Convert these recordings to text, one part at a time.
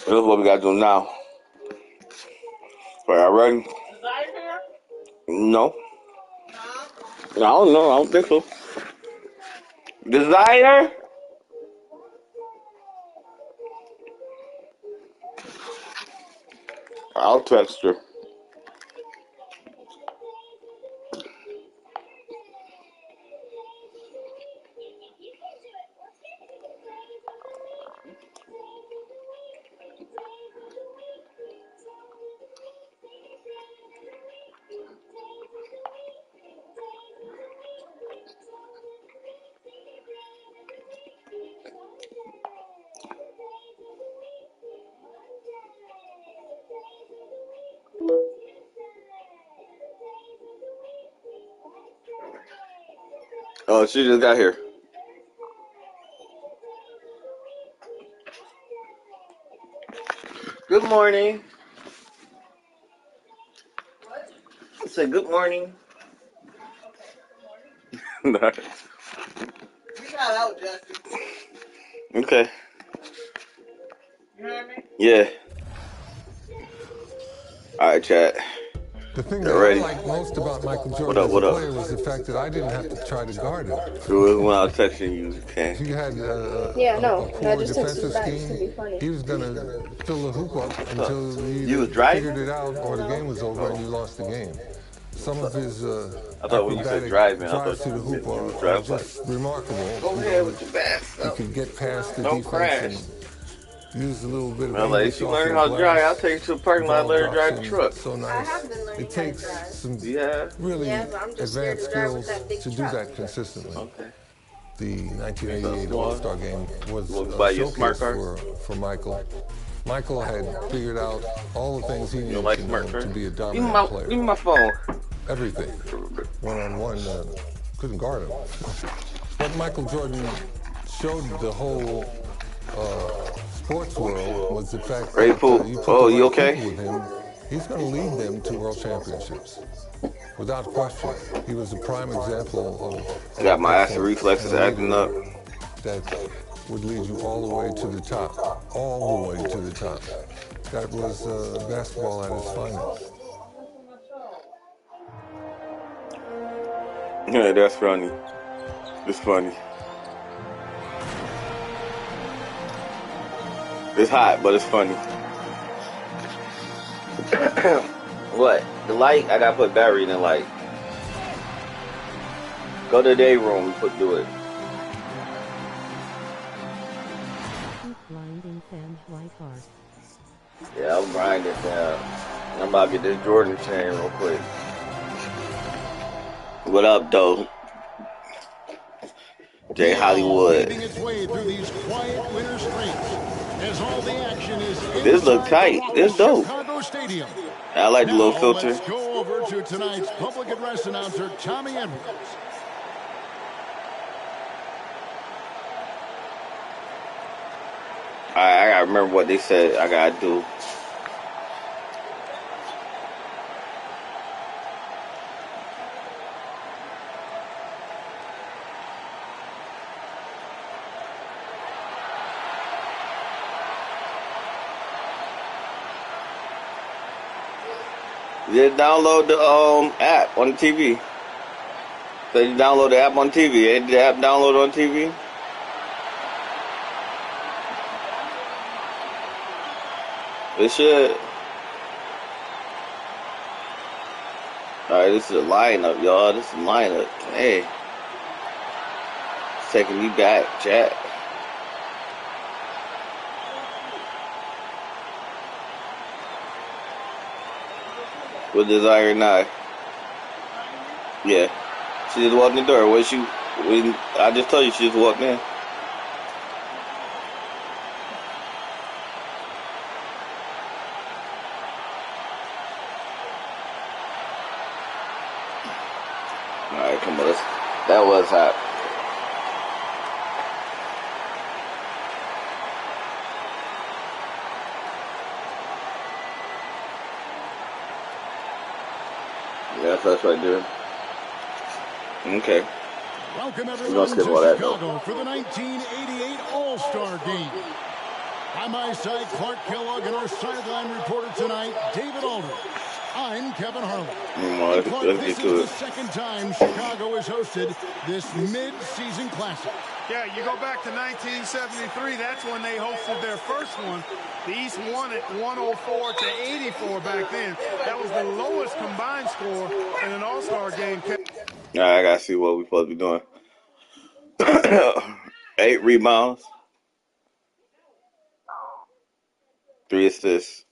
This is what we gotta do now. Are y'all ready? No. I don't know. I don't think so. Desire? I'll text her. Oh, she just got here. Good morning. I said good morning. We got out, Justin. Okay. You heard me? Yeah. Alright, chat. The thing You that ready? I liked most about Michael What Jordan up, as a what up? player was the fact that I didn't have to try to guard him. So when I was texting you, you If can. you had a I poor just texted defensive you back just to be scheme, funny. he was going to fill the hoop up until You you was either figured driving? it out or the game was over and you lost the game. Some of his I thought when you said acrobatic driving, I drives thought to the hoop you was are driving like, just remarkable. go ahead with your bad He stuff. could get past the Don't defense crash. and use a little bit of I was like, if English you off learn your how to drive, I'll glass. take you to the parking lot and let her Ball drops drive the in truck. so nice. I have been learning It how to takes drive. some Yeah. really Yeah, but I'm just scared advanced to drive with skills that big to do truck. that consistently. Okay. The So 1988 small. All-Star Game was You want to a buy you a smart showcase car? for Michael. Michael had figured out all the things he You don't needed like to know smart cars? to be a Give dominant player. me my phone. Everything. One-on-one, couldn't guard him. What Michael Jordan showed the whole sports world was the fact that you put the right okay? people with him, he's going to lead them to world championships. Without question. He was a prime example of Got my acid excellence reflexes and a acting up. that would lead you all the way to the top. All the way to the top. That was basketball at its finest. Yeah, that's funny. It's funny. It's hot, but it's funny. What? The light? I gotta put battery in the light. Go to the day room and do it. Blinding Sam's white heart. Yeah, I'm grinding down. I'm about to get this Jordan chain real quick. What up, though? Jay Hollywood. Its way through these quiet winter streets as all the action is This look tight. This dope. Chicago Stadium. I like the little filter. Let's go over to tonight's public address announcer, Tommy Edwards. I gotta remember what they said I gotta do. Just download the app on the TV. So you download the app on TV. Ain't the app download on TV? It should. Alright, this is a lineup, y'all. This is a lineup. Hey. It's taking me back, chat. With Desire now. Yeah. She just walked in the door. I just told you she just walked in. Alright, come on. That was hot. Yeah, that's right there. Okay. Welcome everyone to Chicago for the 1988 All-Star Game. By my side, Clark Kellogg, and our sideline reporter tonight, David Aldridge. I'm Kevin Harlan. Clark, this is the second time Chicago has hosted this mid-season classic. Yeah, you go back to 1973. That's when they hosted their first one. The East won it 104 to 84 back then. That was the lowest combined score in an All-Star game. All right, I gotta see what we're supposed to be doing. 8 rebounds, 3 assists.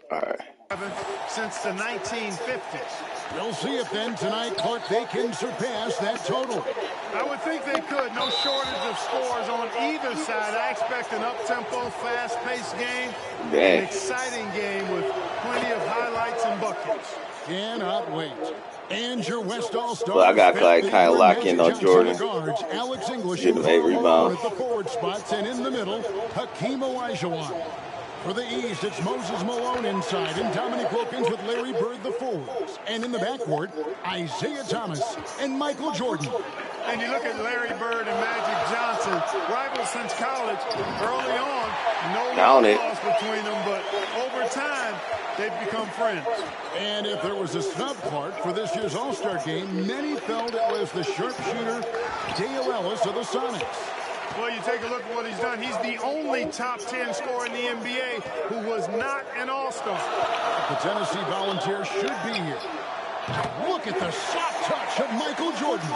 All right. Since the 1950s. We'll see if then tonight, Clark, they can surpass that total. I would think they could. No shortage of scores on either side. I expect an up-tempo, fast-paced game. An exciting game with plenty of highlights and buckets. Cannot wait. And your West All-Star. Well, I got kind of locked in on Jordan. Guards, Alex English Get him 8 rebounds. At the forward spots, and in the middle, Hakeem Olajuwon. For the East, it's Moses Malone inside, and Dominique Wilkins with Larry Bird the forwards. And in the backcourt, Isaiah Thomas and Michael Jordan. And you look at Larry Bird and Magic Johnson, rivals since college. Early on, no loss between them, but over time, they've become friends. And if there was a snub, Clark, for this year's All-Star game, many felt it was the sharpshooter Dale Ellis of the Sonics. Well, you take a look at what he's done. He's the only top 10 scorer in the NBA who was not an All-Star. The Tennessee Volunteers should be here. Look at the soft touch of Michael Jordan.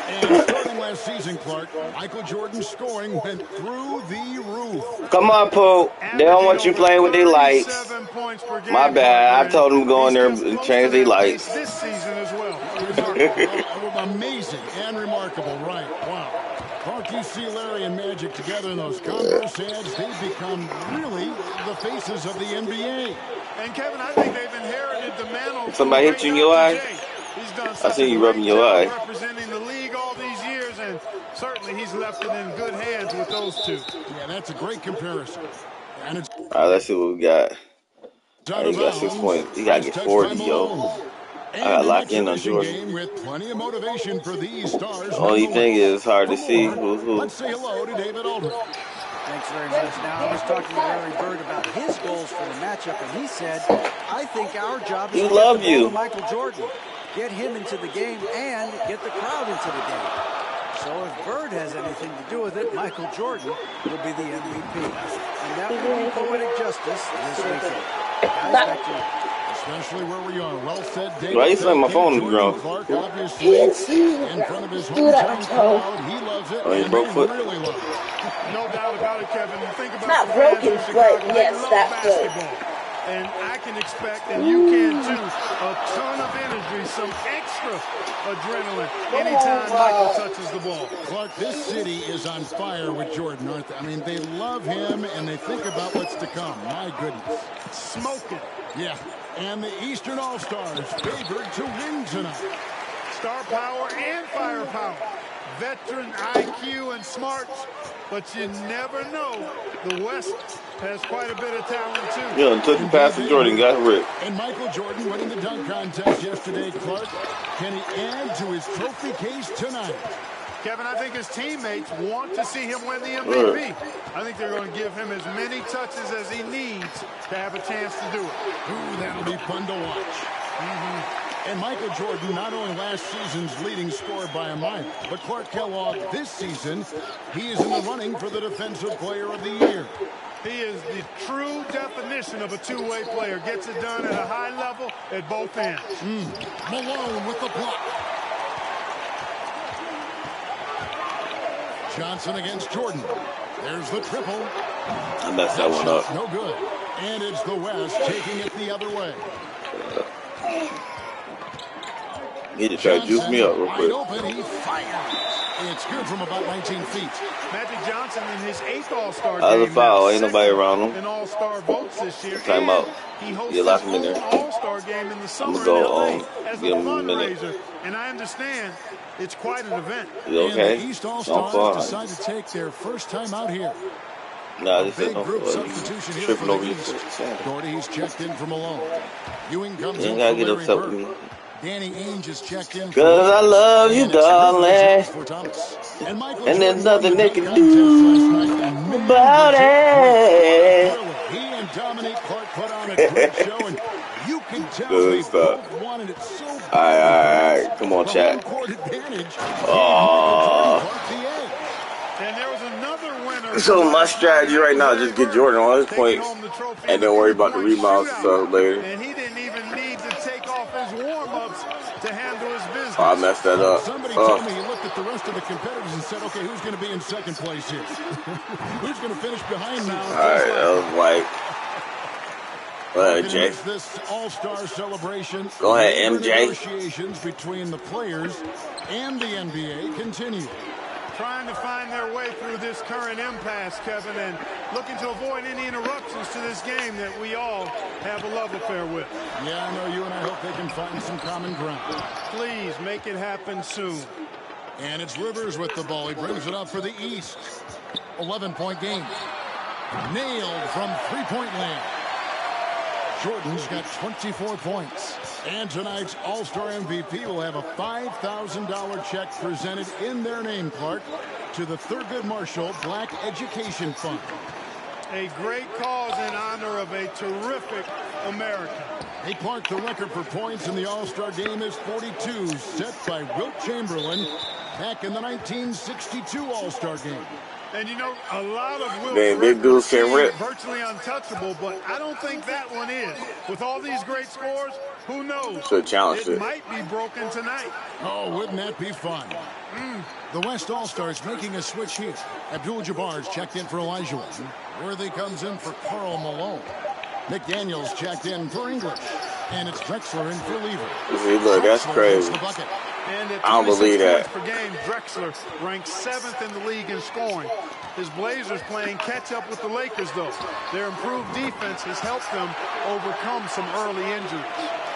And starting last season, Clark, Michael Jordan's scoring went through the roof. Come on, Poe. They don't want you playing with their lights. My bad. I told them to go in there and change their lights. This season as well. Amazing and remarkable, right? Wow. Clark, you see Larry and Magic together in those Converse ads. They've become really the faces of the NBA. And Kevin, I think they've inherited the mantle. Somebody hit you in your eye? I see you rubbing your eye. Representing the league all these years, and certainly he's left it in good hands with those two. Yeah, that's a great comparison. And it's all right, let's see what we got. Right, he got 6 points. He got to get 40, yo. I got locked in on Jordan. With plenty of motivation for these stars. The only thing is, it's hard to see who's who. Let's say hello to David Aldridge. Thanks very much. Now, I was talking to Larry Bird about his goals for the matchup, and he said, I think our job is to get the ball to Michael Jordan, get him into the game, and get the crowd into the game. So if Bird has anything to do with it, Michael Jordan will be the MVP. And that will be poetic justice this weekend. Guys, back to you. Especially where we are. Well said, David. Why you slammed my phone on the ground? Clark, obviously, in front of his hometown crowd. He loves it. Oh, you broke foot? Really loves it. No doubt about it, Kevin. Think about not broken, but yes, that foot. And I can expect, and you can too, a ton of energy, some extra adrenaline anytime Michael touches the ball. Clark, this city is on fire with Jordan, aren't they? I mean, they love him, and they think about what's to come. My goodness. Smoking. Yeah, and the Eastern All-Stars favored to win tonight. Star power and firepower. Veteran IQ and smarts, but you never know. The West has quite a bit of talent, too. Yeah, took the pass to Jordan, got ripped. And Michael Jordan winning the dunk contest yesterday, Clark. Can he add to his trophy case tonight? Kevin, I think his teammates want to see him win the MVP. I think they're going to give him as many touches as he needs to have a chance to do it. Ooh, that'll be fun to watch. And Michael Jordan, not only last season's leading scorer by a mile, but Clark Kellogg this season, he is in the running for the Defensive Player of the Year. He is the true definition of a two-way player. Gets it done at a high level at both ends. Malone with the block. Johnson against Jordan. There's the triple. I messed that one up. No good. And it's the West taking it the other way. He just tried to juice me up real quick. Open, he fires. It's good from about 19 feet. Magic Johnson in his 8th All-Star game. That was a foul. Ain't nobody around him. In All-Star votes this year. Time out. He hosts lock him in his there. All-Star game in the summer I'm gonna go in LA as a give him a minute. fundraiser. And I understand it's quite an event. You okay? And the East All-Stars decide to take their first time out here. Nah, this is Big group substitution here tripping for over the you. East. Gordy, he's checked in for Malone. Ewing comes You in ain't gotta for get Larry upset with Bird. me. Danny Ainge is checked in. Cause I love you, darling. For Thomas. And there's nothing they can do about it. He and Dominique Clark put on a great show, and you can tell they both wanted it so all right. Come on, chat. Oh. And there was another winner. So my strategy right now is just get Jordan all his points and don't worry about the rebounds and stuff later. And he didn't even need to take off his warm-ups to handle his business. Oh, I messed that up. Somebody told me he looked at the rest of the competitors and said, okay, who's going to be in second place here? Who's going to finish behind me? All right, that was white. Go ahead, Jay. This all-star celebration. Go ahead, MJ. Negotiations between the players and the NBA continue. Trying to find their way through this current impasse, Kevin, and looking to avoid any interruptions to this game that we all have a love affair with. Yeah, I know you and I hope they can find some common ground. Please make it happen soon. And it's Rivers with the ball. He brings it up for the East. 11-point game. Nailed from three-point land. Jordan's got 24 points. And tonight's All-Star MVP will have a $5,000 check presented in their name, Clark, to the Thurgood Marshall Black Education Fund. A great cause in honor of a terrific American. Hey, Clark, the record for points in the All-Star game is 42, set by Wilt Chamberlain back in the 1962 All-Star game. And you know, a lot of Wilt's big dudes can't rip. Virtually untouchable, but I don't think that one is. With all these great scores, who knows? Should challenge it might be broken tonight. Oh, wouldn't that be fun? The West All-Stars making a switch here. Abdul-Jabbar's checked in for Elijah. Worthy comes in for Karl Malone. McDaniels checked in for English. And it's Drexler in for Lever. See, look, that's crazy. And at I don't believe that. Per game, Drexler ranks 7th in the league in scoring. His Blazers playing catch-up with the Lakers, though. Their improved defense has helped them overcome some early injuries.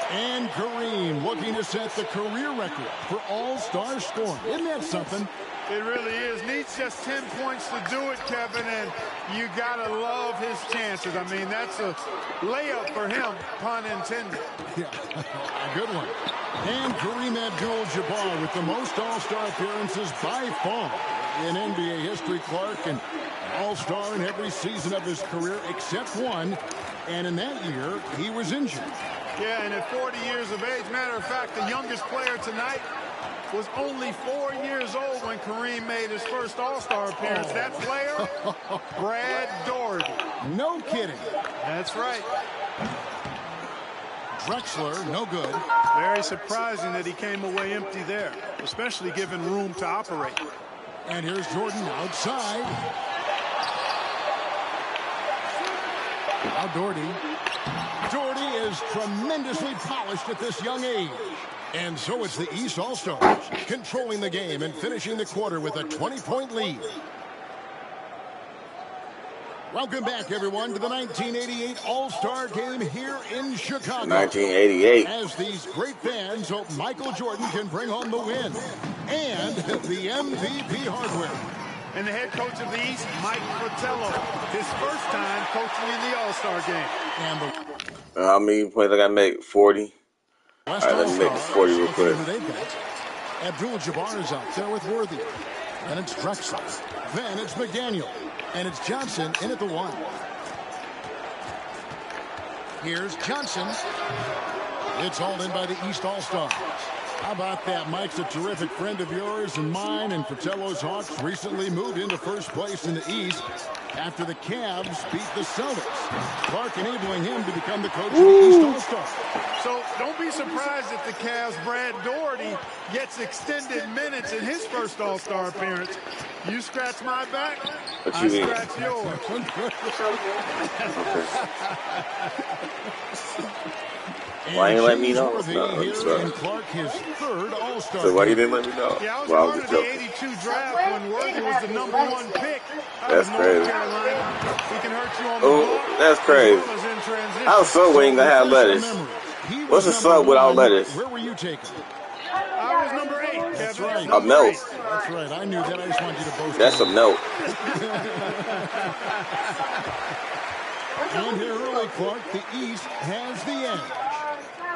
And Kareem looking to set the career record for all-star scoring. Isn't that something? It really is. Needs just 10 points to do it, Kevin, and you got to love his chances. I mean, that's a layup for him, pun intended. Yeah, a good one. And Kareem Abdul-Jabbar with the most all-star appearances by far in NBA history, Clark, and an all-star in every season of his career except one. And in that year, he was injured. Yeah, and at 40 years of age, matter of fact, the youngest player tonight was only 4 years old when Kareem made his first All-Star appearance. That player, Brad Daugherty. No kidding. That's right. Drexler, no good. Very surprising that he came away empty there, especially given room to operate. And here's Jordan outside. Now Daugherty. Daugherty is tremendously polished at this young age. And so it's the East All-Stars controlling the game and finishing the quarter with a 20-point lead. Welcome back, everyone, to the 1988 All-Star Game here in Chicago. 1988. As these great fans hope Michael Jordan can bring home the win and the MVP hardware. And the head coach of the East, Mike Fratello, his first time coaching in the All-Star game. And how many points I got to make? 40? All right, let me make 40 real quick. Abdul-Jabbar is out there with Worthy. And it's Drexler. Then it's McDaniel. And it's Johnson in at the 1. Here's Johnson. It's all in by the East All-Stars. How about that? Mike's a terrific friend of yours and mine, and Fratello's Hawks recently moved into first place in the East after the Cavs beat the Celtics. Clark enabling him to become the coach of the East All-Star. So don't be surprised if the Cavs' Brad Daugherty gets extended minutes in his first All-Star appearance. You scratch my back, I scratch yours. Why ain't let me know? Clark, his third All-Star. So why you didn't let me know? Yeah, I was part of the 82 draft when Worthy was the #1 pick. That's crazy. He can hurt you on the ball, that's crazy. I was so waiting to have lettuce. What's a sub without lettuce? Where were you taking? I was number 8. That's right. A melt. That's right. I knew that. I just wanted you to boast. That's a melt. And here early, Clark, the East has the edge.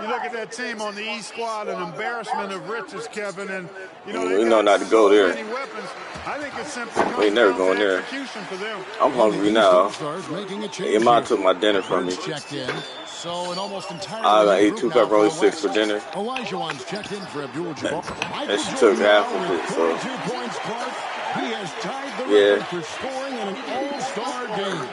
You look at that team on the East squad, an embarrassment of riches, Kevin, and you know we know not to go there. many weapons. I think it's simply We ain't never going there. For them. I'm hungry now. Your mom took my dinner from me. So an almost entirely I gotta eat 2 pepperoni sticks for dinner. Olajuwon's checked in for Abdul-Jabbar. And she took half of it, so. Points, Clark. He has tied the record for scoring in an all-star game.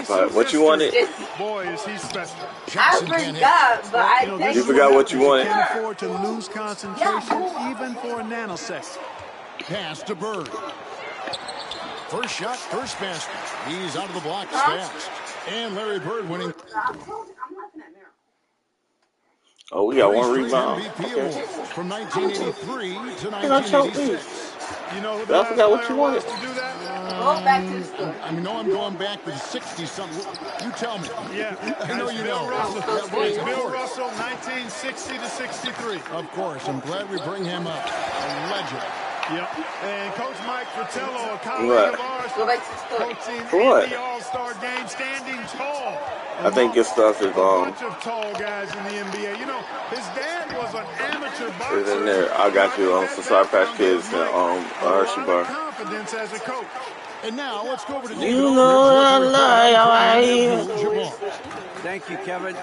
But what you wanted? Boy, is he special. I forgot, but I think you forgot what you wanted. Can't afford to lose concentration even for a nanosecond. Pass to Bird. First shot, first basket. He's out of the blocks fast. And Larry Bird winning. Oh, we got one rebound. Okay. From 1983 to 1986. You know who I forgot what you wanted. to do that? Go back to the school. I know I'm going back to 60-something. You tell me. Yeah. I know you know. Bill Russell, 1960 to 63. Of course. I'm glad we bring him up. A legend. Yep. And Coach Mike Fratello, a colleague of ours, Go back to school. coaching what? in the All-Star game, standing tall. I think your stuff is A bunch of tall guys in the NBA. You know, his dad was an amateur boxer. It's in there. I got you on for Sour Patch Kids and Hershey Bar. Confidence as a coach. And now let's go over to You know I love Thank you, Kevin.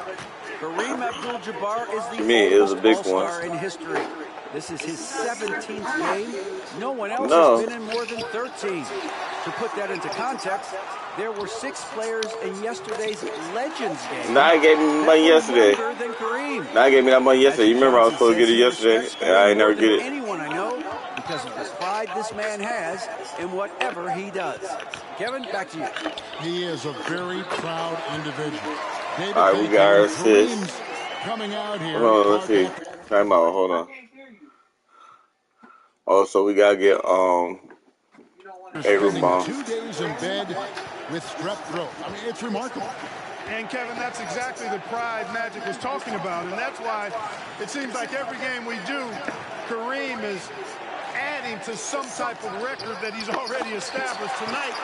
Kareem Abdul-Jabbar is the it was a big All-Star one. in history. This is his 17th game. No one else No. has been in more than 13. To put that into context, there were 6 players in yesterday's Legends game. Now I gave me money yesterday. Than Kareem. Now I gave me that money yesterday. You remember I was supposed to get it yesterday, and I ain't never get it. Anyone I know, because of the pride this man has in whatever he does. Kevin, back to you. He is a very proud individual. David, All right, we got our assist. coming out here. Hold on, let's see. Time out. Hold on. Oh, so we gotta get 8 rebounds. 2 days in bed with strep throat. I mean, it's remarkable. And Kevin, that's exactly the pride Magic was talking about, and that's why it seems like every game we do, Kareem is adding to some type of record that he's already established. Tonight,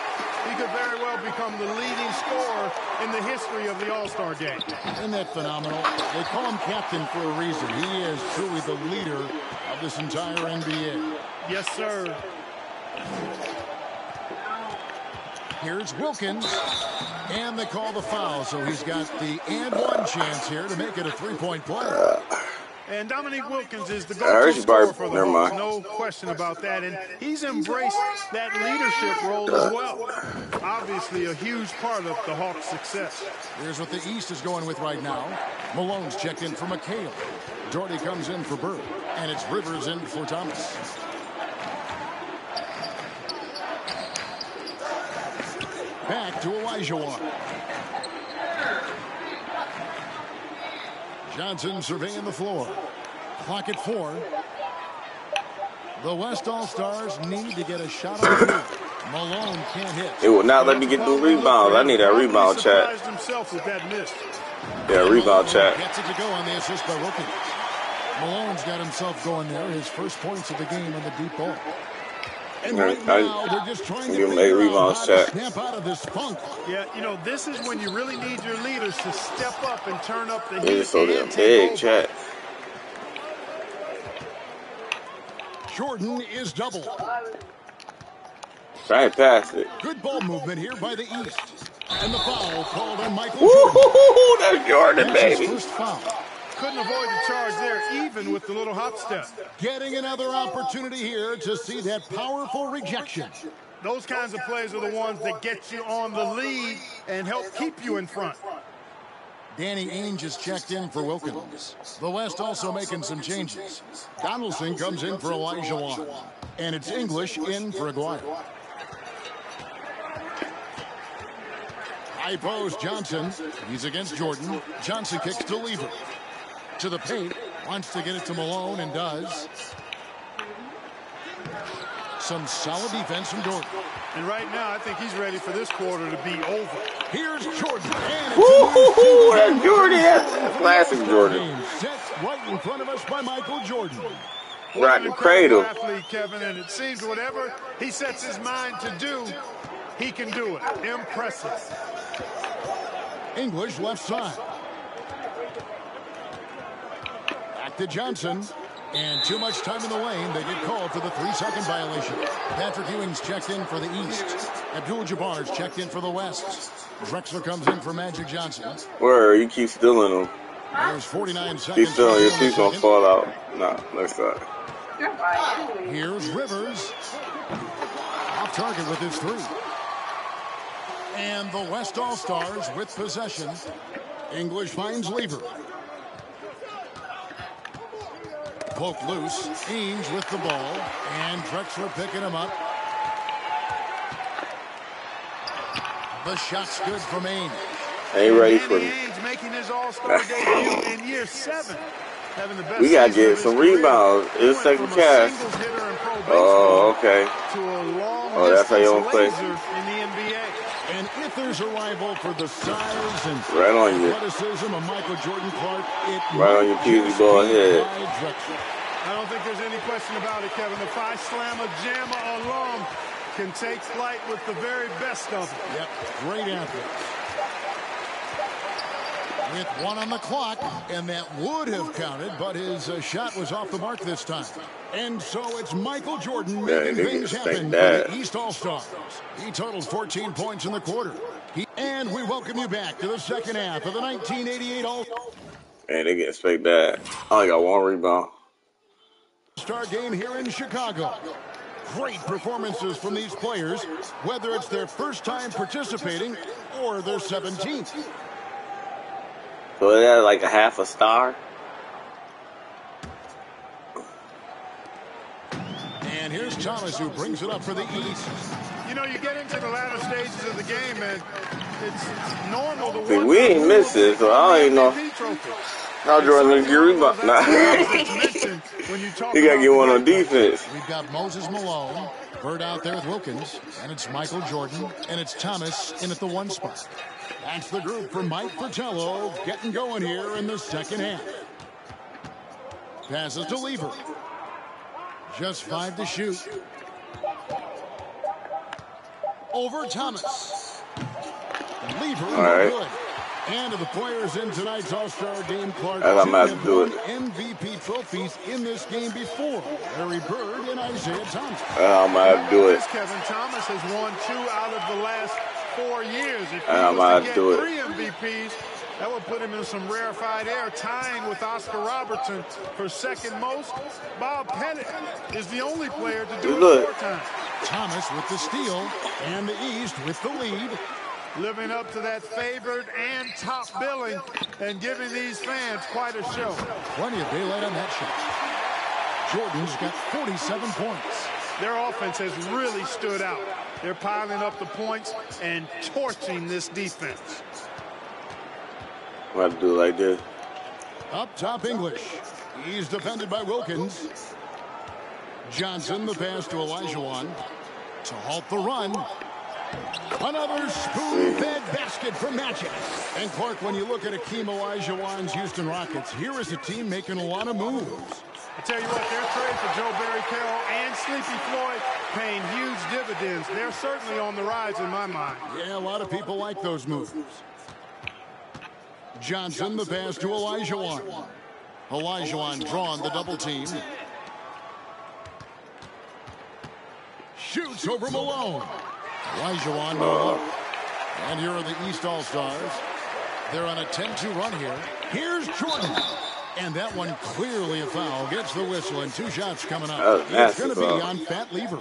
he could very well become the leading scorer in the history of the All-Star game. Isn't that phenomenal? They call him captain for a reason. He is truly the leader of this entire NBA. Yes, sir. Here's Wilkins. And they call the foul, so he's got the and one chance here to make it a 3-point play. And Dominique Wilkins is the go-to scorer for the Hawks, no question about that. And he's embraced that leadership role as well. Obviously, a huge part of the Hawks' success. Here's what the East is going with right now. Malone's checked in for McHale. Jordy comes in for Bird. And it's Rivers in for Thomas. Back to Olajuwon. Johnson surveying the floor. Clock at 4. The West All-Stars need to get a shot on the field. Malone can't hit. It will not let me get the rebounds. I need that rebound chat. Yeah, rebound chat. Gets it to go on the assist by Wilkins. Malone's got himself going there. His first points of the game on the deep ball. And right now, they're just trying to give him 8 rebounds chat. Snap out of this funk. Yeah, you know, this is when you really need your leaders to step up and turn up the heat. It's so damn big, chat. Jordan is double. Try and pass it. Good ball movement here by the East. And the foul called on Michael Jordan. That's Jordan, baby. First foul. Couldn't avoid the charge there, even with the little hop step. Getting another opportunity here to see that powerful rejection. Those kinds of plays are the ones that get you on the lead and help keep you in front. Danny Ainge is checked in for Wilkins. The West also making some changes. Donaldson comes in for Olajuwon. And it's English in for Aguirre. High post Johnson. He's against Jordan. Johnson kicks to Lever. To the paint. Wants to get it to Malone and does. Some solid defense from Jordan. And right now, I think he's ready for this quarter to be over. Here's Jordan. That's Jordan. That's classic Jordan. Set right in front of us by Michael Jordan. Right in the cradle. Athlete, Kevin, and it seems whatever he sets his mind to do, he can do it. Impressive. English left side. to Johnson. And too much time in the lane. They get called for the 3-second violation. Patrick Ewing's checked in for the East. Abdul-Jabbar's checked in for the West. Drexler comes in for Magic Johnson. Where you keep stealing them? There's 49 seconds. Keep stealing. Your teeth gonna fall out. Nah, next time. Here's Rivers. Off target with his 3. And the West All-Stars with possession. English finds Lever. Poked loose. Ainge with the ball. And Drexler picking him up. The shot's good from Ainge. Ain't ready for him. Ainge making his All-Star debut in year 7. Having the best We gotta get some rebounds. It's second cast. Oh, okay. Oh, that's how you don't play. In the NBA. And if there's a rival for the size and right on you. athleticism of Michael Jordan Clark, it right on your peasy ball head. I don't think there's any question about it, Kevin. The Phi Slamma Jamma alone can take flight with the very best of them. Yep, great athlete. With 1 on the clock, and that would have counted, but his shot was off the mark this time. And so it's Michael Jordan making things happen for the East All-Stars. He totaled 14 points in the quarter. And we welcome you back to the second half of the 1988 All-Star. Man, they get expect that. I only got 1 rebound. Star game here in Chicago. Great performances from these players, whether it's their first time participating or their 17th. So is that like a half a star? And here's Thomas who brings it up for the East. You know, you get into the latter stages of the game, and it's normal to see, we ain't missed it, so I don't even know how Jordan gonna get rebound. Nah. He gotta get one on defense. We've got Moses Malone, Bird out there with Wilkins, and it's Michael Jordan, and it's Thomas in at the 1 spot. That's the group for Mike Fratello getting going here in the second half. Passes to Lever. Just 5 to shoot. Over Thomas. Lever, good. And of the players in tonight's All-Star game, Clark, I'm about to do it. MVP trophies in this game before. Larry Bird and Isaiah Thomas. I'm about to do it. Kevin Thomas has won 2 out of the last 4 years. If he I'm was about to get to do it. 3 MVPs, that would put him in some rarefied air, tying with Oscar Robertson for second most. Bob Pettit is the only player to do it 4 times. Thomas with the steal, and the East with the lead. Living up to that favored and top billing and giving these fans quite a show. Plenty of daylight on that shot. Jordan's got 47 points. Their offense has really stood out. They're piling up the points and torching this defense. I'm about to do it like this. Up top, English. He's defended by Wilkins. Johnson, the pass to Olajuwon to halt the run. Another spoon-fed basket for Magic. And Clark, when you look at Akeem Olajuwon's Houston Rockets, here is a team making a lot of moves. I tell you what, their trade for Joe Barry Carroll and Sleepy Floyd paying huge dividends. They're certainly on the rise in my mind. Yeah, a lot of people like those moves. Johnson, the pass to Olajuwon. Olajuwon drawn the double team. Shoots over Malone. Olajuwon no look. And here are the East All-Stars. They're on a 10-2 run here. Here's Jordan. And that one clearly a foul. Gets the whistle and 2 shots coming up. It's going to be on Fat Lever.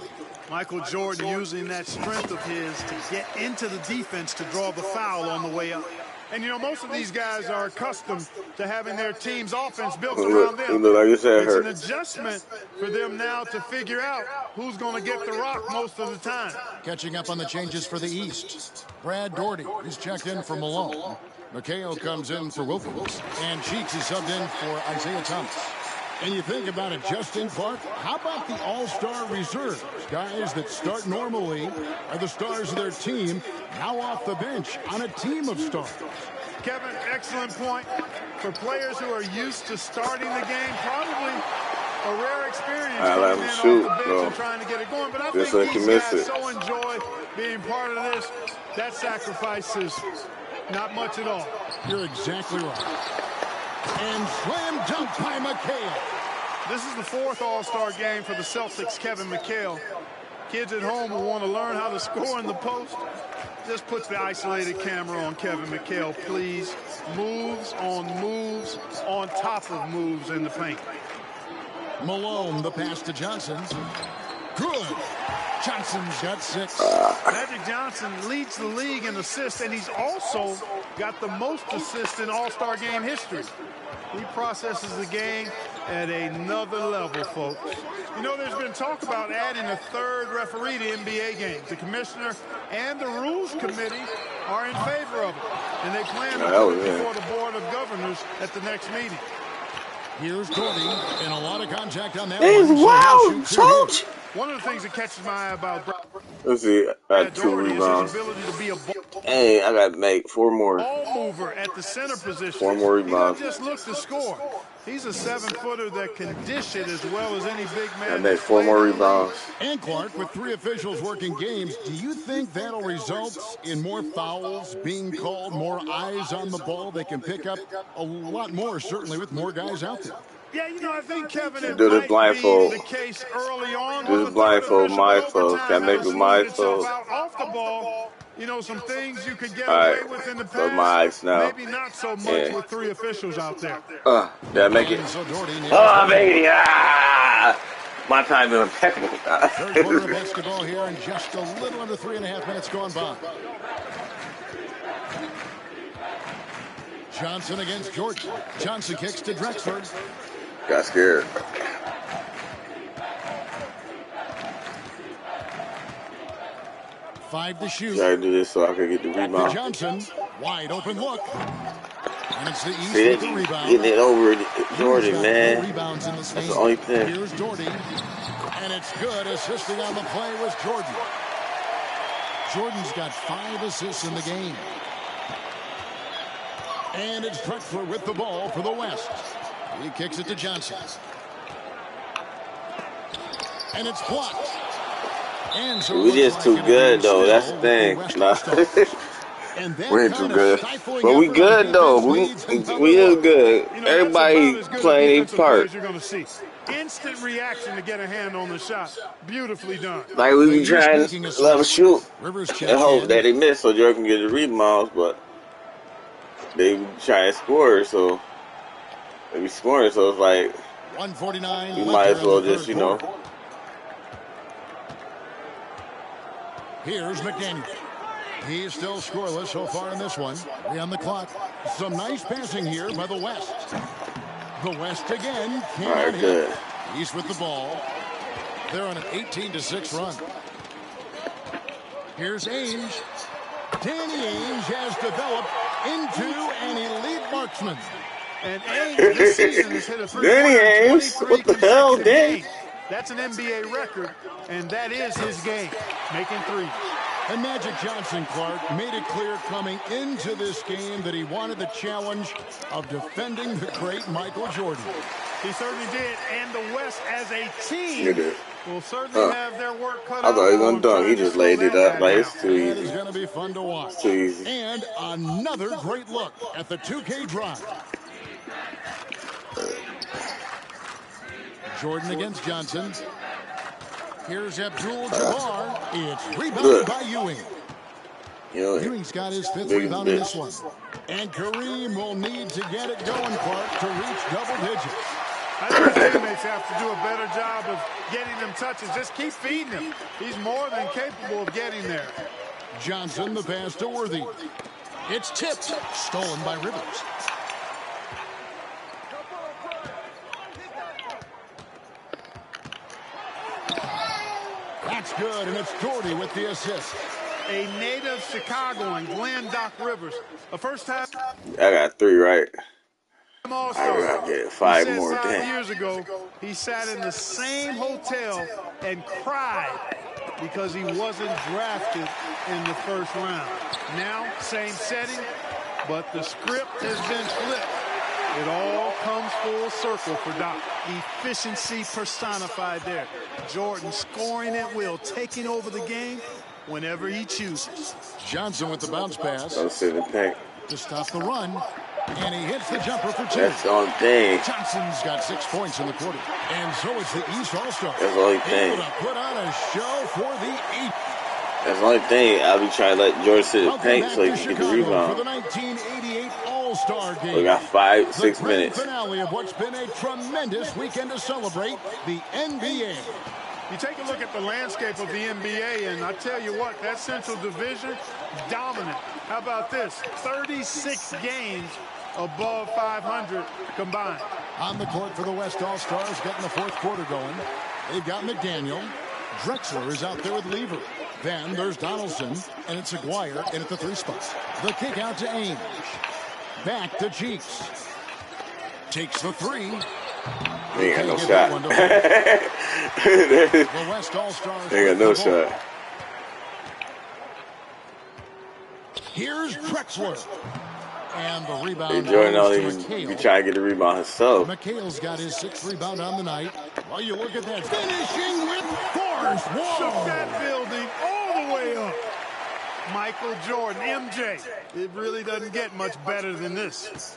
Michael Jordan using that strength of his to get into the defense to draw the foul on the way up. And, you know, most of these guys are accustomed to having their team's offense built around them. It's an adjustment for them now to figure out who's going to get the rock most of the time. Catching up on the changes for the East. Brad Daugherty is checked in for Malone. McHale comes in for Wilkins. And Cheeks is subbed in for Isaiah Thomas. And you think about it, Justin Clark, how about the all-star reserves? Guys that start normally are the stars of their team, now off the bench on a team of stars. Kevin, excellent point. For players who are used to starting the game, probably a rare experience coming in off the bench and trying to get it going. But I think these guys so enjoy being part of this. That sacrifice is not much at all. You're exactly right. And slam dunk by McHale. This is the fourth All-Star game for the Celtics, Kevin McHale. Kids at home who want to learn how to score in the post, just put the isolated camera on Kevin McHale, please. Moves on top of moves in the paint. Malone, the pass to Johnson. Good. Johnson's got 6. Magic Johnson leads the league in assists, and he's also got the most assists in All-Star game history. He processes the game at another level, folks. You know, there's been talk about adding a third referee to NBA games. The commissioner and the rules committee are in favor of it, and they plan to put it before the board of governors at the next meeting. Here's Gordy, and a lot of contact on that one. So wow, shoot. One of the things that catches my eye about let's see, I got 2 rebounds. Hey, I got to make 4 more. Ball mover at the center position. 4 more rebounds. He doesn't just look to score. He's a 7-footer that can dish it as well as any big man. I made 4 more rebounds. And Clark, with 3 officials working games, do you think that'll result in more fouls being called, more eyes on the ball? They can pick up a lot more, certainly, with more guys out there. Yeah, you know, I think, Kevin, it do this might blindfold. be the case early on. Do this blindfold, my fault. Can I make it my fault? Off the ball, you know, some things you could get away with in the past. So my eyes now. Maybe not so much with 3 officials out there. Did I make it? I made it. My time is impeccable. Third quarter of basketball here, and just a little under 3.5 minutes gone by. Johnson against Jordan. Johnson kicks to Drexler. Got scared. Five to shoot. Gotta do this so I can get the rebound. Johnson, wide open look. And it's the East See, with the rebound. getting it over Jordan, man. Rebounds in the That's the only thing. Here's Jordan. And it's good. Assisting on the play was Jordan. Jordan's got 5 assists in the game. And it's Drexler with the ball for the West. He kicks it to Johnson. And it's blocked. And so we just too good, though. That's the thing. We ain't too good. But we good, though. We is good. Everybody playing their part. Instant reaction to get a hand on the shot. Beautifully done. Like we be trying to let them shoot and hope that they miss so Jordan can get the rebounds, but they try to score, so they be scoring, so it's like 149. you might as well just, you know. Here's McDaniel. He's still scoreless so far in this one. 3 on the clock. Some nice passing here by the West. The West again. All right, good. East with the ball. They're on an 18-6 run. Here's Ainge. Danny Ainge has developed into an elite marksman. And Ainge this season has hit a Danny Ainge, what the hell, Danny? That's an NBA record, and that is his game, making 3. And Magic Johnson, Clark, made it clear coming into this game that he wanted the challenge of defending the great Michael Jordan. He certainly did, and the West as a team will certainly have their work cut out. I thought he was going to dunk. He just laid it up like it's too easy. It's going to be fun to watch. It's too easy. And another great look at the 2K drive. Jordan against Johnson. Here's Abdul-Jabbar. It's rebounded by Ewing. Ewing's got his 5th rebound in this one. And Kareem will need to get it going, Clark, to reach double digits. I think his teammates have to do a better job of getting them touches. Just keep feeding him. He's more than capable of getting there. Johnson, the pass to Worthy. It's tipped. Stolen by Rivers. That's good, and it's Doherty with the assist. A native Chicagoan, Glenn Doc Rivers. The first time. I got 3 right. I All-Star. gotta get 5 more. 5 years ago, he sat in the same hotel and cried because he wasn't drafted in the first round. Now, same setting, but the script has been flipped. It all comes full circle for Doc. Efficiency personified there. Jordan scoring at will, taking over the game whenever he chooses. Johnson with the bounce pass. Don't sit in the paint. To stop the run. And he hits the jumper for 2. That's the only thing. Johnson's got 6 points in the quarter. And so it's the East All-Stars. That's the only thing. Able to put on a show for the East. That's the only thing. I'll be trying to let George sit in the paint so he can get the rebound. For the 1988 All-Star Game. We got 5-6 minutes. The finale of what's been a tremendous weekend to celebrate the NBA. You take a look at the landscape of the NBA, and I tell you what, that Central Division, dominant. How about this? 36 games above 500 combined. On the court for the West All-Stars, getting the fourth quarter going. They've got McDaniel. Drexler is out there with Lever. Then there's Donaldson, and it's Aguirre in at the 3 spot. The kick out to Ainge. Back to Cheeks. Takes the 3. He ain't got no shot. The West All-Stars. They got no shot. Here's Drexler. And the rebound. Hey, Jordan don't even be trying to get the rebound himself. McHale's got his 6th rebound on the night. Well, you look at that. Finishing with force. Shook that building all the way up. Michael Jordan, MJ. It really doesn't get much better than this.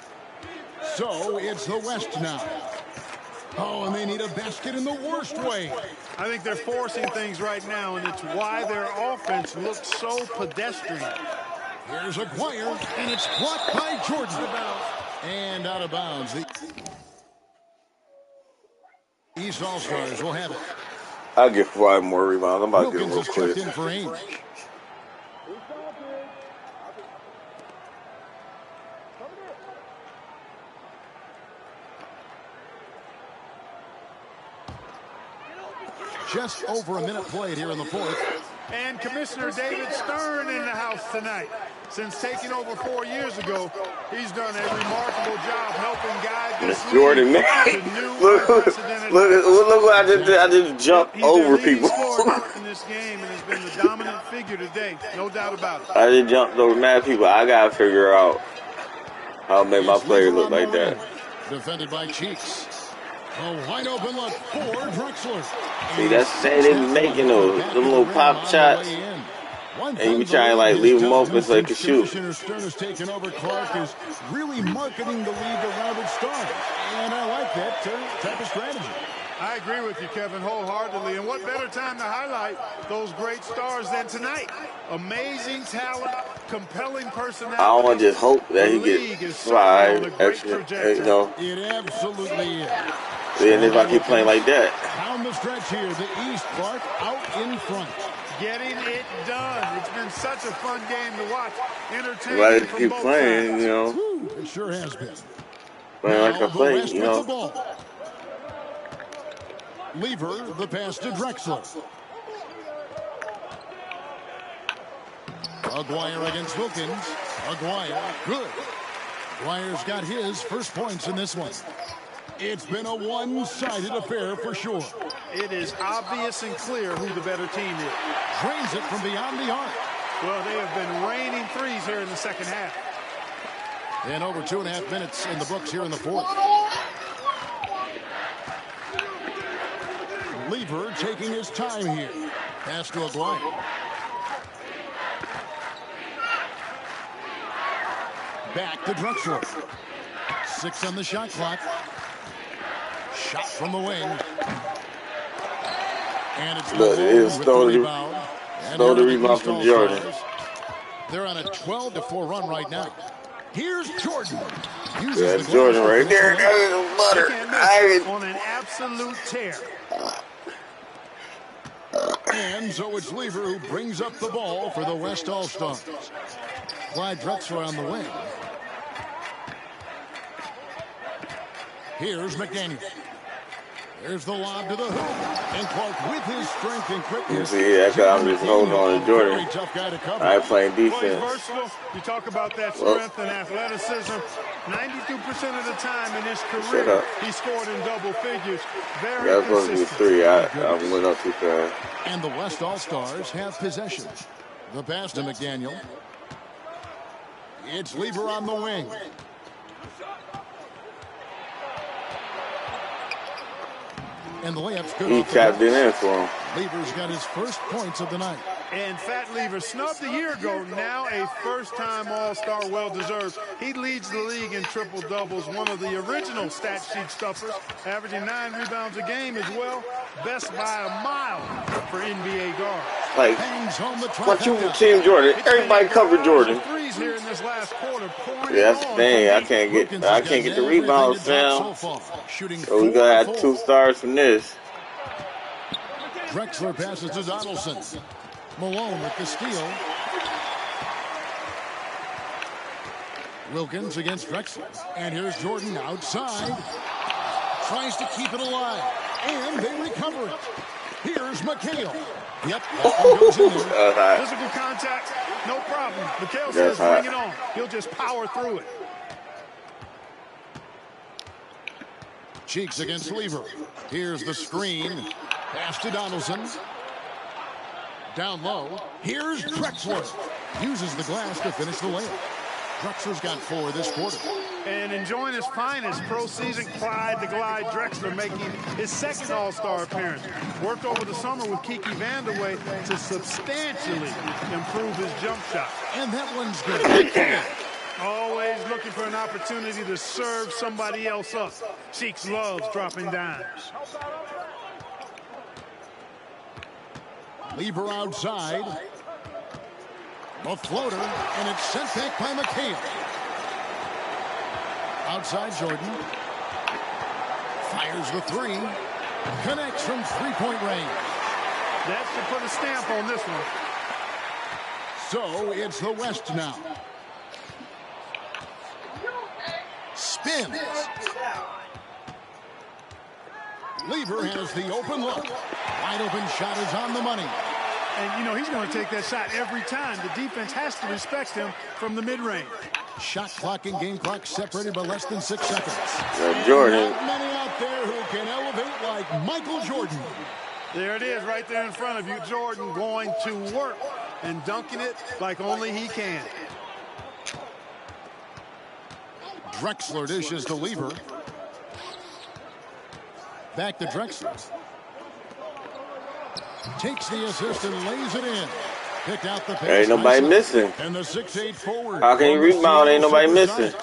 So it's the West now. Oh, and they need a basket in the worst way. I think they're forcing things right now, and it's why their offense looks so pedestrian. Here's Aguirre, and it's blocked by Jordan. And out of bounds. The East All-Stars will have it. I'll get 5 more rebounds. I'm about to get real quick. In for Ainge. Just over a minute played here in the fourth. And Commissioner David Stern in the house tonight. Since taking over 4 years ago, he's done a remarkable job helping guide this Jordan, man. Look what I did. I did jump over people. in this game and has been the dominant figure today, no doubt about it. I did jump over mad people. I gotta figure out how to make my players look like that. Defended by Cheeks. A wide open look for Drexler. See, that's the thing they be making those little pop shots. And you be trying to like leave them open so they can shoot. Commissioner Stern has taken over. Clark is really marketing the league around its stars. And I like that type of strategy. I agree with you, Kevin, wholeheartedly. And what better time to highlight those great stars than tonight? Amazing talent, compelling personality. I want to just hope that he gets 5 extra, you know. It absolutely is. And if I keep playing like that. Down the stretch here, the East Clark out in front. Getting it done. It's been such a fun game to watch. Entertaining. Why did keep playing, you know? It sure has been. Playing like I play, you know. Lever, the pass to Drexler. Aguirre against Wilkins. Aguirre, good. Aguirre's got his first points in this one. It's been a one-sided affair for sure. It is obvious and clear who the better team is. Drains it from beyond the arc. Well, they have been raining threes here in the second half. And over 2.5 minutes in the books here in the fourth. Lever taking his time here. Pass to Aguirre. Back to Drexler. 6 on the shot clock. Shot from the wing. And it's stole the rebound from Jordan. They're on a 12-4 run right now. Here's Jordan. That's Jordan right there. That is butter. On an absolute tear. And so it's Lever who brings up the ball for the West All-Stars. Clyde Drexler on the wing. Here's McDaniel. There's the lob to the hoop. And Clark with his strength and quickness. See, that's how I'm just holding on to Jordan. I ain't playing defense. Well, he's versatile. You talk about that strength and athleticism. 92% of the time in his career, he scored in double figures. Very that was supposed to be 3. I went up too fast. And the West All-Stars have possession. The pass to McDaniel. It's Lever on the wing. And the layup's good. He tapped it in for him. Lever's got his first points of the night. And Fat Lever, snubbed a year ago, now a first-time All-Star, well-deserved. He leads the league in triple-doubles, one of the original stat sheet stuffers, averaging 9 rebounds a game as well. Best by a mile for NBA guards. Like, what you Team Jordan? Everybody covered Jordan. Threes here in this last quarter, yeah, that's the thing. I can't get the rebounds, Sam. So we gonna have 2 stars from this. Drexler passes to Donaldson. Malone with the steal. Wilkins against Drexler. And here's Jordan outside. Tries to keep it alive. And they recover it. Here's McHale. Yep, that one goes in there. Physical contact, no problem. McHale says bring it on. He'll just power through it. Cheeks against Lever. Here's the screen. Pass to Donaldson. Down low. Here's Drexler. Uses the glass to finish the layup. Drexler's got 4 this quarter. And enjoying his finest pro season, Clyde the Glide Drexler making his second All-Star appearance. Worked over the summer with Kiki Vandeweghe to substantially improve his jump shot. And that one's good. Always looking for an opportunity to serve somebody else up. Cheeks loves dropping dimes. Lever outside. A floater, and it's sent back by McHale. Outside Jordan. Fires the 3. Connects from 3-point range. That should put a stamp on this one. So it's the West now. Spins. Lever has the open look. Wide open shot is on the money. And, you know, he's going to take that shot every time. The defense has to respect him from the mid-range. Shot clock and game clock separated by less than 6 seconds. Jordan. Not many out there who can elevate like Michael Jordan. There it is right there in front of you. Jordan going to work and dunking it like only he can. Drexler dishes to Lever. Back to Drexler. Takes the assist and lays it in. Picked out the pace. Ain't nobody missing. And the 6'8" forward. How can you rebound? Ain't nobody missing.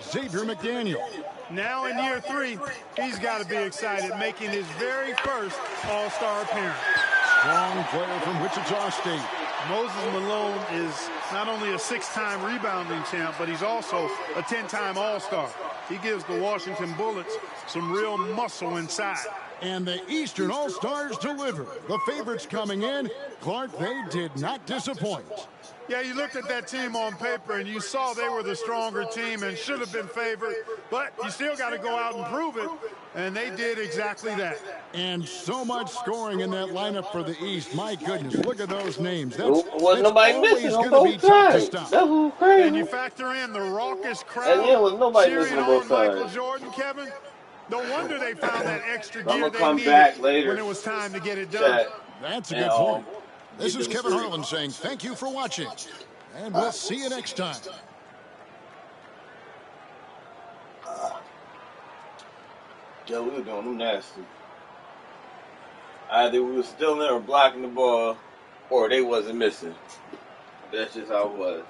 Xavier McDaniel. Now in year 3, he's got to be excited, making his very first All-Star appearance. Strong player from Wichita State. Moses Malone is not only a 6-time rebounding champ, but he's also a 10-time All-Star. He gives the Washington Bullets some real muscle inside. And the Eastern All-Stars deliver. The favorites coming in. Clark, they did not disappoint. Yeah, you looked at that team on paper and you saw they were the stronger team and should have been favored, but you still got to go out and prove it, and they did exactly that. And so much scoring in that lineup for the East. My goodness, look at those names. Wasn't nobody missing on both sides. That was crazy. And you factor in the raucous crowd cheering on Michael Jordan, Kevin. No wonder they found that extra gear they needed when it was time to get it done. That's a good point. This is Kevin Harlan saying thank you for watching, and we'll see you next time. Yeah, we were doing them nasty. Either we were still in or blocking the ball, or they wasn't missing. That's just how it was.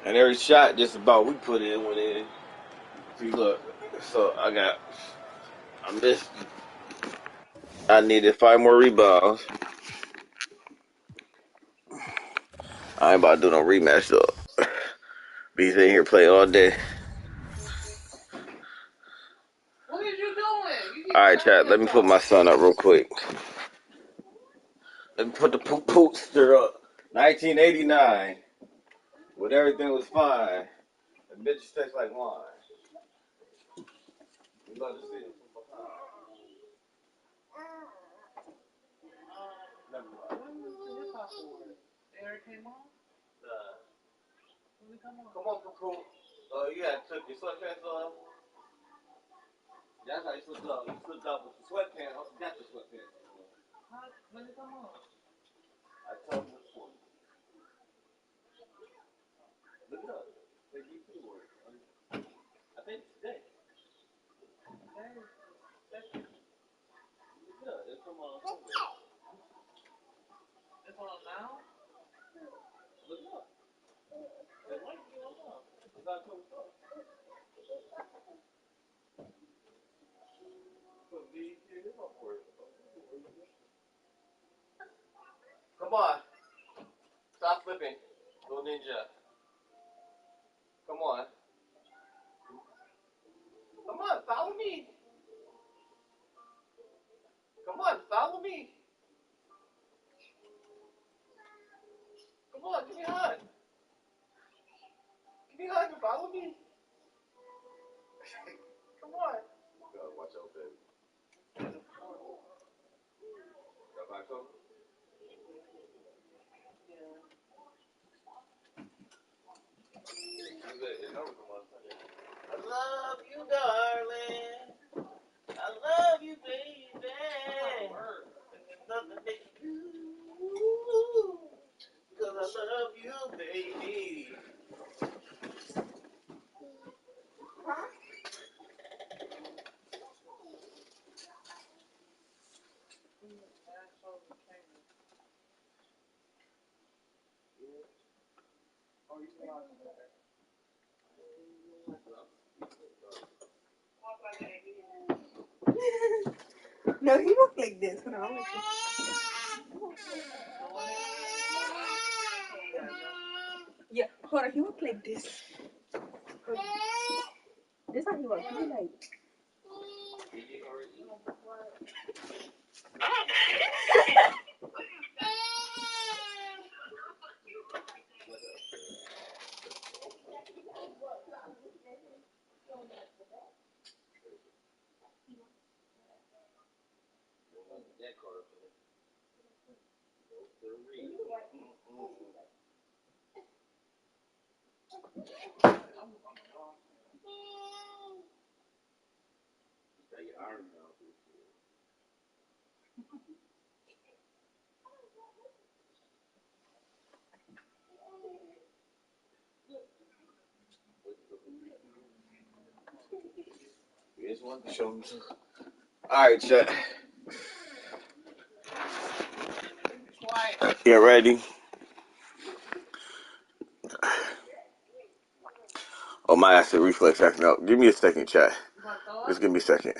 And every shot just about we put in went in. See, look. So I missed. I needed 5 more rebounds. I ain't about to do no rematch though. Be in here playing all day. What are you doing? Alright, chat, let me put my son up real quick. Let me put the poster up. 1989. When everything was fine. The bitches taste like wine. You love to see it. Come on, Poo. You had took your sweatpants off. That's how you slipped up. You slipped up with the sweatpants. I got your sweatpants. When did it come on? I told you before. Look it up. They give you the word. I think today. Come on. Stop flipping. Little ninja. Come on. Come on, follow me. Come on, follow me. Come on, give me a hug. Give me a hug and follow me. Come on. Gotta watch out, baby. Got back over? I love you, darling. I love you, baby. There's nothing makes you, cause I love you, baby. No, he walked like this. Hold on. Yeah, hold on. He walked like this. This is how he walked. He was like. Alright, chat. Get ready. Oh, my acid reflex acting up. Give me a second, chat. Just give me a second.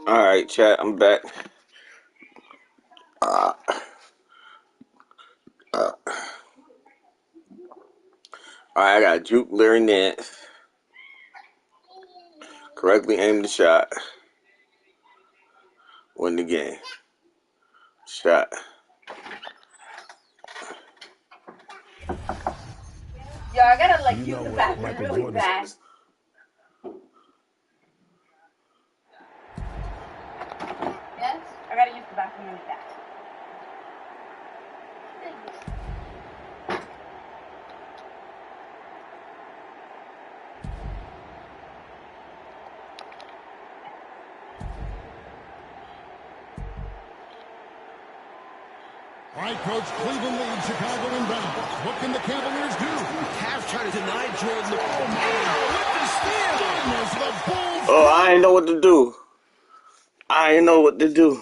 Alright, chat, I'm back. Alright, I got juke Larry Nance. Correctly aimed the shot. Win the game. Shot. Yo, I gotta like use the bathroom Michael really Jordan's bad. Yes? I gotta use the bathroom really bad. All right, Coach, Cleveland leads, Chicago inbound. What can the Cavaliers do? Cavs trying to deny Jordan the ball. Malone with the steal. Goodness, the Bulls. Oh, I ain't know what to do. I ain't know what to do.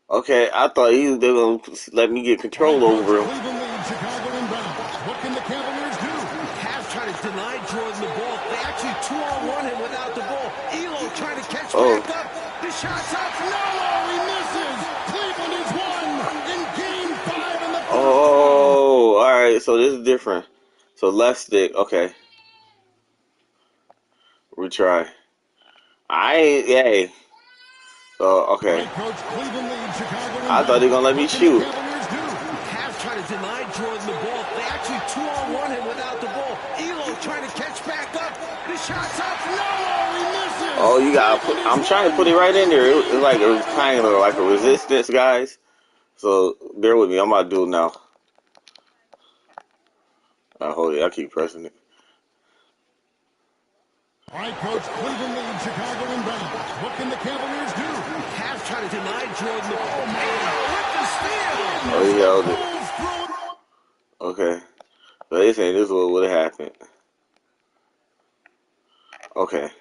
Okay, I thought they were going to let me get control over him. Cleveland leads, Chicago inbound. What can the Cavaliers do? Cavs trying to deny Jordan the ball. They actually 2-on-1 him without the ball. Elo trying to catch back up. The shot's up. No, he misses. Cleveland is won in Game 5 in the first. Oh, all right. So this is different. So left stick. Okay. Retry. Hey. So okay. Coach, Cleveland leads, Chicago I thought they were gonna let me shoot. Cavs trying to deny Jordan the ball. They actually 2-on-1 him without the ball. Elo trying to catch back up. The shot's up. No, he misses. Oh, you gotta put. I'm trying to put it right in there. It's like a kind of like a resistance, guys. So bear with me. I'm about to do it now. Hold it. I keep pressing it. All right, Coach, Cleveland leads, Chicago inbound. What can the Cavaliers do? Cavs trying to deny Jordan the ball. Malone with the steal. Oh, he held it. Okay. So they saying this is what would have happened. Okay.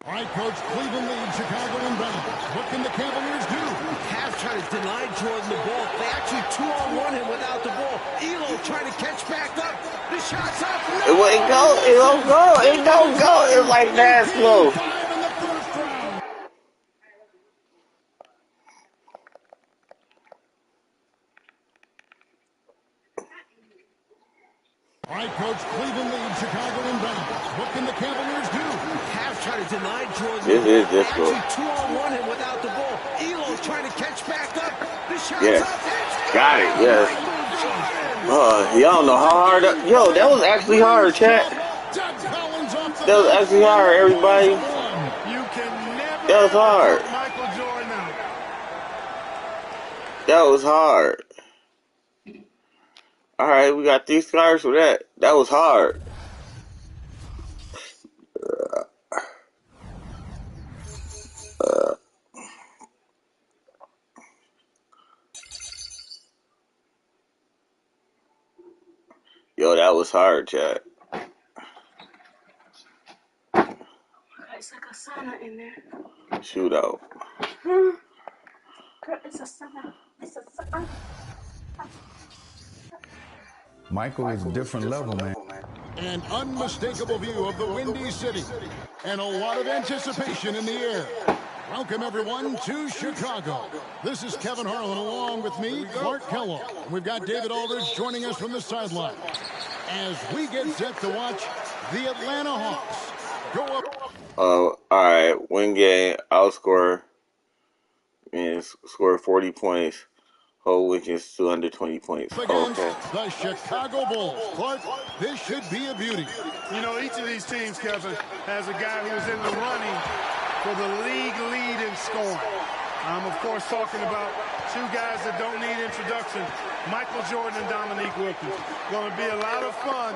All right, Coach, Cleveland leads, Chicago inbound. What can the Cavaliers do? Cavs trying to deny Jordan the ball. They actually 2-on-1 him without the ball. Elo trying to catch back up. The shot's up. It wouldn't go. It don't go. It don't go. It's like that slow. All right, Coach, Cleveland leads, Chicago inbound. What can the Cavaliers do? Cavs trying to deny Jordan. This is difficult. Actually 2-on-1 him without the ball. Elo trying to catch back up. The shot's Yes. up. Got it. Yes. Y'all know how hard. Yo, that was actually hard, chat. That was actually hard, everybody. You can never That was hard. Michael Jordan out. That was hard. All right, we got 3 stars for that. That was hard. Yo, that was hard, chat. It's like a sauna in there. Shootout. Girl, it's a sauna. It's a sauna. Michael is a different level, man. An unmistakable view of the Windy City and a lot of anticipation in the air. Welcome, everyone, to Chicago. This is Kevin Harlan along with me, Clark Kellogg. We've got David Aldridge joining us from the sideline as we get set to watch the Atlanta Hawks go up. All right, win game, outscore, and score 40 points. Whole weekend's 220 points. Against the Chicago Bulls. Clark, this should be a beauty. You know, each of these teams, Kevin, has a guy who's in the running for the league lead in scoring. I'm, of course, talking about 2 guys that don't need introduction, Michael Jordan and Dominique Wilkins. Going to be a lot of fun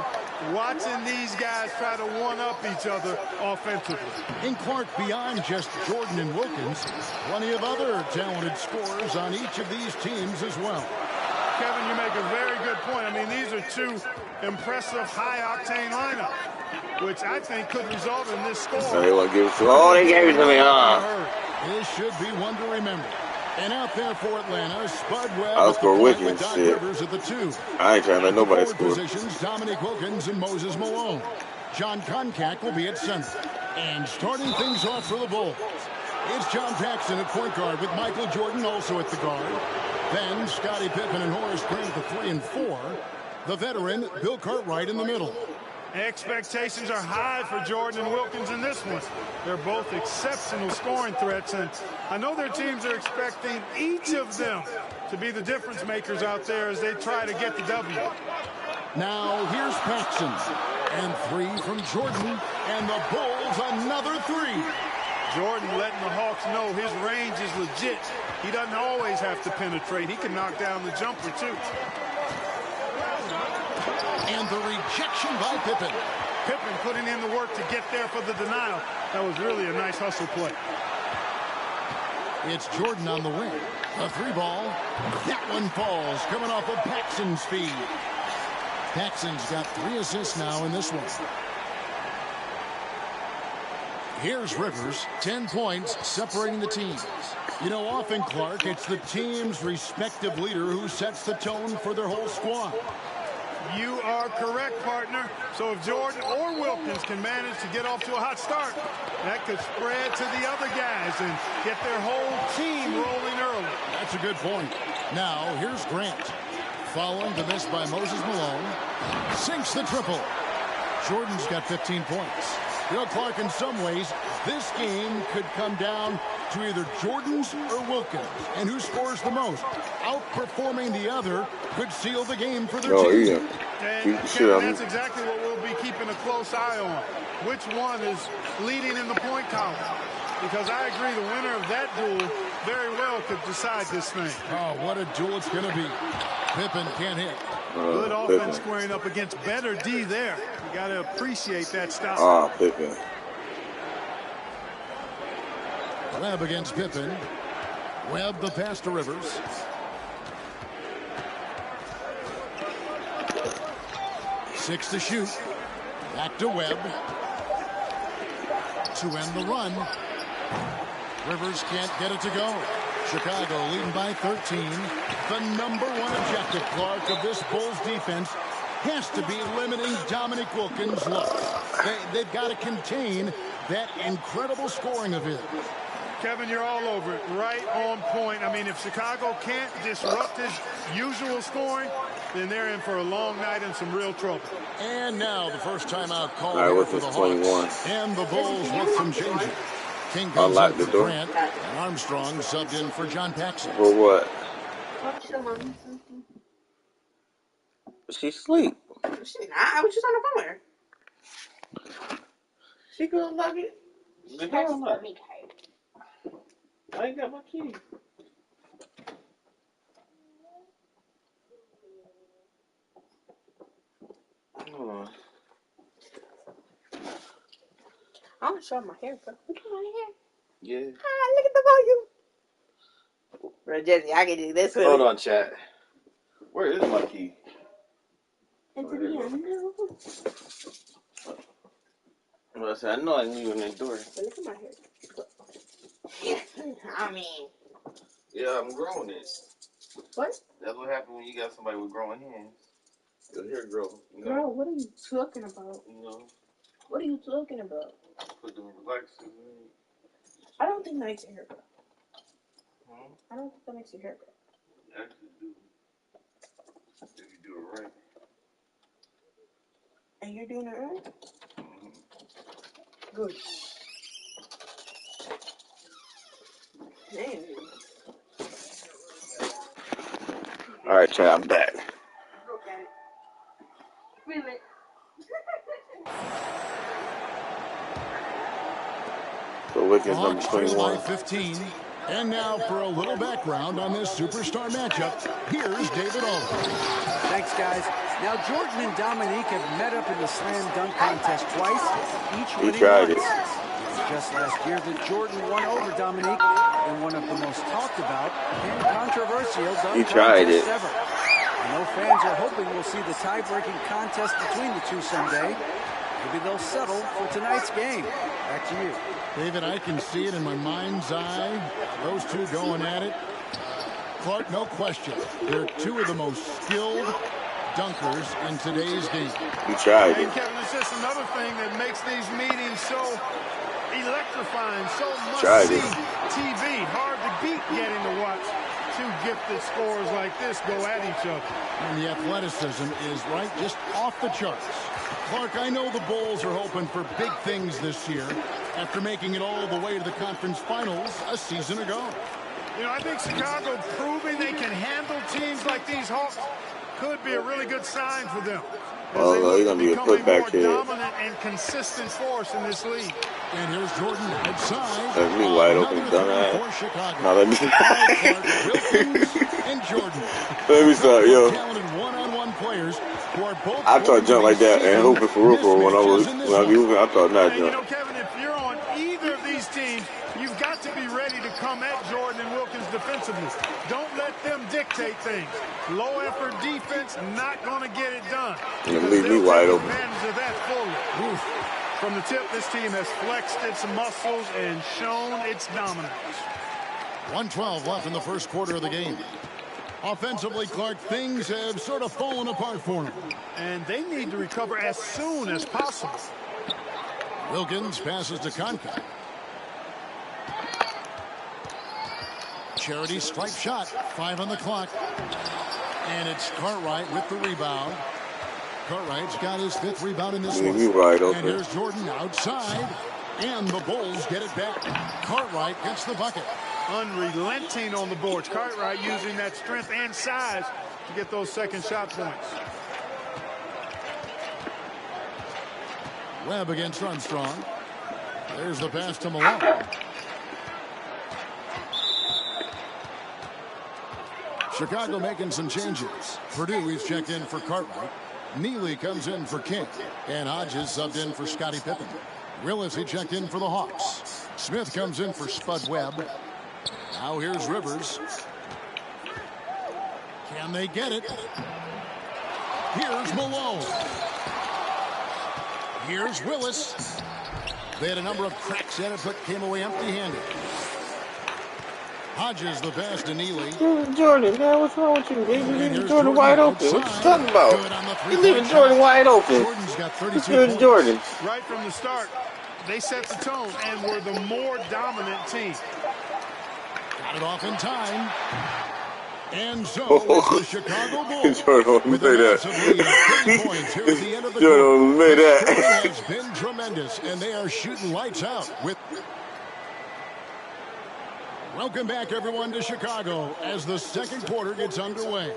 watching these guys try to one-up each other offensively. And Clark, beyond just Jordan and Wilkins, plenty of other talented scorers on each of these teams as well. Kevin, you make a very good point. I mean, these are 2 impressive high-octane lineups, which I think could result in this score. So they want to give it to they gave it to me, This should be one to remember. And out there for Atlanta, Spud Webb. I'll score Wiggins, shit. Rivers at the 2. I ain't trying to let nobody Forward score. Positions, Dominique Wilkins and Moses Malone. John Koncak will be at center. And starting things off for the Bulls, it's John Paxson at point guard with Michael Jordan also at the guard. Then Scottie Pippen and Horace Grant at the 3 and 4. The veteran, Bill Cartwright, in the middle. Expectations are high for Jordan and Wilkins in this one. They're both exceptional scoring threats, and I know their teams are expecting each of them to be the difference makers out there as they try to get the W. Now here's Paxson. And 3 from Jordan, and the Bulls another 3. Jordan letting the Hawks know his range is legit. He doesn't always have to penetrate. He can knock down the jumper, too. And the rejection by Pippen. Pippen putting in the work to get there for the denial. That was really a nice hustle play. It's Jordan on the wing. A 3-ball. That one falls, coming off of Paxson's feed. Paxson's got 3 assists now in this one. Here's Rivers, 10 points separating the teams. You know, often, Clark, it's the team's respective leader who sets the tone for their whole squad. You are correct, partner. So if Jordan or Wilkins can manage to get off to a hot start, that could spread to the other guys and get their whole team rolling early. That's a good point. Now, here's Grant. Following the miss by Moses Malone. Sinks the triple. Jordan's got 15 points. You know, Clark, in some ways, this game could come down to either Jordan's or Wilkins. And who scores the most? Outperforming the other could seal the game for their team. Yeah. And Kevin, that's exactly what we'll be keeping a close eye on. Which one is leading in the point column? Because I agree, the winner of that duel very well could decide this thing. Oh, what a duel it's going to be. Pippen can't hit. Good offense squaring up against better D there. You got to appreciate that stop. Ah, Pippen. Webb against Pippen. Webb the pass to Rivers. Six to shoot. Back to Webb. To end the run. Rivers can't get it to go. Chicago leading by 13. The number one objective, Clark, of this Bulls defense has to be limiting Dominique Wilkins' looks. They've got to contain that incredible scoring of his. Kevin, you're all over it. Right on point. I mean, if Chicago can't disrupt his usual scoring, then they're in for a long night and some real trouble. And now the first timeout call here for the Hawks. And the Bulls with some changes. King goes out for Grant, and Armstrong subbed in for John Paxson. For what? She sleep. She not. I was just on the phone with her. She gonna love it. She texted me. I ain't got my key. Hold on. I want to show my hair, bro. Look at my hair. Yeah. Ah, look at the volume. Bro, Jesse, I can do this with Hold on, chat. Where is my key? It's in here. Well, I said, I know I knew you in that door. But look at my hair. I mean. Yeah, I'm growing it. What? That's what happens when you got somebody with growing hands. Your hair grow. You know? Bro, what are you talking about? You know? What are you talking about? Put them relaxers in. I don't think that makes your hair grow. Hmm? I don't think that makes your hair grow. You actually do. If you do it right. And you're doing it right? Mm-hmm. Good. Man. All right, chat, I'm back. Really? So Wiggins number 21. 15. And now for a little background on this superstar matchup, here's David Aldridge. Thanks, guys. Now, Jordan and Dominique have met up in the slam dunk contest twice, each winning once. Just last year, that Jordan won over Dominique in one of the most talked about and controversial dunk contests ever. I know fans are hoping we'll see the tie-breaking contest between the two someday. Maybe they'll settle for tonight's game. Back to you. David, I can see it in my mind's eye. Those two going at it. Clark, no question. They're two of the most skilled dunkers in today's game. You tried it. And Kevin, it's just another thing that makes these meetings so electrifying, so must-see TV. Hard to beat getting to watch two gifted scorers like this go at each other. And the athleticism is right just off the charts. Clark, I know the Bulls are hoping for big things this year after making it all the way to the conference finals a season ago. You know, I think Chicago proving they can handle teams like these Hawks could be a really good sign for them. Oh, he's going to be a putback here. Dominant and consistent force in this league. And here's Jordan outside. That's me wide open, dumbass. No, let me. And Jordan. Let me start, yo. Talented one-on-one players who are both. I thought jump like that and hooping for real when I be hooping. I thought not jump. You know, Kevin, if you're on either of these teams, you've got to be ready to come at Jordan and Wilkins defensively. Don't let them dictate things. Low effort defense, not going to get it done. Leave me wide open. Advantage of that fully. Oof. From the tip, this team has flexed its muscles and shown its dominance. 1:12 left in the first quarter of the game. Offensively, Clark, things have sort of fallen apart for them. And they need to recover as soon as possible. Wilkins passes to Conca. Charity stripe shot. 5 on the clock. And it's Cartwright with the rebound. Cartwright's got his 5th rebound in this one. And here's Jordan outside. And the Bulls get it back. Cartwright gets the bucket. Unrelenting on the boards. Cartwright using that strength and size to get those second shot points. Webb against Armstrong. There's the pass to Malone. Chicago making some changes. Purdue is checked in for Cartwright. Neely comes in for King. And Hodges subbed in for Scottie Pippen. Willis, he checked in for the Hawks. Smith comes in for Spud Webb. Now here's Rivers. Can they get it? Here's Malone. Here's Willis. They had a number of cracks at it, but came away empty-handed. Hodges the pass to Neely. Jordan, man, what's wrong with you? You leaving Jordan wide open. What you talking about? You leaving Jordan wide open. Jordan's got 32 points. Jordan. Right from the start, they set the tone and were the more dominant team. Got it off in time. And so it's the Chicago Bulls. Jordan with made that. 30 points here at the end of the Jordan made that. Has been tremendous, and they are shooting lights out with. Welcome back, everyone, to Chicago as the second quarter gets underway.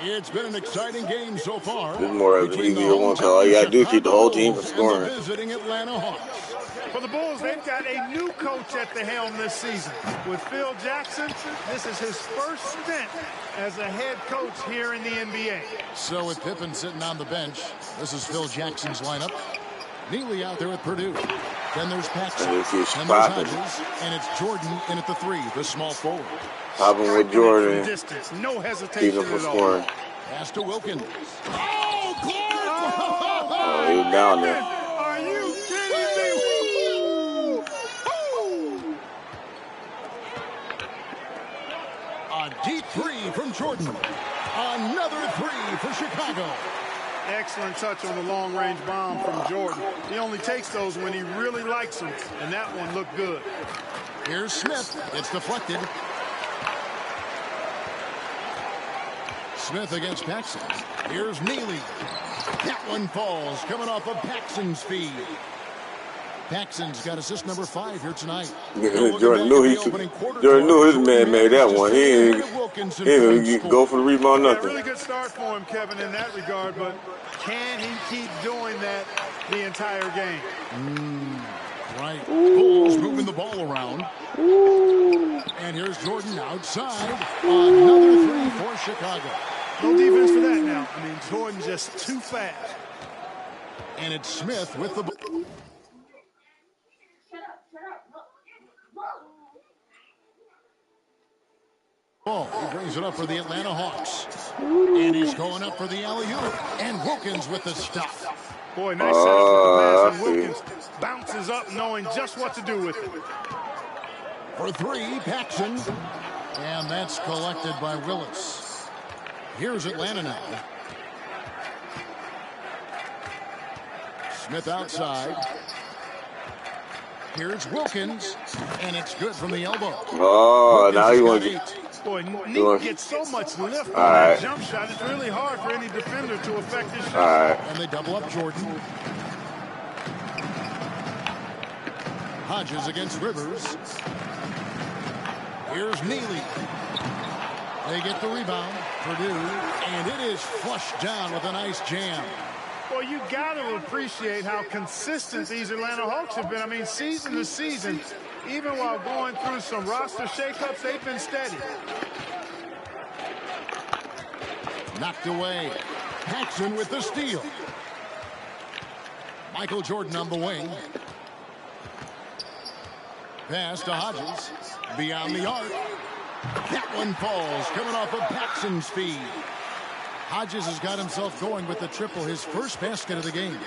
It's been an exciting game so far. This is more of an easier one, so all you got to do is keep the whole team from scoring. Visiting Atlanta Hawks. For the Bulls, they've got a new coach at the helm this season. With Phil Jackson, this is his first stint as a head coach here in the NBA. So with Pippen sitting on the bench, this is Phil Jackson's lineup. Neely out there with Purdue. Then there's Paxson. And there's Hodges. And it's Jordan in at the 3, the small forward. Popping with Jordan. Distance, no hesitation at all. Pass to Wilkins. Oh, Clark! Oh, he was down there. Are you kidding me? A deep 3 from Jordan. Another 3 for Chicago. Excellent touch on the long-range bomb from Jordan. He only takes those when he really likes them, and that one looked good. Here's Smith. It's deflected. Smith against Paxson. Here's Neely. That one falls, coming off of Paxson's feed. Paxson's got assist number 5 here tonight. Jordan knew his man made that one. He didn't go for the rebound, nothing. Really good start for him, Kevin, in that regard, but can he keep doing that the entire game? Right. Bulls moving the ball around. And here's Jordan outside. Another 3 for Chicago. No defense for that now. I mean, Jordan just too fast. And it's Smith with the ball. He brings it up for the Atlanta Hawks. And he's going up for the alley-oop. And Wilkins with the stuff. Boy, nice setup with the pass. And Wilkins bounces up knowing just what to do with it. For 3, Paxson. And that's collected by Willis. Here's Atlanta now. Smith outside. Here's Wilkins, and it's good from the elbow. Oh, Wilkins now you want to get... Boy, Nick gets so much lift on that jump shot. It's really hard for any defender to affect his shot. And they double up Jordan. Hodges against Rivers. Here's Neely. They get the rebound. Purdue, and it is flushed down with a nice jam. Well, you got to appreciate how consistent these Atlanta Hawks have been. I mean, season to season, even while going through some roster shakeups, they've been steady. Knocked away. Paxson with the steal. Michael Jordan on the wing. Pass to Hodges. Beyond the arc. That one falls, coming off of Paxson's feed. Hodges has got himself going with the triple, his first basket of the game.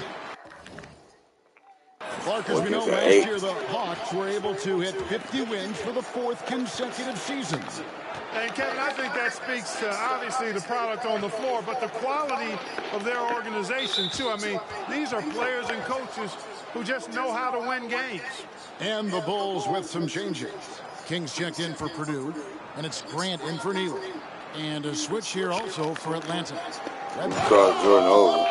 Clark, as we know, last year the Hawks were able to hit 50 wins for the 4th consecutive season. And Kevin, I think that speaks to obviously the product on the floor, but the quality of their organization too. I mean, these are players and coaches who just know how to win games. And the Bulls with some changes. Kings checked in for Purdue, and it's Grant in for Neely. And a switch here also for Atlanta. Jordan over.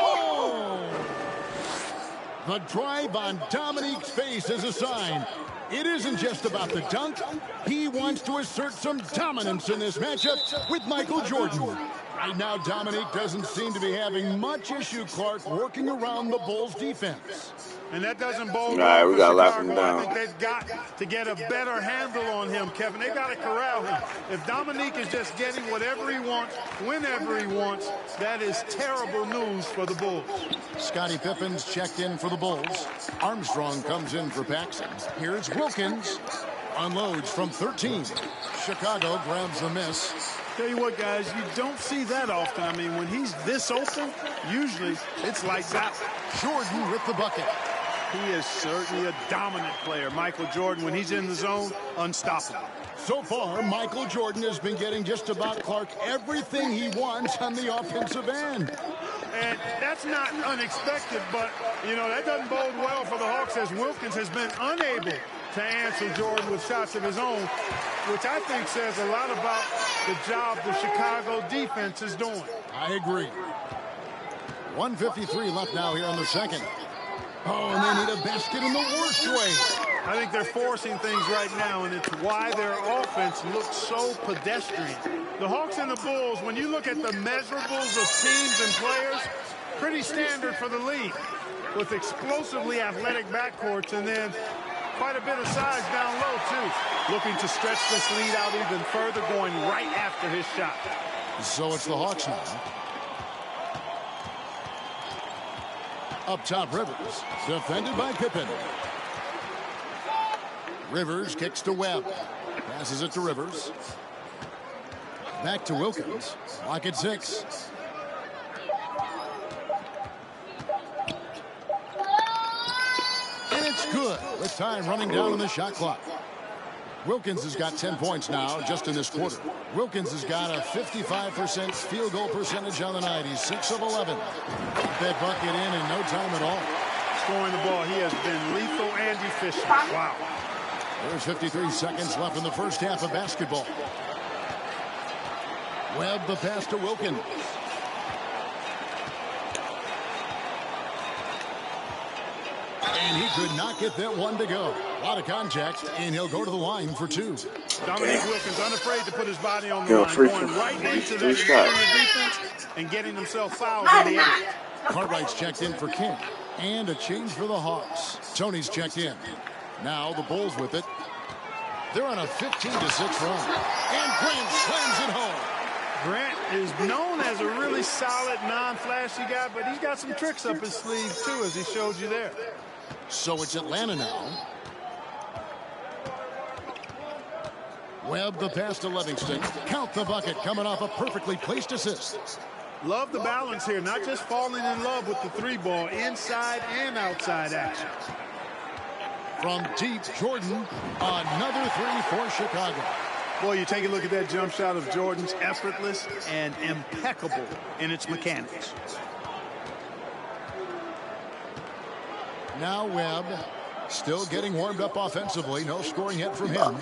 The drive on Dominique's face is a sign. It isn't just about the dunk. He wants to assert some dominance in this matchup with Michael Jordan. Right now, Dominique doesn't seem to be having much issue, Clark, working around the Bulls' defense. And that doesn't bode well we for got to lock Chicago. him down. I think they've got to get a better handle on him, Kevin. They've got to corral him. If Dominique is just getting whatever he wants, whenever he wants, that is terrible news for the Bulls. Scottie Pippen's checked in for the Bulls. Armstrong comes in for Paxson. Here's Wilkins. Unloads from 13. Chicago grabs the miss. Tell you what, guys, you don't see that often. I mean, when he's this open, usually it's lights out. Jordan with the bucket. He is certainly a dominant player. Michael Jordan, when he's in the zone, unstoppable. So far, Michael Jordan has been getting just about, Clark, everything he wants on the offensive end. And that's not unexpected, but, you know, that doesn't bode well for the Hawks as Wilkins has been unable to answer Jordan with shots of his own, which I think says a lot about the job the Chicago defense is doing. I agree. 1:53 left now here in the second. Oh, and they need a basket in the worst way. I think they're forcing things right now, and it's why their offense looks so pedestrian. The Hawks and the Bulls, when you look at the measurables of teams and players, pretty standard for the league, with explosively athletic backcourts and then quite a bit of size down low, too. Looking to stretch this lead out even further, going right after his shot. So it's the Hawks now. Up top, Rivers. Defended by Pippen. Rivers kicks to Webb. Passes it to Rivers. Back to Wilkins. Lock at 6. And it's good with time running down on the shot clock. Wilkins has got 10 points now just in this quarter. Wilkins has got a 55% field goal percentage on the night. He's 6 of 11. Got that bucket in no time at all. Scoring the ball, he has been lethal and efficient. Wow. There's 53 seconds left in the first half of basketball. Webb the pass to Wilkins. And he could not get that one to go. A lot of contact, and he'll go to the line for 2. Dominique Wilkins unafraid to put his body on the line, going right into that defense and getting himself fouled in the act. Cartwright's checked in for King. And a change for the Hawks. Tony's checked in. Now the Bulls with it. They're on a 15-6 run. And Grant slams it home. Grant is known as a really solid, non-flashy guy, but he's got some tricks up his sleeve, too, as he showed you there. So it's Atlanta now. Webb the pass to Livingston. Count the bucket coming off a perfectly placed assist. Love the balance here, not just falling in love with the 3-ball, inside and outside action. From deep, Jordan, another 3 for Chicago. Boy, you take a look at that jump shot of Jordan's, effortless and impeccable in its mechanics. Now Webb still getting warmed up offensively. No scoring yet from him.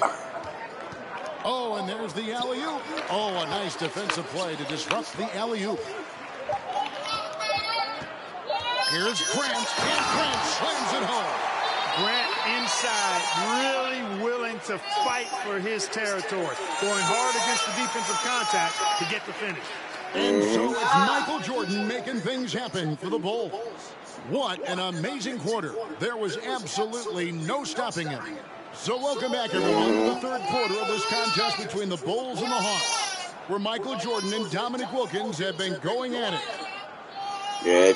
Oh, and there's the alley-oop. Oh, a nice defensive play to disrupt the alley-oop. Here's Grant, and Grant slams it home. Grant inside, really willing to fight for his territory. Going hard against the defensive contact to get the finish. And so it's Michael Jordan making things happen for the Bulls. What an amazing quarter. There was absolutely no stopping him. So welcome back, everyone, to the third quarter of this contest between the Bulls and the Hawks, where Michael Jordan and Dominique Wilkins have been going at it. Yeah,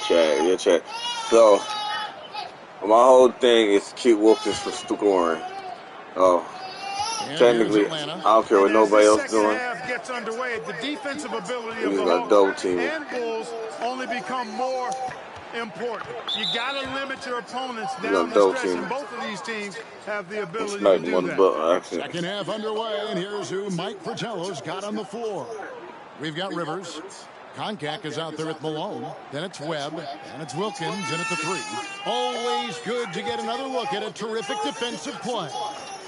check. So, my whole thing is to keep Wilkins from scoring. Oh. Technically, I don't care what nobody else doing. Gets underway, the defensive ability of the Hawks and Bulls only become more important. You got to limit your opponents down the stretch, and both of these teams have the ability to do that. Second half underway, and here's who Mike Fratello's got on the floor. We've got Rivers. Koncak is out there with Malone. Then it's Webb, and it's Wilkins in at the 3. Always good to get another look at a terrific defensive play.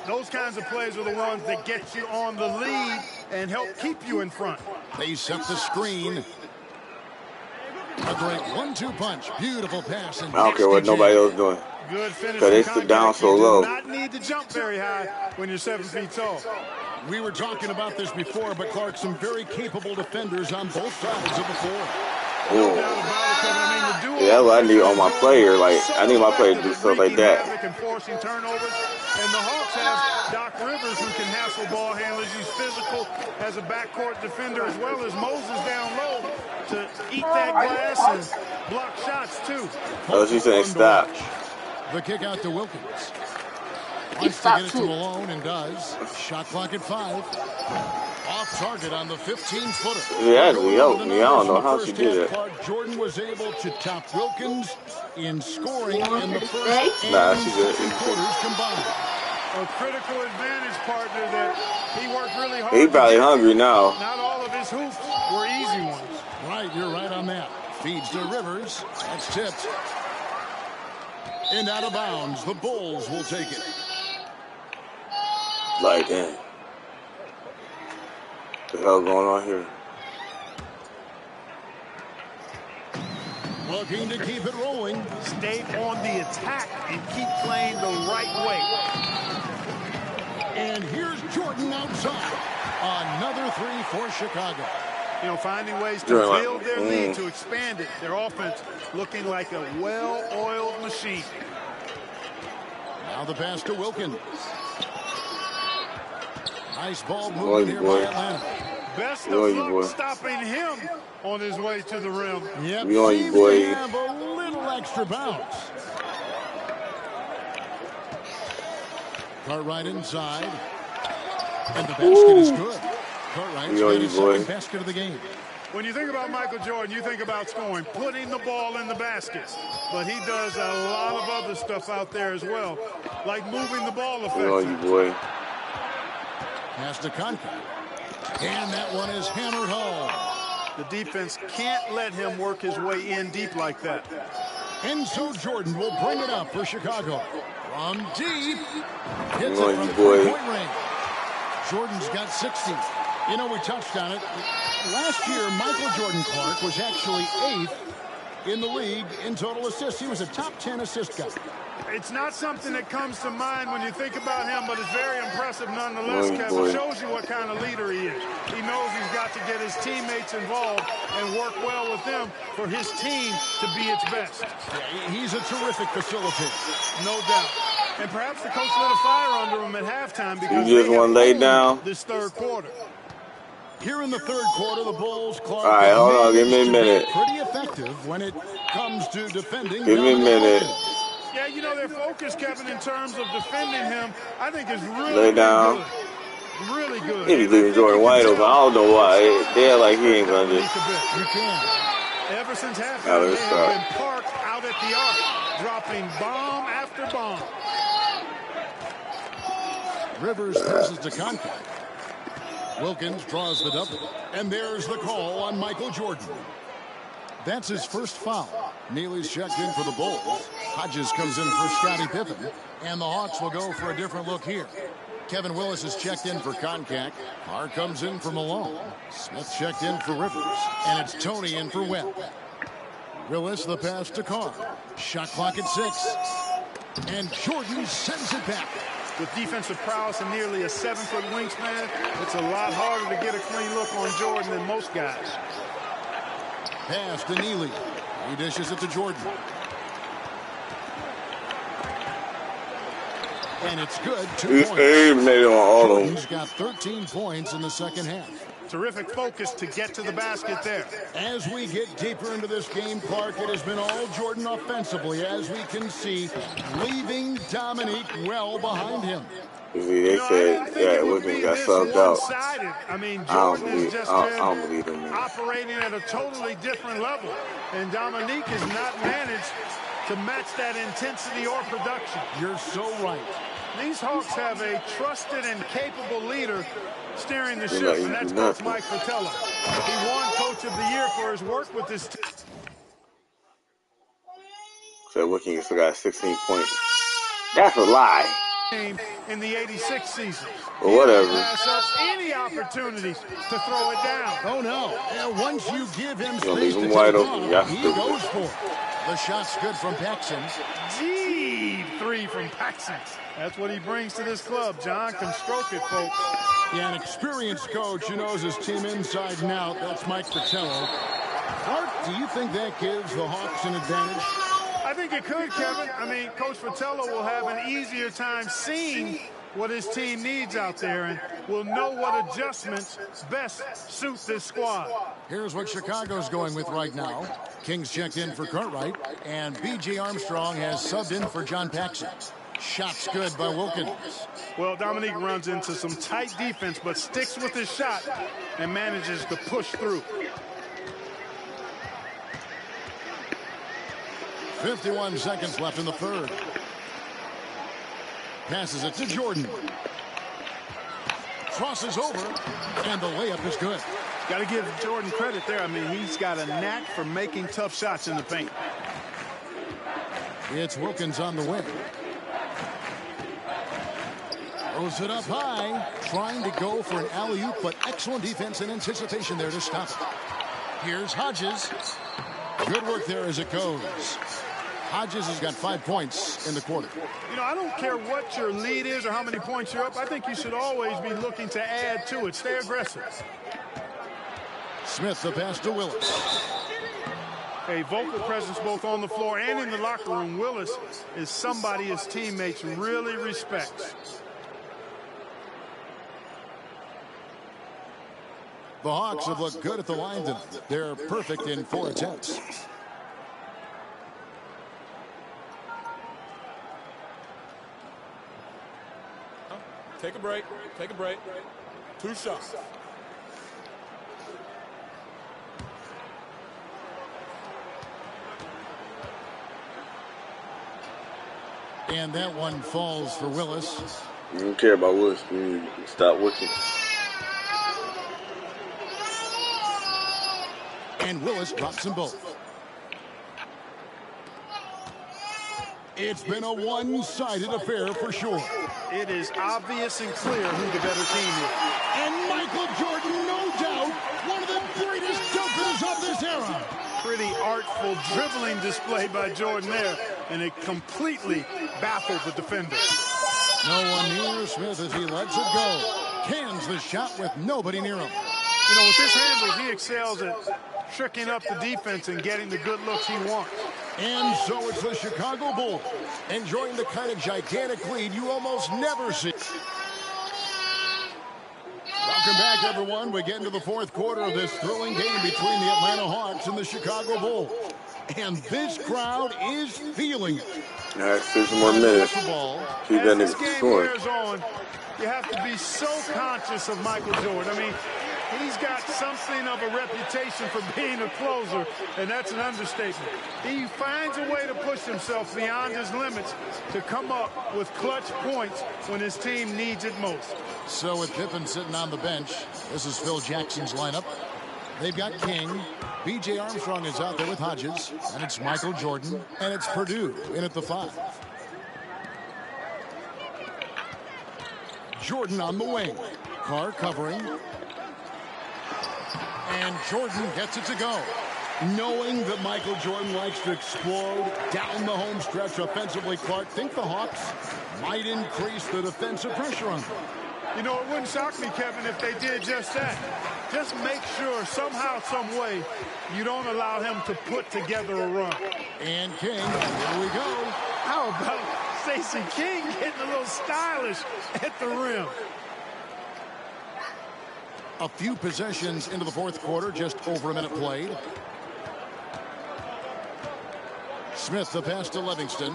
Those kinds of plays are the ones that get you on the lead and help keep you in front. They set the screen. A great 1-2 punch. Beautiful pass. And I don't care what nobody else doing. Good finish. Because they sit down so low. You do not need to jump very high when you're 7 feet tall. We were talking about this before, but Clark, some very capable defenders on both sides of the floor. No doubt about it, Kevin. I mean, the duo, yeah, that's what I need on my player. Like, I need my player to do stuff like that. And forcing turnovers. And the Hawks have Doc Rivers, who can hassle ball handlers. He's physical as a backcourt defender, as well as Moses down low to eat that glass and block shots, too. Oh, she's saying stop. The kick out to Wilkins. Wants to get it to Malone and does. Shot clock at 5. Off target on the 15-footer. Yeah, actually helped me. I don't know how she did it. Jordan was able to top Wilkins in scoring in the first she did. quarters combined. A critical advantage partner that he worked really hard. He's probably hungry now. Not all of his hoops were easy ones. Right, you're right on that. Feeds to Rivers. That's tipped. And out of bounds, the Bulls will take it. Like, damn. What the hell going on here? Looking to keep it rolling. Stay on the attack and keep playing the right way. And here's Jordan outside. Another 3 for Chicago. You know, finding ways to build their lead, to expand it. Their offense looking like a well-oiled machine. Now the pass to Wilkins. Nice ball movement here by Atlanta. Best of luck stopping him on his way to the rim. Yep, seems to have a little extra bounce. Cartwright inside. And the basket is good. Cartwright's got his second basket of the game. When you think about Michael Jordan, you think about scoring, putting the ball in the basket. But he does a lot of other stuff out there as well, like moving the ball effectively. Pass to Koncak. And that one is hammered home. The defense can't let him work his way in deep like that. And so Jordan will bring it up for Chicago. From deep. Hits it from three-point range. Jordan's got 60. You know, we touched on it. Last year, Michael Jordan Clark was actually 8th in the league in total assists. He was a top 10 assist guy. It's not something that comes to mind when you think about him, but it's very impressive nonetheless, Kevin. It shows you what kind of leader he is. He knows he's got to get his teammates involved and work well with them for his team to be its best. Yeah, he's a terrific facilitator. No doubt. And perhaps the coach lit a fire under him at halftime because you just want to lay down this third quarter. Here in the third quarter, the Bulls, Clark, all right, hold on, give me a minute. Pretty effective when it comes to defending. Give me a minute. Yeah, you know, their focus, Kevin, in terms of defending him, I think is really, lay down. Really good. He's leaving Jordan wide open. I don't know why. They're like he ain't gonna just. You can. Ever since halftime, they have been parked out at the arc, dropping bomb after bomb. Rivers passes to Koncak. Wilkins draws the double. And there's the call on Michael Jordan. That's his first foul. Neely's checked in for the Bulls. Hodges comes in for Scottie Pippen, and the Hawks will go for a different look here. Kevin Willis is checked in for Koncak. Carr comes in for Malone. Smith checked in for Rivers, and it's Tony in for Webb. Willis, the pass to Carr. Shot clock at 6. And Jordan sends it back. With defensive prowess and nearly a 7-foot wingspan, it's a lot harder to get a clean look on Jordan than most guys. Pass to Neely. He dishes it to Jordan. And it's good. 2 points. Jordan's got 13 points in the second half. Terrific focus to get to the basket there. As we get deeper into this game, Clark, it has been all Jordan offensively, as we can see, leaving Dominique well behind him. They said that Wiggins got subbed out. I mean, Jordan has just been operating at a totally different level, and Dominique has not managed to match that intensity or production. You're so right. These Hawks have a trusted and capable leader steering the ship, and that's Coach Mike Fratello. He won Coach of the Year for his work with this team. So Wiggins still got 16 points. That's a lie. In the 86 season. Well, whatever. Pass up any opportunities to throw it down. Oh, no. And once you give him space leave him wide open. He goes for it. The shot's good from Paxson. Deep 3 from Paxson. That's what he brings to this club. John can stroke it, folks. Yeah, an experienced coach who knows his team inside and out. That's Mike Fratello. Clark, do you think that gives the Hawks an advantage? I think it could, Kevin. I mean, Coach Fratello will have an easier time seeing what his team needs out there and will know what adjustments best suit this squad. Here's what Chicago's going with right now. Kings checked in for Cartwright, and B.J. Armstrong has subbed in for John Paxson. Shot's good by Wilkins. Well, Dominique runs into some tight defense, but sticks with his shot and manages to push through. 51 seconds left in the third. Passes it to Jordan. Crosses over, and the layup is good. Got to give Jordan credit there. I mean, he's got a knack for making tough shots in the paint. It's Wilkins on the wing. Throws it up high, trying to go for an alley-oop, but excellent defense and anticipation there to stop it. Here's Hodges. Good work there as it goes. Hodges has got 5 points in the quarter. You know, I don't care what your lead is or how many points you're up. I think you should always be looking to add to it. Stay aggressive. Smith, the pass to Willis. A vocal presence both on the floor and in the locker room. Willis is somebody his teammates really respect. The Hawks have looked good at the line tonight. They're perfect in 4 attempts. Take a break. Take a break. 2 shots. And that one falls for Willis. You don't care about Willis. You stop working. And Willis drops them both. It's been a one-sided affair for sure. It is obvious and clear who the better team is. And Michael Jordan, no doubt, one of the greatest jumpers of this era. Pretty artful dribbling display by Jordan there, and it completely baffled the defender. No one near Smith as he lets it go. Cans the shot with nobody near him. You know, with his handles, he excels at tricking up the defense and getting the good looks he wants. And so it's the Chicago Bulls enjoying the kind of gigantic lead you almost never see. Welcome back, everyone. We get into the 4th quarter of this thrilling game between the Atlanta Hawks and the Chicago Bulls. And this crowd is feeling it. All right, 6 more minutes. Keep that nigga scoring. You have to be so conscious of Michael Jordan. I mean, he's got something of a reputation for being a closer, and that's an understatement. He finds a way to push himself beyond his limits to come up with clutch points when his team needs it most. So with Pippen sitting on the bench, this is Phil Jackson's lineup. They've got King. B.J. Armstrong is out there with Hodges. And it's Michael Jordan. And it's Purdue in at the 5. Jordan on the wing. Carr covering. And Jordan gets it to go. Knowing that Michael Jordan likes to explode down the home stretch offensively, Clark, think the Hawks might increase the defensive pressure on them. You know, it wouldn't shock me, Kevin, if they did just that. Just make sure somehow, some way, you don't allow him to put together a run. And King, here we go. How about Stacey King getting a little stylish at the rim? A few possessions into the fourth quarter, just over a minute played. Smith the pass to Livingston.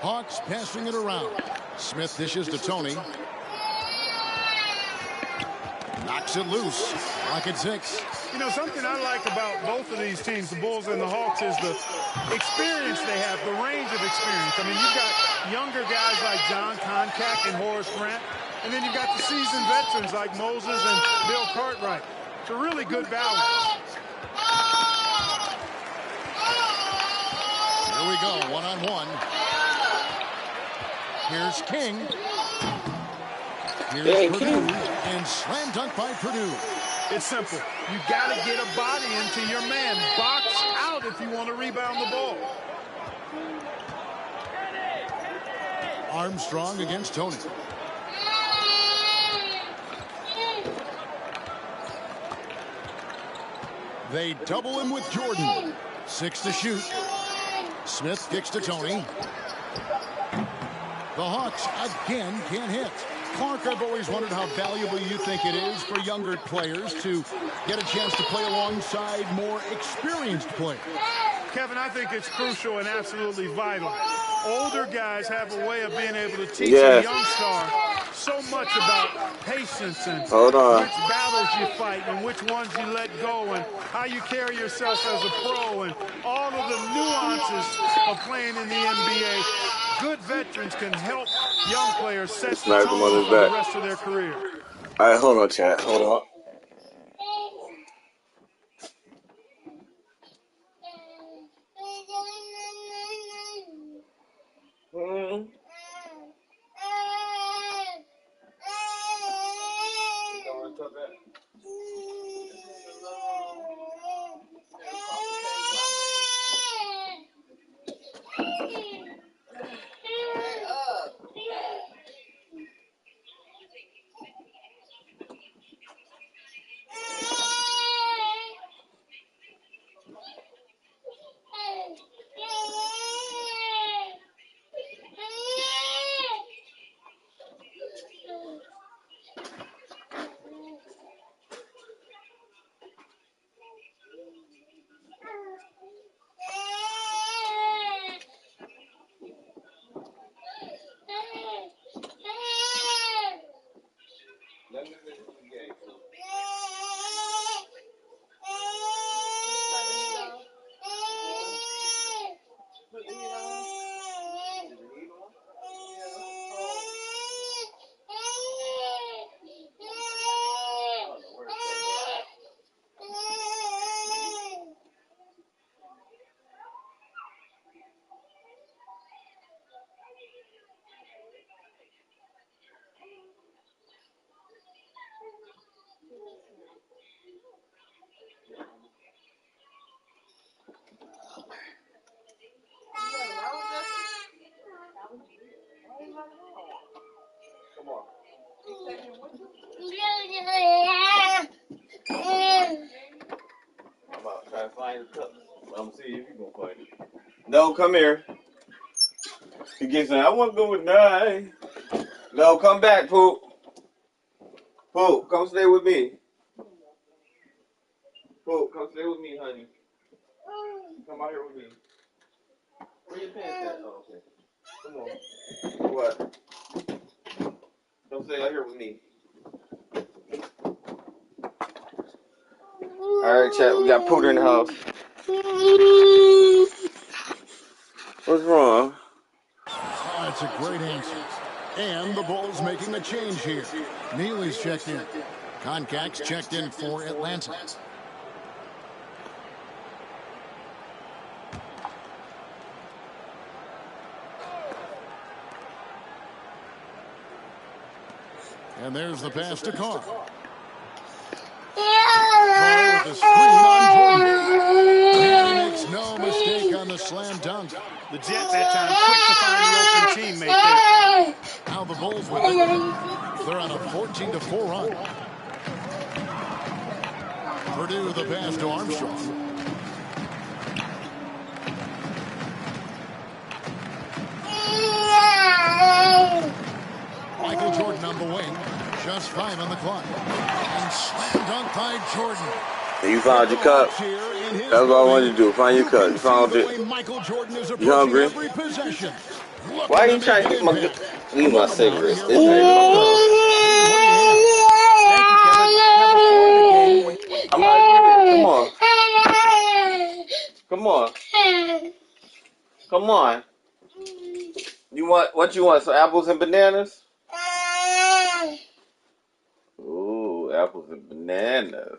Hawks passing it around. Smith dishes to Tony. Knocks it loose. Rocket 6. You know, something I like about both of these teams, the Bulls and the Hawks, is the experience they have, the range of experience. I mean, you've got younger guys like John Koncak and Horace Grant, and then you've got the seasoned veterans like Moses and Bill Cartwright. It's a really good balance. Here we go, one-on-one. Here's King. Here's Purdue, and slam dunk by Purdue. It's simple. You got to get a body into your man. Box out if you want to rebound the ball. Armstrong against Tony. They double him with Jordan. 6 to shoot. Smith kicks to Tony. The Hawks again can't hit. Clark, I've always wondered how valuable you think it is for younger players to get a chance to play alongside more experienced players. Kevin, I think it's crucial and absolutely vital. Older guys have a way of being able to teach a young star so much about patience and which battles you fight and which ones you let go and how you carry yourself as a pro and all of the nuances of playing in the NBA. Good veterans can help young players set the tone for the rest of their career. All right, hold on, chat. Hold on. I'm out trying to find the cup. I'm gonna see if you gonna find it. No, come here. He gets in. I want to go with 9. No, come back, Poop. Poop, come stay with me. Poop, come stay with me, honey. Come out here with me. Where your pants at? Oh, okay. Come on. What? Come stay out here with me. Alright, chat, we got Pooter in the house. What's wrong? That's a great answer. And the Bulls making a change here. Neely's checked in. Contacts checked in for Atlanta. And there's the pass to Carr. Carr with the screen on Jordan. And he makes no mistake on the slam dunk. The Jet that time quick to find the open teammate there. Now the Bulls with it. They're on a 14-4 run. Purdue the pass to Armstrong. Michael Jordan on the wing. Just 5 on the clock. And slam dunk by Jordan. You found your cup. That's what I wanted you to do. Find your cup. You found it. You hungry? Why are you trying to leave my cigarettes? This ain't I'm not good. Come on. Come on. You want what you want? Some apples and bananas? Ooh, apples and bananas.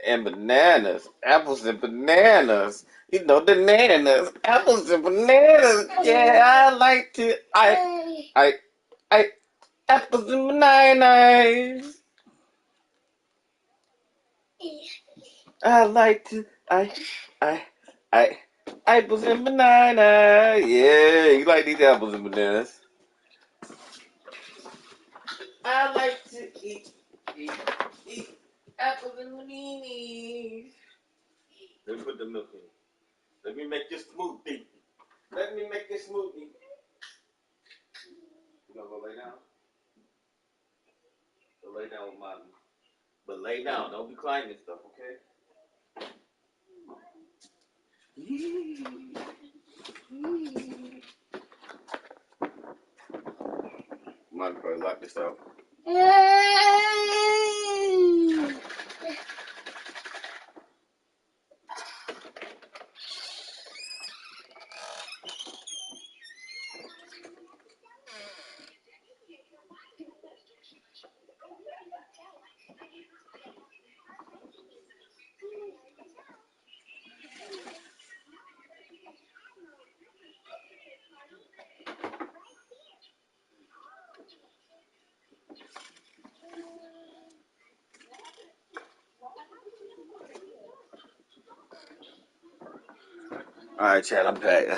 And bananas. Apples and bananas. You know, the bananas. Apples and bananas. Yeah, I like to. Apples and bananas. I like to. Apples and bananas. Yeah, you like these apples and bananas. I like to eat apples and bananas. Let me put the milk in. Let me make this smoothie. Let me make this smoothie. You gonna go lay down? Go lay down with mommy. But lay down. Don't be climbing stuff, okay? Mommy probably lock this out. All right, Chad, I'm back.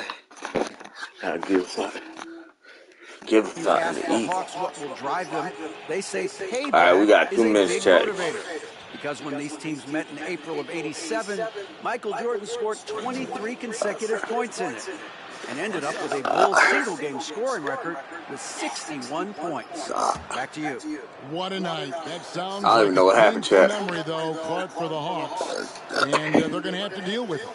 Gotta give something to eat. Hawks what will drive them. They say payback. All right, we got 2 minutes, Chad. Because when these teams met in April of '87, Michael Jordan scored 23 consecutive points in it and ended up with a Bulls single-game scoring record with 61 points. Back to you. What a night. That sounds I don't even know what happened, Chad. memory, though, Clark, for the Hawks. And they're going to have to deal with it.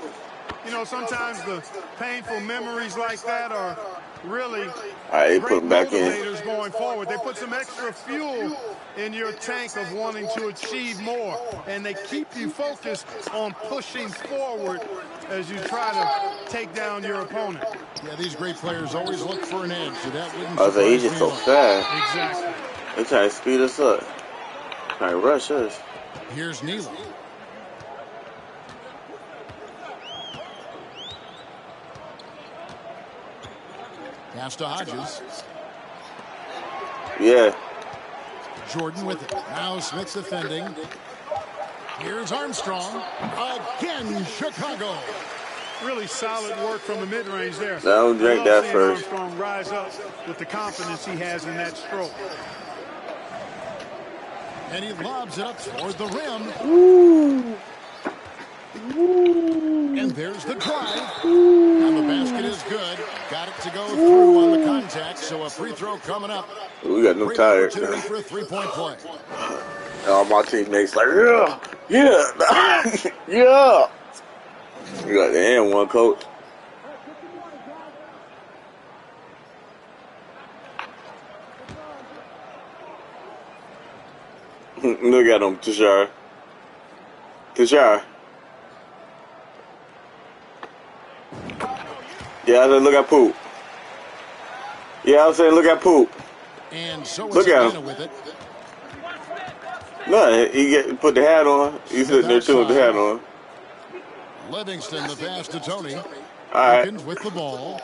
You know, sometimes the painful memories like that are really great motivators going forward. They put some extra fuel in your tank of wanting to achieve more, and they keep you focused on pushing forward as you try to take down your opponent. Yeah, these great players always look for an edge, so that wouldn't surprise me. He's just so fast. Exactly. They try to speed us up. Try to rush us. Here's Neely. Pass to Hodges. Yeah. Jordan with it. Now Smith defending. Here's Armstrong. Again, Chicago. Really solid work from the mid-range there. Don't drink that first. Armstrong rise up with the confidence he has in that stroke. And he lobs it up toward the rim. Ooh. And there's the drive. And the basket is good. Got it to go through on the contact, so a free throw coming up. We got no tired. For a three-point play. All my teammates like, yeah. Yeah. You got the and one, coach. Look at him, Tashar. Yeah, I said, look at Poop. Yeah, I was saying, look at Poop. And so look at him. With it. No, he put the hat on. He's sitting there too with the hat on. Livingston, the pass to Tony. All right. Wilkins with the ball.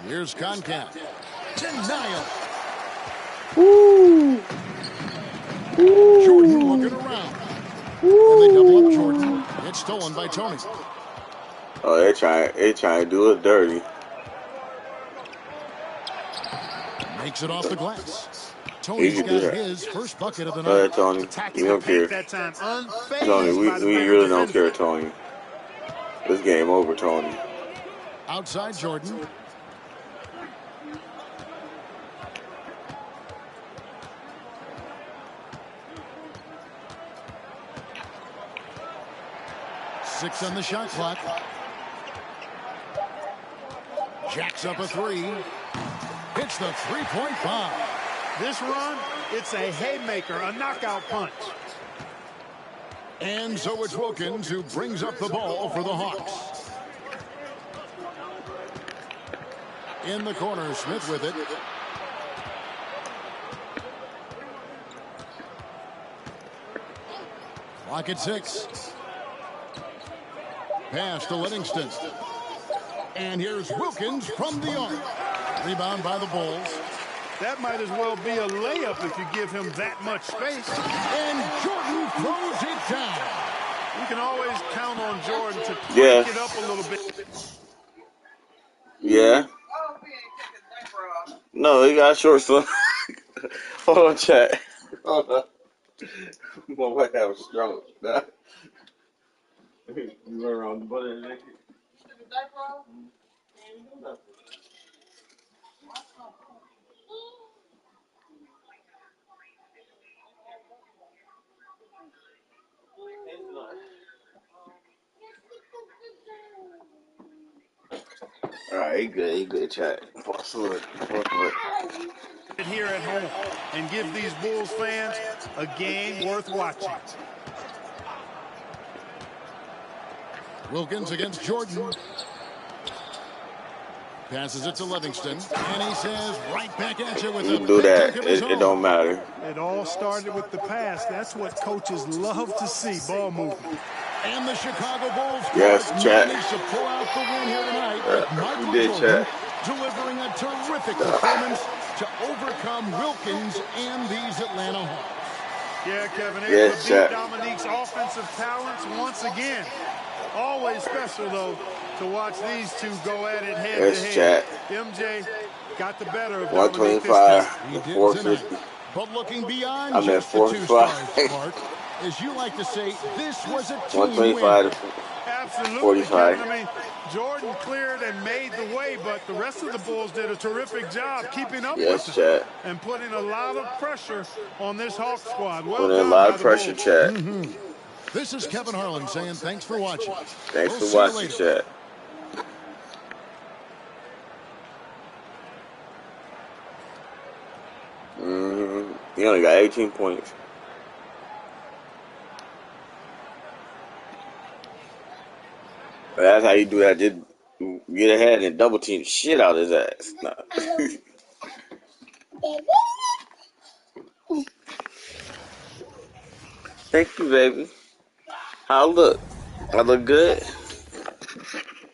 Here's Concat. Denial. Woo. Woo. Jordan looking around. And they double up Jordan. It's stolen by Tony. Oh, they trying to do it dirty. Makes it off the glass. Tony's got his first bucket of the night. Go ahead, Tony. We don't care. That time. Tony, we really don't care, Tony. This game over, Tony. Outside Jordan. Six on the shot clock. Jacks up a three. Hits the three-point bomb. This run, it's a haymaker, a knockout punch. And so it's Wilkins who brings up the ball for the Hawks. In the corner, Smith with it. Clock at 6. Pass to Livingston. And here's Wilkins from the arc. Rebound by the Bulls. That might as well be a layup if you give him that much space. And Jordan throws it down. You can always count on Jordan to break it up a little bit. Yeah. No, he got short, son. Hold on, chat. Hold on. My wife have a stroke. You run around the butt of the naked. All right, he good, chat. Here at home and give these Bulls fans a game worth watching. Wilkins against Jordan. Passes it to Livingston. And he says, right back at you with you do that. It don't matter. It all started with the pass. That's what coaches love to see, ball movement. And the Chicago Bulls managed to pull out the win here tonight. Michael Jordan delivering a terrific performance to overcome Wilkins and these Atlanta Hawks. Yeah, Kevin, able to beat Dominique's offensive talents once again. Always special, though, to watch these two go at it head-to-head. MJ got the better of Dominique this time. 125, 450. But looking beyond just the two stars, Mark, as you like to say, this was a team 125 win. Absolutely, 45. Kevin. I mean, Jordan cleared and made the way, but the rest of the Bulls did a terrific job keeping up with it and putting a lot of pressure on this Hawks squad. Well putting done a lot by of pressure, Bulls. chat. This is Kevin Harlan saying thanks for watching. Thanks for watching, chat. He only got 18 points. That's how you do that. Just get ahead and double team the shit out of his ass. Nah. Thank you, baby. How I look? I look good?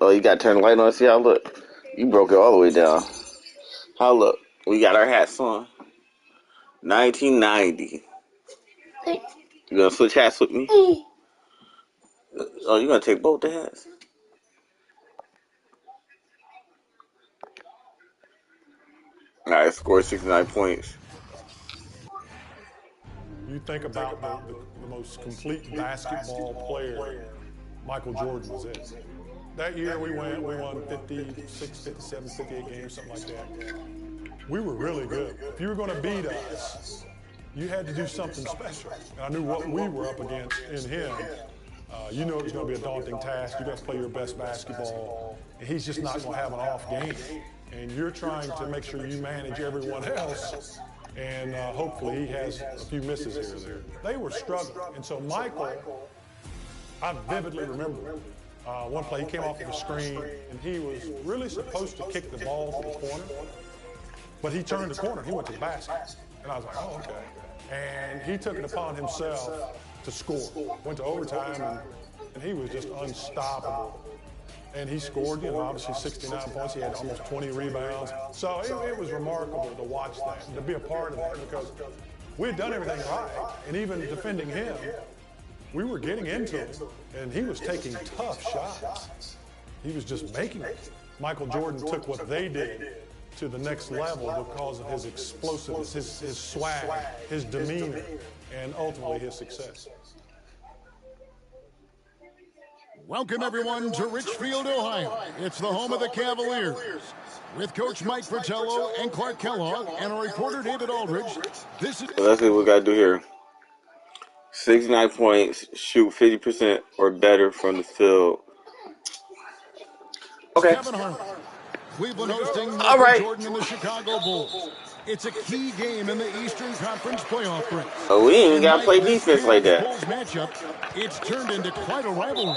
Oh, you got to turn the light on and see how I look. You broke it all the way down. How I look? We got our hats on. 1990. You gonna switch hats with me? Oh, you gonna take both the hats? Alright, scored 69 points. You think about the most complete basketball player, Michael Jordan was it. That year we won 56, 57, 58 games, something like that. We were really good. If you were going to beat us, you had to do something special. And I knew what we were up against in him. You knew it was going to be a daunting task. You got to play your best basketball. And he's just not going to have an off game. And you're trying to make sure you manage everyone else. And hopefully he has a few misses here and there. They were struggling. And so Michael, I vividly remember one play, he came off of the screen, and he was really supposed to kick the ball to the corner. But he turned the corner, he went to the basket. And I was like, oh, okay. And he took it upon himself to score. Went to overtime, and he was just unstoppable. And he scored, obviously 69 points. He had almost 20 rebounds. So it was remarkable to watch that and to be a part of that because we had done everything right. And even defending him, we were getting into him, and he was taking tough shots. He was just making it. Michael Jordan took what they did to the next level because of his explosiveness, his swag, his demeanor, and ultimately his success. Welcome, everyone, to Richfield, Ohio. It's the home of the Cavaliers. With Coach Mike Fratello and Clark Kellogg and our reporter David Aldridge, this is... So let's see what we got to do here. 69 points, shoot 50% or better from the field. Okay. Kevin Harlan. Cleveland hosting Michael Jordan and the Chicago Bulls. It's a key game in the Eastern Conference playoff race. Oh, we ain't even got to play defense like that. Bulls matchup, it's turned into quite a rivalry.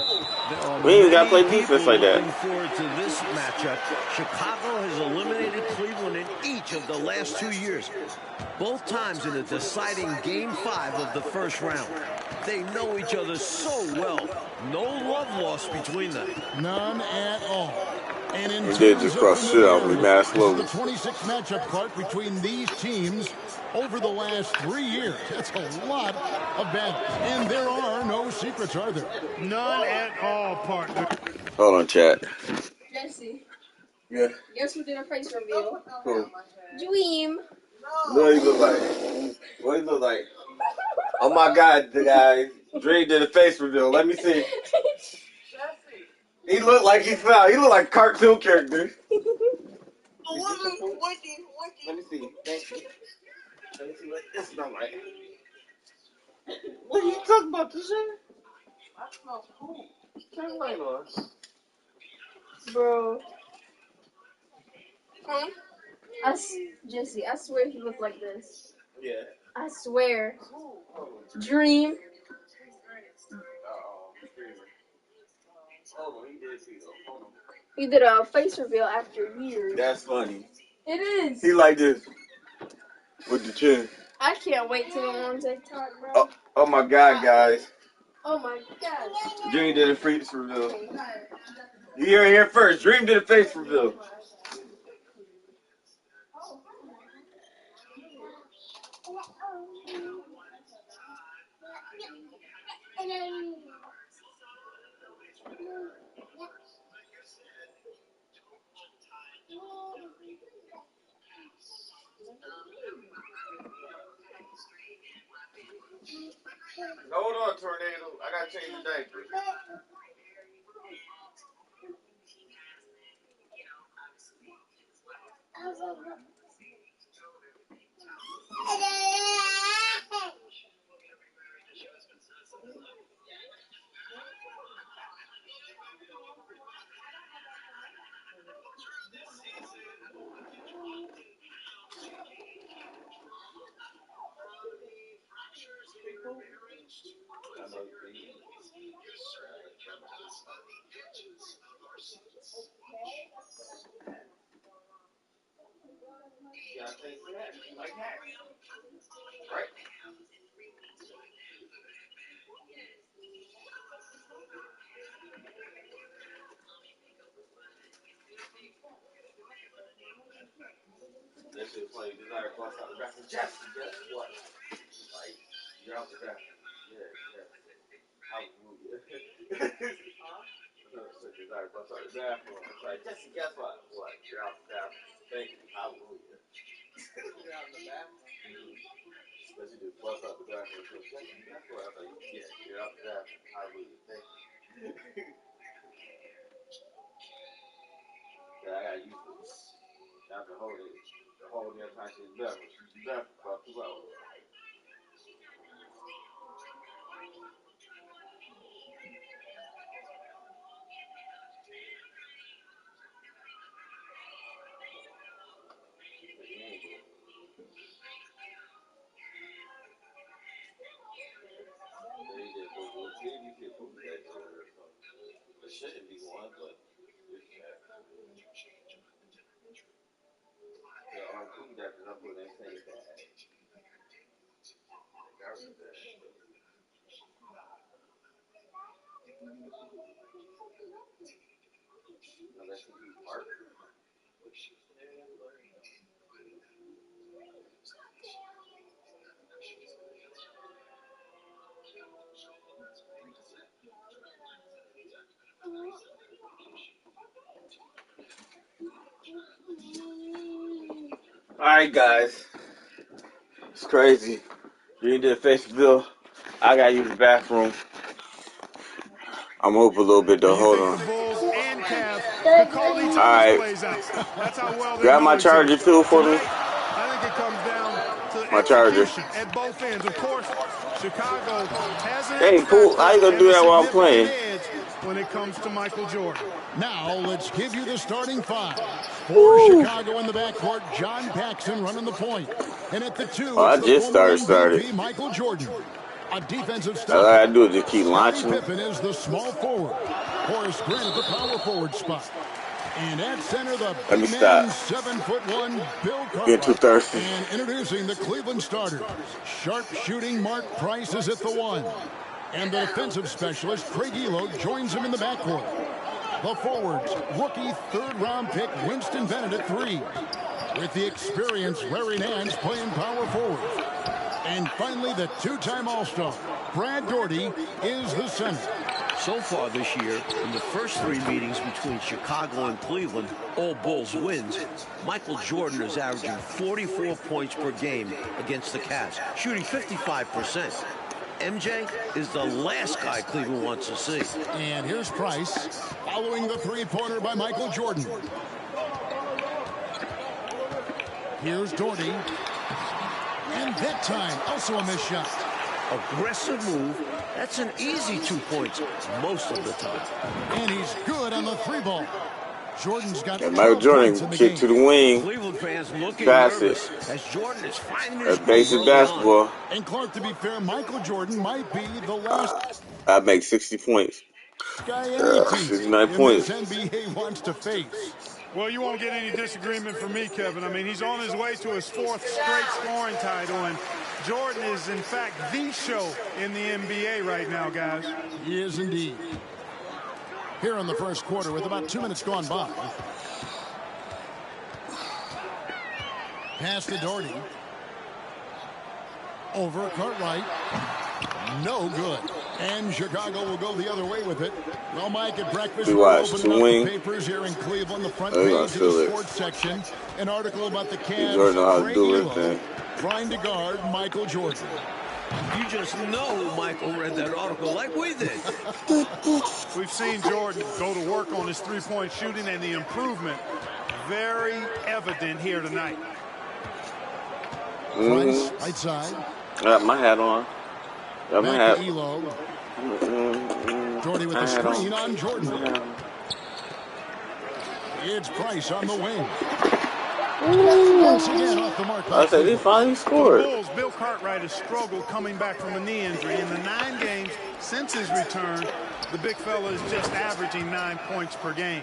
We ain't even got to play defense like that. Looking forward to this matchup. Chicago has eliminated Cleveland in each of the last 2 years. Both times in a deciding Game 5 of the first round. They know each other so well. No love lost between them. None at all. And in we did just cross shit out. We mad slow. The 26th matchup, Clark, between these teams over the last 3 years. That's a lot of battles. And there are no secrets, are there? None at all, partner. Hold on, chat. Jesse. Yeah. Guess who did a face reveal? Who? Dream. What do he look like? What do he look like? Oh my God, the guy. Dream did a face reveal. Let me see. He looked like he's foul. He looked like a cartoon character. Let me see. Thank you. Let me see what this is like. What are you talking about, this shit? I smell cool. Turn the light on. Bro. Huh? Jesse, I swear he looked like this. Yeah. I swear. Dream. Hold on, he did see though. Hold on. He did a face reveal after years. That's funny. It is. He like this. With the chin. I can't wait till the on TikTok, bro. Oh my God, guys. Oh my God. Dream did a face reveal. You hear it here first. Dream did a face reveal. Hold on, Tornado. I gotta change the diaper. Yeah, I think that. Like that. Right? That shit funny. Desire bust out the back of Jesse. Guess what? Like, you're out the back. Yeah, yeah. Hallelujah. Desire bust out the bathroom. It's like, Jesse, guess what? What? You're out the bathroom. Thank you. Hallelujah. You're out the bathroom? But you just bust out the bathroom. Jesse, guess what? I was like, yeah, you're out the bathroom. Hallelujah. Thank you. Yeah, I got used to this. After holding it. The whole damn time she's left. She's left for about 2 hours. It shouldn't be one, but it's that. There are cookie diapers up there that say that. Alright, guys. It's crazy. You need to face the bill. I gotta use the bathroom. I'm up a little bit though. Hold on. The Bulls and Cavs could call each other's plays out. That's how well they grab know my each charger other. too for me. I think it comes down to My charger. execution at both ends. Of course, Chicago has an Hey, Pool, how you gonna do that while I'm playing? edge when it comes to Michael Jordan. Now let's give you the starting five. For Chicago in the backcourt, John Paxson running the point. And at the two, I just started. Michael Jordan. A defensive stop. All I do is just keep launching. Pippen is the small forward. Horace Grant at the power forward spot. And at center, the Let me stop. 7'1" Bill Cartwright. Get too thirsty. And introducing the Cleveland starters. Sharp shooting Mark Price is at the one. And the defensive specialist, Craig Elo, joins him in the backcourt. The forwards, rookie third-round pick Winston Bennett at 3. With the experienced Larry Nance playing power forward. And finally, the two-time All-Star, Brad Daugherty, is the center. So far this year, in the first 3 meetings between Chicago and Cleveland, all Bulls wins, Michael Jordan is averaging 44 points per game against the Cavs, shooting 55%. MJ is the last guy Cleveland wants to see. And here's Price, following the three-pointer by Michael Jordan. Here's Daugherty. And that time, also a missed shot. Aggressive move. That's an easy 2 points most of the time. And he's good on the 3-ball. Jordan's got Michael Jordan kick to the wing. Cleveland fans looking pass nervous it. as Jordan is finding his basic basketball. And Clark, to be fair, Michael Jordan might be the last. I make 60 points. Guy any 69 points. NBA wants to face. Well, you won't get any disagreement from me, Kevin. I mean, he's on his way to his 4th straight scoring title, and Jordan is, in fact, the show in the NBA right now, guys. He is indeed. Here in the first quarter with about 2 minutes gone by. Pass to Daugherty. Over Cartwright. No good. And Chicago will go the other way with it. Well, Mike, at breakfast, we're opening up the papers here in Cleveland, the front page of the sports section. An article about the Cavs trying to guard Michael Jordan. You just know Michael read that article like we did. We've seen Jordan go to work on his three-point shooting, and the improvement very evident here tonight. Price, right side. Got my hat on. Got my hat. Elo. Daugherty with the screen on Jordan. It's Price on the wing. Once again off the mark. I said he finally scored. The Bulls, Bill Cartwright has struggled coming back from a knee injury. In the 9 games since his return, the big fella is just averaging 9 points per game.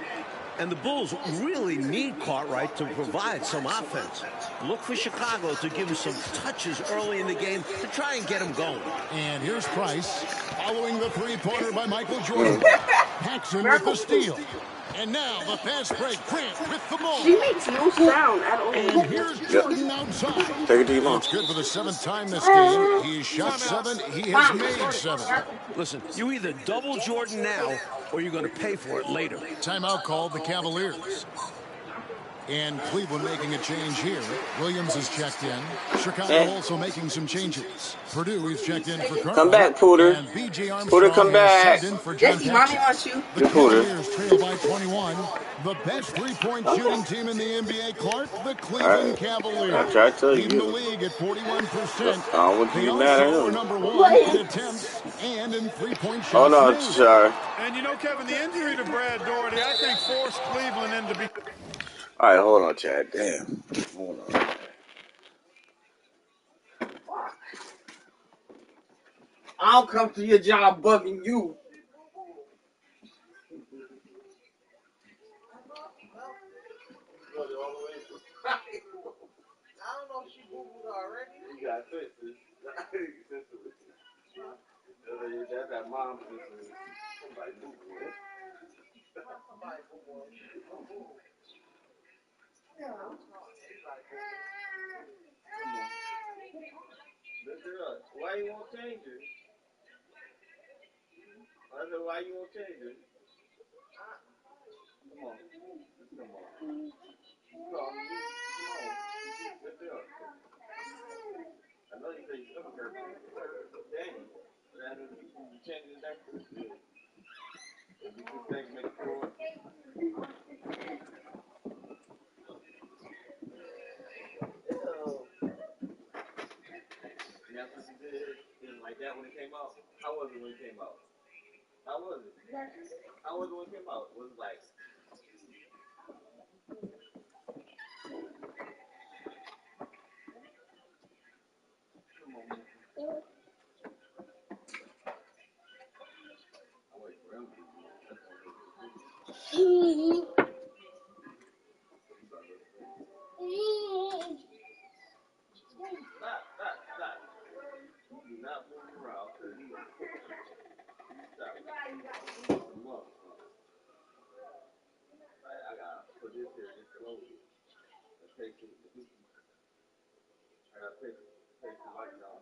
And the Bulls really need Cartwright to provide some offense. Look for Chicago to give him some touches early in the game to try and get him going. And here's Price, following the three-pointer by Michael Jordan. Paxson with the steal. And now the fast break. Grant with the ball. She makes no sound at all. And here's Jordan outside. Take it to your mom. It's good for the 7th time this game. He's shot 7. He has made 7. Listen, you either double Jordan now or you're going to pay for it later. Timeout called the Cavaliers. And Cleveland making a change here. Williams is checked in. Chicago also making some changes. Purdue is checked in for Carter. Come back, Porter. And B.J. Armstrong Porter, come back. in for John Jesse, mommy wants you. The Cavaliers trail by 21. The best three-point shooting team in the NBA, Clark, the Cleveland Cavaliers. I tried to tell you. Leading the league at 41%. I want you to be mad at him. Number 1 in attempts and in three-point shots. Oh, no, sorry. And you know, Kevin, the injury to Brad Daugherty, I think, forced Cleveland into be. All right, hold on, Chad. Damn. Hold on. I'll come to your job bugging you. I don't know if she Googled already. You got sisters. Why you won't change it? I said, why you won't change it? Come on. Come on. Come on. Lift it up. I know you say you're stomach hurt. Dang. You change it back. If you just make it forward. And that's what you did. It was like that when it came out. How was it when it came out? How was it? How was it when it came out? Was it like? Come on, man. I wait for him. Stop. Do not move around. Stop. Come on. I gotta put this here just close it. Take it. I gotta take the light down.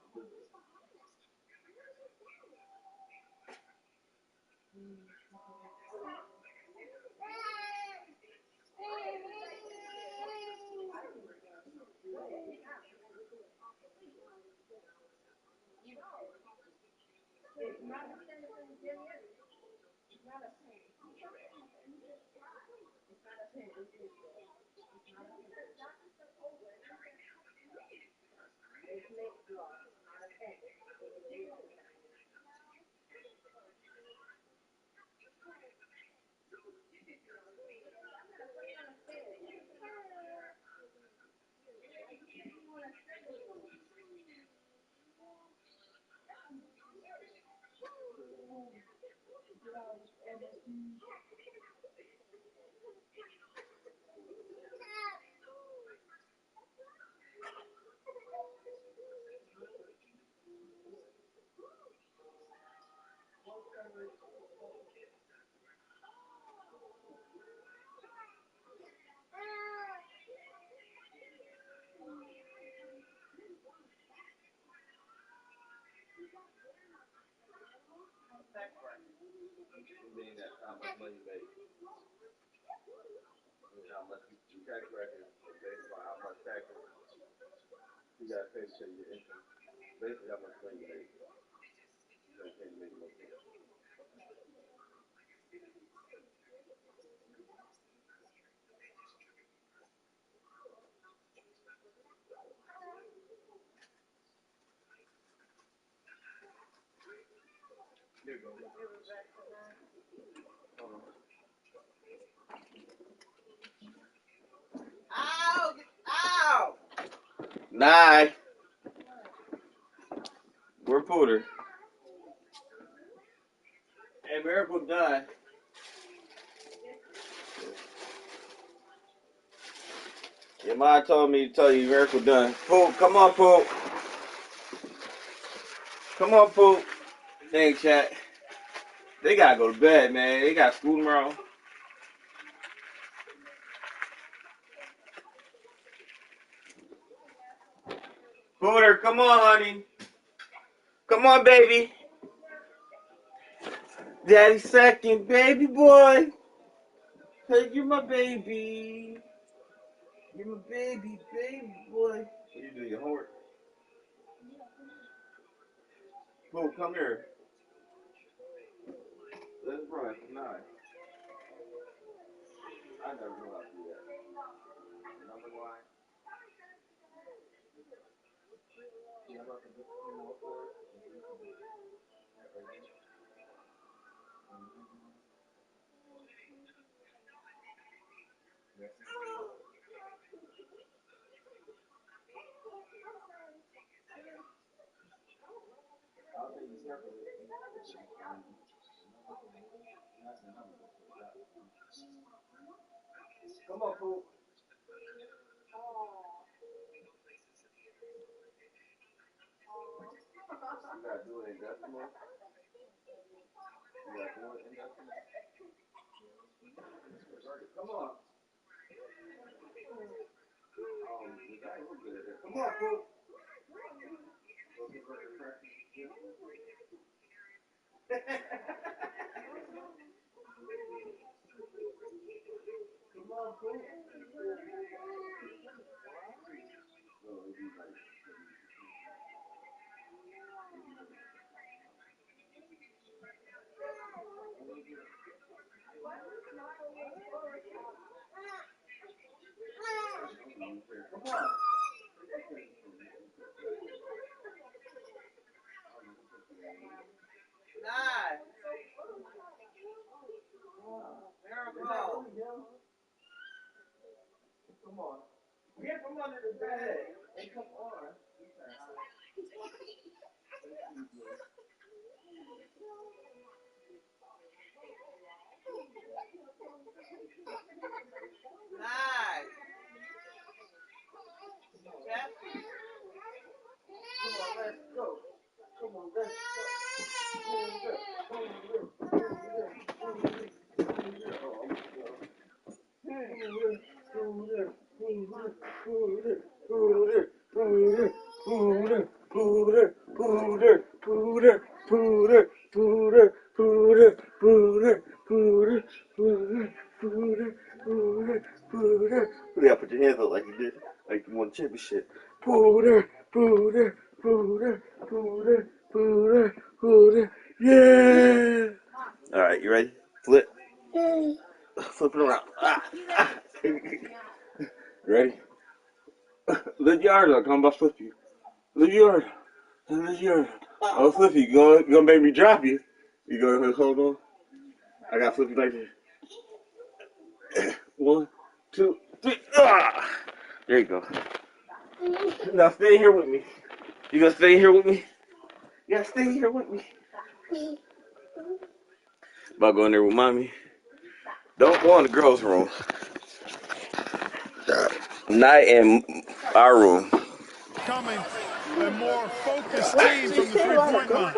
Being that how much money you make, how much you tax bracket is based on how much taxes you got to pay to show your income. Basically, how much money you make. You got to pay to make more money. Here you go. Ow! Ow! Nye. We're Pooter. Hey, Miracle done. Your mom told me to tell you Miracle done. Poop, come on, Poop. Come on, Poop. Dang, chat. They gotta go to bed, man. They got school tomorrow. Pooter, come on, honey. Come on, baby. Daddy second, baby boy. Hey, you're my baby. You're my baby boy. What you do, your homework? Pooh, come here. Let's run. Nine. I never knew how to do that. Number line. Come on, Pooh. You gotta do it in decimal. Come on. Get from under the bed. And come on. Nice. Come on, let's go. Come on, let's Yeah, put your hands up like you did, like you won the championship. Yeah. All right, you ready? Flip. Flip it around. You ready? Lift your arms up. I'm about to flip you. Lift your arms. Lift your arms. I'll flip you. You gonna make me drop you. You gonna hold on? I gotta flip you like this. 1, 2, 3. There you go. Now stay here with me. You gonna stay here with me? You gotta stay here with me. About going there with mommy. Don't go in the girls' room. Not in our room. Coming a more focused team from the three-point line.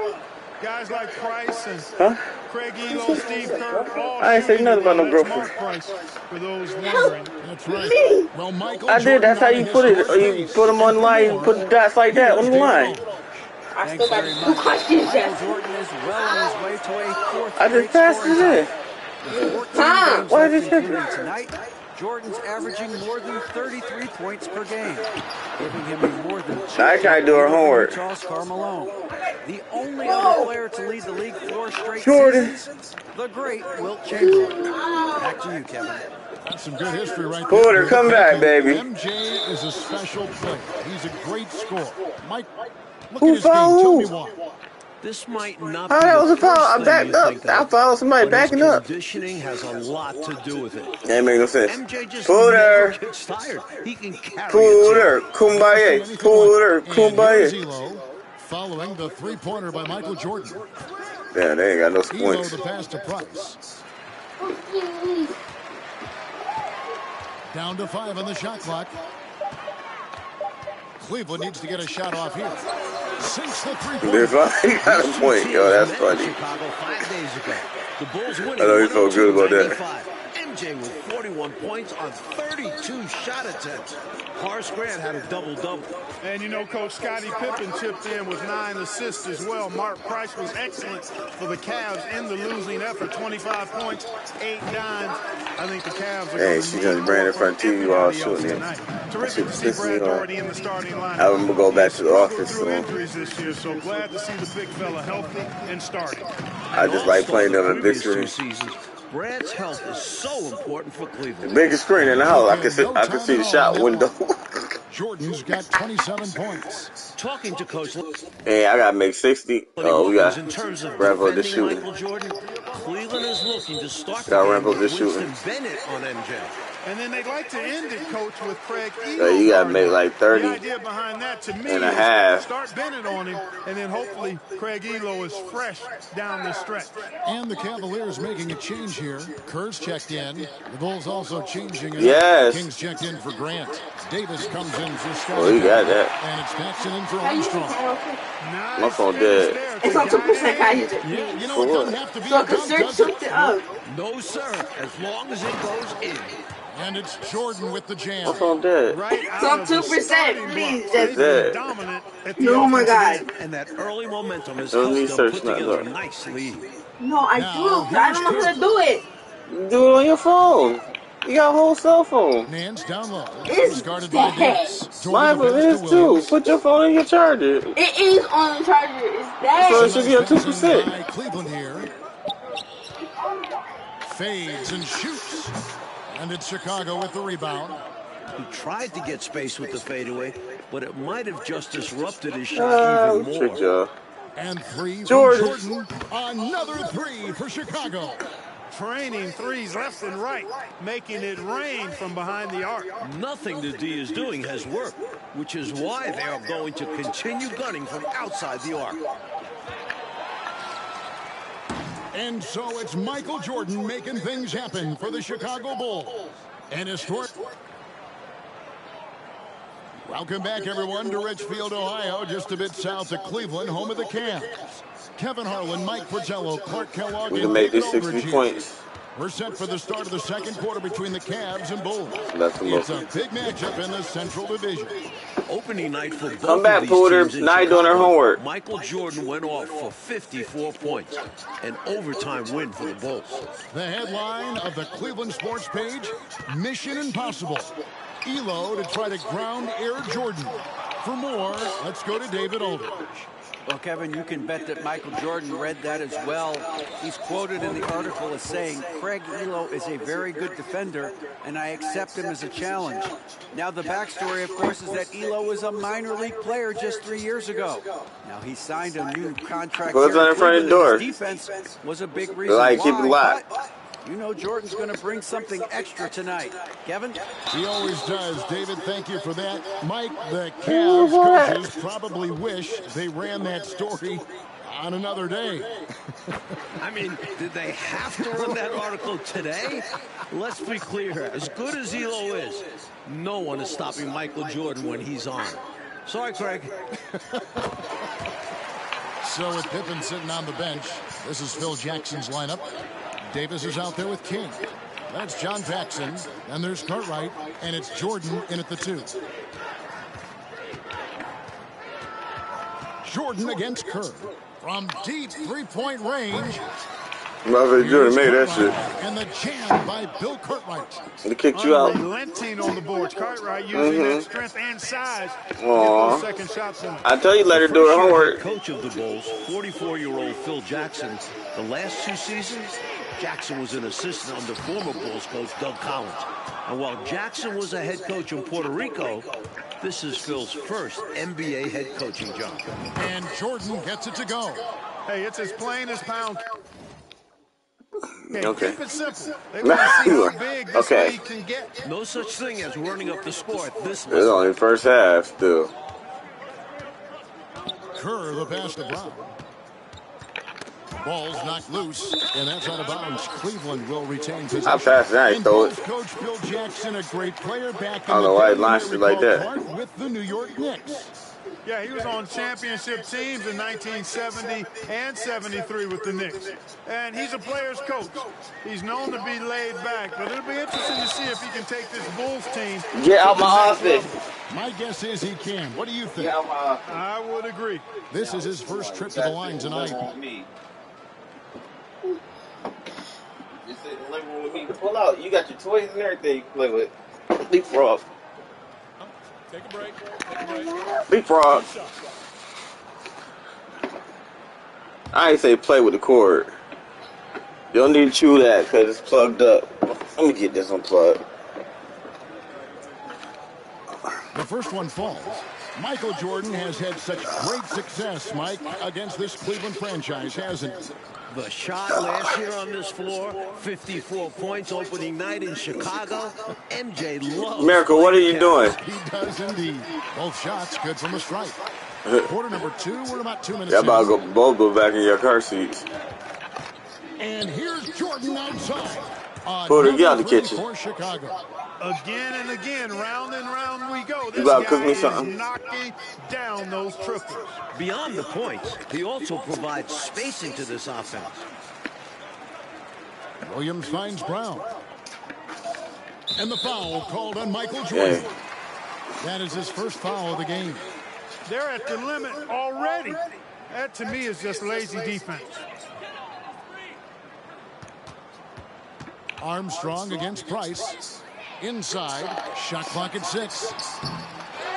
Guys like Price and Craig Elo, Steve Kerr, all I ain't say nothing about no girlfriend. Price, for those wondering. That's right. Well, Michael I did. That's how you put it. Or you put them on the line and put the dots like that on the line. I still got 2 questions, Michael Jordan is well on his way to a 4th I just passed it in. Why did you tonight? Jordan's averaging more than 33 points per game, giving him a more than 2 I tried to do her homework. Utah's Malone. The only other player to lead the league 4 straight seasons, the great Wilt Chamberlain. Back to you, Kevin. That's some good history right there. Porter, come back, baby. MJ is a special player. He's a great scorer. Mike, look at his game. Tell me why. This might not be that was a foul. I backed up. I fouled somebody backing up. Conditioning has a lot to do with it. That ain't make no sense. MJ just Porter. never gets tired. He can carry Porter, kumbaya. Porter, kumbaya. Following the three-pointer by Michael Jordan. Yeah, they ain't got no points. The pass to Price. Down to 5 on the shot clock. Cleveland needs to get a shot off here. Sinks the He got a point. Yo, that's funny. Chicago 5 days ago. The Bulls winning. I know he felt good about that. MJ with 41 points on 32 shot attempts. Horace Grant had a double-double. And you know, Coach, Scottie Pippen chipped in with 9 assists as well. Mark Price was excellent for the Cavs in the losing effort. 25 points, 8 dimes. I think the Cavs are hey, she just ran in front of TV while shooting it. Terrific to see Brad Daugherty in the starting lineup. I'm gonna go back to the office soon. Injuries this year, so glad to see the big fella healthy and starting. I just like playing them in big screen. Brad's health is so important for Cleveland. The biggest screen in the house, I can see the shot window. Jordan's got 27 points. Talking to Coach. Hey, I gotta make 60. Oh, we got in terms of ramp up the shooting. Michael Jordan, Cleveland is looking to start got ramp up the shooting. Bennett on MJ. And then they'd like to end it, Coach, with Craig Elo. So you got to make like 30 the idea behind that, to me, and a is half. Start Bennett on him, and then hopefully Craig Elo is fresh down the stretch. And the Cavaliers making a change here. Kerr's checked in. The Bulls also changing it. Yes. Kings checked in for Grant. Davis comes in for Scott. Oh, you got that. And it's Paxson in for Armstrong. My phone dead. It's on 2%. Can I use it? Yeah, you know, it doesn't have to be So Cassette took it up. No, sir. As long as it goes in. And it's Jordan with the jam. My phone dead. Right So 2%, please. Just dominant at the oh my God. And that early momentum has Don't need helped them search put together a that, nice lead. No, I do. But I don't know how to do it. Do it on your phone. You got a whole cell phone. Nance down low. It's guarded by Davis. Mine is too. Put your phone in your charger. It is on the charger. It's dead. So it should be at 2%. Cleveland here. Fades and shoots. And it's Chicago with the rebound. He tried to get space with the fadeaway, but it might have just disrupted his shot even more. Trick y'all. And three Jordan. from Jordan. Another three for Chicago. Training threes left and right, making it rain from behind the arc. Nothing the D is doing has worked, which is why they are going to continue gunning from outside the arc. And so it's Michael Jordan making things happen for the Chicago Bulls. And historic. Welcome back, everyone, to Richfield, Ohio, just a bit south of Cleveland, home of the Cavs. Kevin Harlan, Mike Fratello, Clark Kellogg, We can make this 60 points. We're set for the start of the second quarter between the Cavs and Bulls. It's a big matchup in the Central Division. Opening night for both Come back, of these Porter. teams in Now you're doing her Chicago, homework. Michael Jordan went off for 54 points, an overtime win for the Bulls. The headline of the Cleveland Sports page, Mission Impossible. Elo to try to ground Air Jordan. For more, let's go to David Aldridge. Well, Kevin, you can bet that Michael Jordan read that as well. He's quoted in the article as saying, Craig Elo is a very good defender, and I accept him as a challenge. Now, the backstory, of course, is that Elo was a minor league player just 3 years ago. Now, he signed a new contract. What's on in front of the door? His defense was a big reason Like, why. keep it locked. You know Jordan's going to bring something extra tonight. Kevin? He always does. David, thank you for that. Mike, the Cavs coaches probably wish they ran that story on another day. I mean, did they have to run that article today? Let's be clear. As good as Elo is, no one is stopping Michael Jordan when he's on. Sorry, Craig. So with Pippen sitting on the bench, this is Phil Jackson's lineup. Davis is out there with King. That's John Paxson. And there's Cartwright. And it's Jordan in at the 2. Jordan against Kerr. From deep three-point range. Jordan made that shit. And the jam by Bill Cartwright. They kicked you out. Relenting on the boards. Cartwright using that strength and size. Second shots in. I tell you, let her do her homework. Coach of the Bulls, 44-year-old Phil Jackson. The last 2 seasons, Jackson was an assistant under former Bulls coach Doug Collins. And while Jackson was a head coach in Puerto Rico, this is Phil's first NBA head coaching job. And Jordan gets it to go. Hey, it's as plain as pound. Okay. Keep it simple. They want to see how big this league can get. No such thing as running up the score at this It's only first half still. Kerr, the pass to Brown. Ball's knocked loose, and that's out of bounds. Cleveland will retain possession. How fast did I throw it? Coach Bill Jackson, a great player back in I don't know why he launched it like that. With the New York Knicks. Yeah, he was on championship teams in 1970 and 73 with the Knicks. And he's a player's coach. He's known to be laid back, but it'll be interesting to see if he can take this Bulls team. Get out my office. My guess is he can. What do you think? I would agree. This is his first trip to the line tonight. Just sit in the living room with me. Pull out. You got your toys and everything you play with. Leapfrog. Take a break. Take a break. Leapfrog. I ain't say play with the cord. You don't need to chew that because it's plugged up. Let me get this unplugged. The first one falls. Michael Jordan has had such great success, Mike, against this Cleveland franchise, hasn't he? The shot last year on this floor, 54 points opening night in Chicago. MJ loves Miracle, what are you doing? He does indeed. Both shots good from the strike. Quarter number 2, we're about 2 minutes in. Y'all about to both go back in your car seats. And here's Jordan outside. Pull together, kitchen. For Chicago. Again and again, round and round we go. This guy cook me is something. knocking down those triples. Beyond the points, he also provides spacing to this offense. Williams finds Brown. And the foul called on Michael Jordan. That is his first foul of the game. They're at the limit already. That, to me, is just lazy defense. Armstrong against Price. Inside. Shot clock at 6.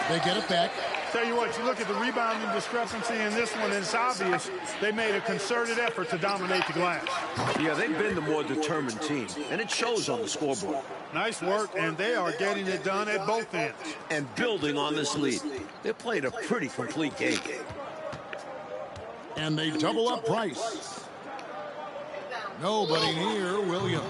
They get it back. Tell you what, you look at the rebounding discrepancy in this one, and it's obvious they made a concerted effort to dominate the glass. Yeah, they've been the more determined team, and it shows on the scoreboard. Nice work, and they are getting it done at both ends. And building on this lead. They played a pretty complete game. And they double up Price. Nobody near Williams.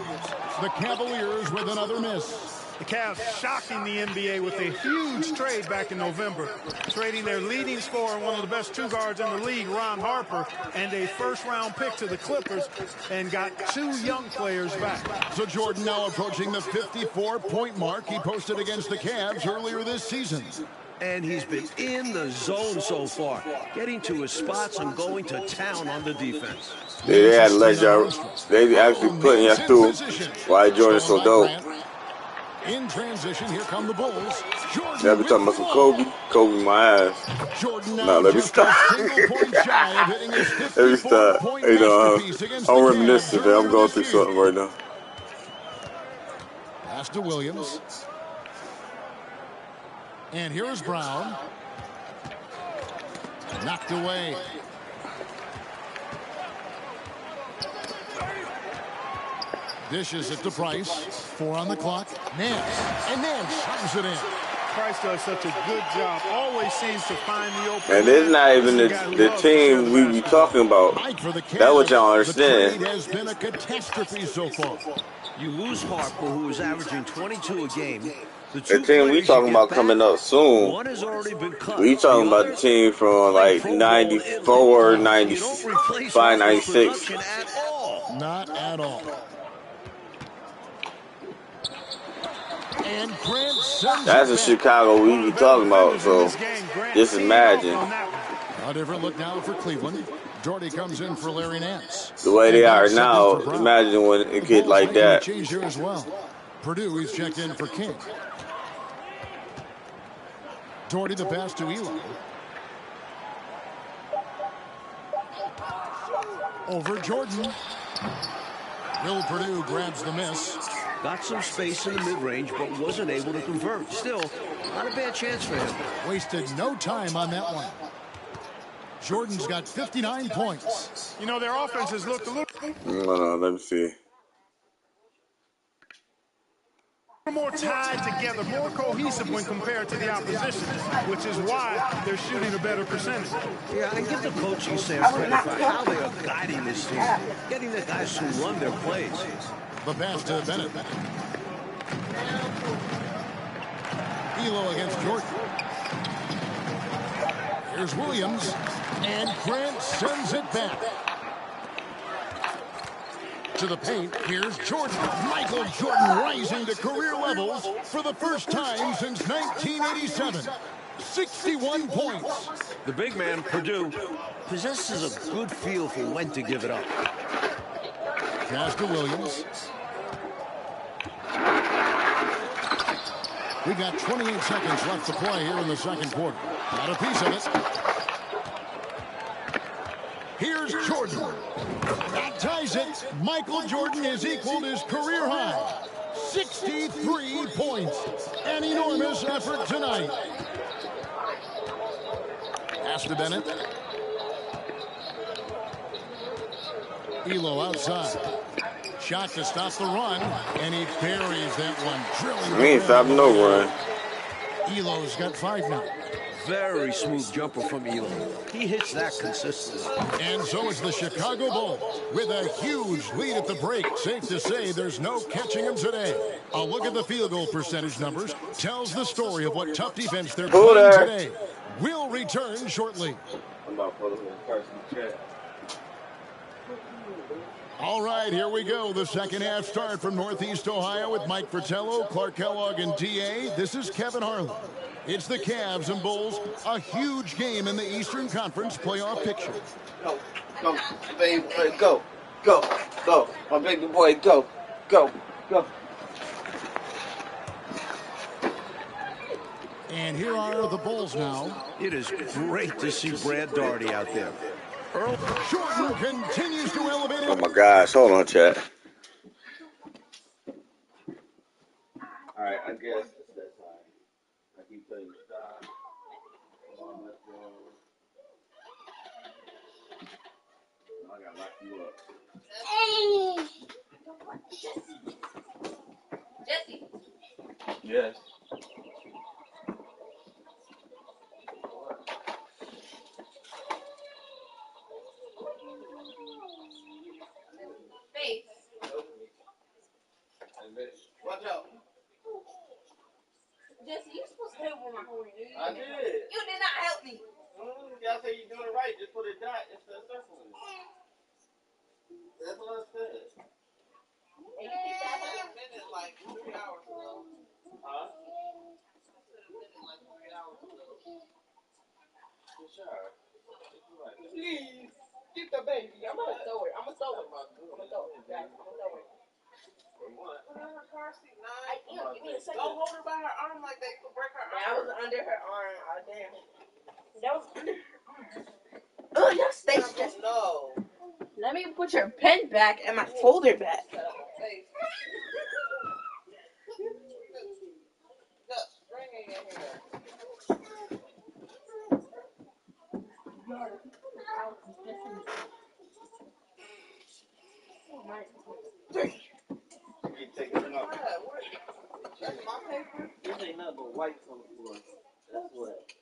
The Cavaliers with another miss. The Cavs shocking the NBA with a huge trade back in November, trading their leading scorer, one of the best 2 guards in the league, Ron Harper, and a first-round pick to the Clippers, and got 2 young players back. So Jordan now approaching the 54-point mark he posted against the Cavs earlier this season. And he's been in the zone so far, getting to his spots and going to town on the defense. They had to let y'all, they actually putting us through why Jordan's so dope. In transition, here come the Bulls. Jordan Never talking about some Kobe. Kobe my ass. Jordan now let me stop. Let me stop. You know, I'm reminiscing that I'm going through something right now. Pass to Williams. And here's Brown. Knocked away. Dishes it to Price. 4 on the clock. Nance. And Nance shoves it in. Price does such a good job. Always seems to find the open. And it's not even the team we be talking about. That's what y'all understand. The trade has been a catastrophe so far. You lose Harper, who is averaging 22 a game. The team we talking about coming up soon. One has already been cut. We talking about the team from like 94, 95, 96. Not at all. And Grant sends That's the Chicago we be talking about, so just imagine. A different look now for Cleveland. Jordy comes in for Larry Nance. The way they are now, imagine when it get like that. Change here as well. Purdue, he's checked in for King. Jordy the pass to Elo. Over Jordan. Will Purdue grabs the miss. Got some space in the mid-range, but wasn't able to convert. Still, not a bad chance for him. Wasted no time on that one. Jordan's got 59 points. You know, their offense has looked a little... No, let me see. More tied together, more cohesive when compared to the opposition, which is why they're shooting a better percentage. Yeah, I give the coaching staff credit for how they are guiding this team, getting the guys who run their plays. The pass to Bennett. Elo against Jordan. Here's Williams, and Grant sends it back. To the paint, here's Jordan. Michael Jordan rising to career levels for the first time since 1987. 61 points. The big man, Purdue, possesses a good feel for when to give it up. Pass to Williams. We got 28 seconds left to play here in the second quarter. Got a piece of it. Here's Jordan. That ties it. Michael Jordan has equaled his career high. 63 points. An enormous effort tonight. Pass to Bennett. Elo outside. Shot to stop the run, and he buries that one. Drilling. We ain't stopping no run. Elo's got 5 now. very smooth jumper from Elam. He hits that consistently. And so it's the Chicago Bulls with a huge lead at the break. Safe to say there's no catching them today. A look at the field goal percentage numbers tells the story of what tough defense they're playing today. We'll return shortly. All right, here we go. The second half start from Northeast Ohio with Mike Fratello, Clark Kellogg, and DA. This is Kevin Harlan. It's the Cavs and Bulls, a huge game in the Eastern Conference playoff picture. Go, baby boy, go, go, go. My baby boy, go, go, go. And here are the Bulls now. It is great to see Brad Daugherty out there. Jordan continues to elevate it. Oh my gosh, hold on, chat. All right, I guess it's that time. I keep telling you stop. Come on, let's go. I gotta lock you up. Jesse. Yes. Face. Watch out. Jesse, you're supposed to help with my horn. I did. You did not help me. Y'all say you're doing it right. Just put a dot instead of circling. That's what I said. And you think that hurt? Like 3 hours ago. Huh? Please, get the baby. I'm gonna throw it. I'm gonna throw it. Guys, I'm gonna throw it. Put her in her car seat, Give me a second. Don't hold her by her arm like they could break her arm. That was under her arm. Oh, damn. That was under her arm. Oh, your face just. No. Let me put your pen back and my folder back. This ain't nothing but white on the floor. That's what.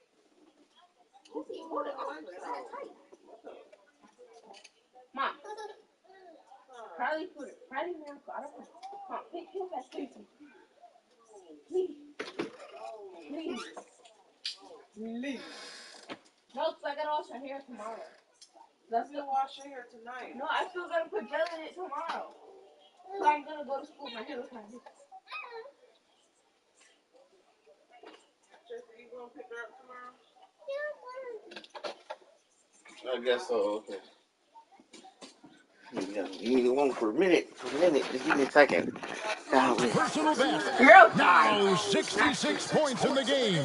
Mom. Carly put it. Carly Miracle. I don't know. Mom, pick him back. Please. Please. No, because I gotta wash my hair tomorrow. Let's still wash your hair tonight. No, I still gotta put gel in it tomorrow. So I'm gonna go to school. My hair looks like this. You gonna pick her up tomorrow? I guess so, okay. You need one for a minute. Just give me a second. Personal best. Now 66 points in the game.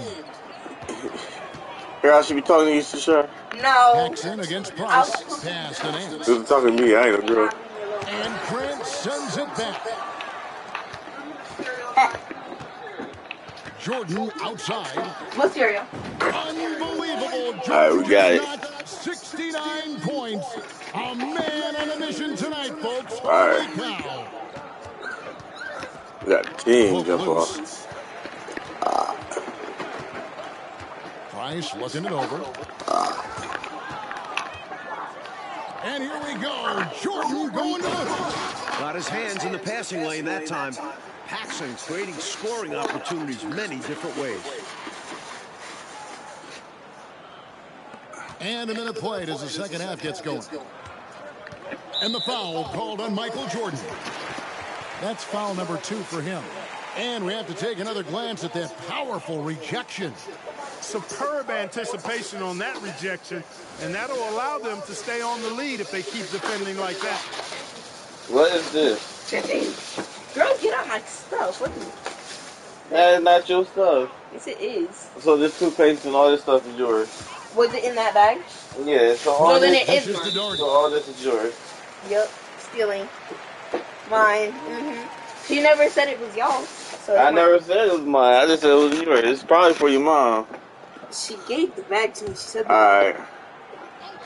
Here, I should be talking to you, Sasha. No. Paxson against Price. Pass to Nance. You're talking to me, I ain't a girl. And Grant sends it back. Jordan outside. What cereal? Unbelievable. Jordan All right, we got it. 69 points. A man on a mission tonight, folks. All right. We got a team jump off. Price looking it over. And here we go. Jordan going to the hook. Got his hands in the passing lane that time. Paxson creating scoring opportunities many different ways. And a minute played as the second half gets going. And the foul called on Michael Jordan. That's foul number 2 for him. And we have to take another glance at that powerful rejection. Superb anticipation on that rejection, and that'll allow them to stay on the lead if they keep defending like that. What is this? Girl, get out my stuff. What is it? That is not your stuff. Yes, it is. So this toothpaste and all this stuff is yours. Was it in that bag? Yeah, so all then this, it is mine. So all this is yours. Yep, stealing. Mine. She never said it was y'all's. So I never said it was mine. I just said it was yours. It's probably for your mom. She gave the bag to me. She said. All right.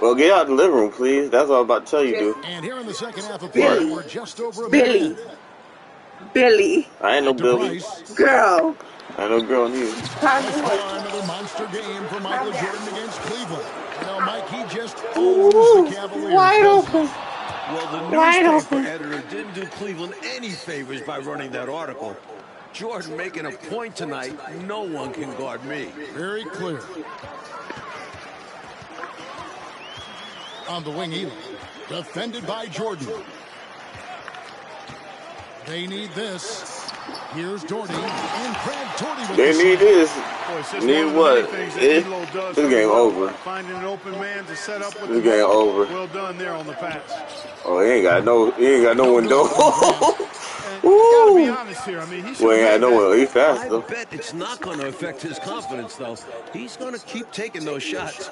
Well, get out of the living room, please. That's all I'm about to tell you, dude. And here in the second half of play, we're just over a minute. Billy. I ain't no Billy. Girl. I ain't no girl neither. Another monster game for Michael Jordan against Cleveland. You know, Mike, he just owns the Cavaliers. Wide open. Well, the newspaper editor didn't do Cleveland any favors by running that article. Jordan making a point tonight, no one can guard me. Very clear. On the wing, Ely. Defended by Jordan. They need this. Here's Doherty. And Craig Doherty with They need this. Need what? This game over. Finding an open man to set up with this game over. Well done there on the pass. Oh, he ain't got no window. Gotta be honest here. I mean, he well, he had no window. He fast though. I bet it's not going to affect his confidence though. He's going to keep taking those shots.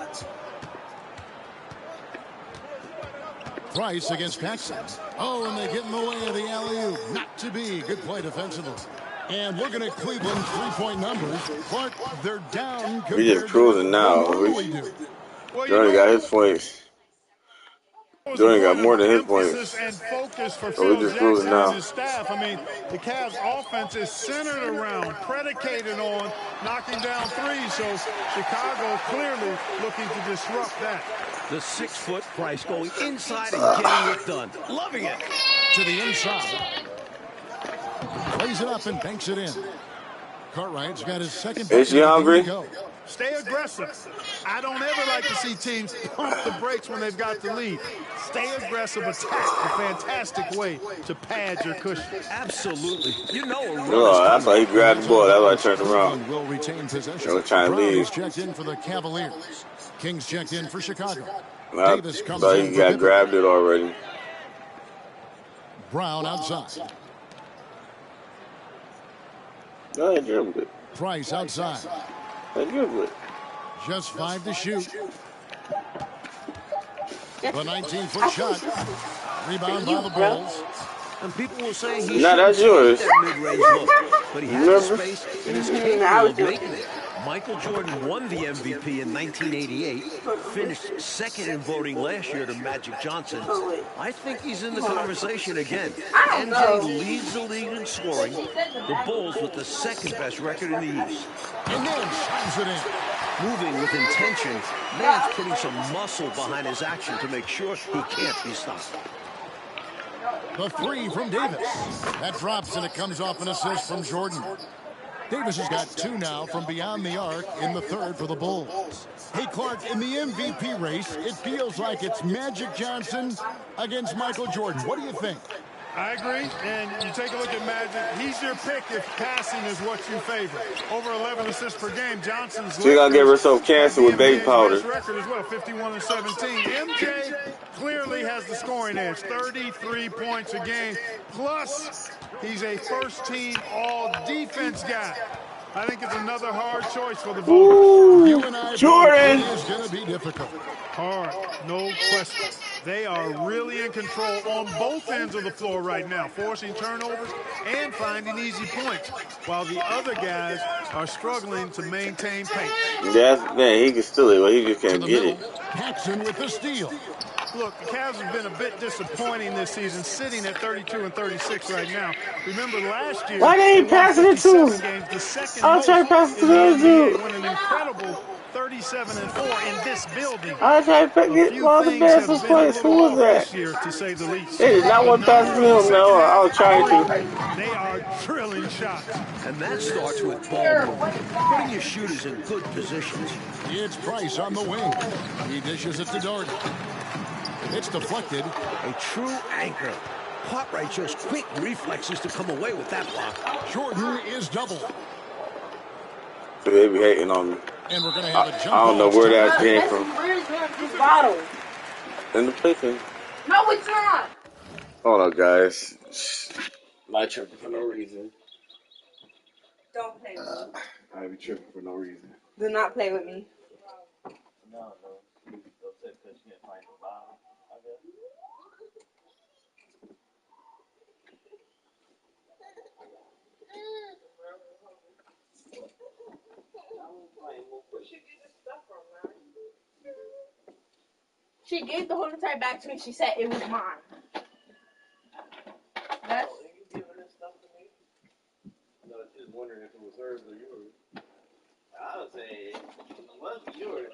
Price against Paxson. Oh, and they get in the way of the alley-oop. Not to be. Good play defensively. And looking at Cleveland's three-point numbers, Clark, they're down. We just cruising now. Jordan got his points. Jordan got more than his points. And focus for so we just cruising now. His staff. I mean, the Cavs' offense is centered around, predicated on knocking down threes. So Chicago clearly looking to disrupt that. The 6-foot Price going inside and getting it done. Loving it. To the inside. Plays it up and banks it in. Cartwright's got his second. Is she hungry? Stay aggressive. I don't ever like to see teams pump the brakes when they've got the lead. Stay aggressive, attack. A fantastic way to pad your cushion. Absolutely. You know a that's why he grabbed the ball. That's why I turned around. Will retain possession. was trying to leave. Checked in for the Cavaliers. Kings checked in for Chicago. Davis comes in. He got grabbed it already. Brown outside. Go ahead, dribble it. Price outside. Dribble it. Just 5 to shoot. The 19-foot shot. Rebound by the Bulls. And people will say he that's yours. That mid-range look, but he has the space and is capable of making it. Michael Jordan won the MVP in 1988, finished second in voting last year to Magic Johnson. I think he's in the conversation again. MJ leads the league in scoring. The Bulls with the second-best record in the East. And then shines it in. Moving with intention, Man's putting some muscle behind his action to make sure he can't be stopped. The 3 from Davis. That drops and it comes off an assist from Jordan. Davis has got 2 now from beyond the arc in the 3rd for the Bulls. Hey, Clark, in the MVP race, it feels like it's Magic Johnson against Michael Jordan. What do you think? I agree, and you take a look at Magic. He's your pick if passing is what you favor. Over 11 assists per game. Johnson's she's gonna give herself cancer with baby powder. Record as well, 51-17. MJ clearly has the scoring edge, 33 points a game. Plus, he's a first-team all-defense guy. I think it's another hard choice for the voters. You and I Jordan is going to be difficult. Hard, no question. They are really in control on both ends of the floor right now, forcing turnovers and finding easy points, while the other guys are struggling to maintain pace. Man, he can steal it, but he just can't get it. Paxson with the steal. Look, the Cavs have been a bit disappointing this season, sitting at 32 and 36 right now. Remember last year, why they ain't passing it to him? I'll try to pass it to the other dude. Won an incredible 37 and 4 in this building. I'll try to get all the Bears place. Who was that? This year, to say the least. They did not want to pass it to him, no. I was trying to. They are drilling shots. And that starts with ball movement, putting your shooters in good positions. It's Price on the wing. He dishes it to Doherty. It's deflected. A true anchor. Cartwright shows quick reflexes to come away with that block. Jordan is double. They be hating on me. And we're going to have a jump. I don't know where that came from. Where's this bottle? In the picture. No, it's not. Hold on, guys. My tripping for no reason. Don't play with me. I be tripping for no reason. Do not play with me. No. You upset because you can't find the bottle, I guess. She gave the whole entire back to me. She said it was mine. That's. You giving this stuff to me? No, she was wondering if it was hers or yours. I would say it must be yours.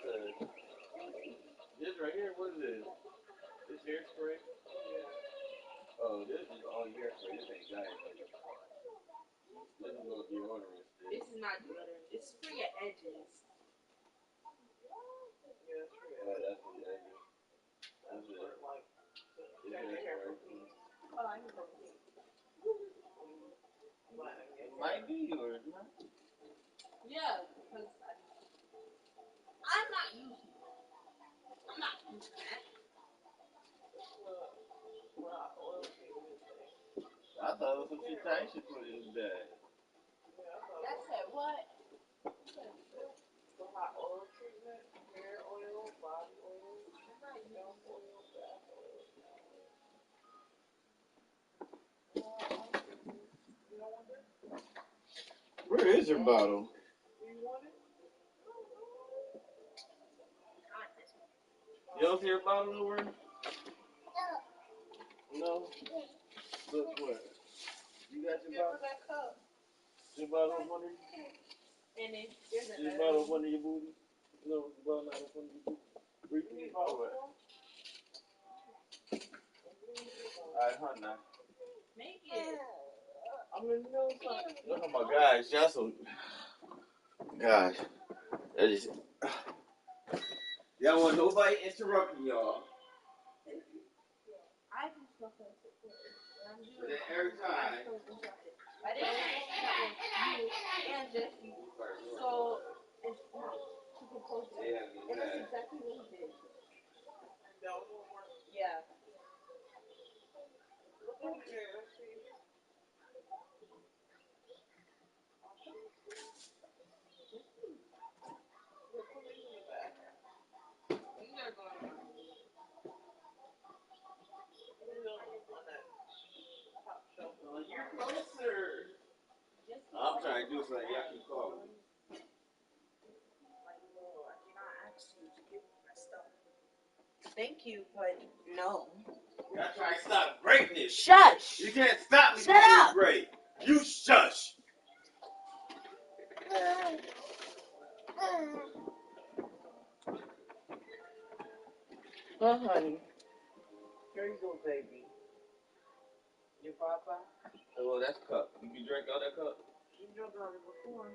This right here, what is this? This hairspray? Yeah. Oh, this is all hairspray. This ain't got it. This is no deodorant. This is not deodorant. It's for your edges. Yeah, that's true. Oh, that's for the edges. That's it. Oh, I know. It might be yours, man. Yeah, because I'm not using it. I'm not using that. I thought it was some shit that I should put in the bag. That said what? The hot oil treatment, hair oil, body oil, scalp oil, bath oil. You don't want it? Where is your bottle? Do you want it? You don't see your bottle nowhere? No? Look where? You got your bottle? That cup. Your bottle up under you? And then there's a Your bottle up under your booty? No, your bottle not up under your booty. Where you put your bottle at? Alright, huh, now. Make it. I'm in the middle of something. Look at my guys. Y'all so... Gosh. That is... Y'all want nobody interrupting y'all. I can still feel it. I'm doing it. Every time. I didn't know that was you and Jesse. So, it's not super close. And that's exactly what he did. Yeah. You're closer. I'm trying to do something. Y'all keep calling me. I cannot ask you to give me my stuff. Thank you, but no. Y'all trying to stop greatness. Shush! You can't stop me Shut from being up! great. You shush. Oh, honey. Here you go, baby. Your papa? Oh, that's cup. You can drink out that cup? You drunk out of it before.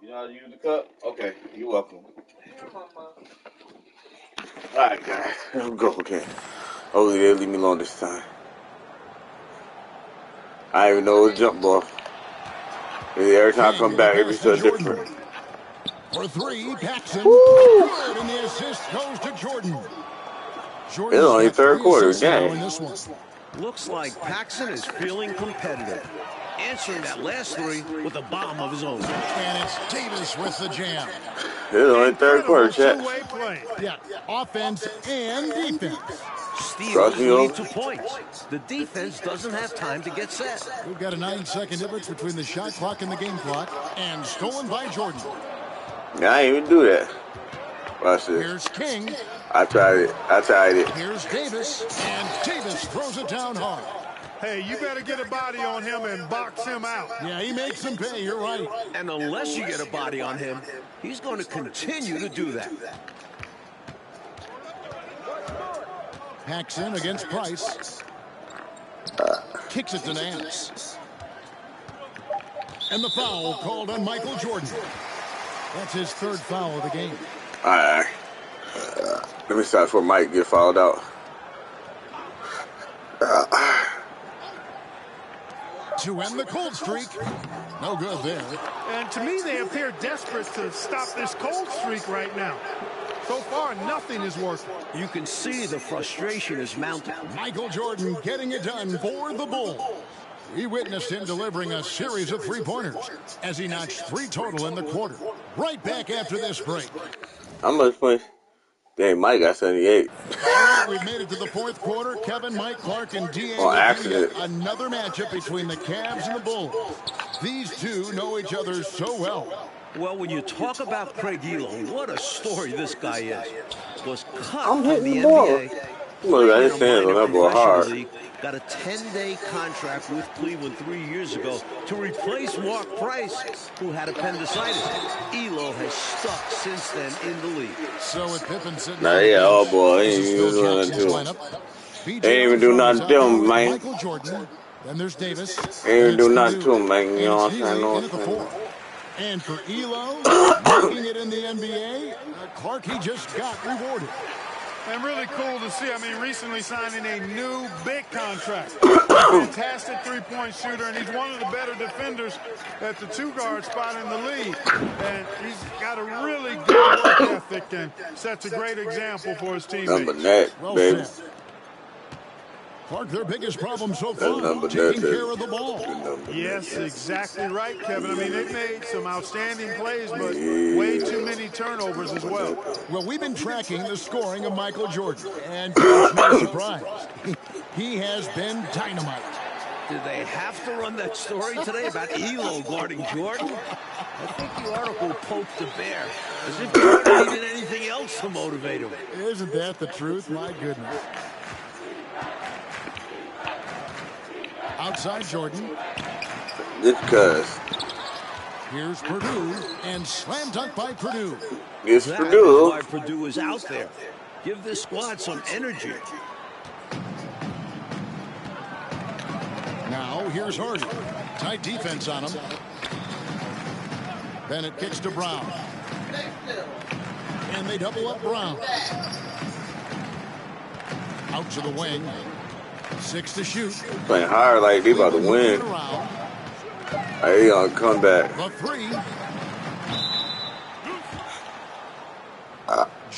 You know how to use the cup? Okay, you're welcome. Here, mama. Alright, guys. Let's go again. Hopefully they'll leave me alone this time. I don't even know it's jump ball. Every time I come back, it's so different. For three, Paxson. Good, and the assist goes to Jordan. It's only third quarter. Dang. Looks like Paxson is feeling competitive. Answering that last three with a bomb of his own. And it's Davis with the jam. It's only third quarter, chat. Two-way play. Yeah, offense and defense. Steals lead to points. The defense doesn't have time to get set. We've got a 9-second difference between the shot clock and the game clock. And stolen by Jordan. I ain't even do that. Watch this. Here's King. I tried it. Here's Davis. And Davis throws it down hard. Hey, you better get a body on him and box him out. Yeah, he makes him pay. You're right. And unless you get a body on him, he's going to continue to do that. Paxson against Price. Kicks it to Nance. And the foul called on Michael Jordan. That's his third foul of the game. All right. Let me start before Mike get fouled out. To end the cold streak. No good there. And to me, they appear desperate to stop this cold streak right now. So far, nothing is working. You can see the frustration is mounting. Michael Jordan getting it done for the Bulls. We witnessed him delivering a series of three-pointers as he notched 3 total in the quarter. Right back after this break. How much points? Dang, Mike got 78. All right, we've made it to the fourth quarter. Kevin, Mike, Clark, and D.A. On accident. Another matchup between the Cavs and the Bulls. These two know each other so well. Well, when you talk about Craig Elo, what a story this guy is. Was cut I'm from hitting the the ball. NBA. Look at his hands on that ball hard. League, got a 10-day contract with Cleveland 3 years ago to replace Mark Price, who had appendicitis. Elo has stuck since then in the league. So with Pippen sitting Nah, yeah, oh boy, he ain't even doing nothing to him. He ain't even do nothing to him, man. Michael Jordan. Then there's Davis. He ain't even do nothing to him, man. You know what I'm saying? In at the 4. And for Elo, making it in the NBA, Clark, he just got rewarded. And really cool to see. I mean, recently signing a new big contract. Fantastic three-point shooter, and he's one of the better defenders at the 2-guard spot in the league. And he's got a really good work ethic and sets a great example for his teammates. Number net, baby. Clark, their biggest problem so far, taking care of the ball. Yes, exactly right, Kevin. I mean, they've made some outstanding plays, but way too many turnovers as well. Well, we've been tracking the scoring of Michael Jordan, and it's no surprise. He has been dynamite. Did they have to run that story today about Elo guarding Jordan? I think the article poked the bear, as if Jordan needed anything else to motivate him. Isn't that the truth? My goodness. Outside Jordan. Just cuz. Here's Purdue, and slam dunk by Purdue. It's That Purdue. is why Purdue is out there. Give this squad some energy. Now here's Hardy. Tight defense on him. Bennett kicks to Brown. And they double up Brown. Out to the wing. 6 to shoot. Playing hard like they about to win. They gonna come back. The 3.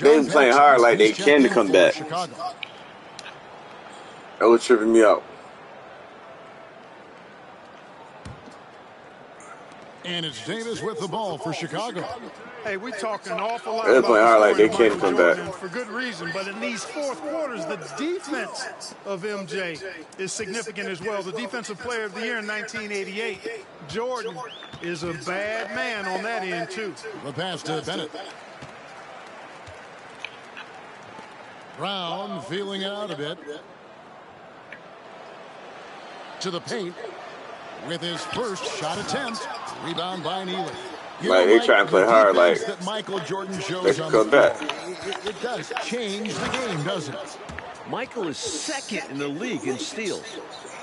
They playing hard like they can come back. That was tripping me out. And it's Davis with the ball for Chicago. Hey, we talk an awful lot They're about playing hard like they can come back. For good reason, but in these fourth quarters, the defense of MJ is significant as well. The Defensive Player of the Year in 1988. Jordan is a bad man on that end, too. The pass to Bennett. Brown feeling it out a bit. To the paint with his first shot attempt. Rebound by Neely. Like they try and play hard, like that Michael Jordan shows they should come back. It does change the game, doesn't it? Michael is second in the league in steals.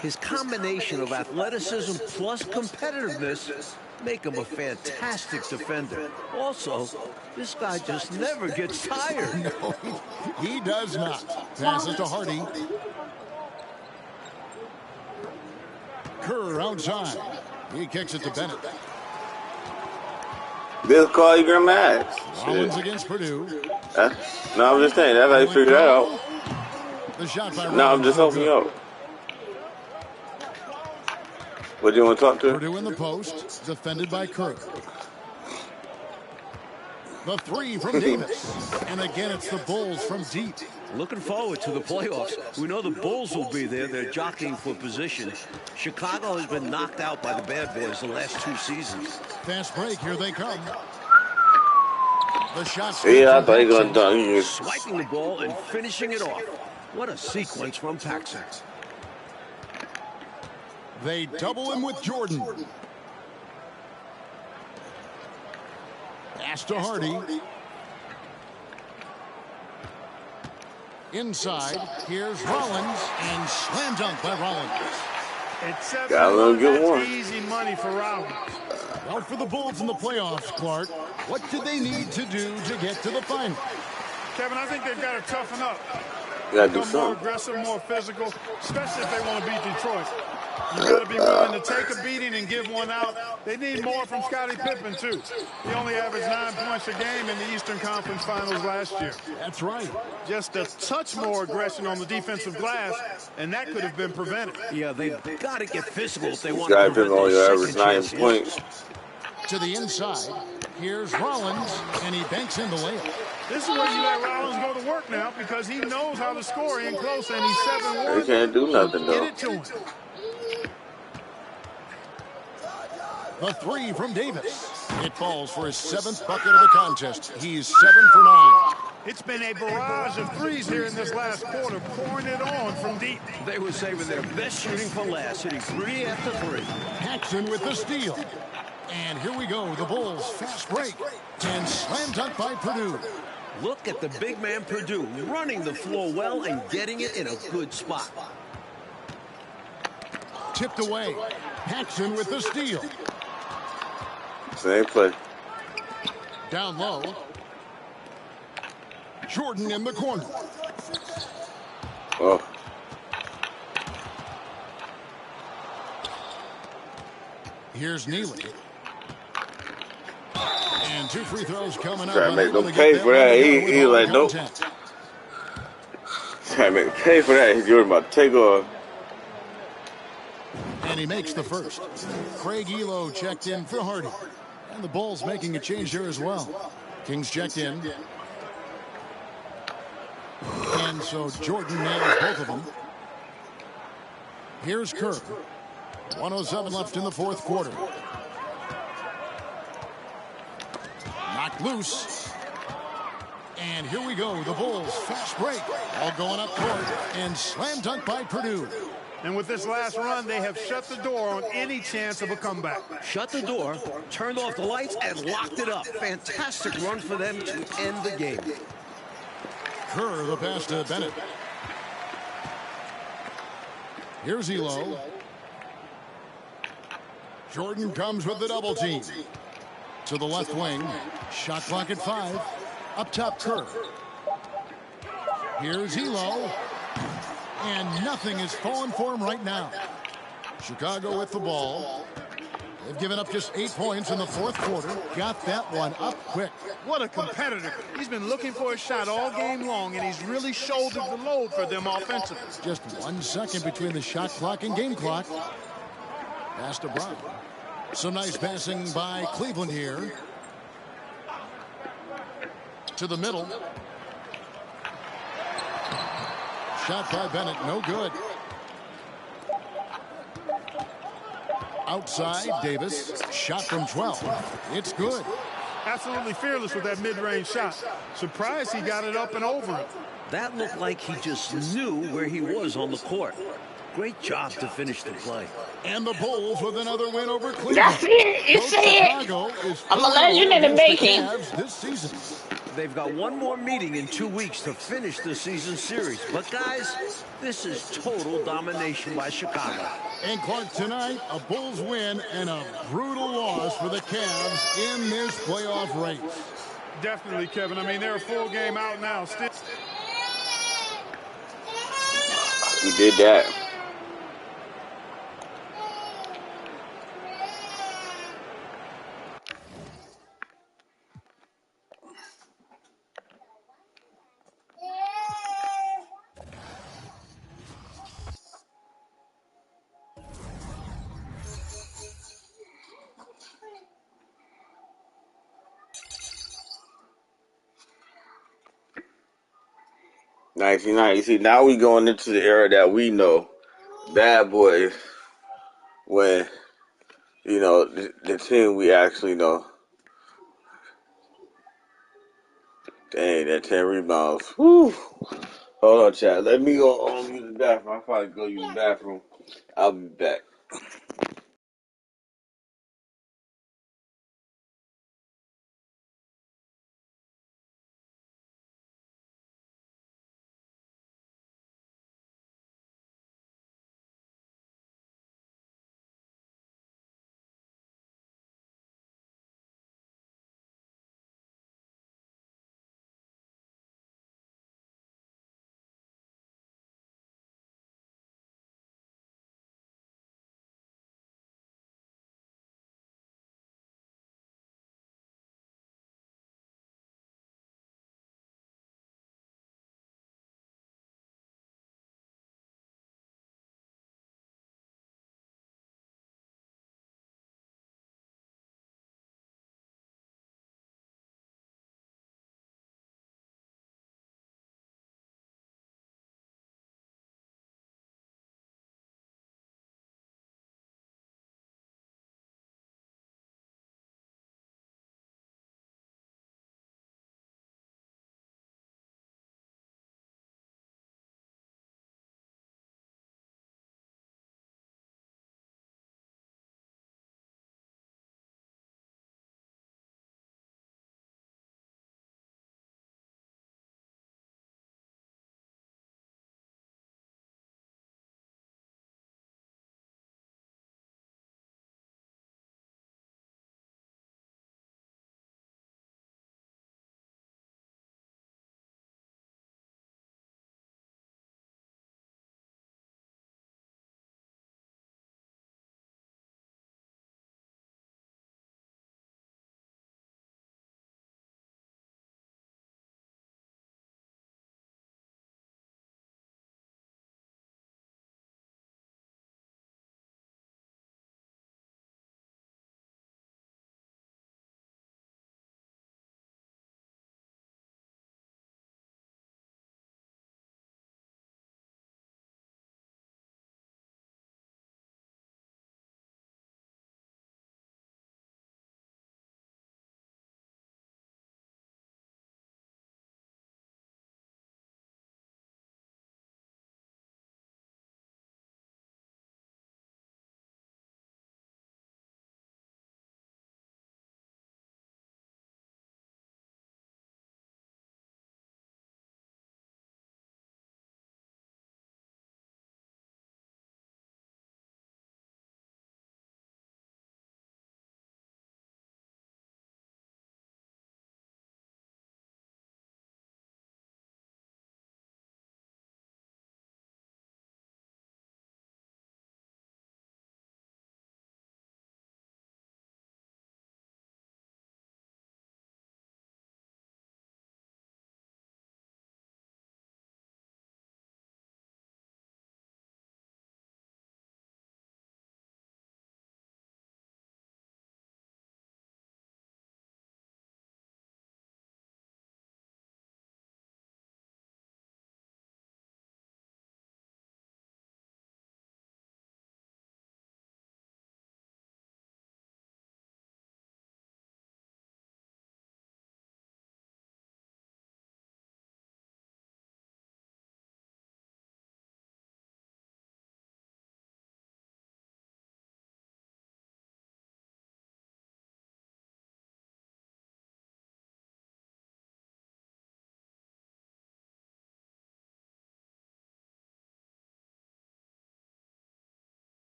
His combination of athleticism plus competitiveness make him a fantastic defender. Also, this guy just never gets tired. No, he does not. Passes to Hardy. Kerr outside. He kicks it to Bennett. They'll call you Grandma. Rollins against Purdue. No, I'm just saying. That's how you figure that out. The shot by No, I'm just helping you out. What do you want to talk to? Purdue in the post, defended by Kerr. The 3 from Davis. And again, it's the Bulls from deep. Looking forward to the playoffs. We know the Bulls will be there. They're jockeying for position. Chicago has been knocked out by the bad boys the last 2 seasons. Fast break. Here they come. The shot. Yeah, I thought he was going to dunk. Swiping the ball and finishing it off. What a sequence from Paxson. They double him with Jordan. Pass to Hardy. Inside, here's Rollins, and slam dunk by Rollins. It's got a little good one. Easy money for Rollins. Well, for the Bulls in the playoffs, Clark, what do they need to do to get to the final? Kevin, I think they've got to toughen up. You got to do Become more something. aggressive, more physical, especially if they want to beat Detroit. You've got to be willing to take a beating and give one out. They need more from Scottie Pippen, too. He only averaged 9 points a game in the Eastern Conference Finals last year. That's right. Just a touch more aggression on the defensive glass, and that could have been prevented. Yeah, they've got to get physical if they want Scottie to Pippen prevent only their averaged second 9 chance. points. To the inside, here's Rollins, and he banks in the layup. This is where you let Rollins go to work now because he knows how to score in close, and he's 7-1. They can't do nothing, though. Get it to him. The 3 from Davis. It falls for his 7th bucket of the contest. He's 7 for 9. It's been a barrage of threes here in this last quarter, pouring it on from deep. They were saving their best shooting for last, hitting 3 after 3. Paxson with the steal. And here we go, the Bulls fast break. And slam dunk by Purdue. Look at the big man Purdue running the floor well and getting it in a good spot. Tipped away. Paxson with the steal. Same play. Down low. Jordan in the corner. Oh. Here's Neely. And 2 free throws coming up. Trying to make them pay for that. He like, nope. Trying to make him pay for that. He's about to take off. And he makes the first. Craig Elo checked in for Hardy. And the Bulls making a change here as well. Kings checked in. And so Jordan nails both of them. Here's Kerr. 1:07 left in the fourth quarter. Knocked loose. And here we go. The Bulls fast break. All going up court. And slam dunk by Purdue. And with this last run, they have shut the door on any chance of a comeback. Shut the door, turned off the lights, and locked it up. Fantastic run for them to end the game. Kerr, the pass to Bennett. Here's Elo. Jordan comes with the double team. To the left wing. Shot clock at 5. Up top, Kerr. Here's Elo. And nothing is falling for him right now. Chicago with the ball. They've given up just 8 points in the fourth quarter. Got that one up quick. What a competitor. He's been looking for a shot all game long, and he's really shouldered the load for them offensively. Just 1 second between the shot clock and game clock. Pass to Brown. Some nice passing by Cleveland here. To the middle. Shot by Bennett, no good. Outside, Davis. Shot from 12. It's good. Absolutely fearless with that mid-range shot. Surprised he got it up and over it. That looked like he just knew where he was on the court. Great job to finish the play. And the Bulls with another win over Cleveland. That's it. You see it. I'm a legend in the making. This season. They've got one more meeting in 2 weeks to finish the season series. But, guys, this is total domination by Chicago. And, Clark, tonight, a Bulls win and a brutal loss for the Cavs in this playoff race. Definitely, Kevin. I mean, they're a full game out now. Still. He did that. You see, now we going into the era that we know. Bad boys, when, you know, the team we actually know. Dang, that 10 rebounds. Whew. Hold on, chat. Let me go use the bathroom. I'll probably go use the bathroom. I'll be back.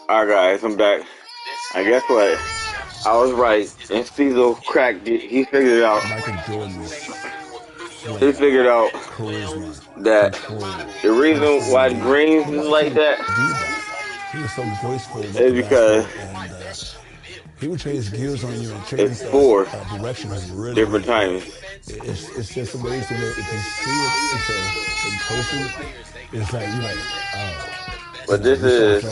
Alright, guys, I'm back. And guess what? I was right. And Cecil cracked it. He figured it out. Michael Jordan's He figured out charisma, that control, the reason why the Greens is like that do that. He was so graceful with is the because basketball, and he would change gears on you and change it's 4 direction really, different really times. It's just amazing that if you see it in person, it's like you're like, oh. But this is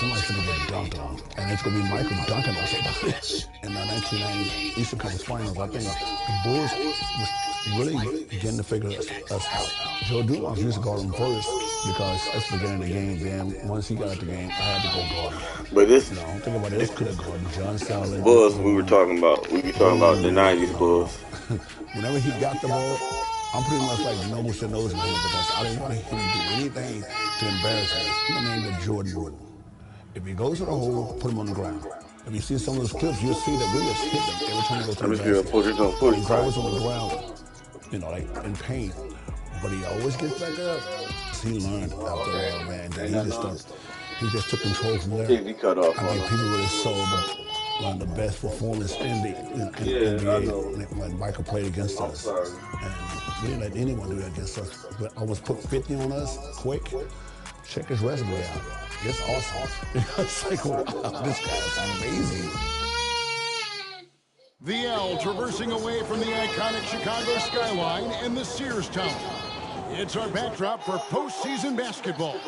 Somebody's gonna get dunked on, and it's gonna be Michael dunking on somebody. In the 1990 Eastern Conference Finals, I think the Bulls was really beginning to figure us out. Joe Dumars used to guard him first because that's the beginning of the game. Then once he got out the game, I had to go guard him. But this, think about this could have guarded John Salley. Bulls we were talking about. We be talking about the 90s Bulls. Whenever he got the ball, I'm pretty much like nose to nose with him because I didn't want him to do anything to embarrass me. I'm gonna name the Jordan rule. If he goes to the hole, put him on the ground. If you see some of those clips, you'll see that Williams hit them every time he goes to the basket. He's always on the ground, like in pain. But he always gets back up. He learned after a while, man, that he just took control from there. I think people really saw one of the best performance in the NBA when Michael played against us. And we didn't let anyone do that against us. But almost put 50 on us quick. Check his resume out. It's awesome. It's like, wow, this guy's amazing. The L traversing away from the iconic Chicago skyline in the Sears Tower. It's our backdrop for postseason basketball.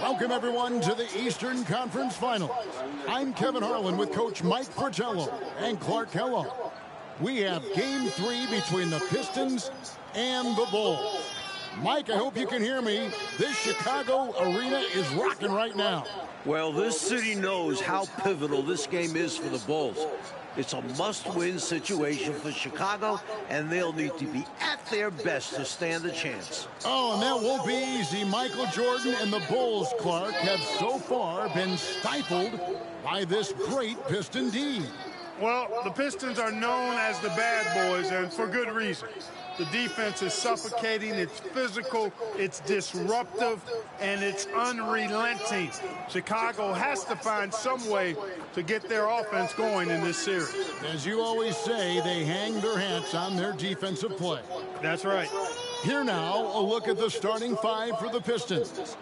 Welcome, everyone, to the Eastern Conference Finals. I'm Kevin Harlan with Coach Mike Fratello and Clark Kellogg. We have Game 3 between the Pistons and the Bulls. Mike, I hope you can hear me. This Chicago arena is rocking right now. Well, this city knows how pivotal this game is for the Bulls. It's a must-win situation for Chicago, and they'll need to be at their best to stand a chance. Oh, and that won't be easy. Michael Jordan and the Bulls, Clark, have so far been stifled by this great Piston D. Well, the Pistons are known as the bad boys, and for good reason. The defense is suffocating, it's physical, it's disruptive, and it's unrelenting. Chicago has to find some way to get their offense going in this series. As you always say, they hang their hats on their defensive play. That's right. Here now, a look at the starting 5 for the Pistons.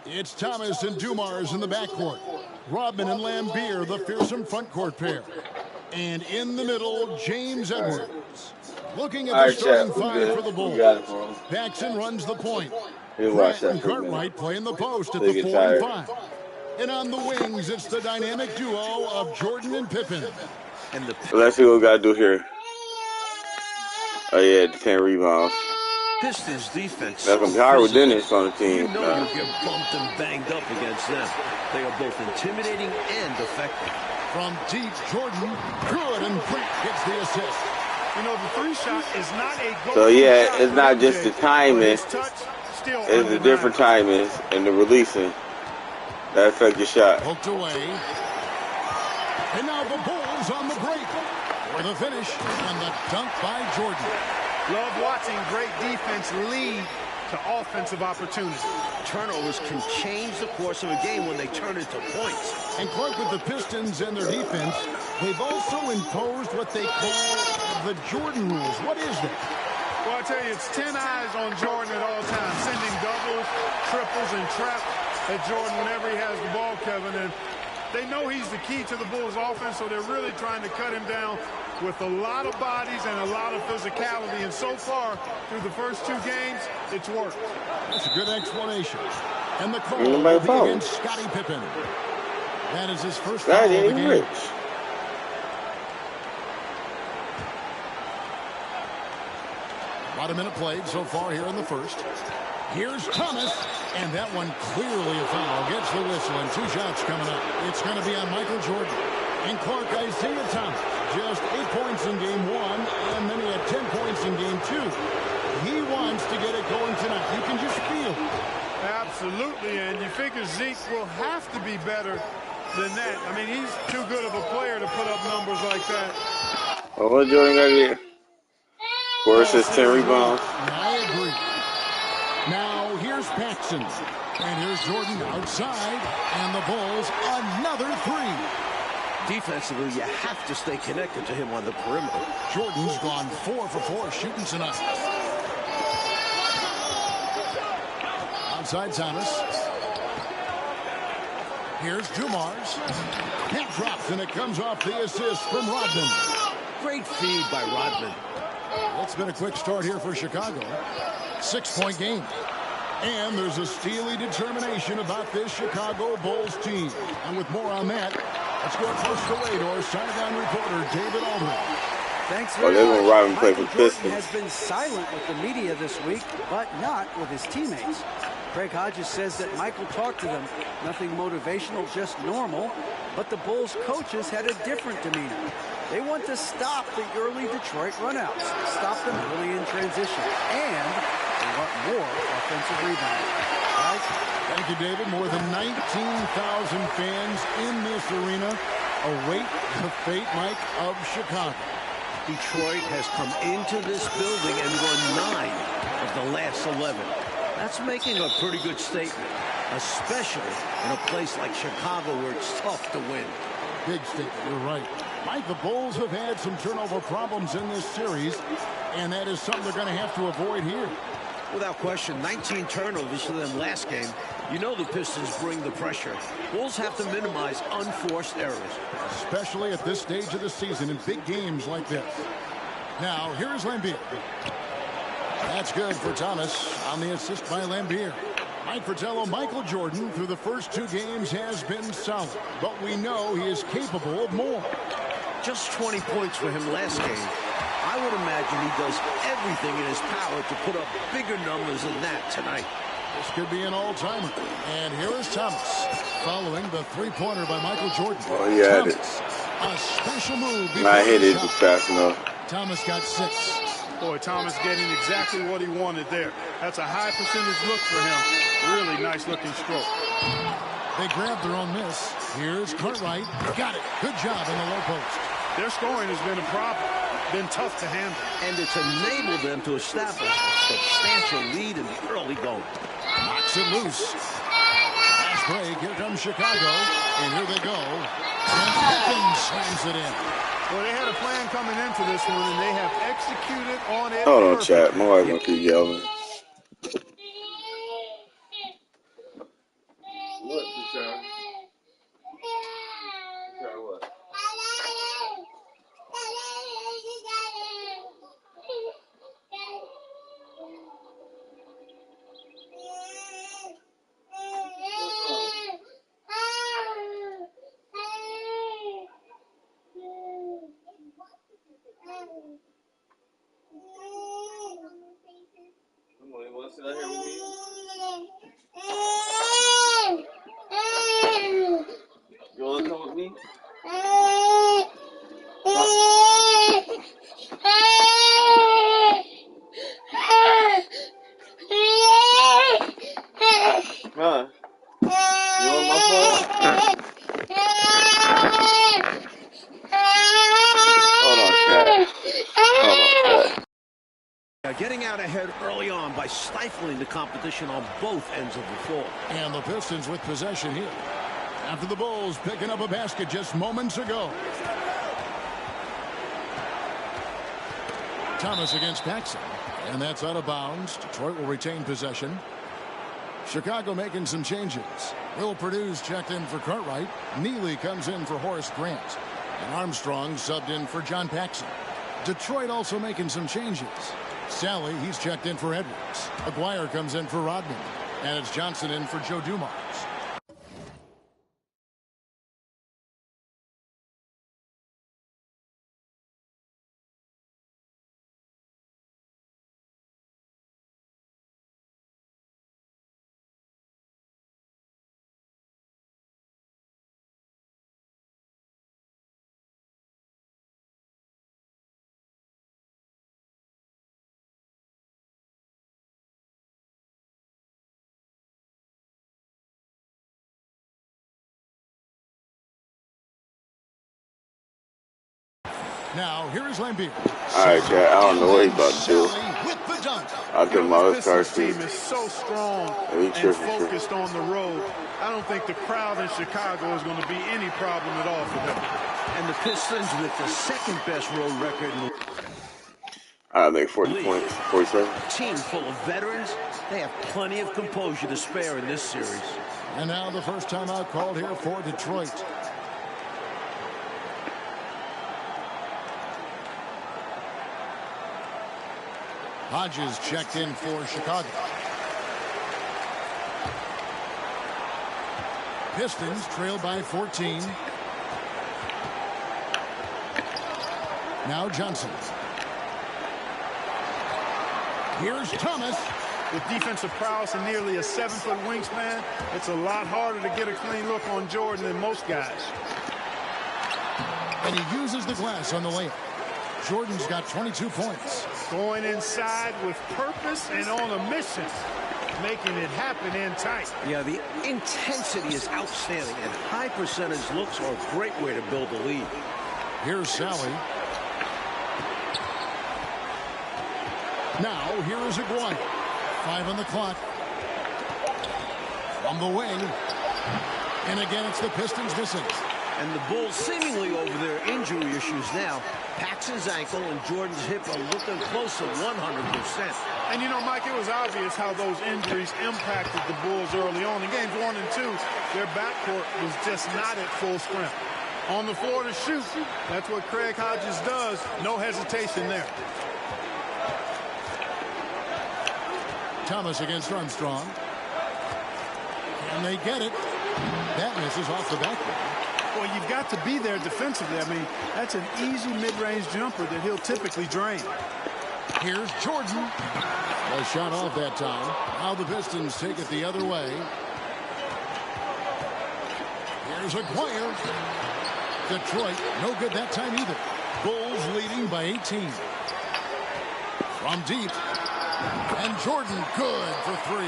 It's Thomas and Dumars in the backcourt. Rodman and Lambeer, the fearsome frontcourt pair. And in the middle, James Edwards. Looking at the starting 5 for the Bulls. Paxson runs the point. Grant and Cartwright playing the post at the 4 and 5. And on the wings, it's the dynamic duo of Jordan and Pippen. Let's see what we got to do here. Oh, yeah, 10 rebounds. Pistons defense. That's going to be hard with Dennis on the team. You know you get bumped and banged up against them. They are both intimidating and effective. From deep, Jordan, good, and Grant gets the assist. You know, the 3-shot is not a goal. So, yeah, it's not just the timing. It's the different timings and the releasing that affect your shot. Poked away. And now the Bulls on the break. For the finish and the dunk by Jordan. Love watching great defense lead to offensive opportunity. Turnovers can change the course of a game when they turn into points. And Clark, with the Pistons and their defense, they've also imposed what they call the Jordan rules. What is that? Well, I tell you, it's 10 eyes on Jordan at all times, sending doubles, triples, and traps at Jordan whenever he has the ball, Kevin. And they know he's the key to the Bulls' offense, so they're really trying to cut him down with a lot of bodies and a lot of physicality. And so far, through the first 2 games, it's worked. That's a good explanation. And the call will be against Scottie Pippen. That is his first foul of the game. About a minute played so far here in the first. Here's Thomas, and that one clearly a foul. Gets the whistle, and 2 shots coming up. It's going to be on Michael Jordan. And Clark, Isaiah Thomas, just 8 points in game 1, and then he had 10 points in game 2. He wants to get it going tonight. You can just feel it. Absolutely, and you figure Zeke will have to be better than that. I mean, he's too good of a player to put up numbers like that. Oh, what Jordan got here? 4 assists, 10 rebounds. I agree. Now, here's Here's Paxson. And here's Jordan outside. And the Bulls another three. Defensively, you have to stay connected to him on the perimeter. Jordan's gone 4 for 4 shooting tonight. Outside Thomas. Here's Dumars. That drops, and it comes off the assist from Rodman. Great feed by Rodman. It's been a quick start here for Chicago. 6-point game. And there's a steely determination about this Chicago Bulls team. And with more on that, let's go across the way to our sideline reporter, David Aldridge. Thanks very much. Rodman play Michael for Jordan Pistons. has been silent with the media this week, but not with his teammates. Craig Hodges says that Michael talked to them. Nothing motivational, just normal. But the Bulls coaches had a different demeanor. They want to stop the early Detroit runouts, stop them early in transition, and they want more offensive rebounds. Guys? Thank you, David. More than 19,000 fans in this arena await the fate, Mike, of Chicago. Detroit has come into this building and won 9 of the last 11. That's making a pretty good statement, especially in a place like Chicago where it's tough to win. Big statement, you're right. Mike, the Bulls have had some turnover problems in this series, and that is something they're going to have to avoid here. Without question, 19 turnovers for them last game. You know the Pistons bring the pressure. Bulls have to minimize unforced errors. Especially at this stage of the season in big games like this. Now, here's Lambier. That's good for Thomas on the assist by Lambier. Mike Fratello, Michael Jordan through the first 2 games has been solid, but we know he is capable of more. Just 20 points for him last game. I would imagine he does everything in his power to put up bigger numbers than that tonight. This could be an all-timer. And here is Thomas following the three-pointer by Michael Jordan. Oh, he had it. A special move. Not hit it fast enough. Thomas got 6. Boy, Thomas getting exactly what he wanted there. That's a high percentage look for him. Really nice looking stroke. They grabbed their own miss. Here's Cartwright. Got it. Good job in the low post. Their scoring has been a problem. Been tough to handle. And it's enabled them to establish a substantial lead in the early going. Knocks it loose. Fast break. Here comes Chicago. And here they go. And Pickens slams it in. Well, they had a plan coming into this one, and they have executed on it. Hold on, chat. My wife gonna keep yelling. What, Deshaun? Deshaun, what? Come on, you want to sit out here with me? You want to come with me? Huh? You want my phone? Hold on, chat. Hold on, chat. Getting out ahead early on by stifling the competition on both ends of the floor. And the Pistons with possession here. After the Bulls picking up a basket just moments ago. Thomas against Paxson. And that's out of bounds. Detroit will retain possession. Chicago making some changes. Will Purdue's checked in for Cartwright. Neely comes in for Horace Grant. And Armstrong subbed in for John Paxson. Detroit also making some changes. Sally, he's checked in for Edwards. Aguirre comes in for Rodman. And it's Johnson in for Joe Dumars. Now, here is Lambeer. All right, Jack. I don't know what he's about to do. I'll give him all his cards too. This team is so strong and focused on the road. I don't think the crowd in Chicago is going to be any problem at all for them. And the Pistons with the second best road record in the I make 40 points, 47. A team full of veterans, they have plenty of composure to spare in this series. And now the first timeout called here for Detroit. Hodges checked in for Chicago. Pistons trail by 14. Now Johnson. Here's Thomas. With defensive prowess and nearly a 7-foot wingspan, it's a lot harder to get a clean look on Jordan than most guys. And he uses the glass on the layup. Jordan's got 22 points. Going inside with purpose and on a mission, making it happen in tight. Yeah, the intensity is outstanding, and high percentage looks are a great way to build a lead. Here's Sally. Now, here is Aguirre. 5 on the clock. From the wing. And again, it's the Pistons missing. And the Bulls seemingly over their injury issues now. Paxson's ankle and Jordan's hip are looking close to 100%. And, you know, Mike, it was obvious how those injuries impacted the Bulls early on. In games 1 and 2, their backcourt was just not at full strength. On the floor to shoot, that's what Craig Hodges does. No hesitation there. Thomas against Armstrong. And they get it. That misses off the backboard. Well, you've got to be there defensively. I mean, that's an easy mid-range jumper that he'll typically drain. Here's Jordan. A shot off that time. Now the Pistons take it the other way. Here's Aguirre. Detroit, no good that time either. Bulls leading by 18. From deep. And Jordan good for 3.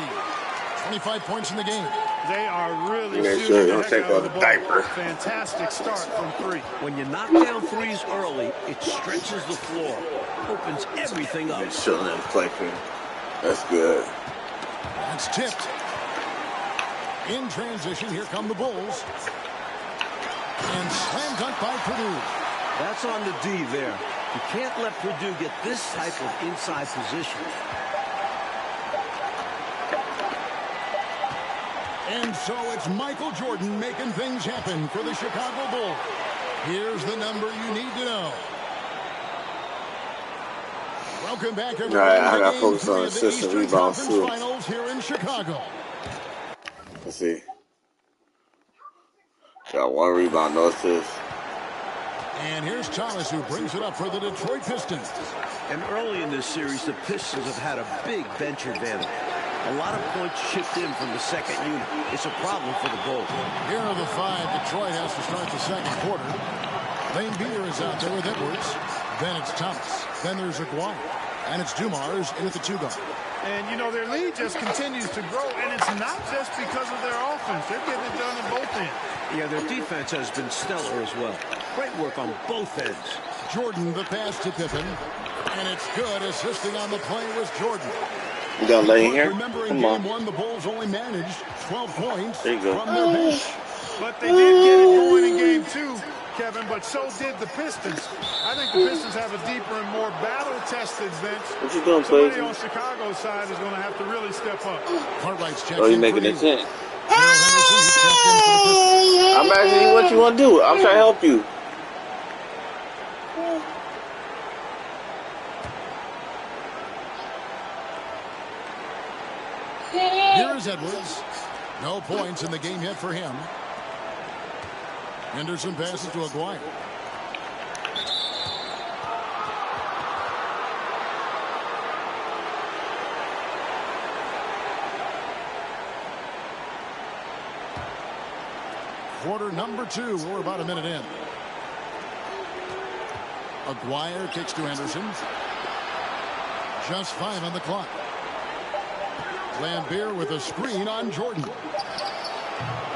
25 points in the game. They are really shooting the heck out of the ball. Fantastic start from 3. When you knock down threes early, it stretches the floor, opens everything up. Showing them playing. That's good. That's tipped. In transition, here come the Bulls. And slam dunk by Purdue. That's on the D there. You can't let Purdue get this type of inside position. And so it's Michael Jordan making things happen for the Chicago Bulls. Here's the number you need to know. Welcome back, everyone. All right, I got to focus on assistant rebounds too. Finals here in Chicago. Let's see. Got 1 rebound, no assists. And here's Thomas, who brings it up for the Detroit Pistons. And early in this series, the Pistons have had a big bench advantage. A lot of points chipped in from the second unit. It's a problem for the Bulls. Here are the 5 Detroit has to start the second quarter. Lambeer is out there with Edwards. Then it's Thomas. Then there's Aguirre. And it's Dumars in at the 2 guard. And, you know, their lead just continues to grow, and it's not just because of their offense. They're getting it done on both ends. Yeah, their defense has been stellar as well. Great work on both ends. Jordan, the pass to Pippen. And it's good. Assisting on the play was Jordan. You gonna lay in here? Remember, in game 1, the Bulls only managed 12 points there you go. from their bench. But they did get it going in game 2, Kevin, but so did the Pistons. I think the Pistons have a deeper and more battle-tested bench. What you doing, Somebody on Chicago's side is going to have to really step up. Cartwright's checked oh, you in making for a 10. I'm asking you what you want to do. I'm trying to help you. Here's Edwards. No points in the game yet for him. Henderson passes to Aguirre. Quarter number 2. We're about a minute in. Aguirre kicks to Henderson. Just 5 on the clock. Lambeer with a screen on Jordan.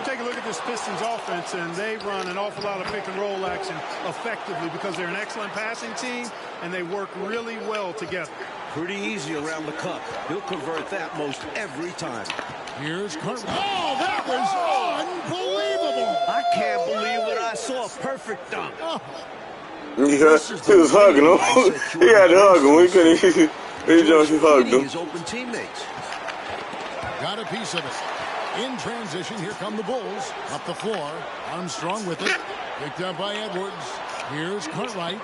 Take a look at this Pistons offense, and they run an awful lot of pick-and-roll action effectively because they're an excellent passing team, and they work really well together. Pretty easy around the cup. He'll convert that most every time. Here's Kurt. Oh, that was unbelievable! I can't believe what I saw. Perfect dunk. Oh. He was hugging him. He had to hug him. He couldn't. He hugged him. His open teammates. Got a piece of it. In transition, here come the Bulls. Up the floor. Armstrong with it. Picked up by Edwards. Here's Cartwright.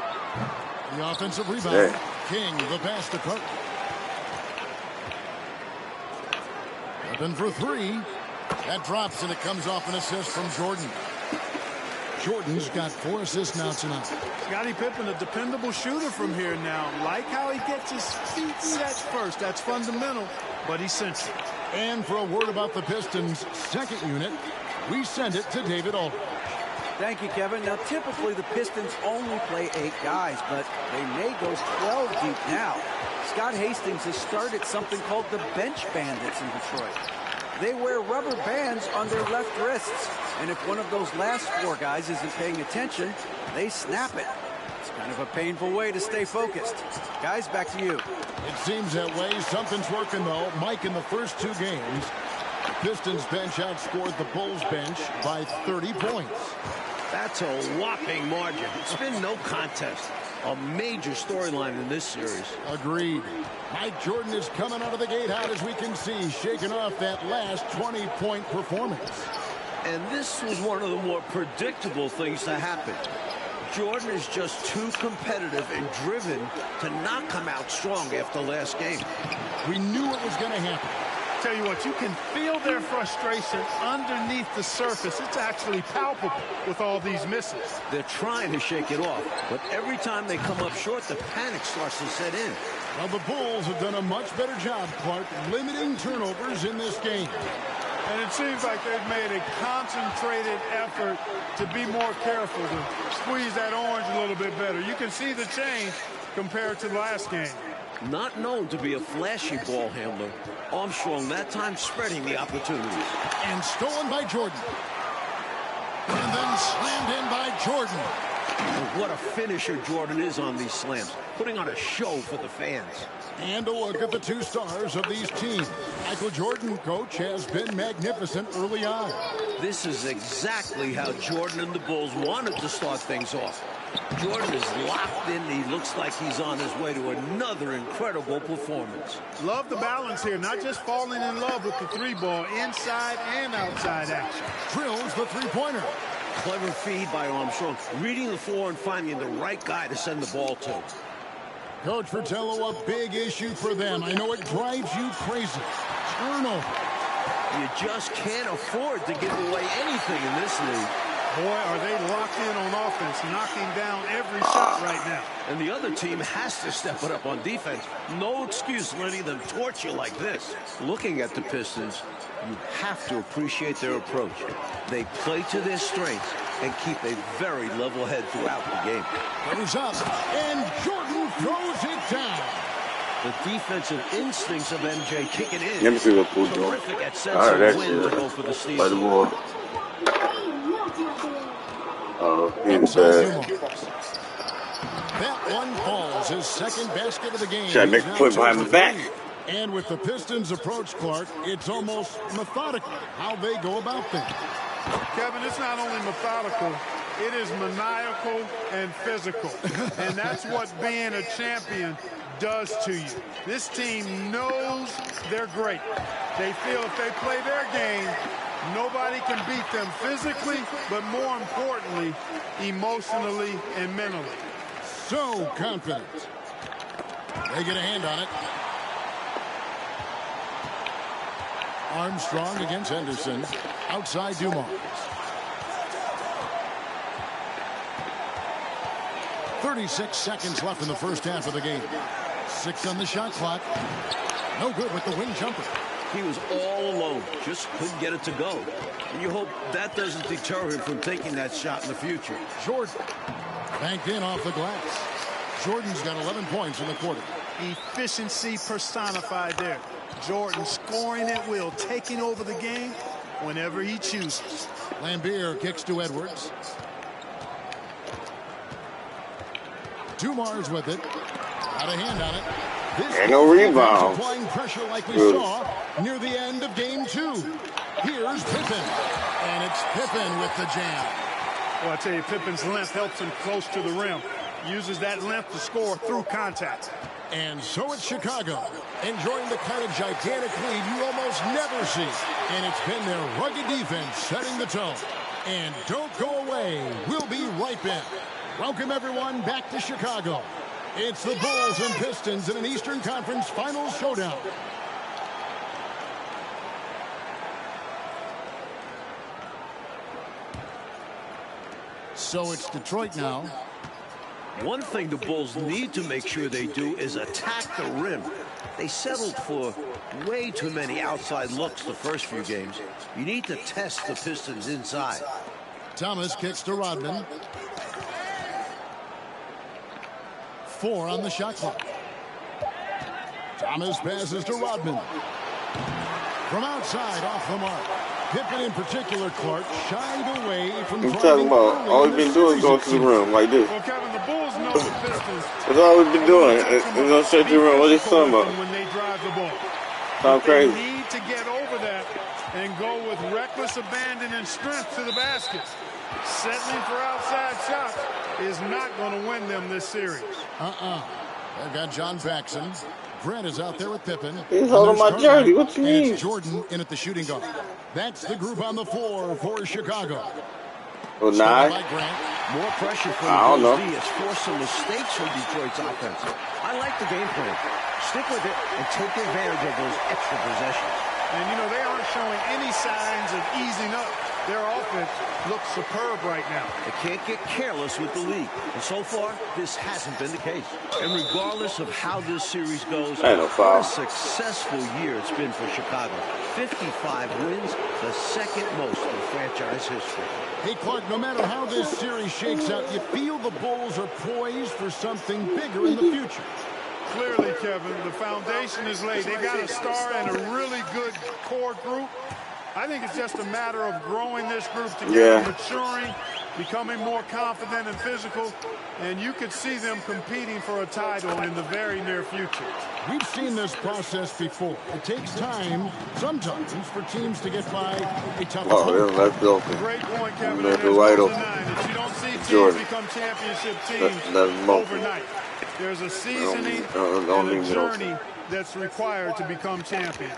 The offensive rebound. Yeah. King, the pass to Cartwright. Open for three. That drops, and it comes off an assist from Jordan. Jordan's got 4 assists now tonight. Scottie Pippen, a dependable shooter from here now. Like how he gets his feet set first. That's fundamental, but essential. And for a word about the Pistons' second unit, we send it to David Aldridge. Thank you, Kevin. Now, typically the Pistons only play 8 guys, but they may go 12 deep now. Scott Hastings has started something called the Bench Bandits in Detroit. They wear rubber bands on their left wrists, and if one of those last 4 guys isn't paying attention, they snap it. It's kind of a painful way to stay focused. Guys, back to you. It seems that way. Something's working, though. Mike, in the first 2 games, the Pistons bench outscored the Bulls bench by 30 points. That's a whopping margin. It's been no contest. A major storyline in this series. Agreed. Mike Jordan is coming out of the gate hot, as we can see, shaking off that last 20-point performance. And this was one of the more predictable things to happen. Jordan is just too competitive and driven to not come out strong after last game. We knew it was going to happen. Tell you what, you can feel their frustration underneath the surface. It's actually palpable with all these misses. They're trying to shake it off, but every time they come up short, the panic starts to set in. Well, the Bulls have done a much better job, Clark, limiting turnovers in this game. And it seems like they've made a concentrated effort to be more careful, to squeeze that orange a little bit better. You can see the change compared to last game. Not known to be a flashy ball handler, Armstrong that time spreading the opportunities. And stolen by Jordan. And then slammed in by Jordan. And what a finisher Jordan is on these slams, putting on a show for the fans. And a look at the 2 stars of these teams. Michael Jordan, coach, has been magnificent early on. This is exactly how Jordan and the Bulls wanted to start things off. Jordan is locked in. He looks like he's on his way to another incredible performance. Love the balance here, not just falling in love with the 3-ball, inside and outside action. Drills the 3-pointer. Clever feed by Armstrong, reading the floor and finding the right guy to send the ball to. Coach Fratello, a big issue for them. I know it drives you crazy. Turnover. You just can't afford to give away anything in this league. Boy, are they locked in on offense, knocking down every shot right now. And the other team has to step it up on defense. No excuse letting them torch you like this. Looking at the Pistons, you have to appreciate their approach. They play to their strengths and keep a very level head throughout the game. Goes up, and Jordan throws it down. The defensive instincts of MJ kicking in. Let me see what Poole doing. Terrific at sense of win to go for the steal. By the ball. He's That one falls, his second basket of the game. Trying to make a point behind the back. And with the Pistons' approach, Clark, it's almost methodical how they go about things. Kevin, it's not only methodical, it is maniacal and physical. And that's what being a champion does to you. This team knows they're great. They feel if they play their game, nobody can beat them physically, but more importantly, emotionally and mentally. So confident. They get a hand on it. Armstrong against Henderson. Outside Dumars. 36 seconds left in the first half of the game. 6 on the shot clock. No good with the wing jumper. He was all alone. Just couldn't get it to go. And you hope that doesn't deter him from taking that shot in the future. Jordan banked in off the glass. Jordan's got 11 points in the quarter. Efficiency personified there. Jordan scoring at will, taking over the game. whenever he chooses. Lambier kicks to Edwards. Dumars with it. Got a hand on it. This ain't no rebound. Applying pressure like we saw near the end of game 2. Here's Pippen. And it's Pippen with the jam. Well, I tell you, Pippen's length helps him close to the rim. Uses that length to score through contact. And so it's Chicago, enjoying the kind of gigantic lead you almost never see. And it's been their rugged defense setting the tone. And don't go away. We'll be right back. Welcome, everyone, back to Chicago. It's the Bulls and Pistons in an Eastern Conference Finals showdown. So it's Detroit now. One thing the Bulls need to make sure they do is attack the rim. They settled for way too many outside looks the first few games. You need to test the Pistons inside. Thomas kicks to Rodman. 4 on the shot clock. Thomas passes to Rodman. From outside, off the mark. Pippen in particular, Clark, shied away from I'm talking about all we've been doing is going to the rim like this. Well, Kevin, the Bulls know the Pistons. That's all we've been doing. It's going straight to the rim. What are you talking about? When they drive the ball. Sound crazy. They need to get over that and go with reckless abandon and strength to the basket. Settling for outside shots is not going to win them this series. They've got John Paxson. Grant is out there with Pippen. He's holding my jersey. What you mean? It's Jordan in at the shooting guard. That's the group on the floor for Chicago. Well, nah. More pressure from the Bulls has forced some mistakes from Detroit's offense. I like the game plan. Stick with it and take advantage of those extra possessions. And, you know, they aren't showing any signs of easing up. Their offense looks superb right now. They can't get careless with the lead. And so far, this hasn't been the case. And regardless of how this series goes, what a successful year it's been for Chicago. 55 wins, the second most in franchise history. Hey, Clark, no matter how this series shakes out, you feel the Bulls are poised for something bigger in the future. Clearly, Kevin, the foundation is laid. They got a star and a really good core group. I think it's just a matter of growing this group together, maturing, becoming more confident and physical, and you could see them competing for a title in the very near future. We've seen this process before. It takes time, sometimes, for teams to get by a tough opponent. Left open. Great point, Kevin. Left wide open. You don't see teams become championship teams overnight. There's a seasoning and a journey that's required to become champions.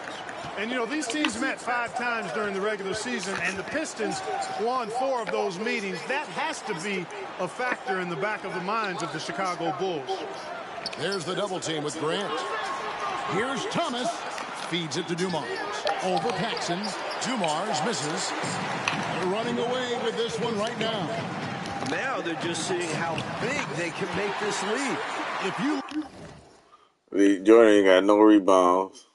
And, you know, these teams met 5 times during the regular season, and the Pistons won 4 of those meetings. That has to be a factor in the back of the minds of the Chicago Bulls. There's the double team with Grant. Here's Thomas. Feeds it to Dumars. Over Paxson. Dumars misses. They're running away with this one right now. Now they're just seeing how big they can make this lead. Jordan ain't got no rebounds.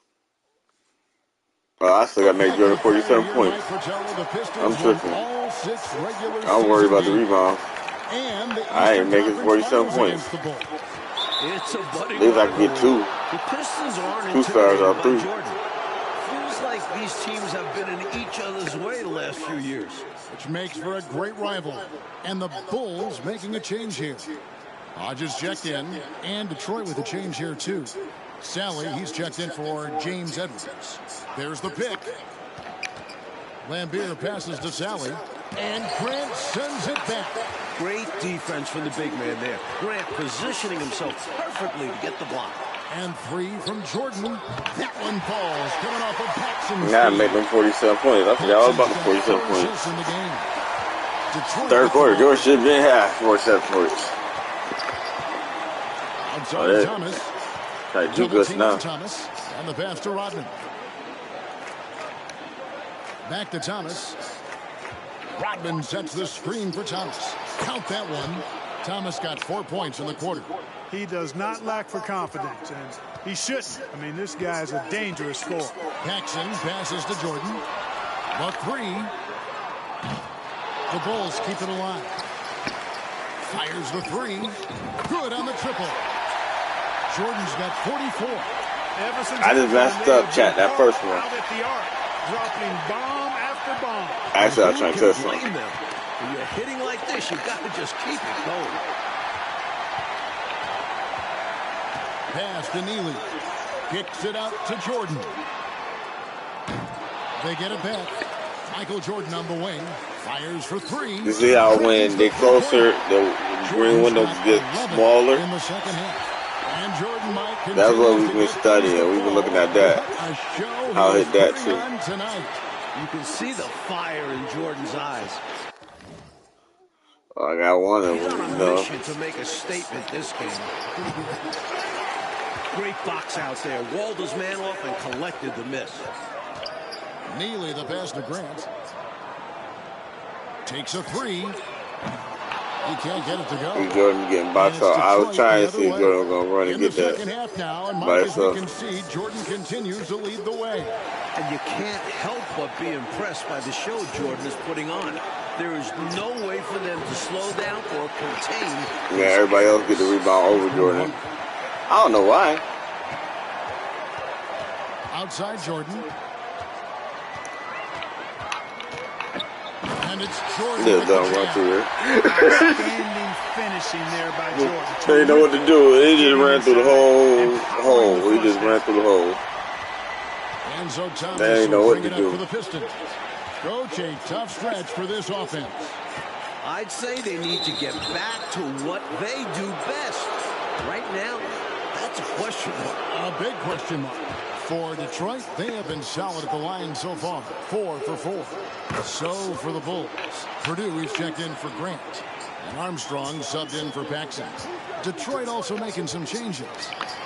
I still got to make Jordan 47 points. I'm tripping. I'm worried about the rebound. I ain't making 47 points. It's a buddy. At least I can get 2. The Pistons aren't 2 stars out 3. Feels like these teams have been in each other's way the last few years. Which makes for a great rival. And the Bulls making a change here. Hodges checked in, and Detroit with a change here too. Sally, he's checked in for James Edwards. There's the pick. Lambier passes to Sally, and Grant sends it back. Great defense from the big man there. Grant positioning himself perfectly to get the block. And 3 from Jordan. That one falls, coming off of Paxson. Now I make them 47 points. I forgot all about the 47 points. In the game. Third quarter, Jordan should have been half 47 points. Outside Thomas. Try to do good now. Thomas, and the pass to Rodman. Back to Thomas. Rodman sets the screen for Thomas. Count that one. Thomas got 4 points in the quarter. He does not lack for confidence, and he shouldn't. I mean, this guy's a dangerous scorer. Paxson passes to Jordan. The 3. The Bulls keep it alive. Fires the 3. Good on the triple. Jordan's got 44. I just messed up, chat, that first one. Out at the arc, dropping bomb after Actually, I was trying to touch something. When you're hitting like this, you got to just keep it going. Pass to Neely. Kicks it out to Jordan. They get it back. Michael Jordan on the wing. Fires for three. You see how when they closer, the green window gets smaller? In the second half. And Jordan might that's what we've been studying. We've been looking at that. I'll hit that too. You can see the fire in Jordan's eyes. Oh, I got one of them. He's on a mission to make a statement this game. Great box out there. Walled his man off and collected the miss. Neely, the pass to Grant. Takes a three. He can't get it to go. Jordan getting boxed out. I was trying to see if Jordan was going to run and get that. In the second half now, and Mike, as we can see, Jordan continues to lead the way. And you can't help but be impressed by the show Jordan is putting on. There is no way for them to slow down or contain. Yeah, everybody else get the rebound over Jordan. I don't know why. Outside Jordan. And it's Jordan. Just don't run through here. Outstanding finishing there by Jordan. They didn't know what to do. He just ran through the whole hole. He just ran through the hole. And so Thomas they didn't know what to do. For the Pistons. Coach, a tough stretch for this offense. I'd say they need to get back to what they do best. Right now, that's a question mark. A big question mark. For Detroit, they have been solid at the line so far. 4 for 4. So for the Bulls, Purdue is checked in for Grant. And Armstrong subbed in for Paxson. Detroit also making some changes.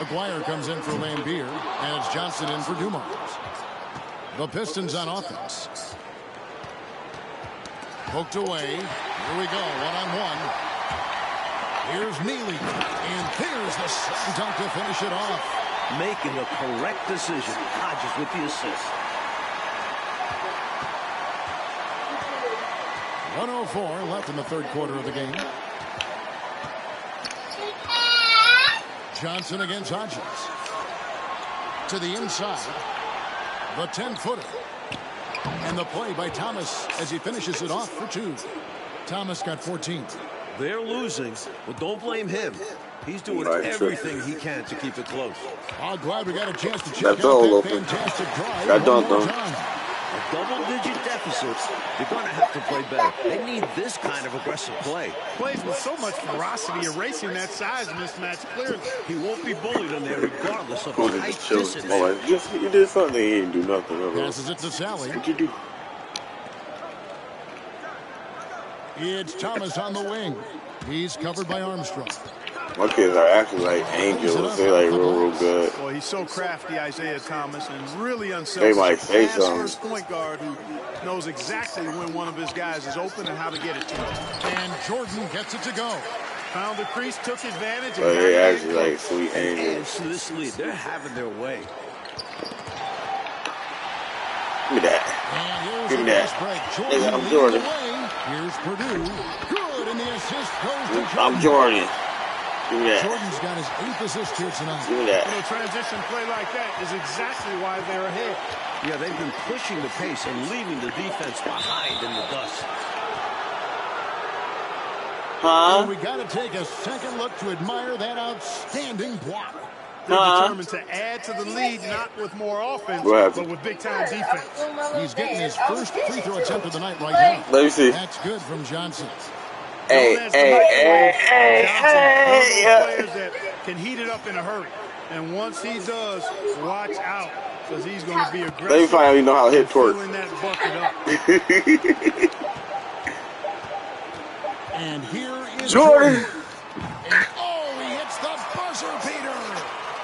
Aguirre comes in for Lambeer, and it's Johnson in for Dumars. The Pistons on offense. Poked away. Here we go, one-on-one. Here's Neely, and here's the slam dunk to finish it off. Making a correct decision. Hodges with the assist. 1:04 left in the third quarter of the game. Johnson against Hodges. To the inside. The 10-footer. And the play by Thomas as he finishes it off for 2. Thomas got 14. They're losing, but don't blame him. He's doing everything he can to keep it close. I'm glad we got a chance to check out that fantastic drive. Got dunked on. A double-digit deficit. You're going to have to play better. They need this kind of aggressive play. Plays with so much ferocity, erasing that size mismatch clearly. He won't be bullied on there regardless of the height distance. You did something, he didn't do nothing. Passes it to Sally. What'd you do? It's Thomas on the wing. He's covered by Armstrong. My kids are actually like angels. They're like real good. Well, he's so crafty, Isaiah Thomas, and really unselfish. They might say something. First point guard who knows exactly when one of his guys is open and how to get it to him. And Jordan gets it to go. Found the crease, took advantage. But they actually like sweet angels. Adds to this lead. They're having their way. Give me that. Give me that. I'm Jordan. Here's Purdue. Good, and the assist goes to Jordan. I'm Jordan. Give me that. Jordan's got his 8th assist here tonight. Give me that. A transition play like that is exactly why they're ahead. Yeah, they've been pushing the pace and leaving the defense behind in the dust. And we got to take a second look to admire that outstanding block. They're determined to add to the lead, not with more offense, but with big-time defense. He's getting his first free throw attempt of the night right now. Let me see. That's good from Johnson. Hey. Players that can heat it up in a hurry. And once he does, watch out, because he's going to be aggressive. Let me find out you know how to hit twerk. And here is Jordan. And he hits the buzzer beater.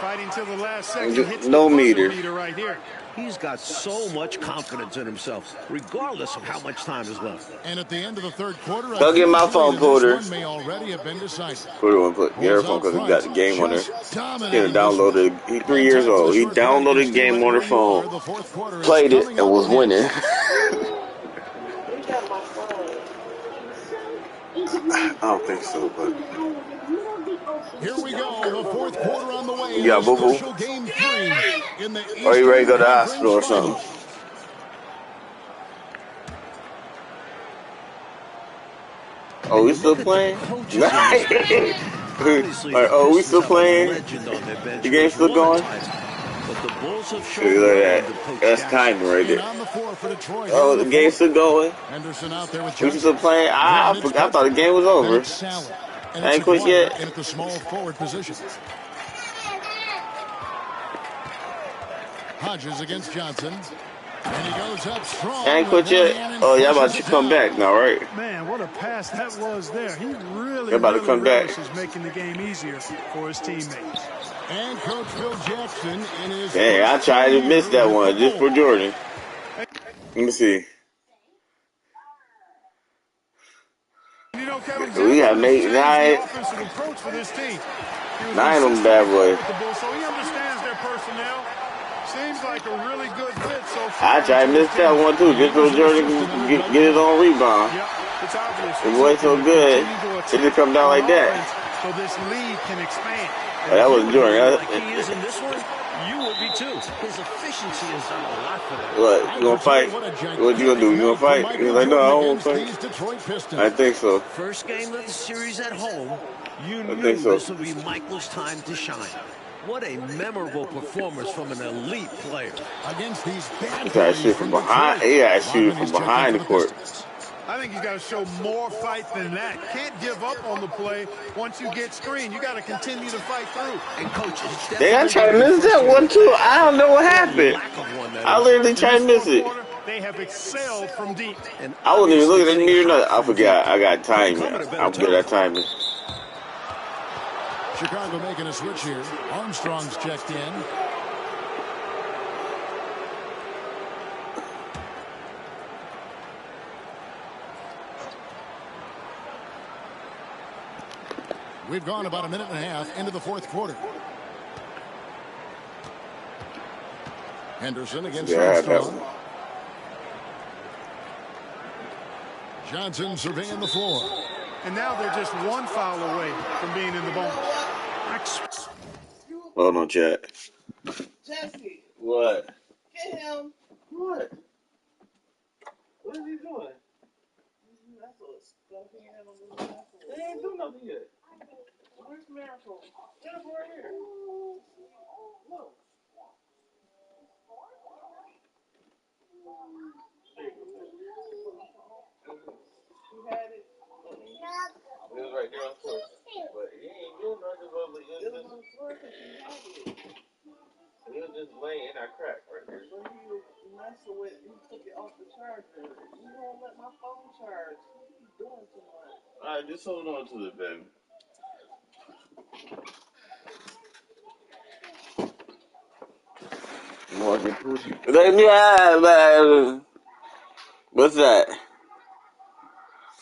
Fighting till the last second. Hits no the meter. Meter right here. He's got so much confidence in himself, regardless of how much time is left. And at the end of the third quarter, don't get my phone, Porter. May already have been decided. Put your phone because he got the game on there. He downloaded. He's 3 years old. He downloaded the game on her phone, played it, and was winning. I don't think so, but. Here we go, the fourth quarter on the way. Yeah, boo-boo. Game 3 in the Are you ready to go to the hospital or something? Oh, we still playing? Obviously, the oh, we Pistons still have a playing? legend on their bench The who game's has still won a going? title. But the Bulls have shown Look at well that. under Coach That's Jackson. timing right And there. on the floor for Detroit. Oh, the game's still going? Henderson out there with We Johnson. still playing? I thought the game was over. Then it's Salad. And I it's ain't quit yet. in at the small forward position. Hodges against Johnson. And he goes up strong. I ain't quit yet. Oh, y'all about to come back now, right? Man, what a pass that was there. He really, about to come back. relishes making the game easier for his teammates. And Coach Phil Jackson in his Hey, I tried to miss that one just for Jordan. Let me see. You know, Kevin We got made the offensive approach for this team. 9 of them bad boys. So he understands their personnel. Seems like a really good fit so far. I tried to miss that one too, just so Jordan can get his own rebound. Yep, it's obvious. It wasn't so good. It just come down like that. So this lead can expand. Oh, that wasn't Jordan. Like he is in this one, you would be too. His efficiency has done a lot for that. What, you gonna fight? What you gonna do? You gonna fight? He's like, no, I don't want to fight. I think so. First game of the series at home, you knew this would be Michael's time to shine. What a memorable performance from an elite player. Against these bad He got to shoot from behind. He got to shoot from behind the court. I think he's got to show more fight than that. Can't give up on the play once you get screened. You got to continue to fight through. And coach, they got to try to miss that one too. I don't know what happened. I literally tried to miss it. They have excelled from deep. And I wasn't even looking at the meter. Nothing. I forgot. I got timing. I'm good at timing. Chicago making a switch here. Armstrong's checked in. We've gone about a minute and a half into the fourth quarter. Henderson against Armstrong. Johnson surveying the floor. And now they're just one foul away from being in the bonus. Hold on, chat. Jesse. What? Get him. What? What is he doing? They ain't doing nothing yet. Where's Miracle? Jennifer right here. Look. You had it. It was right there on the floor. But he ain't doing nothing but it was on the floor because he had it. He was just laying in that crack right there. But he was messing with it. He took it off the charger. You won't let my phone charge. He's doing too much. Alright, just hold on to it, baby. What's that?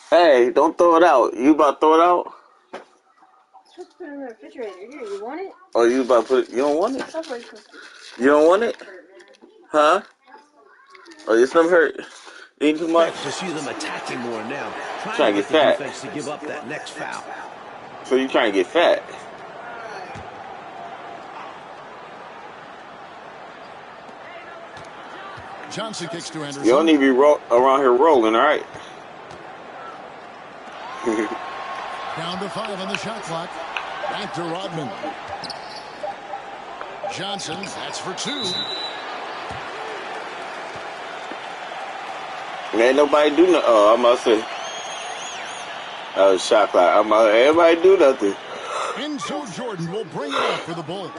Hey, don't throw it out. You about to throw it out? I'm supposed to put it in the refrigerator. Here, you want it? Oh, you about to put it? You don't want it? You don't want it? Huh? Oh, your stomach hurt? Eating too much? To see them attacking more now. Trying to get fat. The defense to give up that next foul. So you trying to get fat? Johnson kicks to Anderson. You don't need to be around here rolling, all right? Down to 5 on the shot clock. Back to Rodman. Johnson, that's for 2. Ain't nobody do nothing. Oh, I'm about to say. That was shot clock. I'm about to say, everybody do nothing. And so Jordan will bring it up for the Bulls.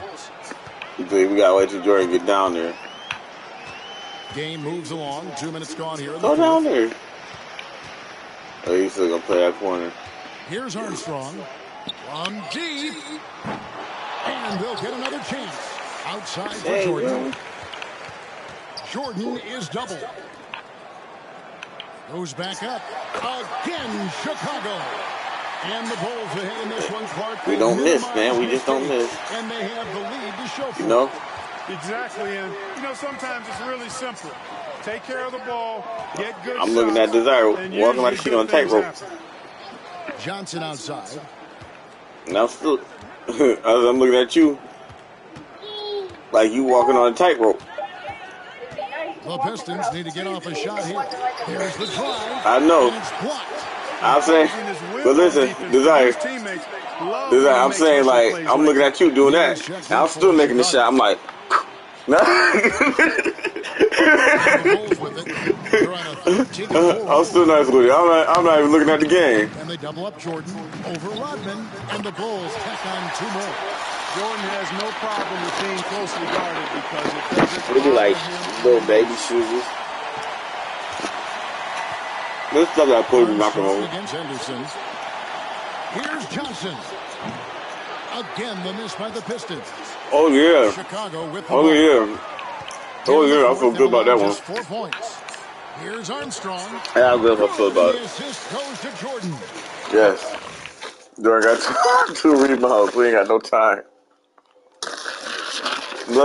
We gotta wait till Jordan get down there. Game moves along. 2 minutes gone here. Go down there. Oh, he's still gonna play that corner. Here's Armstrong. From deep. And they'll get another chance. Outside for Jordan. Jordan is double. Goes back up. Again, Chicago. And the Bulls ahead in this one, Clark. We don't miss, man. We just don't miss. And they have the lead to show for it. You know? Exactly. And, sometimes it's really simple. Take care of the ball, get good I'm looking at Desire walking like she on tightrope. Johnson outside. Now, still, I'm looking at you like you walking on a tightrope. The Pistons need to get off a shot here. Here's the drive. I know. And it's blocked. I'm saying, but listen, Desire, I'm saying, like, I'm looking at you doing that. And I'm still making the shot. I'm like, no. I'm still nice with it. I'm not even looking at the game. And they double up Jordan over Rodman, and the Bulls tack on 2 more. Jordan has no problem with being closely guarded because it doesn't really like little baby shoes. This stuff that I put in rock and roll. Against Henderson. Here's Johnson. Again, the miss by the Pistons. Oh yeah. Chicago with the oh yeah. Oh yeah. I feel good about that one. 4 points. Here's Armstrong. Yeah, I really feel about it. The assist goes to Jordan. Yes. Jordan got 2 rebounds. We ain't got no time. They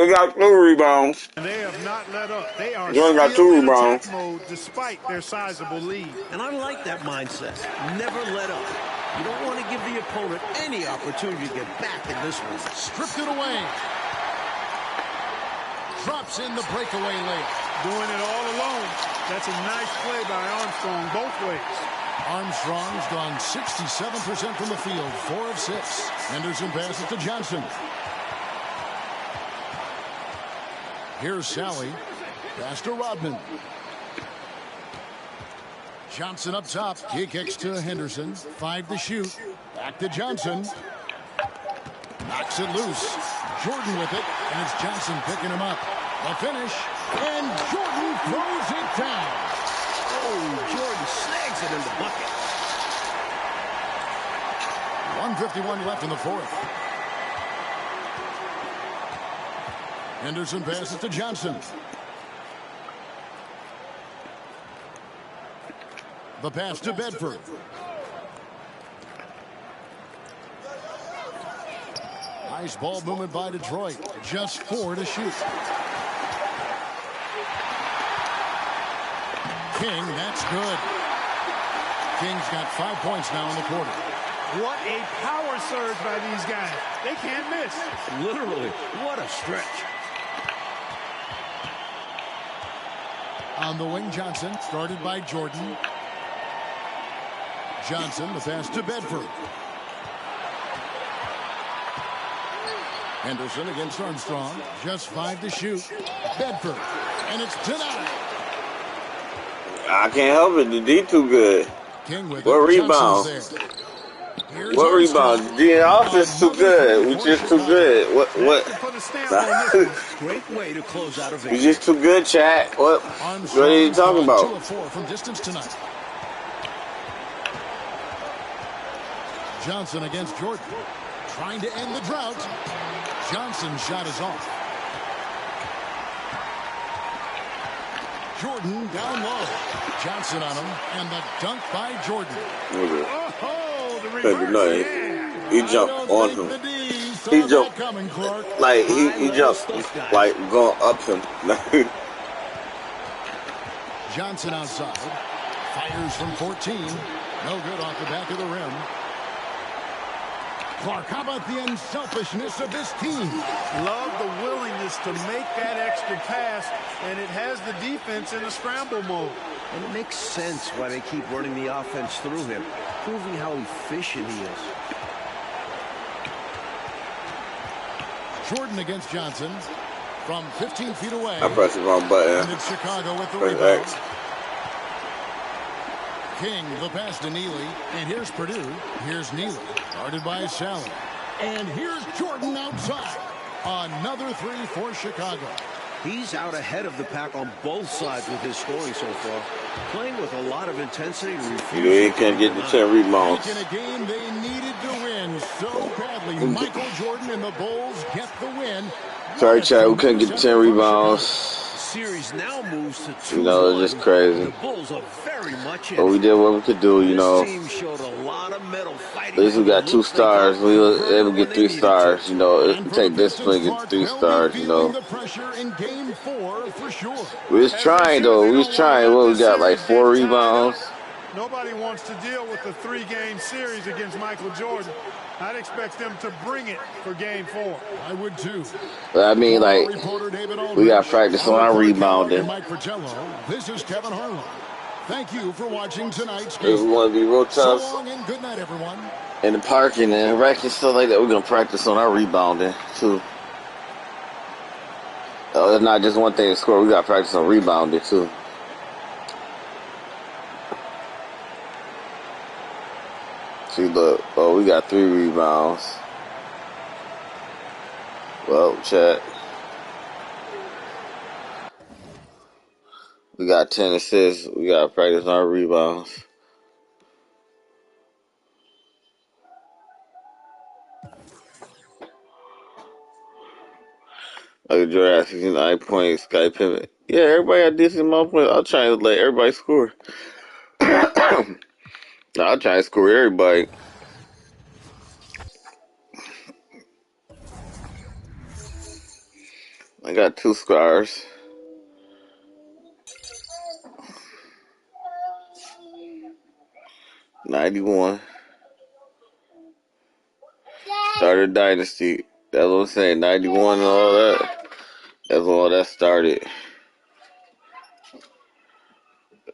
got 2 rebounds. And they have not let up. They are Jordan got 2 still in rebounds. attack mode despite their sizable lead. And I like that mindset. Never let up. You don't want to give the opponent any opportunity to get back in this one. Stripped it away. Drops in the breakaway layup. Doing it all alone. That's a nice play by Armstrong both ways. Armstrong's gone 67% from the field, 4 of 6. Henderson passes to Johnson. Here's Sally. Pass to Rodman. Johnson up top. He kicks to Henderson. 5 to shoot. Back to Johnson. Knocks it loose. Jordan with it. And it's Johnson picking him up. The finish. And Jordan throws it down. Oh, Jordan snags it in the bucket. 1:51 left in the 4th. Henderson passes to Johnson. The pass to Bedford. Nice ball movement by Detroit. Just 4 to shoot. King, that's good. King's got 5 points now in the quarter. What a power surge by these guys. They can't miss. Literally, what a stretch. On the wing, Johnson, started by Jordan. Johnson, the pass to Bedford. Henderson against Armstrong. Just 5 to shoot. Bedford. And it's denied. I can't help it. The D too good. King with what rebound? What rebound? The offense too good. We just too good. What? Great way to close out a victory. We just too good, chat. What are you talking about? 2 of 4 from distance tonight. Johnson against Jordan. Trying to end the drought. Johnson's shot is off. Jordan down low. Johnson on him. And the dunk by Jordan. He jumped on him. He jumped like he jumped like going up him. Johnson outside. Fires from 14. No good off the back of the rim. Clark, how about the unselfishness of this team? Love the willingness to make that extra pass, and it has the defense in a scramble mode. And it makes sense why they keep running the offense through him, proving how efficient he is. Jordan against Johnson from 15 feet away. I pressed the wrong button. And it's Chicago with the rebound. King, the pass to Neely. And here's Purdue. Here's Neely. Guarded by Sally. And here's Jordan outside. Another 3 for Chicago. He's out ahead of the pack on both sides with his scoring so far. Playing with a lot of intensity. He can't get the 10 rebounds. In a game they needed to win so badly. Michael Jordan and the Bulls get the win. Sorry, Chad, we couldn't get the 10 rebounds. Series now moves to 2-1. You know, it's just crazy. The Bulls are very much in. But we did what we could do, you know. This team showed a lot of metal fighting. At least we got 2 stars. We were able to get 3 stars, you know. If we take discipline, get 3 stars, you know. We was trying, though. We was trying. What we got, like 4 rebounds? Nobody wants to deal with the 3-game series against Michael Jordan. I'd expect them to bring it for game 4. I would too. But I mean, like, we got practice on our rebounding. This is Kevin Harlan. Thank you for watching tonight's If we game. want to be real So tough long and good night, everyone. in the parking and rack and stuff like that, we're going to practice on our rebounding, too. It's not just one thing to score. We got to practice on rebounding, too. See, look. Oh, we got 3 rebounds. Well, chat. We got 10 assists. We got to practice on our rebounds. Like Jordan has 69 points, Sky Pivot. Yeah, everybody had decent amount of points. I'll try to let everybody score. I'll try to score everybody. I got 2 scars. '91. Started Dynasty. That's what I'm saying. 91 and all that. That's when all that started.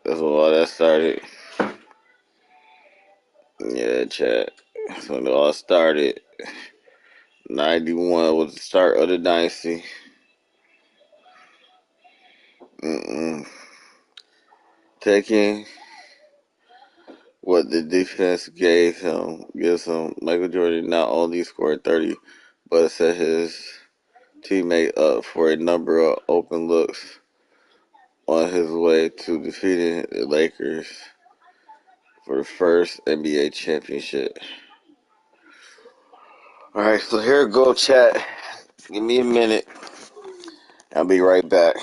That's when all that started. Yeah, chat. That's when it all started. 91 was the start of the Dynasty. Taking what the defense gives him. Michael Jordan not only scored 30, but set his teammate up for a number of open looks on his way to defeating the Lakers for the first NBA championship. Alright, so here we go, chat. Give me a minute. I'll be right back.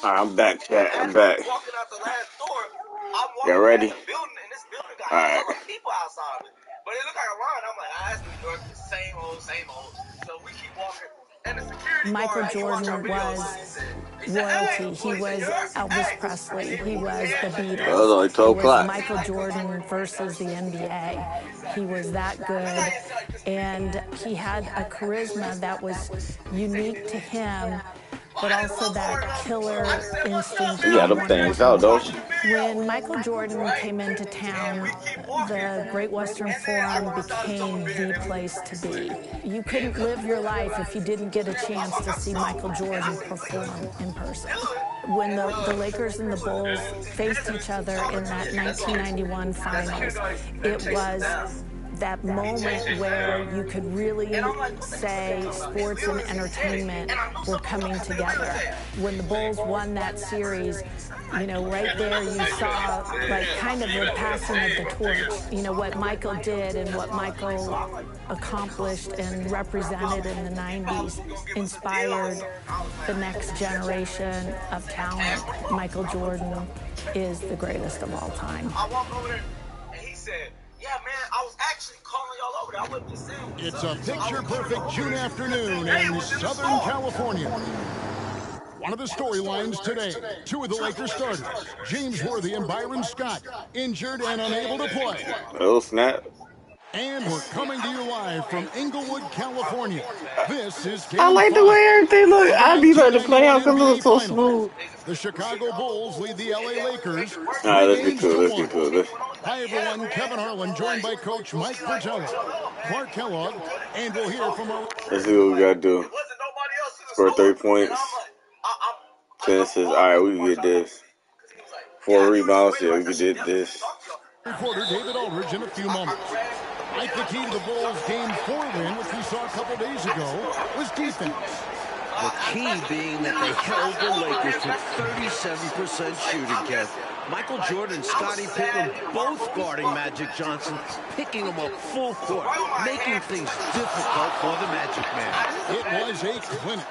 All right, I'm back, chat. I'm back. Y'all ready? All right. But it looked like a line. I'm like, that's New York, the same old, same old. So we keep walking. And the security Michael guard, Jordan was royalty. He was Elvis Presley. He was the Beatles. It was Michael Jordan versus the NBA. He was that good. And he had a charisma that was unique to him, but also that killer instinct on one level. When Michael Jordan came into town, the Great Western Forum became the place to be. You couldn't live your life if you didn't get a chance to see Michael Jordan perform in person. When the Lakers and the Bulls faced each other in that 1991 finals, it was that moment where you could really say sports and entertainment were coming together. When the Bulls won that series, you know, right there you saw like kind of the passing of the torch. You know, what Michael did and what Michael accomplished and represented in the 90s inspired the next generation of talent. Michael Jordan is the greatest of all time. I walk over there and he said, yeah, man, I was actually calling y'all over there. I wasn't just saying. It's a picture-perfect June afternoon in Southern California. One of the storylines today, two of the Lakers starters, James Worthy and Byron Scott, injured and unable to play. Oh, snap. And we're coming to you live from Inglewood, California. This is Game I like the way everything look. I be like the playoffs look so smooth. The Chicago Bulls lead the LA Lakers. All right, let's be cool. Let's be cool. Hi, everyone. Kevin Harlan, joined by Coach Mike Fratello, Clark Kellogg, and we'll hear from our... Let's see what we got to do. Score 3 points. 10 assists. All right, we can get this. 4 rebounds. Yeah, we can get this. Reporter David Aldridge in a few moments. Like the key to the Bulls' Game 4 win, which we saw a couple days ago, was defense. The key being that they held the Lakers to 37% shooting, Kev. Michael Jordan and Scottie Pippen both guarding Magic Johnson, picking him up full court, making things difficult for the Magic Man. It was a clinic.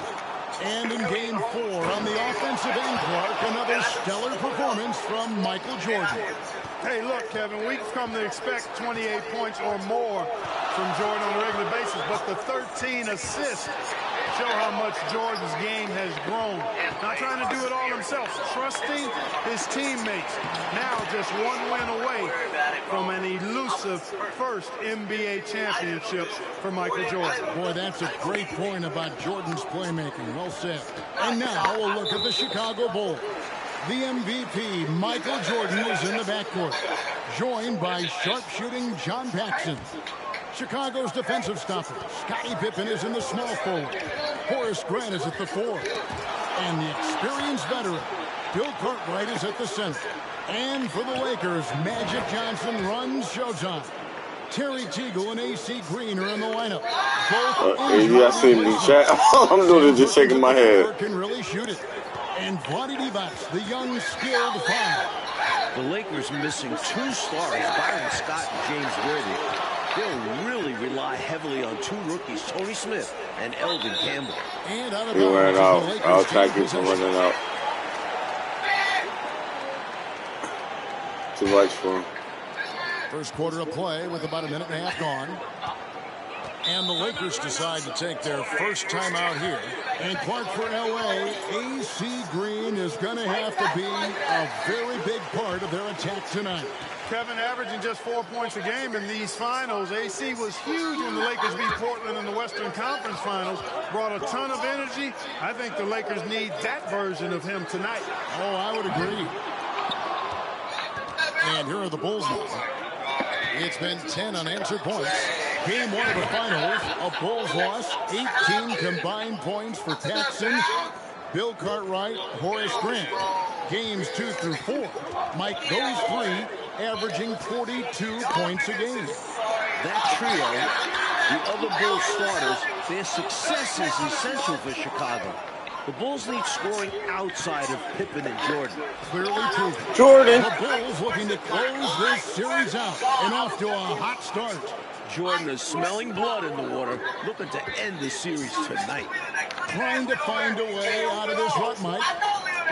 And in Game 4, on the offensive end, Clark, another stellar performance from Michael Jordan. Hey, look, Kevin, we've come to expect 28 points or more from Jordan on a regular basis, but the 13 assists show how much Jordan's game has grown. Not trying to do it all himself, trusting his teammates. Now just one win away from an elusive first NBA championship for Michael Jordan. Boy, that's a great point about Jordan's playmaking. Well said. And now we'll look at the Chicago Bulls. The MVP, Michael Jordan, is in the backcourt, joined by sharpshooting John Paxson. Chicago's defensive stopper, Scottie Pippen, is in the small forward. Horace Grant is at the 4. And the experienced veteran, Bill Cartwright, is at the center. And for the Lakers, Magic Johnson runs showtime. Terry Teagle and A.C. Green are in the lineup. You guys see me chat? I'm doing it, just shaking my head. Can really shoot it. And Vlade Divac, the young, skilled 5. The Lakers missing 2 stars, Byron Scott and James Worthy. They'll really rely heavily on 2 rookies, Tony Smith and Eldon Campbell. And out of he ran out. I'll try to get him running out. Too much for him. First quarter of play with about a minute and a half gone. And the Lakers decide to take their first time out here. And Clark, for L.A., A.C. Green is going to have to be a very big part of their attack tonight. Kevin, averaging just 4 points a game in these finals. AC was huge when the Lakers beat Portland in the Western Conference Finals. Brought a ton of energy. I think the Lakers need that version of him tonight. Oh, I would agree. And here are the Bulls now. It's been 10 unanswered points. Game 1 of the finals, a Bulls loss. 18 combined points for Paxson, Bill Cartwright, Horace Grant. Games 2 through 4, Mike, those 3 averaging 42 points a game. That trio, the other Bulls starters, their success is essential for Chicago. The Bulls need scoring outside of Pippen and Jordan. Clearly proven. Jordan. The Bulls looking to close this series out and off to a hot start. Jordan is smelling blood in the water, looking to end the series tonight. Trying to find a way out of this rut, Mike.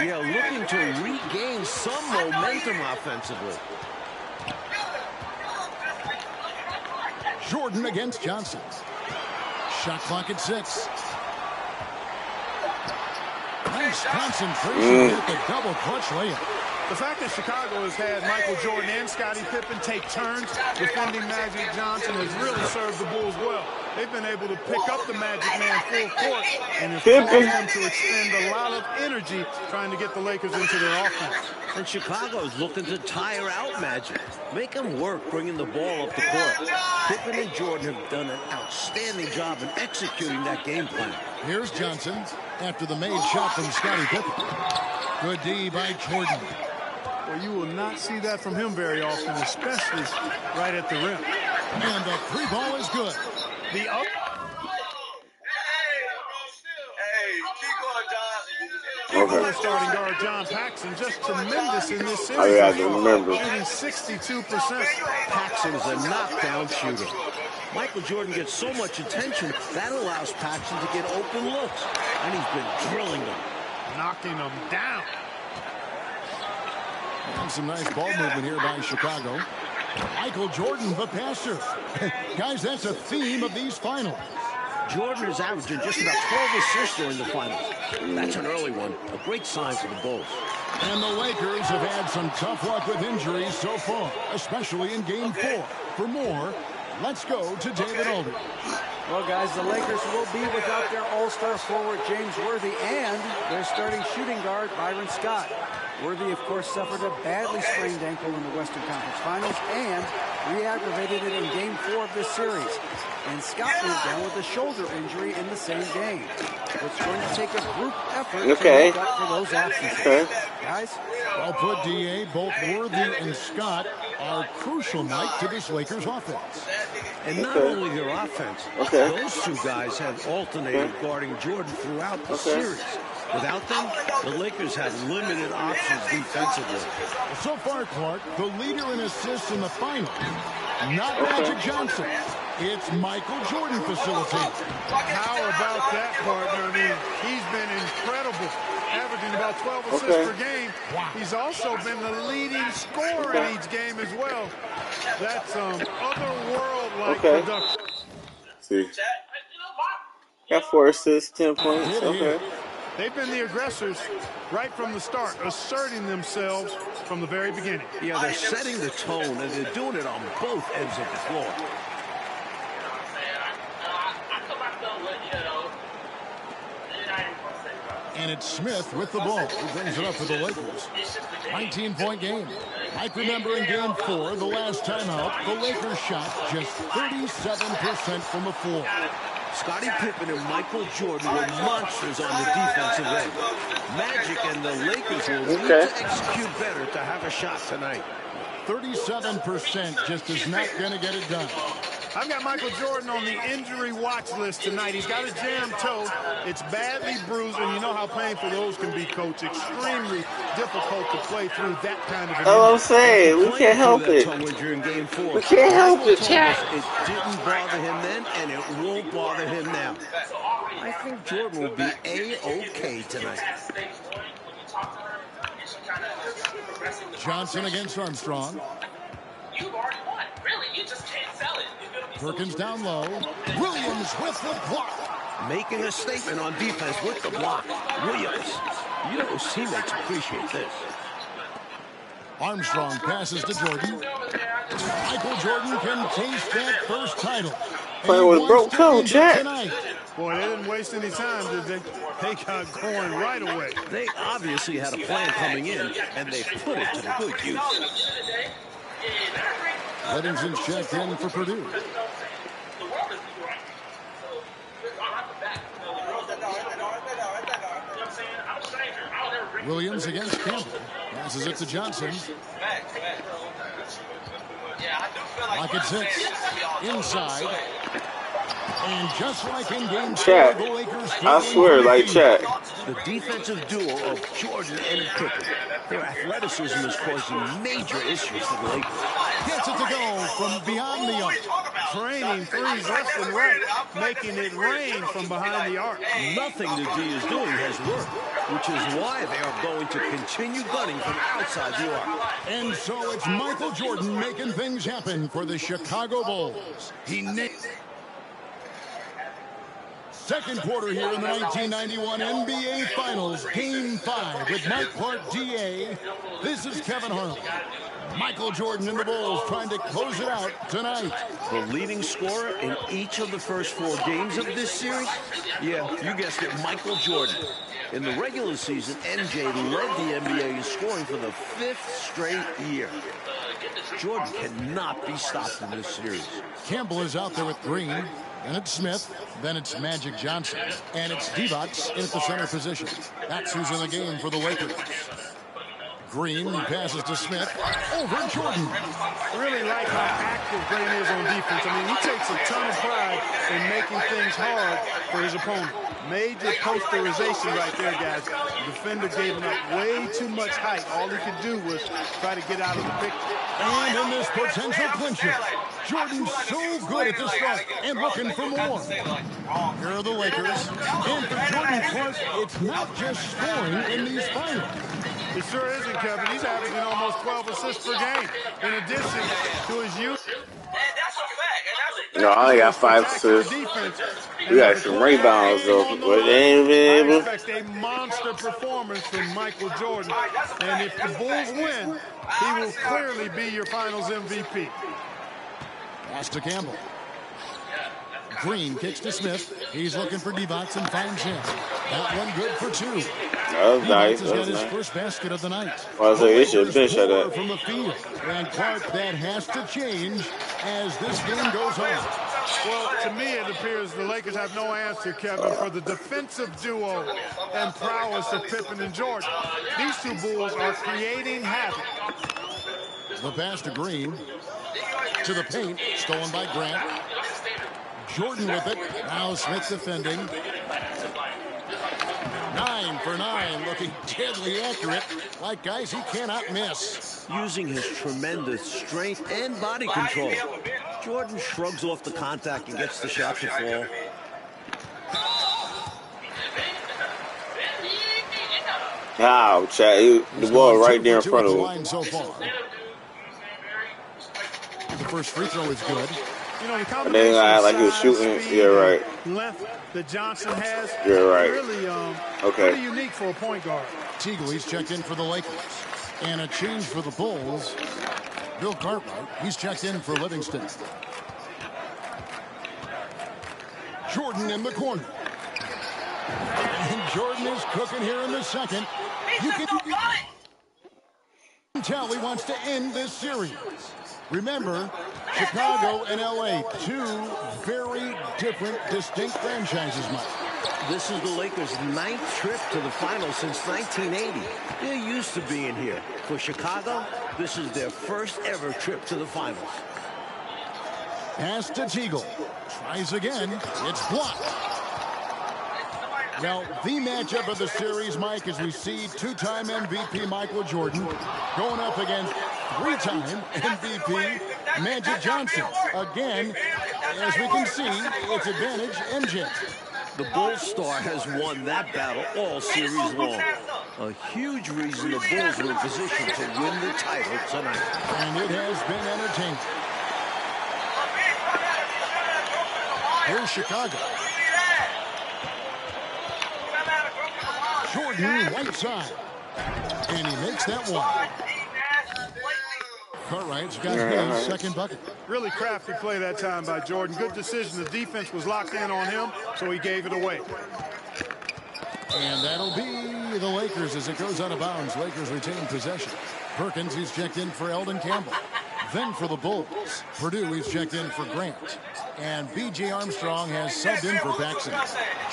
Yeah, looking to regain some momentum offensively. Jordan against Johnson. Shot clock at 6. Nice concentration with the double clutch layup. The fact that Chicago has had Michael Jordan and Scottie Pippen take turns defending Magic Johnson has really served the Bulls well. They've been able to pick up the Magic Man full court and have caused them to expend a lot of energy trying to get the Lakers into their offense. And Chicago is looking to tire out Magic. Make them work bringing the ball up the court. Pippen and Jordan have done an outstanding job in executing that game plan. Here's Johnson after the made shot from Scottie Pippen. Good D by Jordan. Well, you will not see that from him very often, especially right at the rim. And the three ball is good. The up. Okay. Starting guard John Paxson, just tremendous in this series. I got to remember. Shooting 62%. Paxson is a knockdown shooter. Michael Jordan gets so much attention, that allows Paxson to get open looks. And he's been drilling them. Knocking them down. And some nice ball movement here by Chicago. Michael Jordan, the passer. Guys, that's a theme of these finals. Jordan is averaging just about 12 assists during the finals. That's an early one. A great sign for the Bulls. And the Lakers have had some tough luck with injuries so far, especially in Game 4. For more, let's go to David Aldridge. Well, guys, the Lakers will be without their all-star forward James Worthy and their starting shooting guard Byron Scott. Worthy, of course, suffered a badly sprained ankle in the Western Conference Finals and re-aggravated it in Game 4 of this series. And Scott went down with a shoulder injury in the same game. It's going to take a group effort to make up for those absences. Guys? Well put, D.A. Both Worthy and Scott are crucial, Mike, to this Lakers offense. And not only their offense, those two guys have alternated guarding Jordan throughout the series. Without them, the Lakers have limited options defensively. So far, Clark, the leader in assists in the final, not Magic Johnson. It's Michael Jordan facilitating. How about that, partner? I mean, he's been incredible, averaging about 12 assists per game. Wow. He's also been the leading scorer in each game as well. That's otherworld-like production. See. Got 4 assists, 10 points. Okay. They've been the aggressors right from the start, asserting themselves from the very beginning. Yeah, they're setting the tone, and they're doing it on both ends of the floor. And it's Smith with the ball. He brings it up for the Lakers. 19-point game. Mike, remember in Game 4, the last time out, the Lakers shot just 37% from the floor. Scottie Pippen and Michael Jordan were monsters on the defensive end. Magic and the Lakers will need to execute better to have a shot tonight. 37% just is not going to get it done. I've got Michael Jordan on the injury watch list tonight. He's got a jammed toe. It's badly bruised, and you know how painful those can be, Coach. Extremely difficult to play through that kind of an injury. I'm saying, we can't help it. We can't help it, Chad. It didn't bother him then, and it won't bother him now. I think Jordan will be A-OK tonight. Johnson against Armstrong. You've already won. Really, you just can't sell it. Perkins down low. Williams with the block. Making a statement on defense with the block. Williams. You know his teammates appreciate this. Armstrong passes to Jordan. Michael Jordan can taste that first title. Playing with broke toe, Jack. Boy, they didn't waste any time, did they? They got going right away. They obviously had a plan coming in, and they put it to good use. Livingston checked in for Purdue. Williams against Campbell. Passes it to Johnson. Lock at 6. Inside. And just like in Game 4, the Lakers... I swear, like Chat. The defensive duo of Jordan and Pippen. Their athleticism is causing major issues for the Lakers. gets it to go from beyond the arc. Training threes left and right, making it rain from behind the arc. Nothing the D is doing has worked, which is why they are going to continue gunning from outside the arc. And so it's Michael Jordan making things happen for the Chicago Bulls. He nailed second quarter here in the 1991 NBA Finals, Game 5 with Mike Clark, DA. This is Kevin Harlan. Michael Jordan and the Bulls trying to close it out tonight. The leading scorer in each of the first 4 games of this series? Yeah, you guessed it, Michael Jordan. In the regular season, MJ led the NBA in scoring for the 5th straight year. Jordan cannot be stopped in this series. Campbell is out there with Green. Then it's Smith. Then it's Magic Johnson. And it's Divac in at the center position. That's who's in the game for the Lakers. Green passes to Smith. Over Jordan. Really like how active Green is on defense. I mean, he takes a ton of pride in making things hard for his opponent. Major posterization right there, guys. The defender gave him up way too much height. All he could do was try to get out of the picture. And in this potential clincher, Jordan's so good at the start and looking for more. Here are the Lakers. And for Jordan Clark, it's not just scoring in these finals. It sure isn't, Kevin. He's averaging almost 12 assists per game, in addition to his use. No, I only got 5 assists. We got some rebounds, though. But they ain't been able. I expect a monster performance from Michael Jordan. And if the Bulls win, he will clearly be your finals MVP. Pass to Campbell. Green kicks to Smith. He's looking for Divac and finds him. That one good for 2. That was nice. Has got his first basket of the night. Well, I was like, they should finish at that. From the field. And Clark, that has to change as this game goes on. Well, to me, it appears the Lakers have no answer, Kevin, for the defensive duo and prowess of Pippen and Jordan. These two Bulls are creating havoc. The pass to Green. To the paint. Stolen by Grant. Jordan with it. Now Smith defending. 9 for 9. Looking deadly accurate. Like guys he cannot miss. Using his tremendous strength and body control, Jordan shrugs off the contact and gets the shot to fall. Wow, Chad, the ball right there in front of him. So far. The first free throw is good. You know, the combination they act like he was shooting. Yeah, right. Length that Johnson has. Yeah, right. Really, okay. Really unique for a point guard. Teagle, he's checked in for the Lakers. And a change for the Bulls. Bill Cartwright, he's checked in for Livingston. Jordan in the corner. And Jordan is cooking here in the second. You can tell he wants to end this series. Remember, Chicago and LA, 2 very different, distinct franchises, Mike. This is the Lakers' 9th trip to the finals since 1980. They're used to being here. For Chicago, this is their first ever trip to the finals. Pass to Teagle. Tries again. It's blocked. Well, the matchup of the series, Mike, as we see 2-time MVP Michael Jordan going up against 3-time MVP Magic Johnson. Again, as we can see, it's advantage MJ. The Bulls star has won that battle all series long. A huge reason the Bulls were in position to win the title tonight. And it has been entertaining. Here's Chicago. Jordan, right side. And he makes that one. Cartwright's got his second bucket. Really crafty play that time by Jordan. Good decision. The defense was locked in on him, so he gave it away. And that'll be the Lakers as it goes out of bounds. Lakers retain possession. Perkins, he's checked in for Eldon Campbell. Then for the Bulls, Purdue, he's checked in for Grant. And B.J. Armstrong has subbed in for Paxson.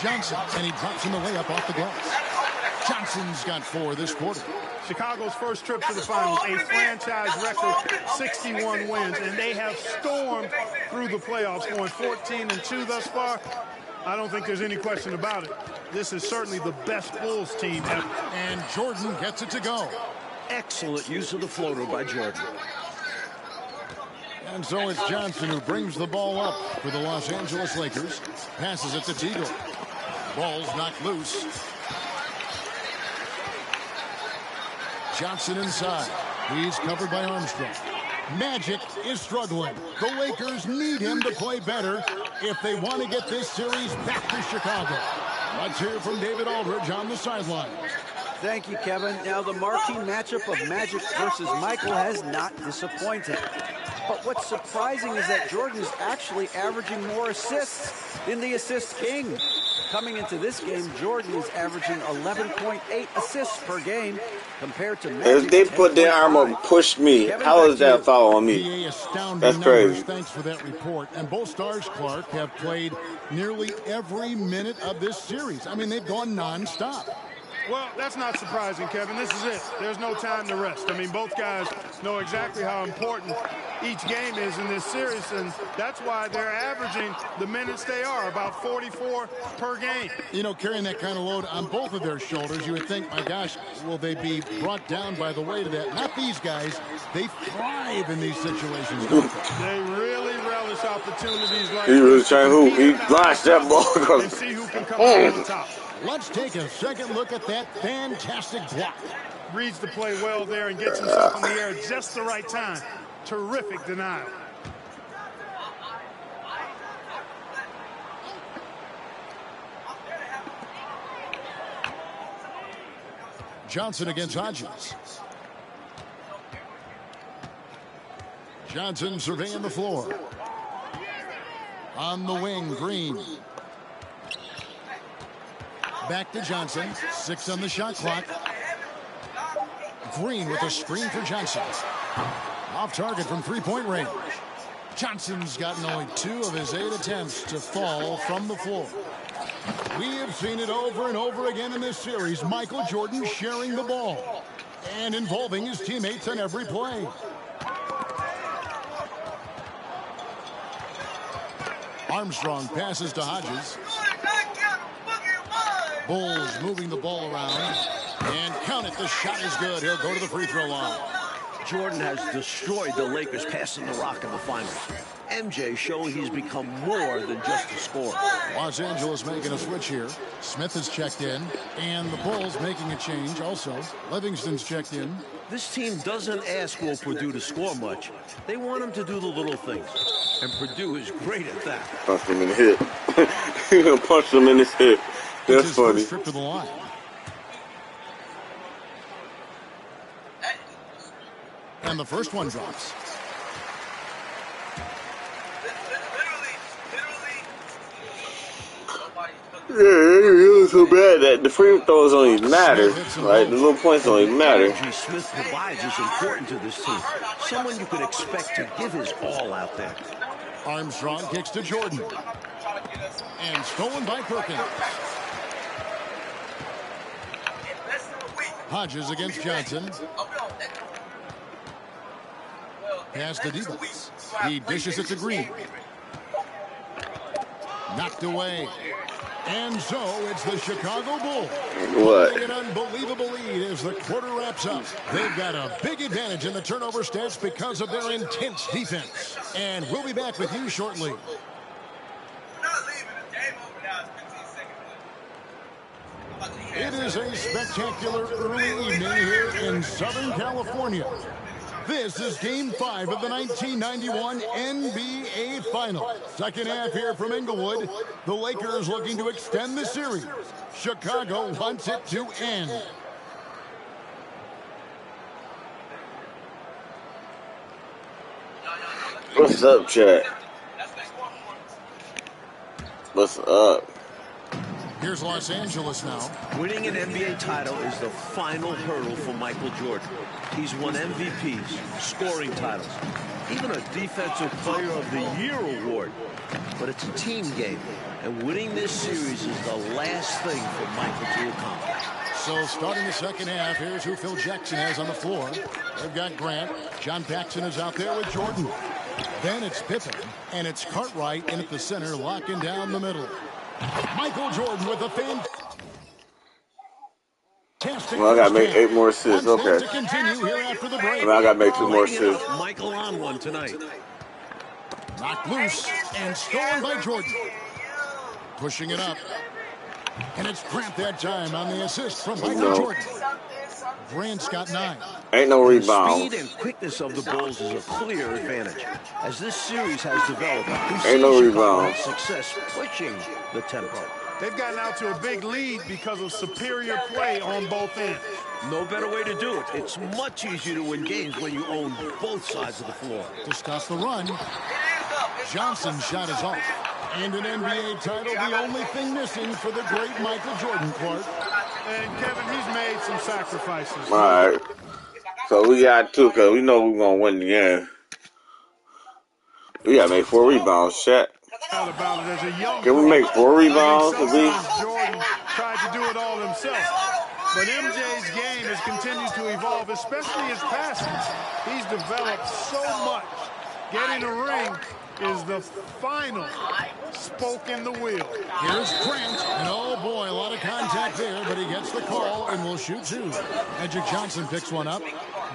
Johnson, and he drops in the layup off the glass. Johnson's got 4 this quarter. Chicago's first trip to the finals, a franchise record 61 wins, and they have stormed through the playoffs, going 14-2 thus far. I don't think there's any question about it. This is certainly the best Bulls team ever. And Jordan gets it to go. Excellent use of the floater by Jordan. And so it's Johnson who brings the ball up for the Los Angeles Lakers. Passes it to Teagle. Ball's knocked loose. Johnson inside. He's covered by Armstrong. Magic is struggling. The Lakers need him to play better if they want to get this series back to Chicago. Let's hear from David Aldridge on the sideline. Thank you, Kevin. Now, the marquee matchup of Magic versus Michael has not disappointed. But what's surprising is that Jordan is actually averaging more assists than the assist king. Coming into this game, Jordan is averaging 11.8 assists per game compared to Magic. If they put their arm up and push me, Kevin, how is that foul on me? That's crazy. Thanks for that report. And both stars, Clark, have played nearly every minute of this series. I mean, they've gone nonstop. Well, that's not surprising, Kevin. This is it. There's no time to rest. I mean, both guys know exactly how important each game is in this series, and that's why they're averaging the minutes they are, about 44 per game. You know, carrying that kind of load on both of their shoulders, you would think, my gosh, will they be brought down by the weight of that? Not these guys. They thrive in these situations, don't they? They really relish opportunities like He was trying to hoop. He launched that ball. and see who can come out on top. Let's take a second look at that fantastic block. Reads the play well there and gets himself in the air at just the right time. Terrific denial. Johnson against Hodges. Johnson surveying the floor. On the wing, Green. Back to Johnson. 6 on the shot clock. Green with a screen for Johnson. Off target from three-point range. Johnson's gotten only 2 of his 8 attempts to fall from the floor. We have seen it over and over again in this series. Michael Jordan sharing the ball and involving his teammates on every play. Armstrong passes to Hodges. Bulls moving the ball around. And count it, the shot is good. He'll go to the free throw line. Jordan has destroyed the Lakers passing the rock in the finals. MJ showing he's become more than just a scorer. Los Angeles making a switch here. Smith has checked in. And the Bulls making a change also. Livingston's checked in. This team doesn't ask Will Purdue to score much. They want him to do the little things. And Purdue is great at that. Punch him in the hip. He's going to punch him in his hip. That's funny. First trip to the line. And the first one drops. Yeah, it was so bad that the free throws don't even matter. Right? The little points don't even matter. The energy Smith provides is important to this team. Someone you could expect to give his all out there. Armstrong kicks to Jordan. And stolen by Perkins. Hodges against Johnson. Pass to Divas. He dishes it to Green. Knocked away. And so it's the Chicago Bulls. What? An unbelievable lead as the quarter wraps up. They've got a big advantage in the turnover stats because of their intense defense. And we'll be back with you shortly. It is a spectacular early evening here in Southern California. This is Game 5 of the 1991 NBA Finals. Second half here from Inglewood. The Lakers looking to extend the series. Chicago wants it to end. What's up, Chad? What's up? Here's Los Angeles now. Winning an NBA title is the final hurdle for Michael Jordan. He's won MVPs, scoring titles, even a Defensive Player of the Year award. But it's a team game, and winning this series is the last thing for Michael to accomplish. So starting the second half, here's who Phil Jackson has on the floor. They've got Grant. John Paxson is out there with Jordan. Then it's Pippen, and it's Cartwright in at the center, locking down the middle. Michael Jordan with a fantastic. Well, I got to make 8 more assists. Okay. To continue here after the break. I got to make 2 more assists. Michael on one tonight. Knocked loose and stolen by Jordan. Pushing it up. And it's Grant that time on the assist from Michael Jordan. Grant's got 9. Ain't no rebound. The speed and quickness of the Bulls is a clear advantage. As this series has developed, we've Ain't seen no Chicago rebound. have success pushing the tempo. They've gotten out to a big lead because of superior play on both ends. No better way to do it. It's much easier to win games when you own both sides of the floor. To stop the run, Johnson's shot is off. And an NBA title, the only thing missing for the great Michael Jordan, Clark. And Kevin, he's made some sacrifices. All right. So we got 2 because we know we're going to win the game. We got to make 4 rebounds, Shaq. About it as a young Can we make 4 rebounds? Jordan tried to do it all himself. But MJ's game has continued to evolve, especially his passing. He's developed so much. Getting a ring is the final spoke in the wheel. Here's Grant, and oh boy, a lot of contact there, but he gets the call and will shoot 2. Magic Johnson picks one up.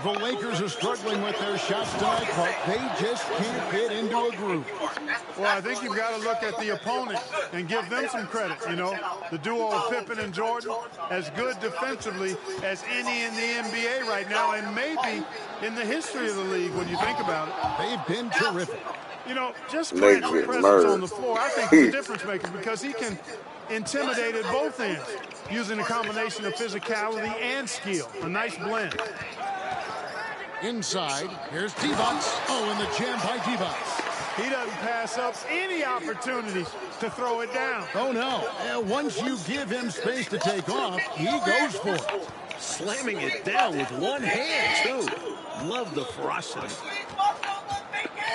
The Lakers are struggling with their shots tonight, but they just can't get into a groove. Well, I think you've got to look at the opponent and give them some credit. You know, the duo of Pippen and Jordan, as good defensively as any in the NBA right now, and maybe in the history of the league when you think about it. They've been terrific. You know, just Grant's presence on the floor, I think, is a difference maker because he can intimidate at both ends using a combination of physicality and skill. A nice blend. Inside, here's Divac. Oh, and the jam by Divac. He doesn't pass up any opportunities to throw it down. Oh, no. Once you give him space to take off, he goes for it. Slamming it down with one hand, too. Love the ferocity.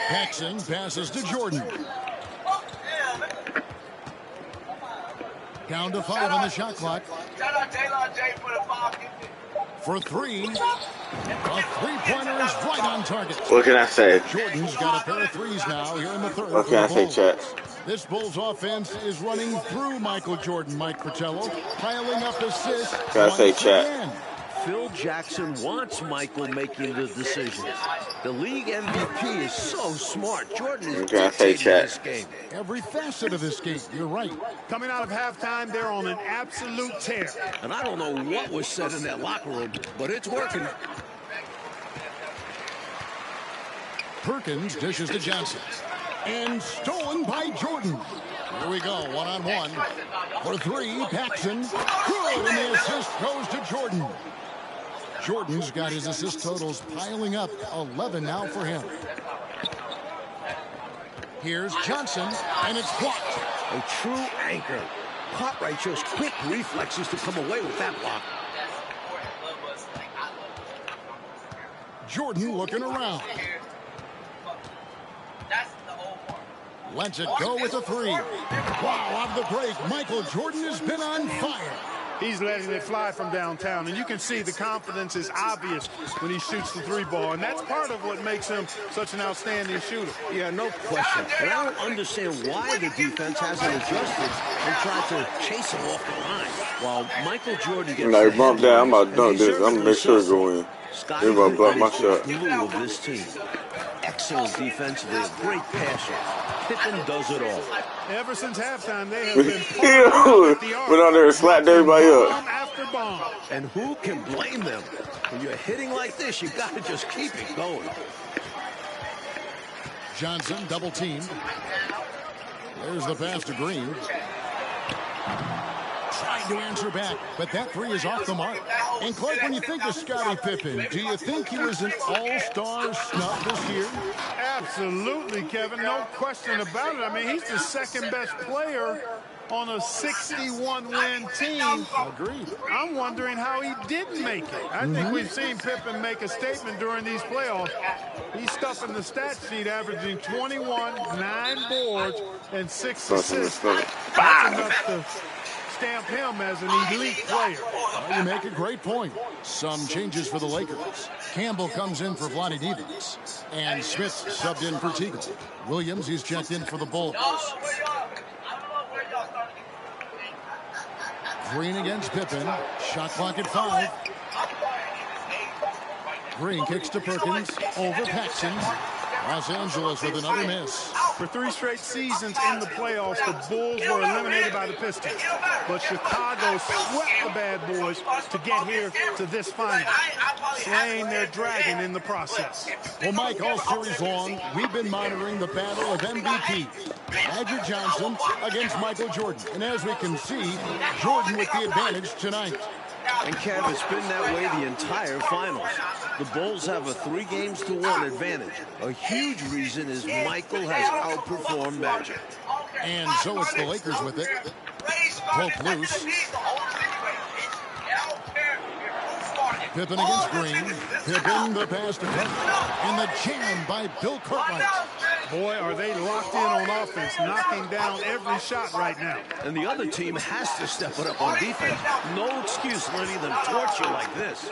Paxson passes to Jordan. Down to 5 on the shot clock. For 3. A three-pointer is right on target. What can I say? Jordan's got a pair of 3s now here in the 3rd. What can I say, Chet? This Bulls offense is running through Michael Jordan, Mike Fratello, piling up assists. Can I say, Chet? Phil Jackson wants Michael making the decisions. The league MVP is so smart. Jordan is dictating this game. Every facet of this game, you're right. Coming out of halftime, they're on an absolute tear. And I don't know what was said in that locker room, but it's working. Perkins dishes to Johnson. And stolen by Jordan. Here we go, one-on-one. For 3, Paxson. Good, and the assist goes to Jordan. Jordan's got his assist totals piling up. 11 now for him. Here's Johnson, and it's blocked. A true anchor. Cartwright shows quick reflexes to come away with that block. Jordan looking around. Lets it go with a 3. Wow, on the break, Michael Jordan has been on fire. He's letting it fly from downtown, and you can see the confidence is obvious when he shoots the 3-ball, and that's part of what makes him such an outstanding shooter. Yeah, no question. But I don't understand why the defense hasn't adjusted and tried to chase him off the line. While Michael Jordan gets the bump down, I'm about to dunk this. I'm going to make sure it go in. You're about to block my shot. Glue of this team. Excellent defensively, a great passer. Pippen does it all. Ever since halftime, they have been went on there and slapped everybody up. Bomb after bomb. And who can blame them? When you're hitting like this, you got to just keep it going. Johnson double teamed. There's the pass to Green. Trying to answer back, but that 3 is off the mark. And Clark, when you think of Scottie Pippen, do you think he was an all-star snub this year? Absolutely, Kevin. No question about it. I mean, he's the second best player on a 61-win team. Agreed. I'm wondering how he didn't make it. I think we've seen Pippen make a statement during these playoffs. He's stuffing the stat sheet, averaging 21, 9 boards, and 6 assists. That's enough to stamp him as an elite player. Well, you make a great point. Some changes for the Lakers. Campbell comes in for Vlade Divac. And Smith subbed in for Teagle. Williams, he's checked in for the Bulls. Green against Pippen. Shot clock at 5. Green kicks to Perkins. Over Paxson. Los Angeles with another miss. For 3 straight seasons in the playoffs, the Bulls were eliminated by the Pistons. But Chicago swept the bad boys to get here to this final, slaying their dragon in the process. Well, Mike, all series long, we've been monitoring the battle of MVP. Magic Johnson against Michael Jordan. And as we can see, Jordan with the advantage tonight. And Kev, it's been that way the entire finals. The Bulls have a 3-1 advantage. A huge reason is Michael has outperformed Magic. And so it's the Lakers with it. Poke loose. Pippen against Green. Pippen the pass to Carter. And the jam by Bill Cartwright. Boy, are they locked in on offense, knocking down every shot right now. And the other team has to step it up on defense. No excuse letting them torch you like this.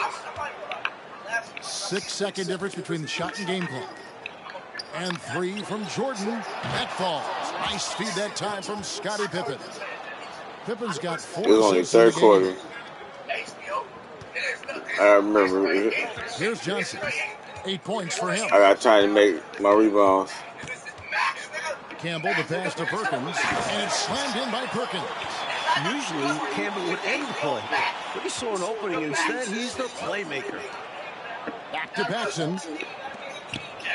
6-second difference between the shot and game clock. And 3 from Jordan. That falls. Nice speed that time from Scottie Pippen. Pippen's got 4 It was only third quarter. I remember. Here's Johnson. 8 points for him. I got time to make my rebounds. Campbell the pass to Perkins, and it's slammed in by Perkins. Usually, Campbell would end the play, but he saw an opening instead. He's the playmaker. Back to Paxson.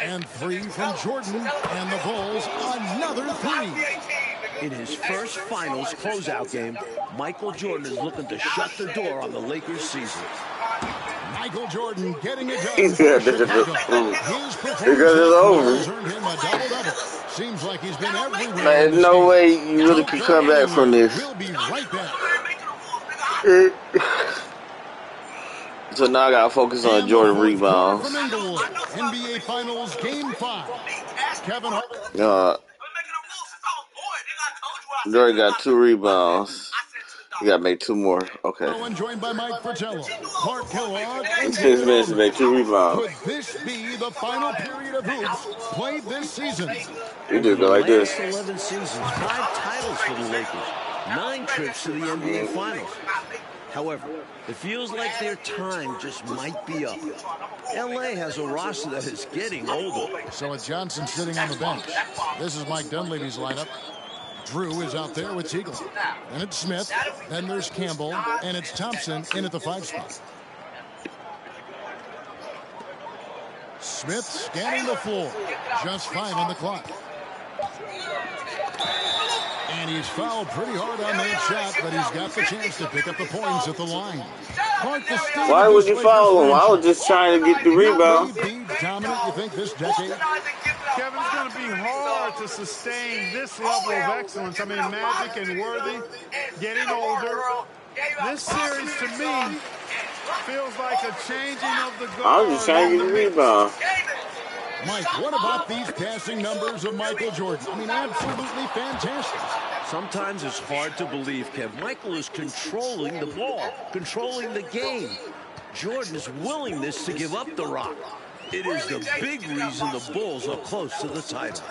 And 3 from Jordan, and the Bulls another 3. In his first finals closeout game, Michael Jordan is looking to shut the door on the Lakers season. Michael Jordan getting it done. Because it's over. Earned him a double-double. Seems like he's been everywhere. There's no way you really can come back from this. We'll be right back. So now I gotta focus on Jordan rebounds. From Inglewood, NBA Finals Game 5. Kevin Hart. Jordan got 2 rebounds. You gotta make 2 more. Okay. Joined by Mike Fratello, Clark Kellogg, and 6 minutes to make 2 rebounds. Could this be the final period of hoops played this season? You just go like this. 11 seasons, 5 titles for the Lakers, 9 trips to the NBA Finals. However, it feels like their time just might be up. LA has a roster that is getting older. So with Johnson sitting on the bench, this is Mike Dunleavy's lineup. Drew is out there with Teagle. Then it's Smith. Then there's Campbell. And it's Thompson in at the 5 spot. Smith scanning the floor. Just 5 on the clock. And he's fouled pretty hard on that shot, but he's got the chance to pick up the points at the line. Why would you foul him? I was just trying to get the rebound. Dominant, you think, this decade? Kevin, it's going to be hard to sustain this level of excellence. I mean, Magic and Worthy getting older. This series, to me, feels like a changing of the guard. I was just trying to get the rebound. Mike, what about these passing numbers of Michael Jordan? I mean, absolutely fantastic. Sometimes it's hard to believe, Kev. Michael is controlling the ball, controlling the game. Jordan's willingness to give up the rock. It is the big reason the Bulls are close to the title.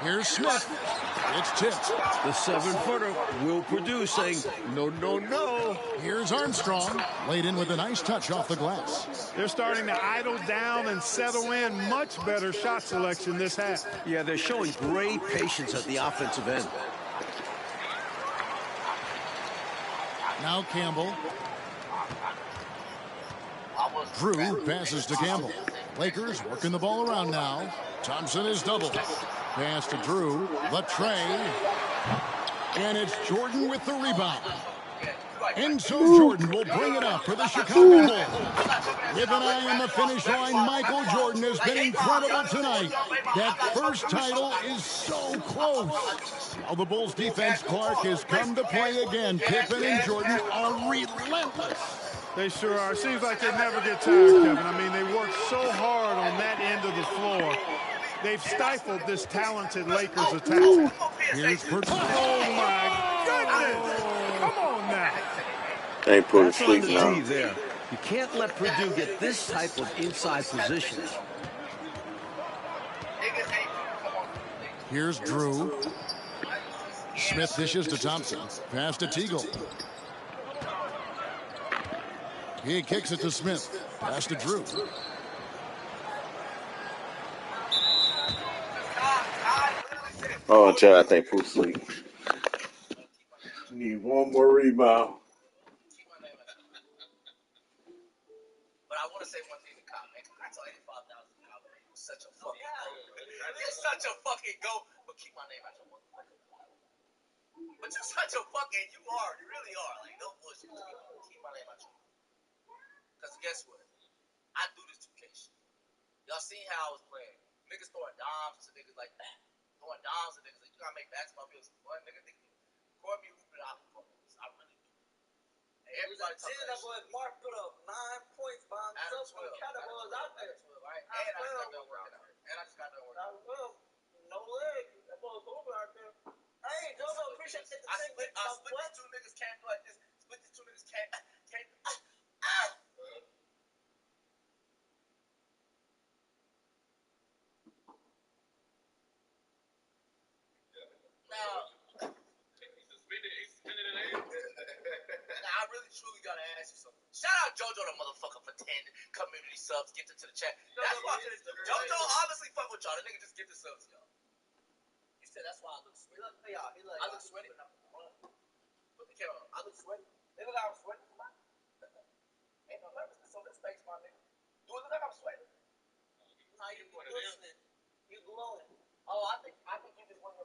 Here's Smith. It's tipped. The 7-footer will produce, saying, no, no, no. Here's Armstrong, laid in with a nice touch off the glass. They're starting to idle down and settle in. Much better shot selection this half. Yeah, they're showing great patience at the offensive end. Now Campbell. Drew passes to Campbell. Lakers working the ball around now. Thompson is doubled. Pass to Drew. The tray. And it's Jordan with the rebound. And so Jordan will bring it up for the Chicago Bulls. With an eye on the finish line, Michael Jordan has been incredible tonight. That first title is so close. Now the Bulls defense, Clark, has come to play again. Pippen and Jordan are relentless. They sure are. Seems like they never get tired, Kevin. I mean, they work so hard on that end of the floor. They've stifled this talented Lakers attack. Here's Purdue. Oh, my goodness. Come on now. They put it sleep now. There. You can't let Purdue get this type of inside position. Here's Drew. Smith dishes to Thompson. Pass to Teagle. He kicks it to Smith. Pass to Drew. Oh, Chad, I think Poole sleep. Need one more rebound. But I want to say one thing to Kyle, man. Congrats on 85,000 Kyle. You're such a fucking goat. You're such a fucking goat. But keep my name out your motherfucking mouth. But you're such a fucking, you really are. Like, no bullshit. Keep my name out your mouth. Because guess what? I do this 2K shit. Y'all seen how I was playing. Niggas throwing dimes to niggas like that. Throwing dimes to niggas like, you gotta make basketball videos fun. Nigga, record me hooping out the fuckers. I really do. And everybody talking about that shit. Mark put up 9 points by himself from Caterpillars out there. Right? And I just got done working out. No leg. That boy was hooping out there. Hey, Jojo, appreciate the I split these 2 niggas can't do like this. Split these 2 niggas can't. Now, I really truly gotta ask you something. Shout out JoJo, the motherfucker, for 10 community subs, gifted to the chat. That's why JoJo obviously fuck with y'all. The nigga just gifted subs, y'all. He said that's why I look sweaty. I look sweaty. Put the camera on. I look sweaty. They look like I'm sweating. Ain't no nervousness on this face, my nigga. Do it look like I'm sweating? How you listening? You glowing. Oh, I think you just want to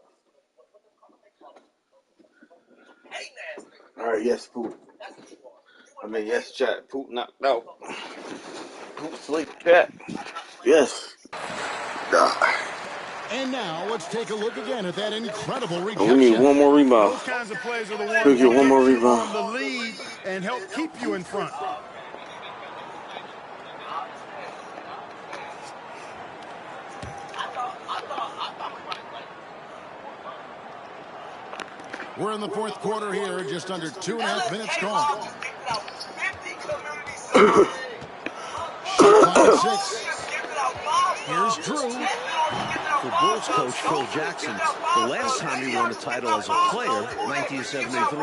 what they call it. Hating ass nigga. All right, yes, Poole. That's what you are. I mean, yes, Chad. Poole knocked out. Poole sleep, Chad. Yes. And now let's take a look again at that incredible rejection. And we need one more rebound. Those kinds of plays are the ones We'll that get one more get you rebound. on the lead and help keep you in front. We're in the fourth quarter here, just under 2.5 minutes gone. Shot clock at 6. Here's Drew. For Bulls coach Phil Jackson, the last time he won a title as a player, 1973,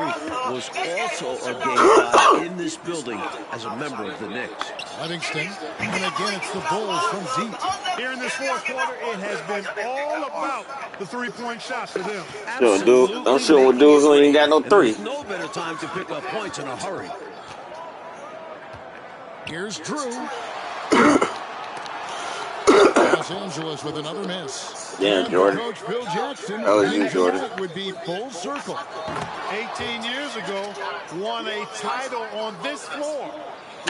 was also a Game 5 in this building as a member of the Knicks. Livingston, and again it's the Bulls from deep. Here in this fourth quarter, it has been all about the three-point shot for them. I'm sure what dudes ain't got no three. There's no better time to pick up points in a hurry. Here's Drew. Los Angeles with another miss. Damn, Jordan. Coach Phil Jackson, that was you, Jordan. Would be full circle. 18 years ago, won a title on this floor.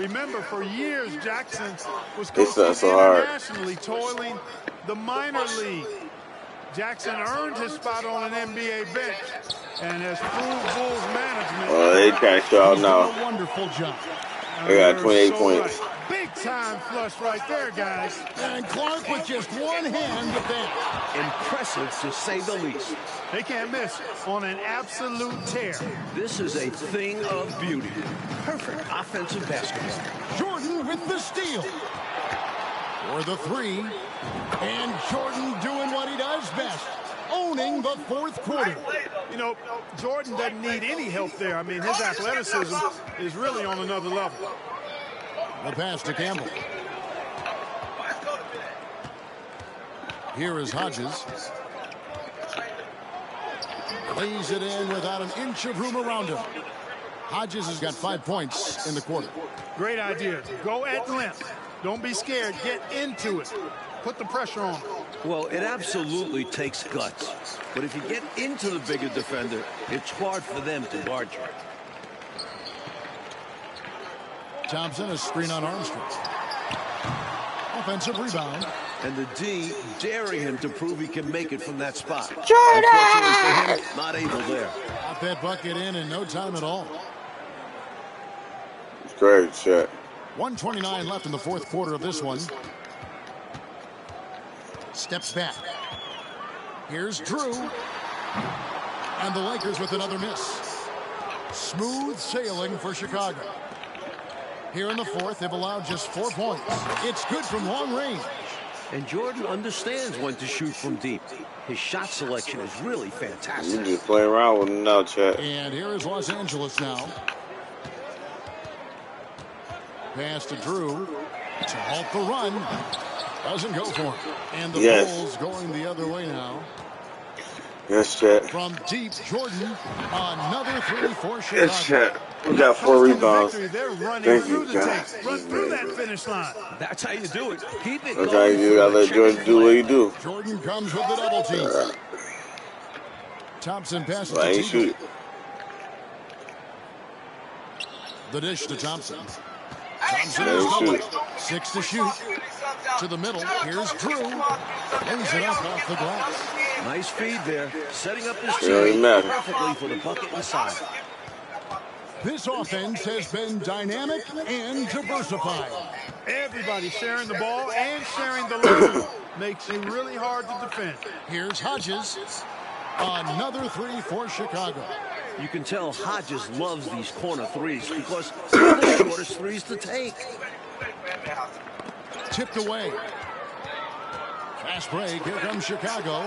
Remember, for years, Jackson was coaching internationally, toiling the minor league. Jackson earned his spot on an NBA bench and has proved Bulls management. Well, they cashed out now. A wonderful job. They got 28 points. Right. Big time flush right there, guys. And Clark with just one hand at that. Impressive, to say the least. They can't miss on an absolute tear. This is a thing of beauty. Perfect offensive basketball. Jordan with the steal. For the 3. And Jordan doing what he does best. Owning the fourth quarter. You know, Jordan doesn't need any help there. I mean, his athleticism is really on another level. The pass to Campbell. Here is Hodges. Lays it in without an inch of room around him. Hodges has got 5 points in the quarter. Great idea. Go at length. Don't be scared. Get into it. Put the pressure on him. Well, it absolutely takes guts. But if you get into the bigger defender, it's hard for them to guard you. Thompson, a screen on Armstrong. Offensive rebound. And the D daring him to prove he can make it from that spot. Jordan! Unfortunately for him, not able there. Got that bucket in no time at all. It's great shot. 1:29 left in the fourth quarter of this one. Steps back. Here's Drew. And the Lakers with another miss. Smooth sailing for Chicago. Here in the fourth, they've allowed just 4 points. It's good from long range. And Jordan understands when to shoot from deep. His shot selection is really fantastic. You just play around with him now, Chad. And here is Los Angeles now. Pass to Drew to halt the run. Doesn't go for him. And the Bulls going the other way now. Yes, Chet. From deep, Jordan, another three for Chicago. Yes, Chet. We got 4 rebounds. They're running Thank through you, the God. tape. Run through that finish line. That's how you do it. Keep it That's how you going do. for Gotta the let Jordan checkered do what he flag. do. Jordan comes with the double team. Thompson passes Why to ain't shoot Teagle. it? The dish to Thompson. Thompson is doubled. 6 to shoot. To the middle. Here's Drew. Lays it up off the glass. Nice feed there. Setting up his teammate perfectly for the bucket inside. This offense has been dynamic and diversified. Everybody sharing the ball and sharing the load makes you really hard to defend. Here's Hodges. Another three for Chicago. You can tell Hodges loves these corner threes because they're the shortest threes to take. Tipped away. Fast break. Here comes Chicago.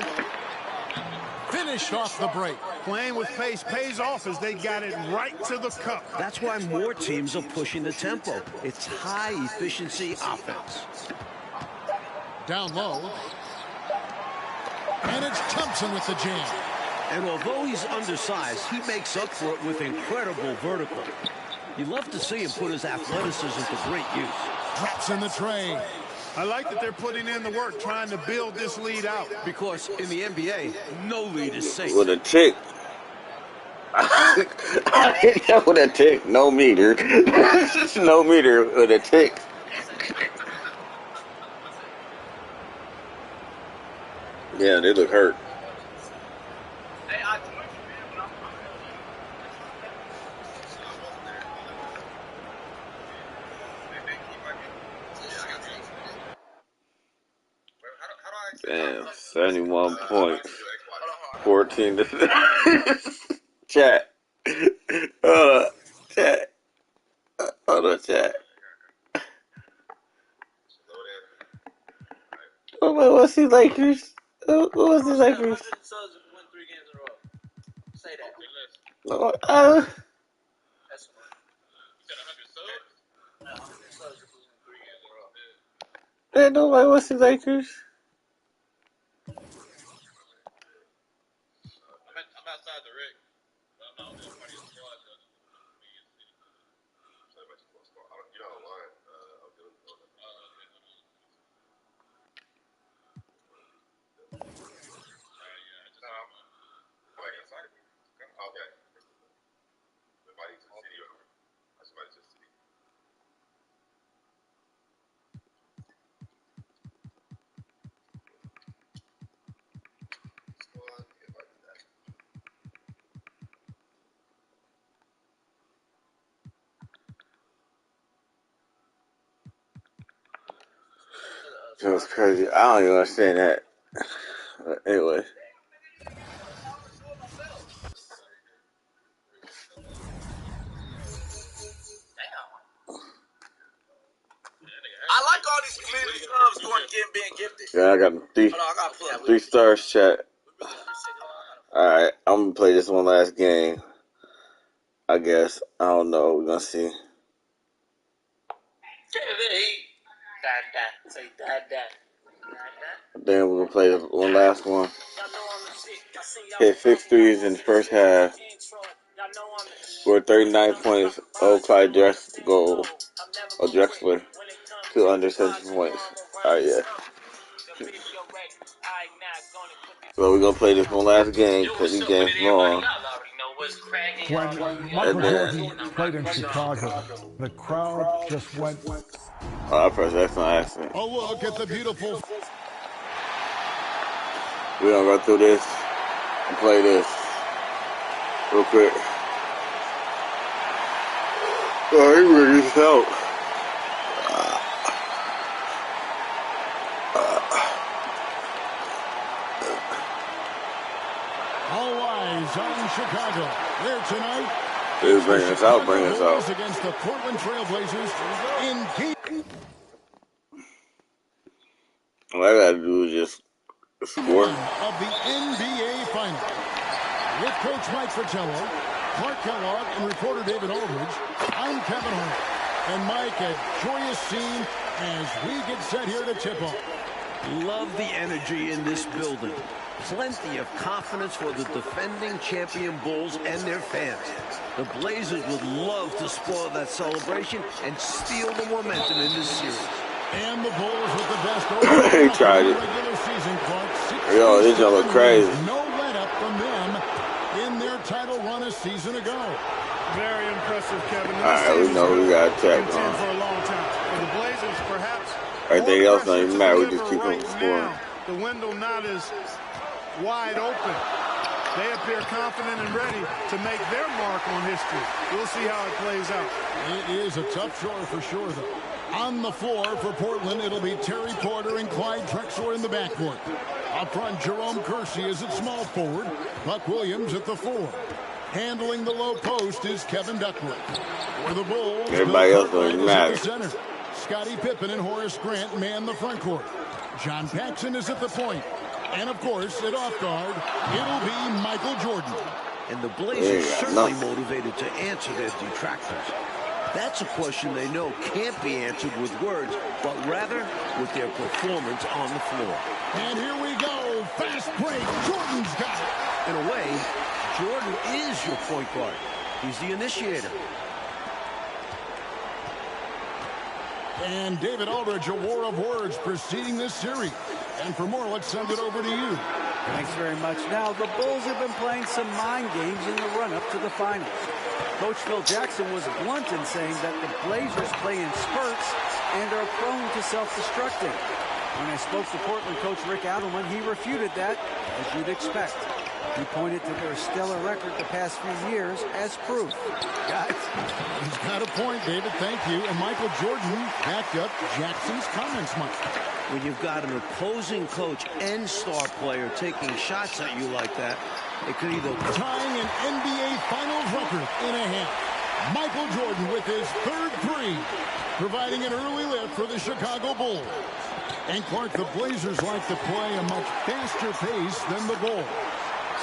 Finished off the break. Playing with pace pays off as they got it right to the cup. That's why more teams are pushing the tempo. It's high-efficiency offense. Down low. And it's Thompson with the jam. And although he's undersized, he makes up for it with incredible vertical. You love to see him put his athleticism to great use. Drops in the tray. I like that they're putting in the work trying to build this lead out. Because in the NBA, no lead is safe. With a tick. I hit that with a tick. No meter. No meter with a tick. Yeah, they look hurt. Damn, 71 points. 14 to chat. Chat. Hold on, chat. Oh, what's the Lakers? What's the Lakers? Say that. Ain't nobody what's the Lakers? I'm outside the rig. I'm not on the party of the squad. You know how line I'm doing. Okay. Somebody to the city or somebody to the city. That was crazy. I don't even understand that. But anyway. I like all these community subs being gifted. Yeah, I got 3 stars, chat. Alright, I'm gonna play this one last game. I guess. I don't know. We're gonna see. Then we're gonna play this one last one. Hit 6 threes in the first half. Scored 39 points. Oh, Clyde Drexler. Drexler. 2 under 7 points. Alright, yeah. So we're gonna play this one last game because these games long. When Michael Jordan played in Chicago, the crowd just went. Oh, I pressed X on accident. A look at the beautiful. We're gonna go through this and play this real quick. Oh, he really needs help. All eyes on Chicago. There tonight. They bring us out, bring us out. Against the Portland Trailblazers in game. All I gotta do is just score. Of the NBA Finals. With Coach Mike Fratello, Clark Kellogg, and reporter David Aldridge, I'm Kevin Hart. And Mike, a joyous scene as we get set here to tip off. Love the energy in this building. Plenty of confidence for the defending champion Bulls and their fans. The Blazers would love to spoil that celebration and steal the momentum in this series. And the Bulls with the best overall he tried it. regular season, Clark. Yo, this y'all look crazy. No let-up from them in their title run a season ago. Very impressive, Kevin. All right, we know we got tapped on. For a long time. For the Blazers, perhaps. Everything else don't even matter. We just keep on scoring. The window not as wide open. They appear confident and ready to make their mark on history. We'll see how it plays out. It is a tough chore for sure, though. On the floor for Portland, it'll be Terry Porter and Clyde Drexler in the backcourt. Up front, Jerome Kersey is at small forward. Buck Williams at the 4. Handling the low post is Kevin Duckworth. For the Bulls, everybody else doesn't matter. Center. Scottie Pippen and Horace Grant man the front court. John Paxson is at the point. And, of course, at off guard, it'll be Michael Jordan. And the Blazers certainly motivated to answer their detractors. That's a question they know can't be answered with words, but rather with their performance on the floor. And here we go. Fast break. Jordan's got it. In a way, Jordan is your point guard. He's the initiator. And David Aldridge, a war of words preceding this series. And for more, let's send it over to you. Thanks very much. Now, the Bulls have been playing some mind games in the run-up to the finals. Coach Phil Jackson was blunt in saying that the Blazers play in spurts and are prone to self-destructing. When I spoke to Portland coach Rick Adelman, he refuted that, as you'd expect. He pointed to their stellar record the past few years as proof. He's got a point, David. Thank you. And Michael Jordan backed up Jackson's comments, Mike. When you've got an opposing coach and star player taking shots at you like that, it could either... Tying an NBA Finals record in a half. Michael Jordan with his third 3, providing an early lift for the Chicago Bulls. And Clark, the Blazers like to play a much faster pace than the Bulls.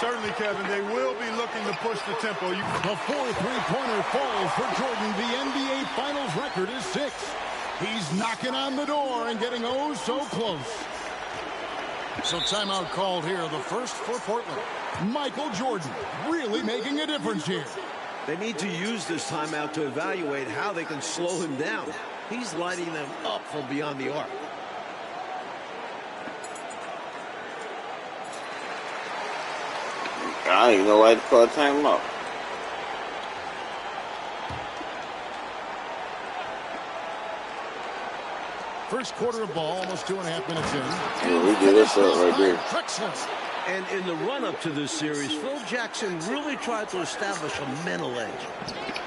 Certainly, Kevin, they will be looking to push the tempo. The 4 3-pointer falls for Jordan. The NBA Finals record is 6. He's knocking on the door and getting oh so close. So timeout called here, the first for Portland. Michael Jordan really making a difference here. They need to use this timeout to evaluate how they can slow him down. He's lighting them up from beyond the arc. I don't even know why to call timeout. First quarter of ball, almost 2.5 minutes in. Yeah, we did this up right there. And in the run-up to this series, Phil Jackson really tried to establish a mental edge.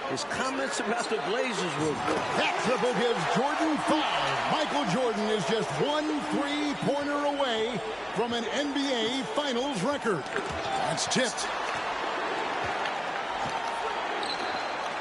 His comments about the Blazers were good. That triple gives Jordan 5. Michael Jordan is just 1 3-pointer away from an NBA Finals record. That's tipped.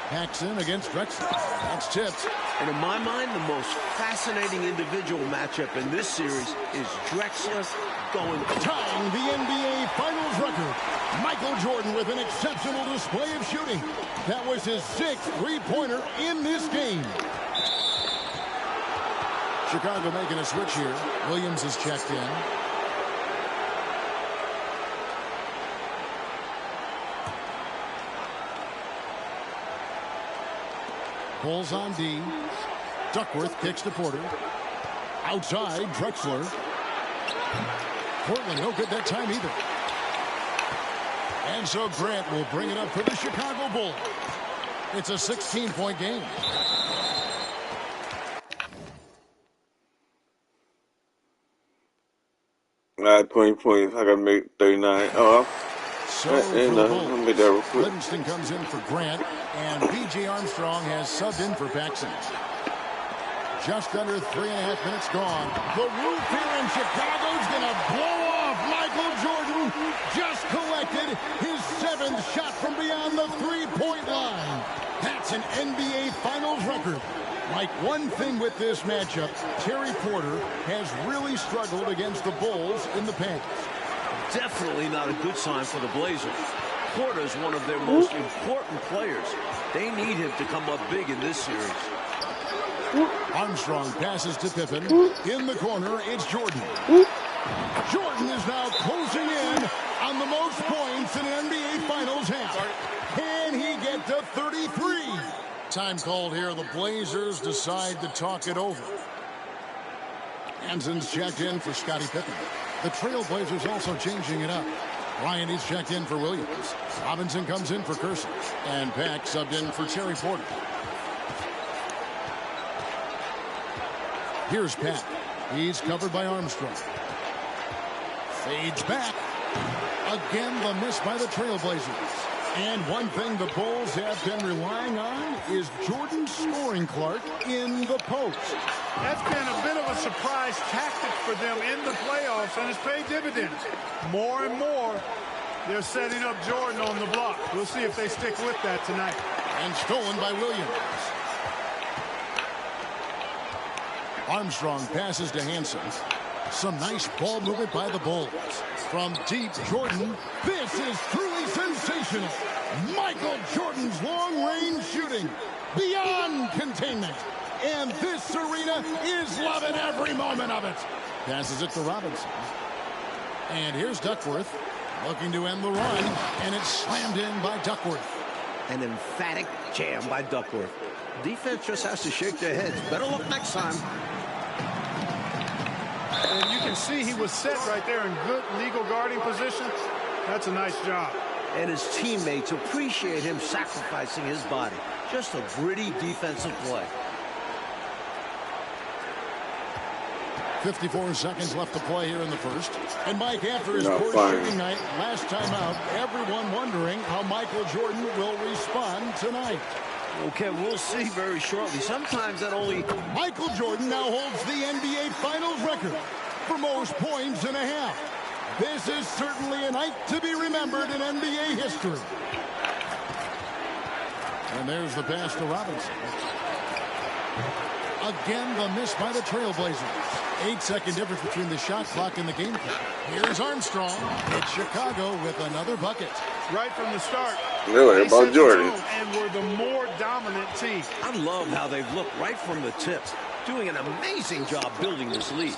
Paxson against Drexler. That's tipped. And in my mind, the most fascinating individual matchup in this series is Drexler going... Tying the NBA Finals record. Michael Jordan with an exceptional display of shooting. That was his 6th 3-pointer in this game. Chicago making a switch here. Williams is checked in. Bulls on D. Duckworth kicks to Porter. Outside, Drexler. Portland no good that time either. And so Grant will bring it up for the Chicago Bulls. It's a 16-point game. All right, 20 points. I got to make 39. Oh, so for the I'll make that real quick. Livingston comes in for Grant, and B.J. Armstrong has subbed in for Paxson. Just under 3.5 minutes gone. The roof here in Chicago's going to blow off. Michael Jordan just collected his 7th shot from beyond the 3-point line. That's an NBA Finals record. Like, one thing with this matchup, Terry Porter has really struggled against the Bulls in the past. Definitely not a good sign for the Blazers. Porter's one of their most important players. They need him to come up big in this series. Armstrong passes to Pippen. In the corner, it's Jordan. Jordan is now closing in on the most points in an NBA Finals half. Can he get to 33? Time called here. The Blazers decide to talk it over. Hanson's checked in for Scottie Pippen. The Trailblazers also changing it up. Bryant is checked in for Williams. Robinson comes in for Kersey. And Pack subbed in for Terry Porter. Here's Pat. He's covered by Armstrong. Fades back. Again, the miss by the Trailblazers. And one thing the Bulls have been relying on is Jordan's scoring, Clark, in the post. That's been a bit of a surprise tactic for them in the playoffs, and it's paid dividends. More and more, they're setting up Jordan on the block. We'll see if they stick with that tonight. And stolen by Williams. Armstrong passes to Hanson. Some nice ball movement by the Bulls. From deep, Jordan. This is truly sensational. Michael Jordan's long-range shooting beyond containment. And this arena is loving every moment of it. Passes it to Robinson. And here's Duckworth looking to end the run. And it's slammed in by Duckworth. An emphatic jam by Duckworth. Defense just has to shake their heads. Better look next time. And you can see he was set right there in good legal guarding position. That's a nice job. And his teammates appreciate him sacrificing his body. Just a gritty defensive play. 54 seconds left to play here in the first. And Mike, after his court shooting night last time out, everyone wondering how Michael Jordan will respond tonight. Okay, we'll see very shortly. Sometimes that only... Michael Jordan now holds the NBA Finals record for most points in a half. This is certainly a night to be remembered in NBA history. And there's the pass to Robinson. Again, the miss by the Trailblazers. 8-second difference between the shot clock and the game clock. Here's Armstrong. It's Chicago with another bucket. Right from the start. Really, about Jordan. And we're the more dominant team. I love how they've looked right from the tip. Doing an amazing job building this lead.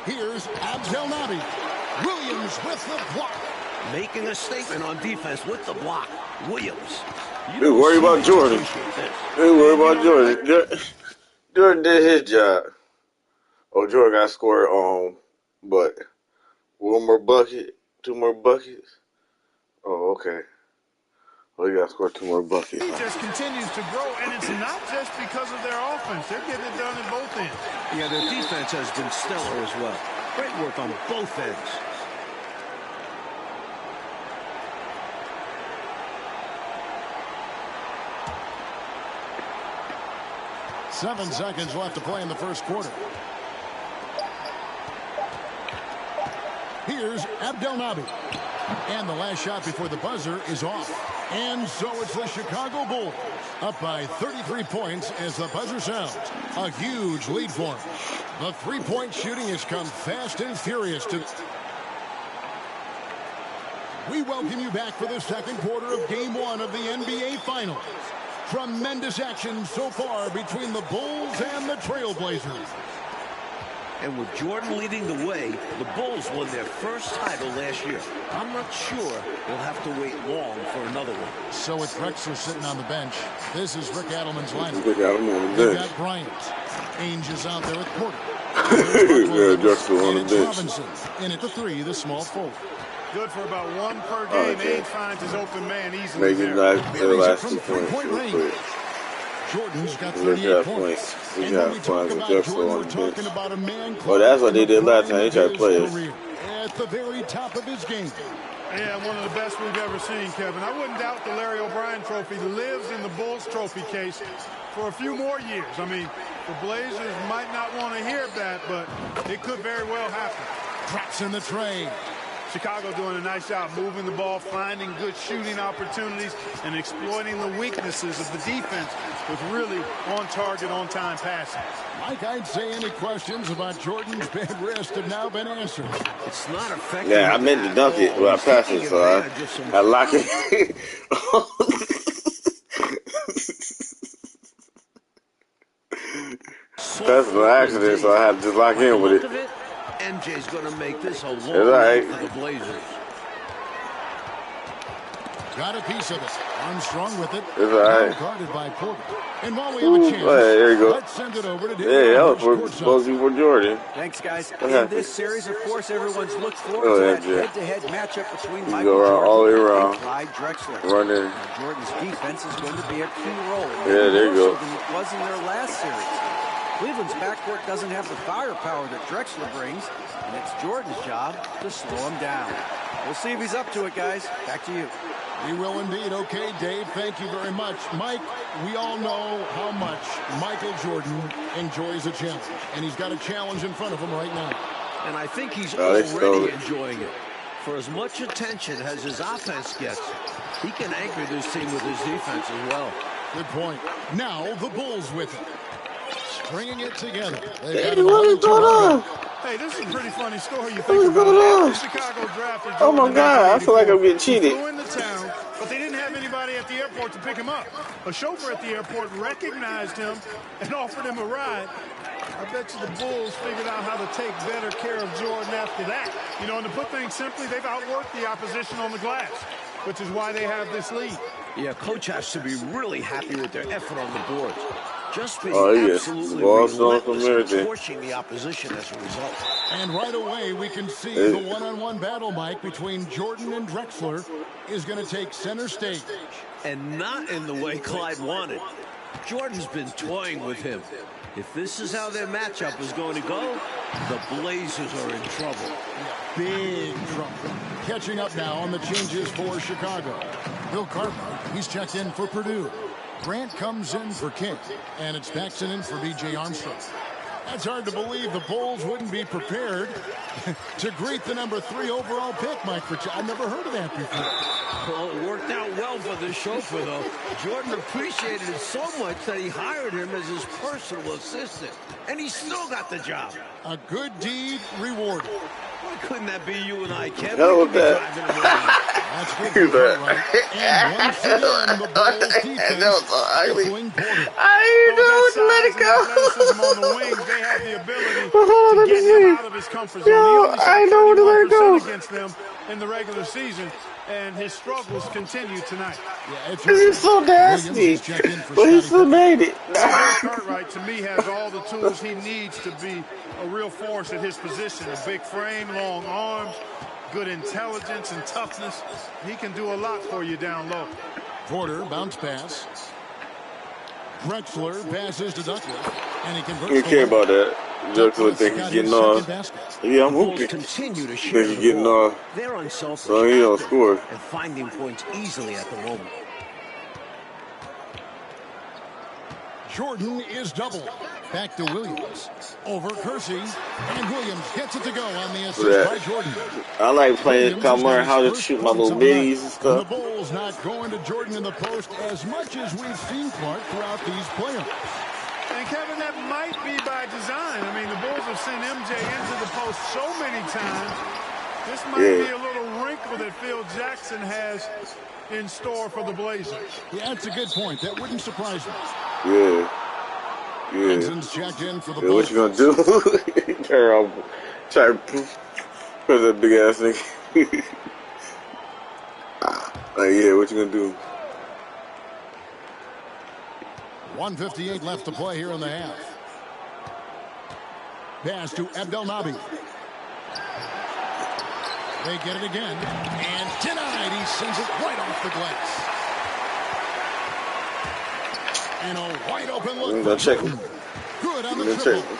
Here's Abdel-Nabi. Williams with the block. Making a statement on defense with the block. Williams. They worry about Jordan. They worry about Jordan. Jordan did his job. Oh, Jordan got scored but one more bucket, 2 more buckets. Oh, okay. Well, you got to score 2 more buckets. He just continues to grow, and it's not just because of their offense. They're getting it done at both ends. Yeah, their defense has been stellar as well. Great work on both ends. Seven seconds left to play in the first quarter. Here's Abdel-Nabi. And the last shot before the buzzer is off. And so it's the Chicago Bulls up by 33 points as the buzzer sounds. A huge lead for them. The three-point shooting has come fast and furious to... We welcome you back for the second quarter of Game 1 of the NBA Finals. Tremendous action so far between the Bulls and the Trailblazers. And with Jordan leading the way, the Bulls won their first title last year. I'm not sure they'll have to wait long for another one. So with Drexler sitting on the bench, this is Rick Adelman's lineup. Rick Adelman on the They've bench. got Bryant. Ainge is out there with Porter. Yeah, Drexler on the bench. Robinson in at the 3, the small forward. Good for about 1 per game. Okay. Ainge finds his open man easily Making there. the last 2 points real quick. Jordan's got 38 points. And when we talk about Jordan, we're talking about a man. Well, that's what they did last time. They tried to play us. At the very top of his game. Yeah, one of the best we've ever seen, Kevin. I wouldn't doubt the Larry O'Brien trophy lives in the Bulls trophy case for a few more years. I mean, the Blazers might not want to hear that, but it could very well happen. Drops in the tray. Chicago doing a nice job moving the ball, finding good shooting opportunities, and exploiting the weaknesses of the defense with really on-target, on-time passing. Mike, I'd say any questions about Jordan's bad wrist have now been answered. It's not effective. Yeah, I meant to dunk it when I passed it, so I lock it. That's an accident, so I had to lock in with it. And MJ's going to make this a long night for the Blazers. Got a piece of it. Armstrong with it. It's all right. Guarded by Porter. And while we have a chance, there you go. let's send it over to David. Yeah, that was supposed to be for Jordan. Thanks, guys. In this series, of course, everyone's looked forward to that head-to-head matchup between Michael Jordan and Clyde Drexler. Running. Jordan's defense is going to be a key role. Yeah, there you go. More so than it was in their last series. Cleveland's backcourt doesn't have the firepower that Drexler brings, and it's Jordan's job to slow him down. We'll see if he's up to it, guys. Back to you. We will indeed. Okay, Dave, thank you very much. Mike, we all know how much Michael Jordan enjoys a challenge, and he's got a challenge in front of him right now. And I think he's already enjoying it. For as much attention as his offense gets, he can anchor this team with his defense as well. Good point. Now the Bulls with it. Stringing it together. Hey, what is going on? Hey, this is a pretty funny story. You think about it. The Chicago drafted Jordan. Oh my God, I feel like I'm getting cheated. He flew into town, but they didn't have anybody at the airport to pick him up. A chauffeur at the airport recognized him and offered him a ride. I bet you the Bulls figured out how to take better care of Jordan after that. You know, and to put things simply, they've outworked the opposition on the glass, which is why they have this lead. Yeah, coach has to be really happy with their effort on the boards. Just being absolutely relentless and torching the opposition as a result. And right away, we can see the one-on-one battle, Mike, between Jordan and Drexler is going to take center stage. And not in the way Clyde wanted. Jordan's been toying with him. If this is how their matchup is going to go, the Blazers are in trouble. Big trouble. Catching up now on the changes for Chicago. Bill Cartwright, he's checked in for Purdue. Grant comes in for King, and it's Paxson in for B.J. Armstrong. That's hard to believe the Bulls wouldn't be prepared to greet the number 3 overall pick, Mike. I've never heard of that before. Well, it worked out well for the chauffeur, though. Jordan appreciated it so much that he hired him as his personal assistant. And he still got the job. A good deed rewarded. Why couldn't that be you and I, Kevin? Hell with that. That's good. Right. And once again, the Bulls defense swing Porter. I don't let it go. On the wings, they have the ability to get him out of his comfort zone. Yo, I know where to let it go. Against them in the regular season, and his struggles continue tonight. Yeah, he's so nasty, but he still made it. Cartwright, to me, has all the tools he needs to be a real force at his position. A big frame, long arms, good intelligence and toughness. He can do a lot for you down low. Porter, bounce pass. Drexler passes to Duckworth, and he converts. You care about that. Drexler think he's getting off. Yeah, I'm hooping. Continue to Think he's getting off. They're unselfish. So he don't score. And finding points easily at the moment. Jordan is doubled. Back to Williams. Over Kersey. And Williams gets it to go on the assist by Jordan. I like playing, I learn how to shoot my little middies and stuff. The Bulls not going to Jordan in the post as much as we've seen Clark throughout these playoffs. And Kevin, that might be by design. I mean, the Bulls have sent MJ into the post so many times. This might be a little wrinkle that Phil Jackson has in store for the Blazers. Yeah, that's a good point. That wouldn't surprise me. Yeah. Checked in for the what you gonna do? Turn around, try to press that big ass thing. Yeah, what you gonna do? 1:58 left to play here in the half. Pass to Abdelnaby. They get it again, and denied. He sends it right off the glass. And a wide open look. Good on the triple.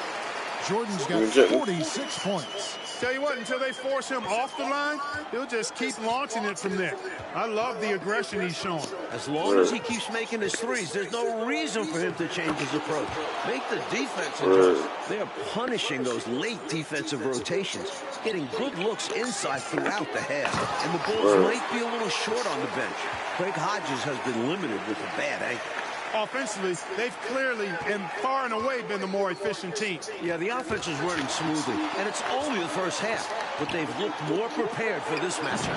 Jordan's got 46 points. Tell you what, until they force him off the line, he'll just keep launching it from there. I love the aggression he's showing. As long as he keeps making his threes, there's no reason for him to change his approach. Make the defense adjust. They are punishing those late defensive rotations, getting good looks inside throughout the half. And the Bulls might be a little short on the bench. Craig Hodges has been limited with a bad ankle. Offensively, they've clearly and far and away been the more efficient team. Yeah, the offense is running smoothly, and it's only the first half, but they've looked more prepared for this matchup.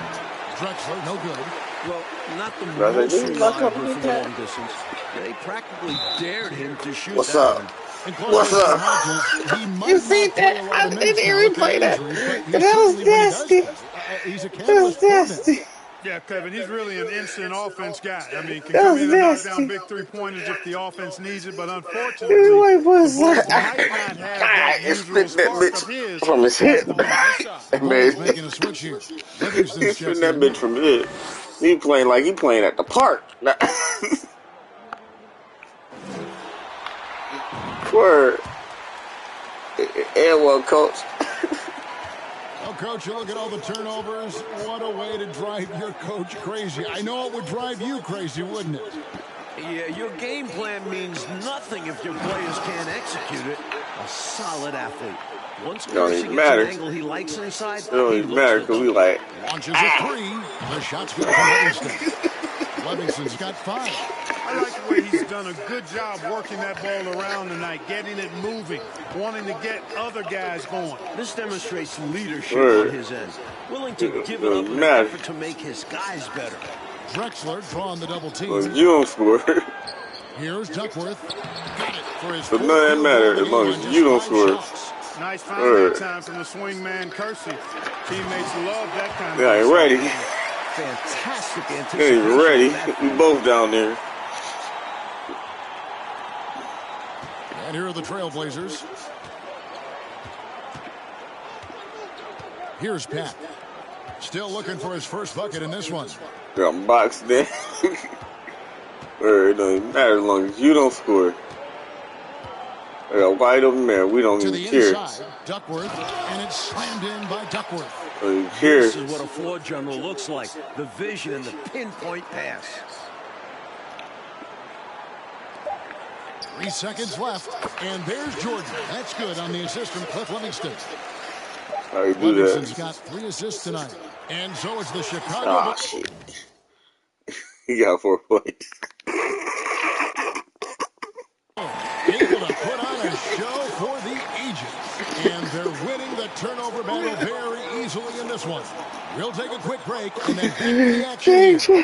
Drexler, no good. Well, not the most reliable for the long distance. They practically dared him to shoot. What's up? What's up? You seen that? I didn't replay that. That was nasty. He's a That was catalyst for them. nasty. Yeah, Kevin, he's really an instant offense guy. I mean, can That come was in and knock down nasty. big three-pointers if the offense needs it, but unfortunately, White boy the was Bulls like, might not have that it usual spit that spark of bitch his from his at head the moment. back. Bulls making a switch here. Livingston's He's spitting checked that in. bitch from his head. He playing like he playing at the park. Word. And well, coach. Oh, Coach, you look at all the turnovers. What a way to drive your coach crazy. I know it would drive you crazy, wouldn't it? Yeah, your game plan means nothing if your players can't execute it. A solid athlete. Once Kersey gets an angle he likes inside, it don't even matter because we like. Launches a three. The shot's good from Livingston. Livingston's got 5. I like the way he's done a good job working that ball around tonight, getting it moving, wanting to get other guys going. This demonstrates leadership on his end, willing to give it up in an effort to make his guys better. Drexler drawing the double team. Well, you don't score. Here's Duckworth. Got it for his But none of that matter as long as you don't score. Nice foul that time from the swing man, Kersey. Teammates love that kind of. Yeah, ain't ready. Fantastic anticipation. They ain't ready. We both down there. And here are the Trailblazers. Here's Pat. Still looking for his first bucket in this one. Got boxed in. It doesn't matter as long as you don't score. I got wide open there. We don't even care. Inside, Duckworth, and it's slammed in by Duckworth. This is what a floor general looks like. The vision and the pinpoint pass. 3 seconds left, and there's Jordan. That's good on the assist from Cliff Livingston. How you do Livingston's that? got 3 assists tonight. And so it's the Chicago. Ah, shit. He got 4 points. Able to put on a show for the ages. And they're winning the turnover battle very easily in this one. We'll take a quick break and then back to the action.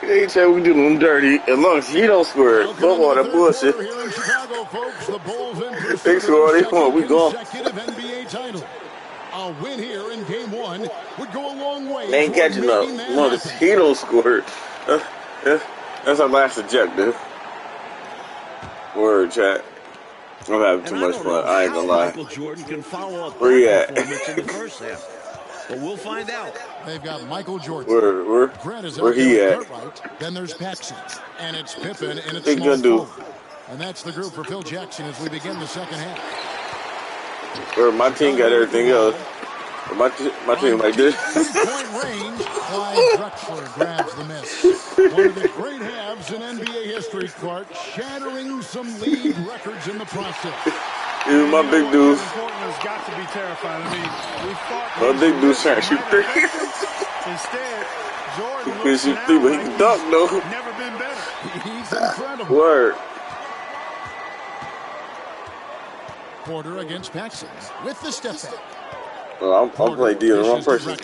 They ain't saying we do them dirty as long as he don't score. Don't want that bullshit. Here in Chicago, folks, the Bulls in They score all they want. We go. consecutive NBA title. A win here in Game 1 would go a long way. They ain't catching up. As long as he don't score. That's our last objective. Word, chat. I'm having too much fun. I ain't gonna lie. Michael Jordan can follow up Where he that at? performance in the first half. But we'll find out. They've got Michael Jordan. Where he at? Right. Then there's Paxson. And it's Pippen and it's Big gun dude. And that's the group for Phil Jackson as we begin the second half. Where my team got everything else. My team like this. Point range, Clyde Drexler grabs the miss. One of the great halves in NBA history, Clark, shattering some league records in the process. Even my big dudes. Portland's got to be terrified. I mean, we thought my big dude's trying to shoot 3. Instead, Jordan He can shoot 3, but he can dunk though. Never been better. He's incredible. Word. Porter against Paxson with the step back. Well, I'm playing D the wrong person.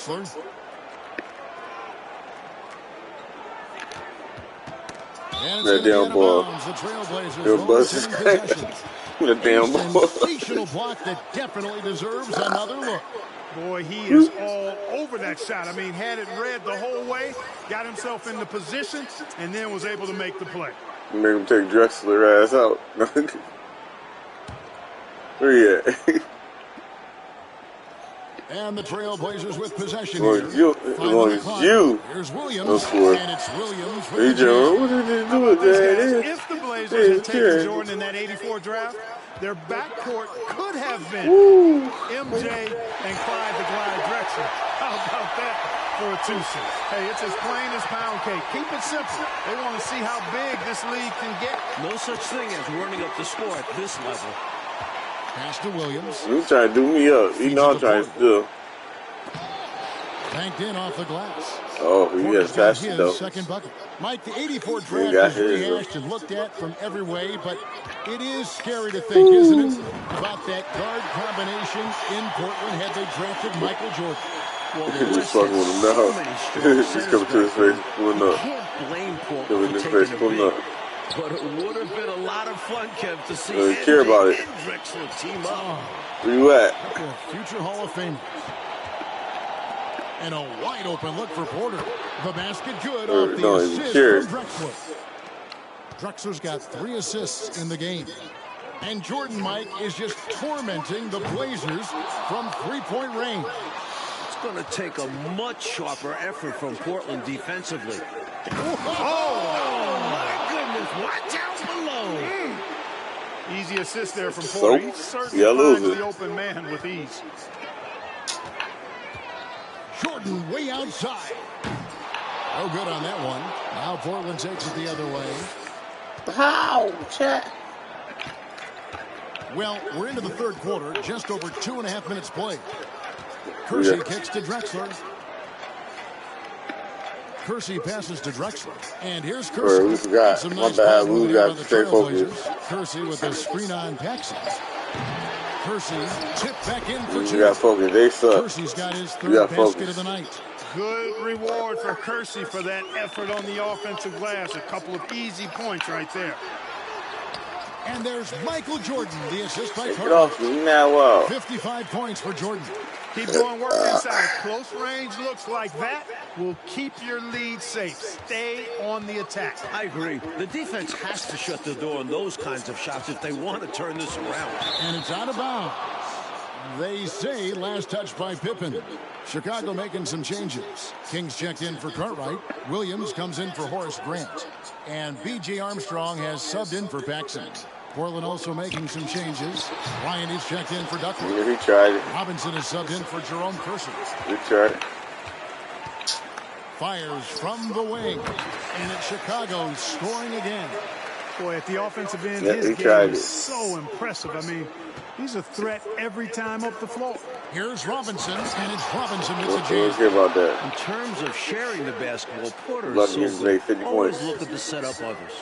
That damn ball. Your bus is the damn ball. Sensational block that definitely deserves another look. Boy, he is all over that shot. I mean, had it read the whole way, got himself in the position, and then was able to make the play. Make him take Drexler ass out. Where he at? And the Trailblazers with possession. As long as you Here's Williams, don't score. and it's Williams. Hey, Joe, what did they do with that? If the Blazers had taken Jordan in that 84 draft, their backcourt could have been MJ and Clyde the Glide Drexler. How about that for a 2-seed? Hey, it's as plain as pound cake. Keep it simple. They want to see how big this league can get. No such thing as running up the score at this level. Pass to Williams. He's trying to do me up. You know I'm trying to steal. Banked in off the glass. Oh, he has passed it though. Second bucket. Mike, the 84 draft is rehashed and looked at from every way, but it is scary to think, isn't it, about that guard combination in Portland had they drafted Michael Jordan. Well, just fucking with him now. He's coming to his face, pulling up. Can't blame Coming to his face, pulling up. But it would have been a lot of fun, Kev, to see care about it. and Drexler team up. Where you at? Future Hall of Famers. And a wide open look for Porter. The basket good off the assist from Drexler. Drexler's got 3 assists in the game. And Jordan, Mike, is just tormenting the Blazers from 3-point range. It's going to take a much sharper effort from Portland defensively. Oh, my goodness. Watch out, Malone. Easy assist there from Porter. He certainly finds the open man with ease. Jordan way outside. No good on that one. Now Portland takes it the other way. How? Chat. Well, we're into the third quarter. Just over 2.5 minutes played. Kersey kicks to Drexler. Kersey passes to Drexler. And here's Kersey. We forgot. Some My nice bad. We got to stay focused. Kersey with the screen on Paxson. Kersey tipped back in for 2. You got focus. They suck. Kersey's got his 3rd basket of the night. Good reward for Kersey for that effort on the offensive glass. A couple of easy points right there. And there's Michael Jordan, the assist by Get off me now. 55 points for Jordan. Keep doing work inside. Close range looks like that will keep your lead safe. Stay on the attack. I agree. The defense has to shut the door on those kinds of shots if they want to turn this around. And it's out of bounds. They say last touch by Pippen. Chicago making some changes. Kings checked in for Cartwright. Williams comes in for Horace Grant. And B.J. Armstrong has subbed in for Paxson. Portland also making some changes. Ryan is checked in for Duckworth. Yeah, he tried it. Robinson is subbed in for Jerome Kersey. He tried it. Fires from the wing. And it's Chicago scoring again. Boy, at the offensive end, his game is so impressive. I mean, he's a threat every time up the floor. Here's Robinson, and it's Robinson with the jam. Let's hear about that. In terms of sharing the basketball, Porter is always looking to set up others.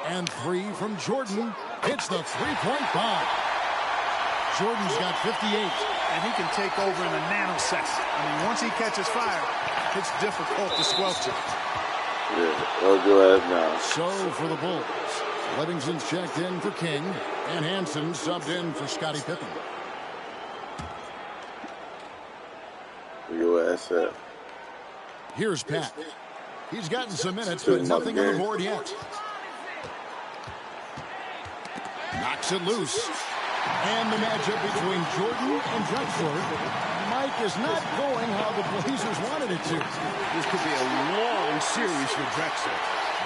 And 3 from Jordan. It's the 3-point bomb. Jordan's got 58. And he can take over in a nanosecond. I mean, once he catches fire, it's difficult to squelch it. Yeah, I'll go ahead now. So for the Bulls, Livingston's checked in for King, and Hansen subbed in for Scottie Pippen. Your ass up. Here's Pat. He's gotten some minutes, but nothing on the board yet. Knocks it loose. And the matchup between Jordan and Drexler. Mike is not going how the Blazers wanted it to. This could be a long series for Drexler.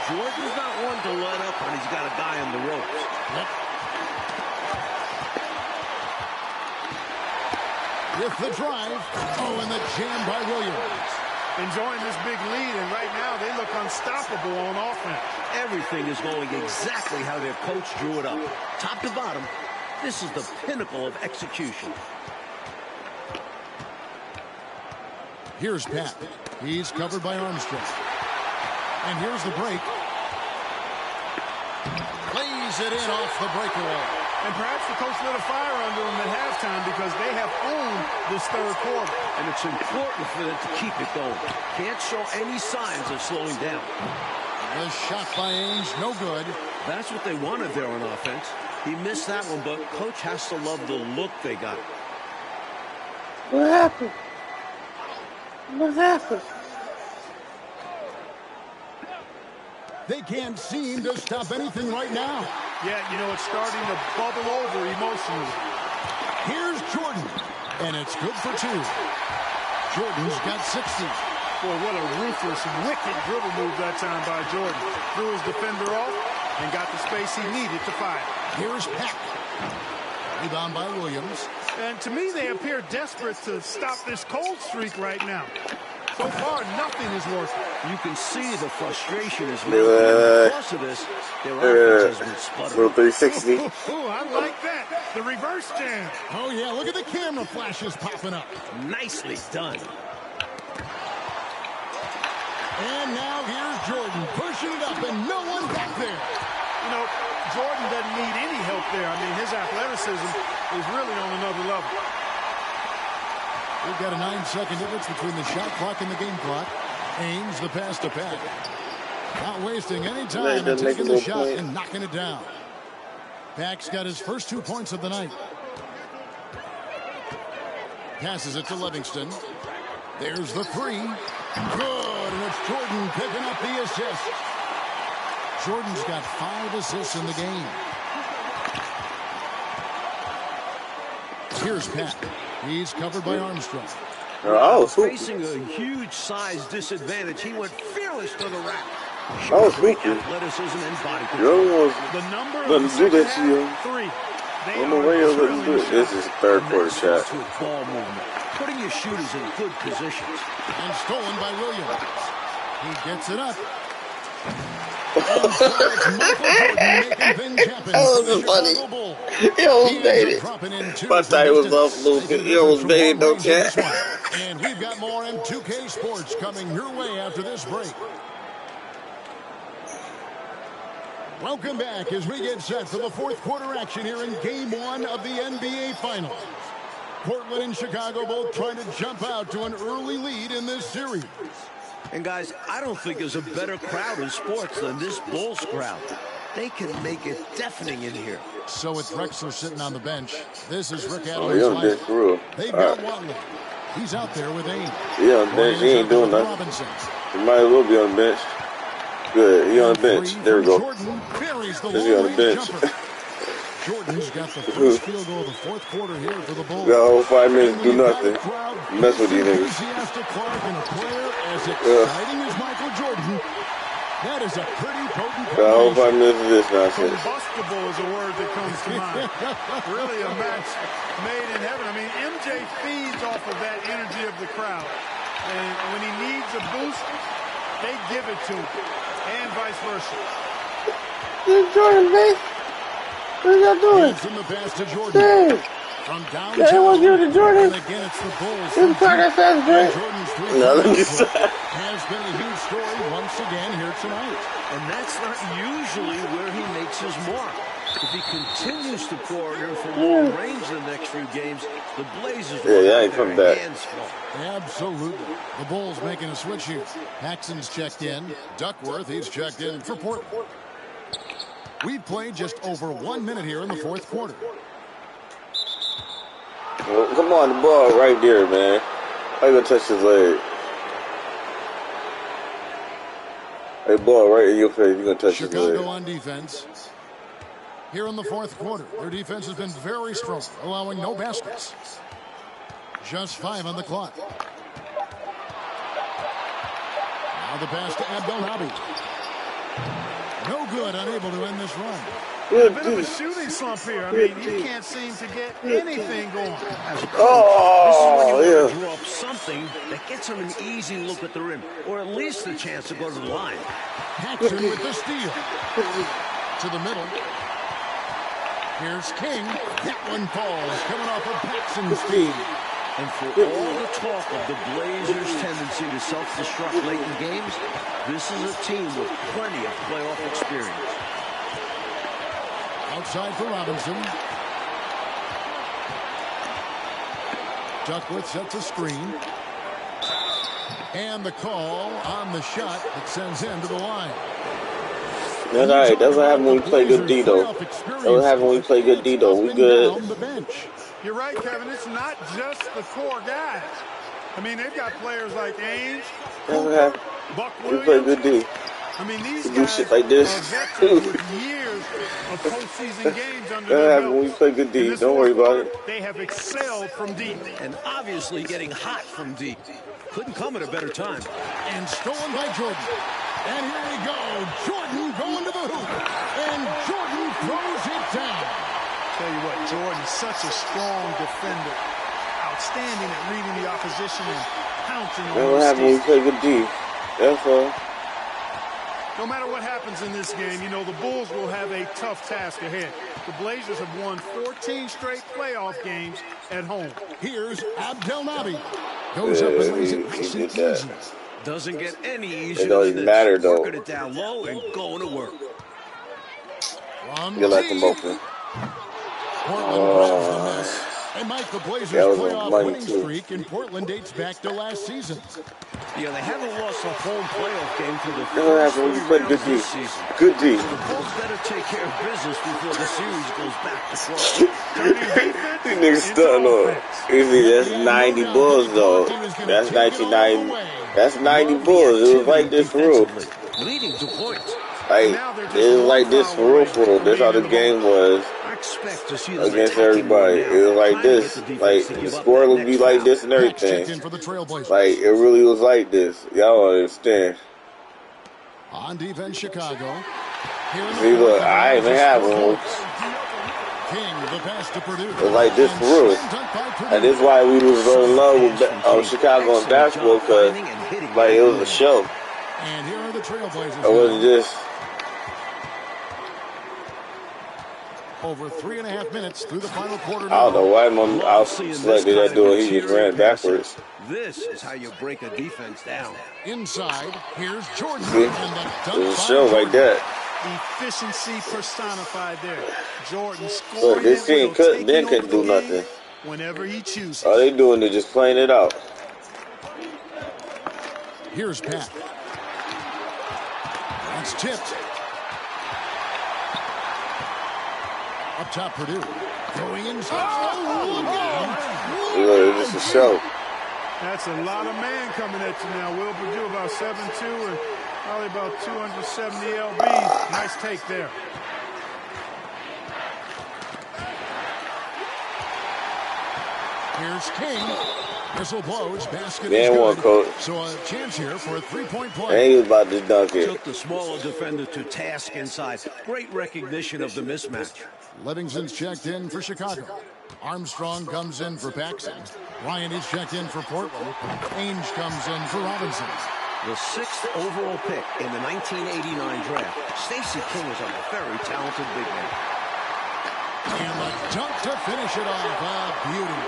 Jordan's not one to let up when he's got a guy on the ropes. Yep. With the drive. Oh, and the jam by Williams. Enjoying this big lead, and right now they look unstoppable on offense. Everything is going exactly how their coach drew it up. Top to bottom, this is the pinnacle of execution. Here's Pat. He's covered by Armstrong. And here's the break. Lays it in off the breakaway. And perhaps the coach lit a fire under them at halftime because they have owned this third quarter. And it's important for them to keep it going. Can't show any signs of slowing down. The shot by Ainge, no good. That's what they wanted there on offense. He missed that one, but coach has to love the look they got. What happened? What happened? They can't seem to stop anything right now. Yeah, you know, it's starting to bubble over emotionally. Here's Jordan, and it's good for 2. Jordan's got 60. Boy, what a ruthless, wicked dribble move that time by Jordan. Threw his defender off and got the space he needed to fire. Here's Peck. Rebound by Williams. And to me, they appear desperate to stop this cold streak right now. So far, nothing is working. You can see the frustration is mounting. Because of this, their offense has been sputtering. Little 360. Ooh, I like that. The reverse jam. Oh, yeah, look at the camera flashes popping up. Nicely done. And now here's Jordan pushing it up, and no one back there. You know, Jordan doesn't need any help there. I mean, his athleticism is really on another level. We've got a 9-second difference between the shot clock and the game clock. Ainge, the pass to Pat. Not wasting any time and taking the shot and knocking it down. Pack's got his first 2 points of the night. Passes it to Livingston. There's the three. Good, and it's Jordan picking up the assist. Jordan's got 5 assists in the game. Here's Pat. He's covered by Armstrong. Facing a huge size disadvantage, he went fearless to the rack. Athleticism and body control. The number of do that to you. 3. This is third quarter shot. Ball movement, putting your shooters in good positions. And stolen by Williams. He gets it up. That was funny. He almost made it. I thought he was off looping. He almost made it, don't you? And we've got more M2K Sports coming your way after this break. Welcome back as we get set for the fourth quarter action here in Game 1 of the NBA Finals. Portland and Chicago both trying to jump out to an early lead in this series. And guys, I don't think there's a better crowd in sports than this Bulls crowd. They can make it deafening in here. So it's Drexler sitting on the bench. This is Rick Adams. They've got Watley. He's out there with Ames. Yeah, on the bench. He ain't doing nothing. He might as well be on the bench. Good. He on the bench. There we go. Is he on the bench? Jordan's got the first field goal of the fourth quarter here for the Bulls. Got a whole 5 minutes to do nothing. Mess with these niggas. Enthusiastic Clark and a player as exciting as Michael Jordan. That is a pretty potent got a whole 5 minutes of this nonsense. Combustible is a word that comes to mind. Really a match made in heaven. I mean, MJ feeds off of that energy of the crowd. And when he needs a boost, they give it to him. And vice versa. Good Jordan, babe. What are y'all doing? From the pass to Jordan. Hey. From downtown. Yeah, what's good to Jordan? And again, it's the Bulls. Didn't try that fast break. No, let me stop. Has been a huge story once again here tonight. And that's not usually where he makes his mark. If he continues to pour it in from long range the next few games, the Blazers will have their hands full. Absolutely. The Bulls making a switch here. Paxson's checked in. Duckworth, he's checked in for Portland. We've played just over 1 minute here in the fourth quarter. Well, come on, the ball right there, man. How you gonna touch his leg? Hey, ball right in your face. You gonna touch his leg? Chicago on defense. Here in the fourth quarter, their defense has been very strong, allowing no baskets. Just 5 on the clock. Now the pass to Abdelnaby. No good, unable to end this run. A bit of a shooting slump here. I mean, he can't seem to get anything going. This is when you want to draw up something that gets him an easy look at the rim, or at least a chance to go to the line. Paxson with the steal. To the middle. Here's King. That one falls, coming off of Paxson's steal. And for all the talk of the Blazers' tendency to self-destruct late in games, this is a team with plenty of playoff experience. Outside for Robinson. Duckworth sets a screen. And the call on the shot that sends him to the line. That's all right. That's what happens when we play good D, though. That's what happens when we play good D, though. We good. You're right, Kevin. It's not just the core guys. I mean, they've got players like Ames, Cooper, Buck Williams. We play good D. I mean, these we guys do shit like this. are veterans with years of postseason games under their belt. When we play good D. Don't worry about it. They have excelled from deep. And obviously getting hot from deep. Couldn't come at a better time. And stolen by Jordan. And here we go. Jordan going to the hoop. And Jordan throws it down. Tell you what, Jordan's such a strong defender. Outstanding at reading the opposition and pouncing on what happens when we play good D. That's all. No matter what happens in this game, you know, the Bulls will have a tough task ahead. The Blazers have won 14 straight playoff games at home. Here's Abdelnaby. Goes up and lays it nice and easy. Doesn't get any easier. It doesn't matter, though. Working it down low and going to work. You like them both, man. And Mike, the Blazers' playoff winning streak in Portland dates back to last season. Yeah, they haven't lost a home playoff game through the first 3 rounds this season. Good D. So the Bulls better take care of business before the series goes back to front. These niggas stunting on. That's 90 Bulls though. That's 1990. That's 90 Bulls. It was like this for real. Leading to points. Like, it was like this for real. That's how the game was against everybody. It was like this. Like, the score would be like this and everything. Like, it really was like this. Y'all don't understand. On defense, Chicago. See, look, I even have one. It was like this for real. And this is why we was so in love with Chicago and basketball, because, like, it was a show. And here are the Trailblazers. It wasn't just... Over 3.5 minutes through the final quarter. I don't know why I selected that dude. He just ran backwards. This is how you break a defense down. Inside, here's Jordan. See? There's a show like that. Efficiency personified there. Jordan scoring. Look, this team couldn't do nothing. Whenever he chooses. All they doing is just playing it out. Here's Pat. It's tipped. Up top, Purdue. Going inside. Look, it's just a show. That's a lot of man coming at you now. Will Purdue about 7'2" and probably about 270 lbs. Nice take there. Here's King. Whistle blows. Basket Man, is one good. coach. So a chance here for a three-point play. And he was about to dunk it. Took the smaller defender to task inside. Great recognition of the mismatch. Livingston's checked in for Chicago. Armstrong comes in for Paxson. Ryan is checked in for Portland. Ainge comes in for Robinson. The 6th overall pick in the 1989 draft. Stacey King is a very talented big man. And the dunk to finish it off. A beauty.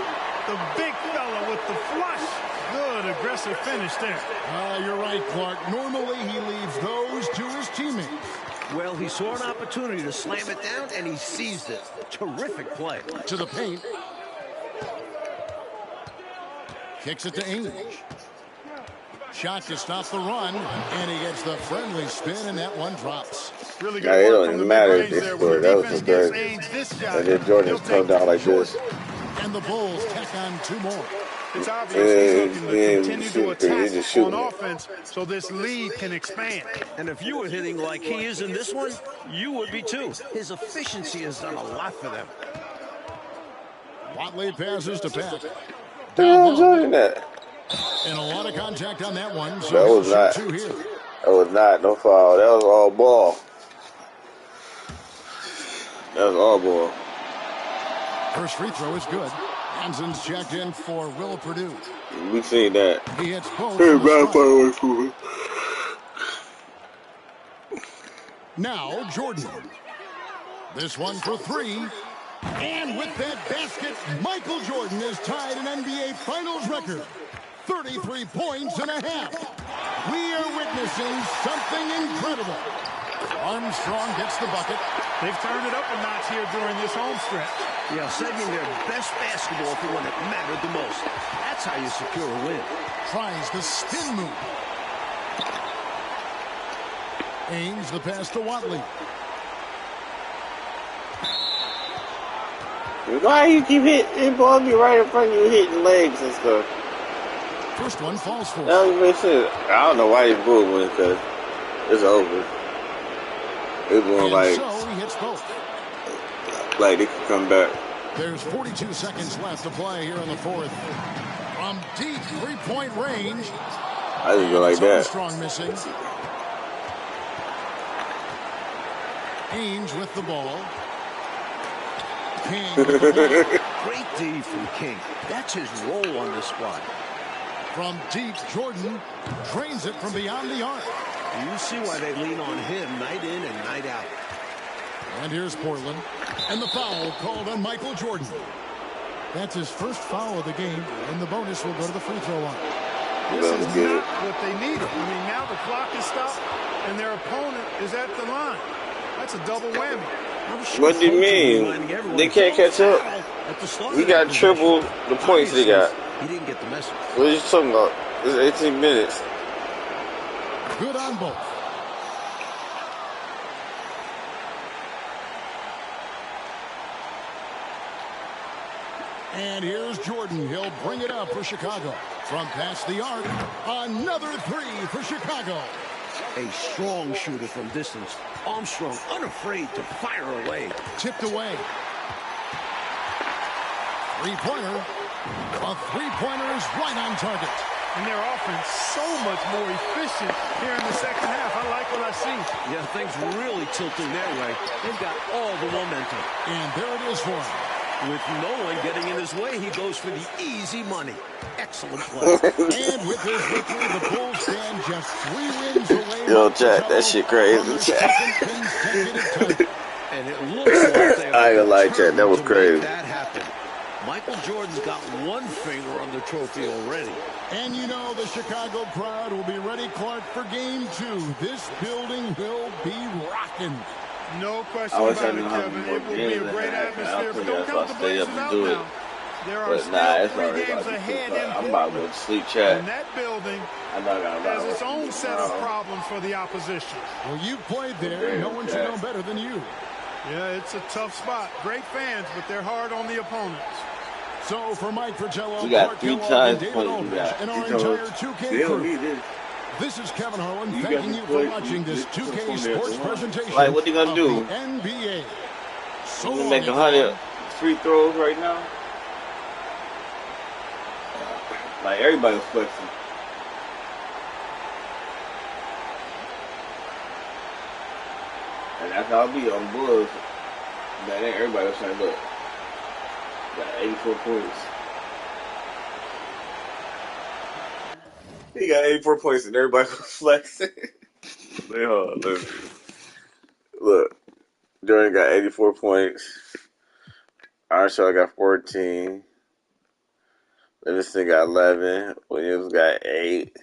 The big fella with the flush. Good aggressive finish there. You're right, Clark. Normally he leaves those to his teammates. Well, he saw an opportunity to slam it down, and he seized it. Terrific play. To the paint. Kicks it to Ainge. Shot to stop the run, and he gets the friendly spin, and that one drops. Really good. It don't even matter if they scored. That was so good. And then Jordan's come down like this. And the Bulls tack on 2 more. It's obvious he's looking to continue to attack on offense so this lead can expand. And if you were hitting like he is in this one, you would be too. His efficiency has done a lot for them. Watley passes to Pat. Down Jordan that. And a lot of contact on that one. So that was not. That was not. No foul. That was all ball. That was all ball. First free throw is good. Hanson's checked in for Will Purdue. We seen that. He hits both. Now Jordan. This one for 3. And with that basket, Michael Jordan has tied an NBA Finals record. 33 points and a half. We are witnessing something incredible. Armstrong gets the bucket. They've turned it up a notch here during this home stretch. Yeah, setting their best basketball for when it mattered the most. That's how you secure a win. Tries the spin move. Ainge the pass to Watley. Why you keep hitting? Ball be right in front of you, hitting legs and stuff. First one falls for. That makes sense. I don't know why he's moving, because it's over. It's going like. So he hits both. Like they can come back. There's 42 seconds left to play here in the 4th. From deep 3-point range. I just go like that. Armstrong missing. Ainge with the ball. King with the ball. Great D from King. That's his role on this squad. From deep, Jordan drains it from beyond the arc. You see why they lean on him night in and night out. And here's Portland. And the foul called on Michael Jordan. That's his first foul of the game, and the bonus will go to the free throw line. This is not what they needed. I mean, now the clock is stopped, and their opponent is at the line. That's a double whammy. What do you mean? They can't catch up? At the start He got triple the points he got. He didn't get the message. What are you talking about? It's 18 minutes. Good on both. And here's Jordan. He'll bring it up for Chicago. From past the arc, another three for Chicago. A strong shooter from distance. Armstrong unafraid to fire away. Tipped away. Three-pointer. A three-pointer is right on target. And their offense so much more efficient here in the second half. I like what I see. Yeah, things really tilting their way. They've got all the momentum. And there it is for him. With no one getting in his way, he goes for the easy money. Excellent play. And with his victory, the Bulls stand just 3 wins away. Yo, Jack, that shit crazy, Jack. And it looks like they I ain't gonna lie, Jack, that was crazy. That happened. Michael Jordan's got one finger on the trophy already. And you know the Chicago crowd will be ready, Clark, for game 2. This building will be rocking. No question about it, Kevin. It will be a great atmosphere, but don't count the Blazers out now. There are still 3 games ahead in I'm about to go to sleep, Chad. And that building has its own set of problems for the opposition. Well, you played there. No one should know better than you. Yeah, it's a tough spot. Great fans, but they're hard on the opponents. So for Mike Fratello, we got 3 times David Aldridge, and our entire 2K crew. This is Kevin Harlan thanking you for watching this 2K Sports presentation like, what you gonna do? NBA. So you make 100 free throws right now? Like, everybody's flexing. And that's how it be on Bulls. Man, ain't everybody was saying, look, got 84 points. He got 84 points and everybody was flexing. Look, Jordan got 84 points. Armstrong got 14. Livingston got 11. Williams got 8.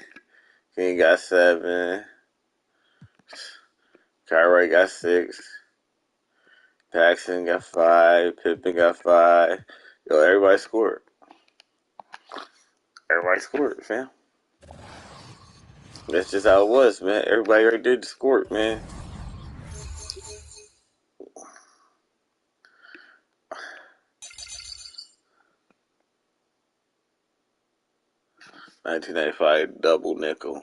King got 7. Kyrie got 6. Paxson got 5. Pippen got 5. Yo, everybody scored. Everybody scored, fam. That's just how it was, man. Everybody right there scored, man. $19.95 double nickel.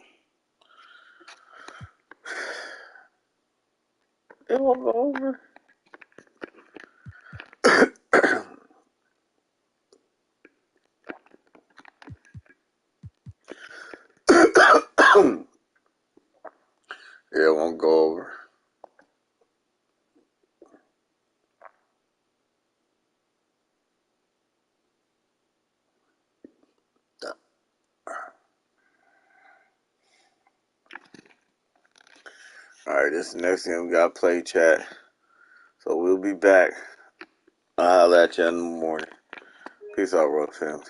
It won't go over. It won't go over. Alright, this is the next game we got to play, chat. So we'll be back. I'll holler at you in the morning. Peace out, Road family.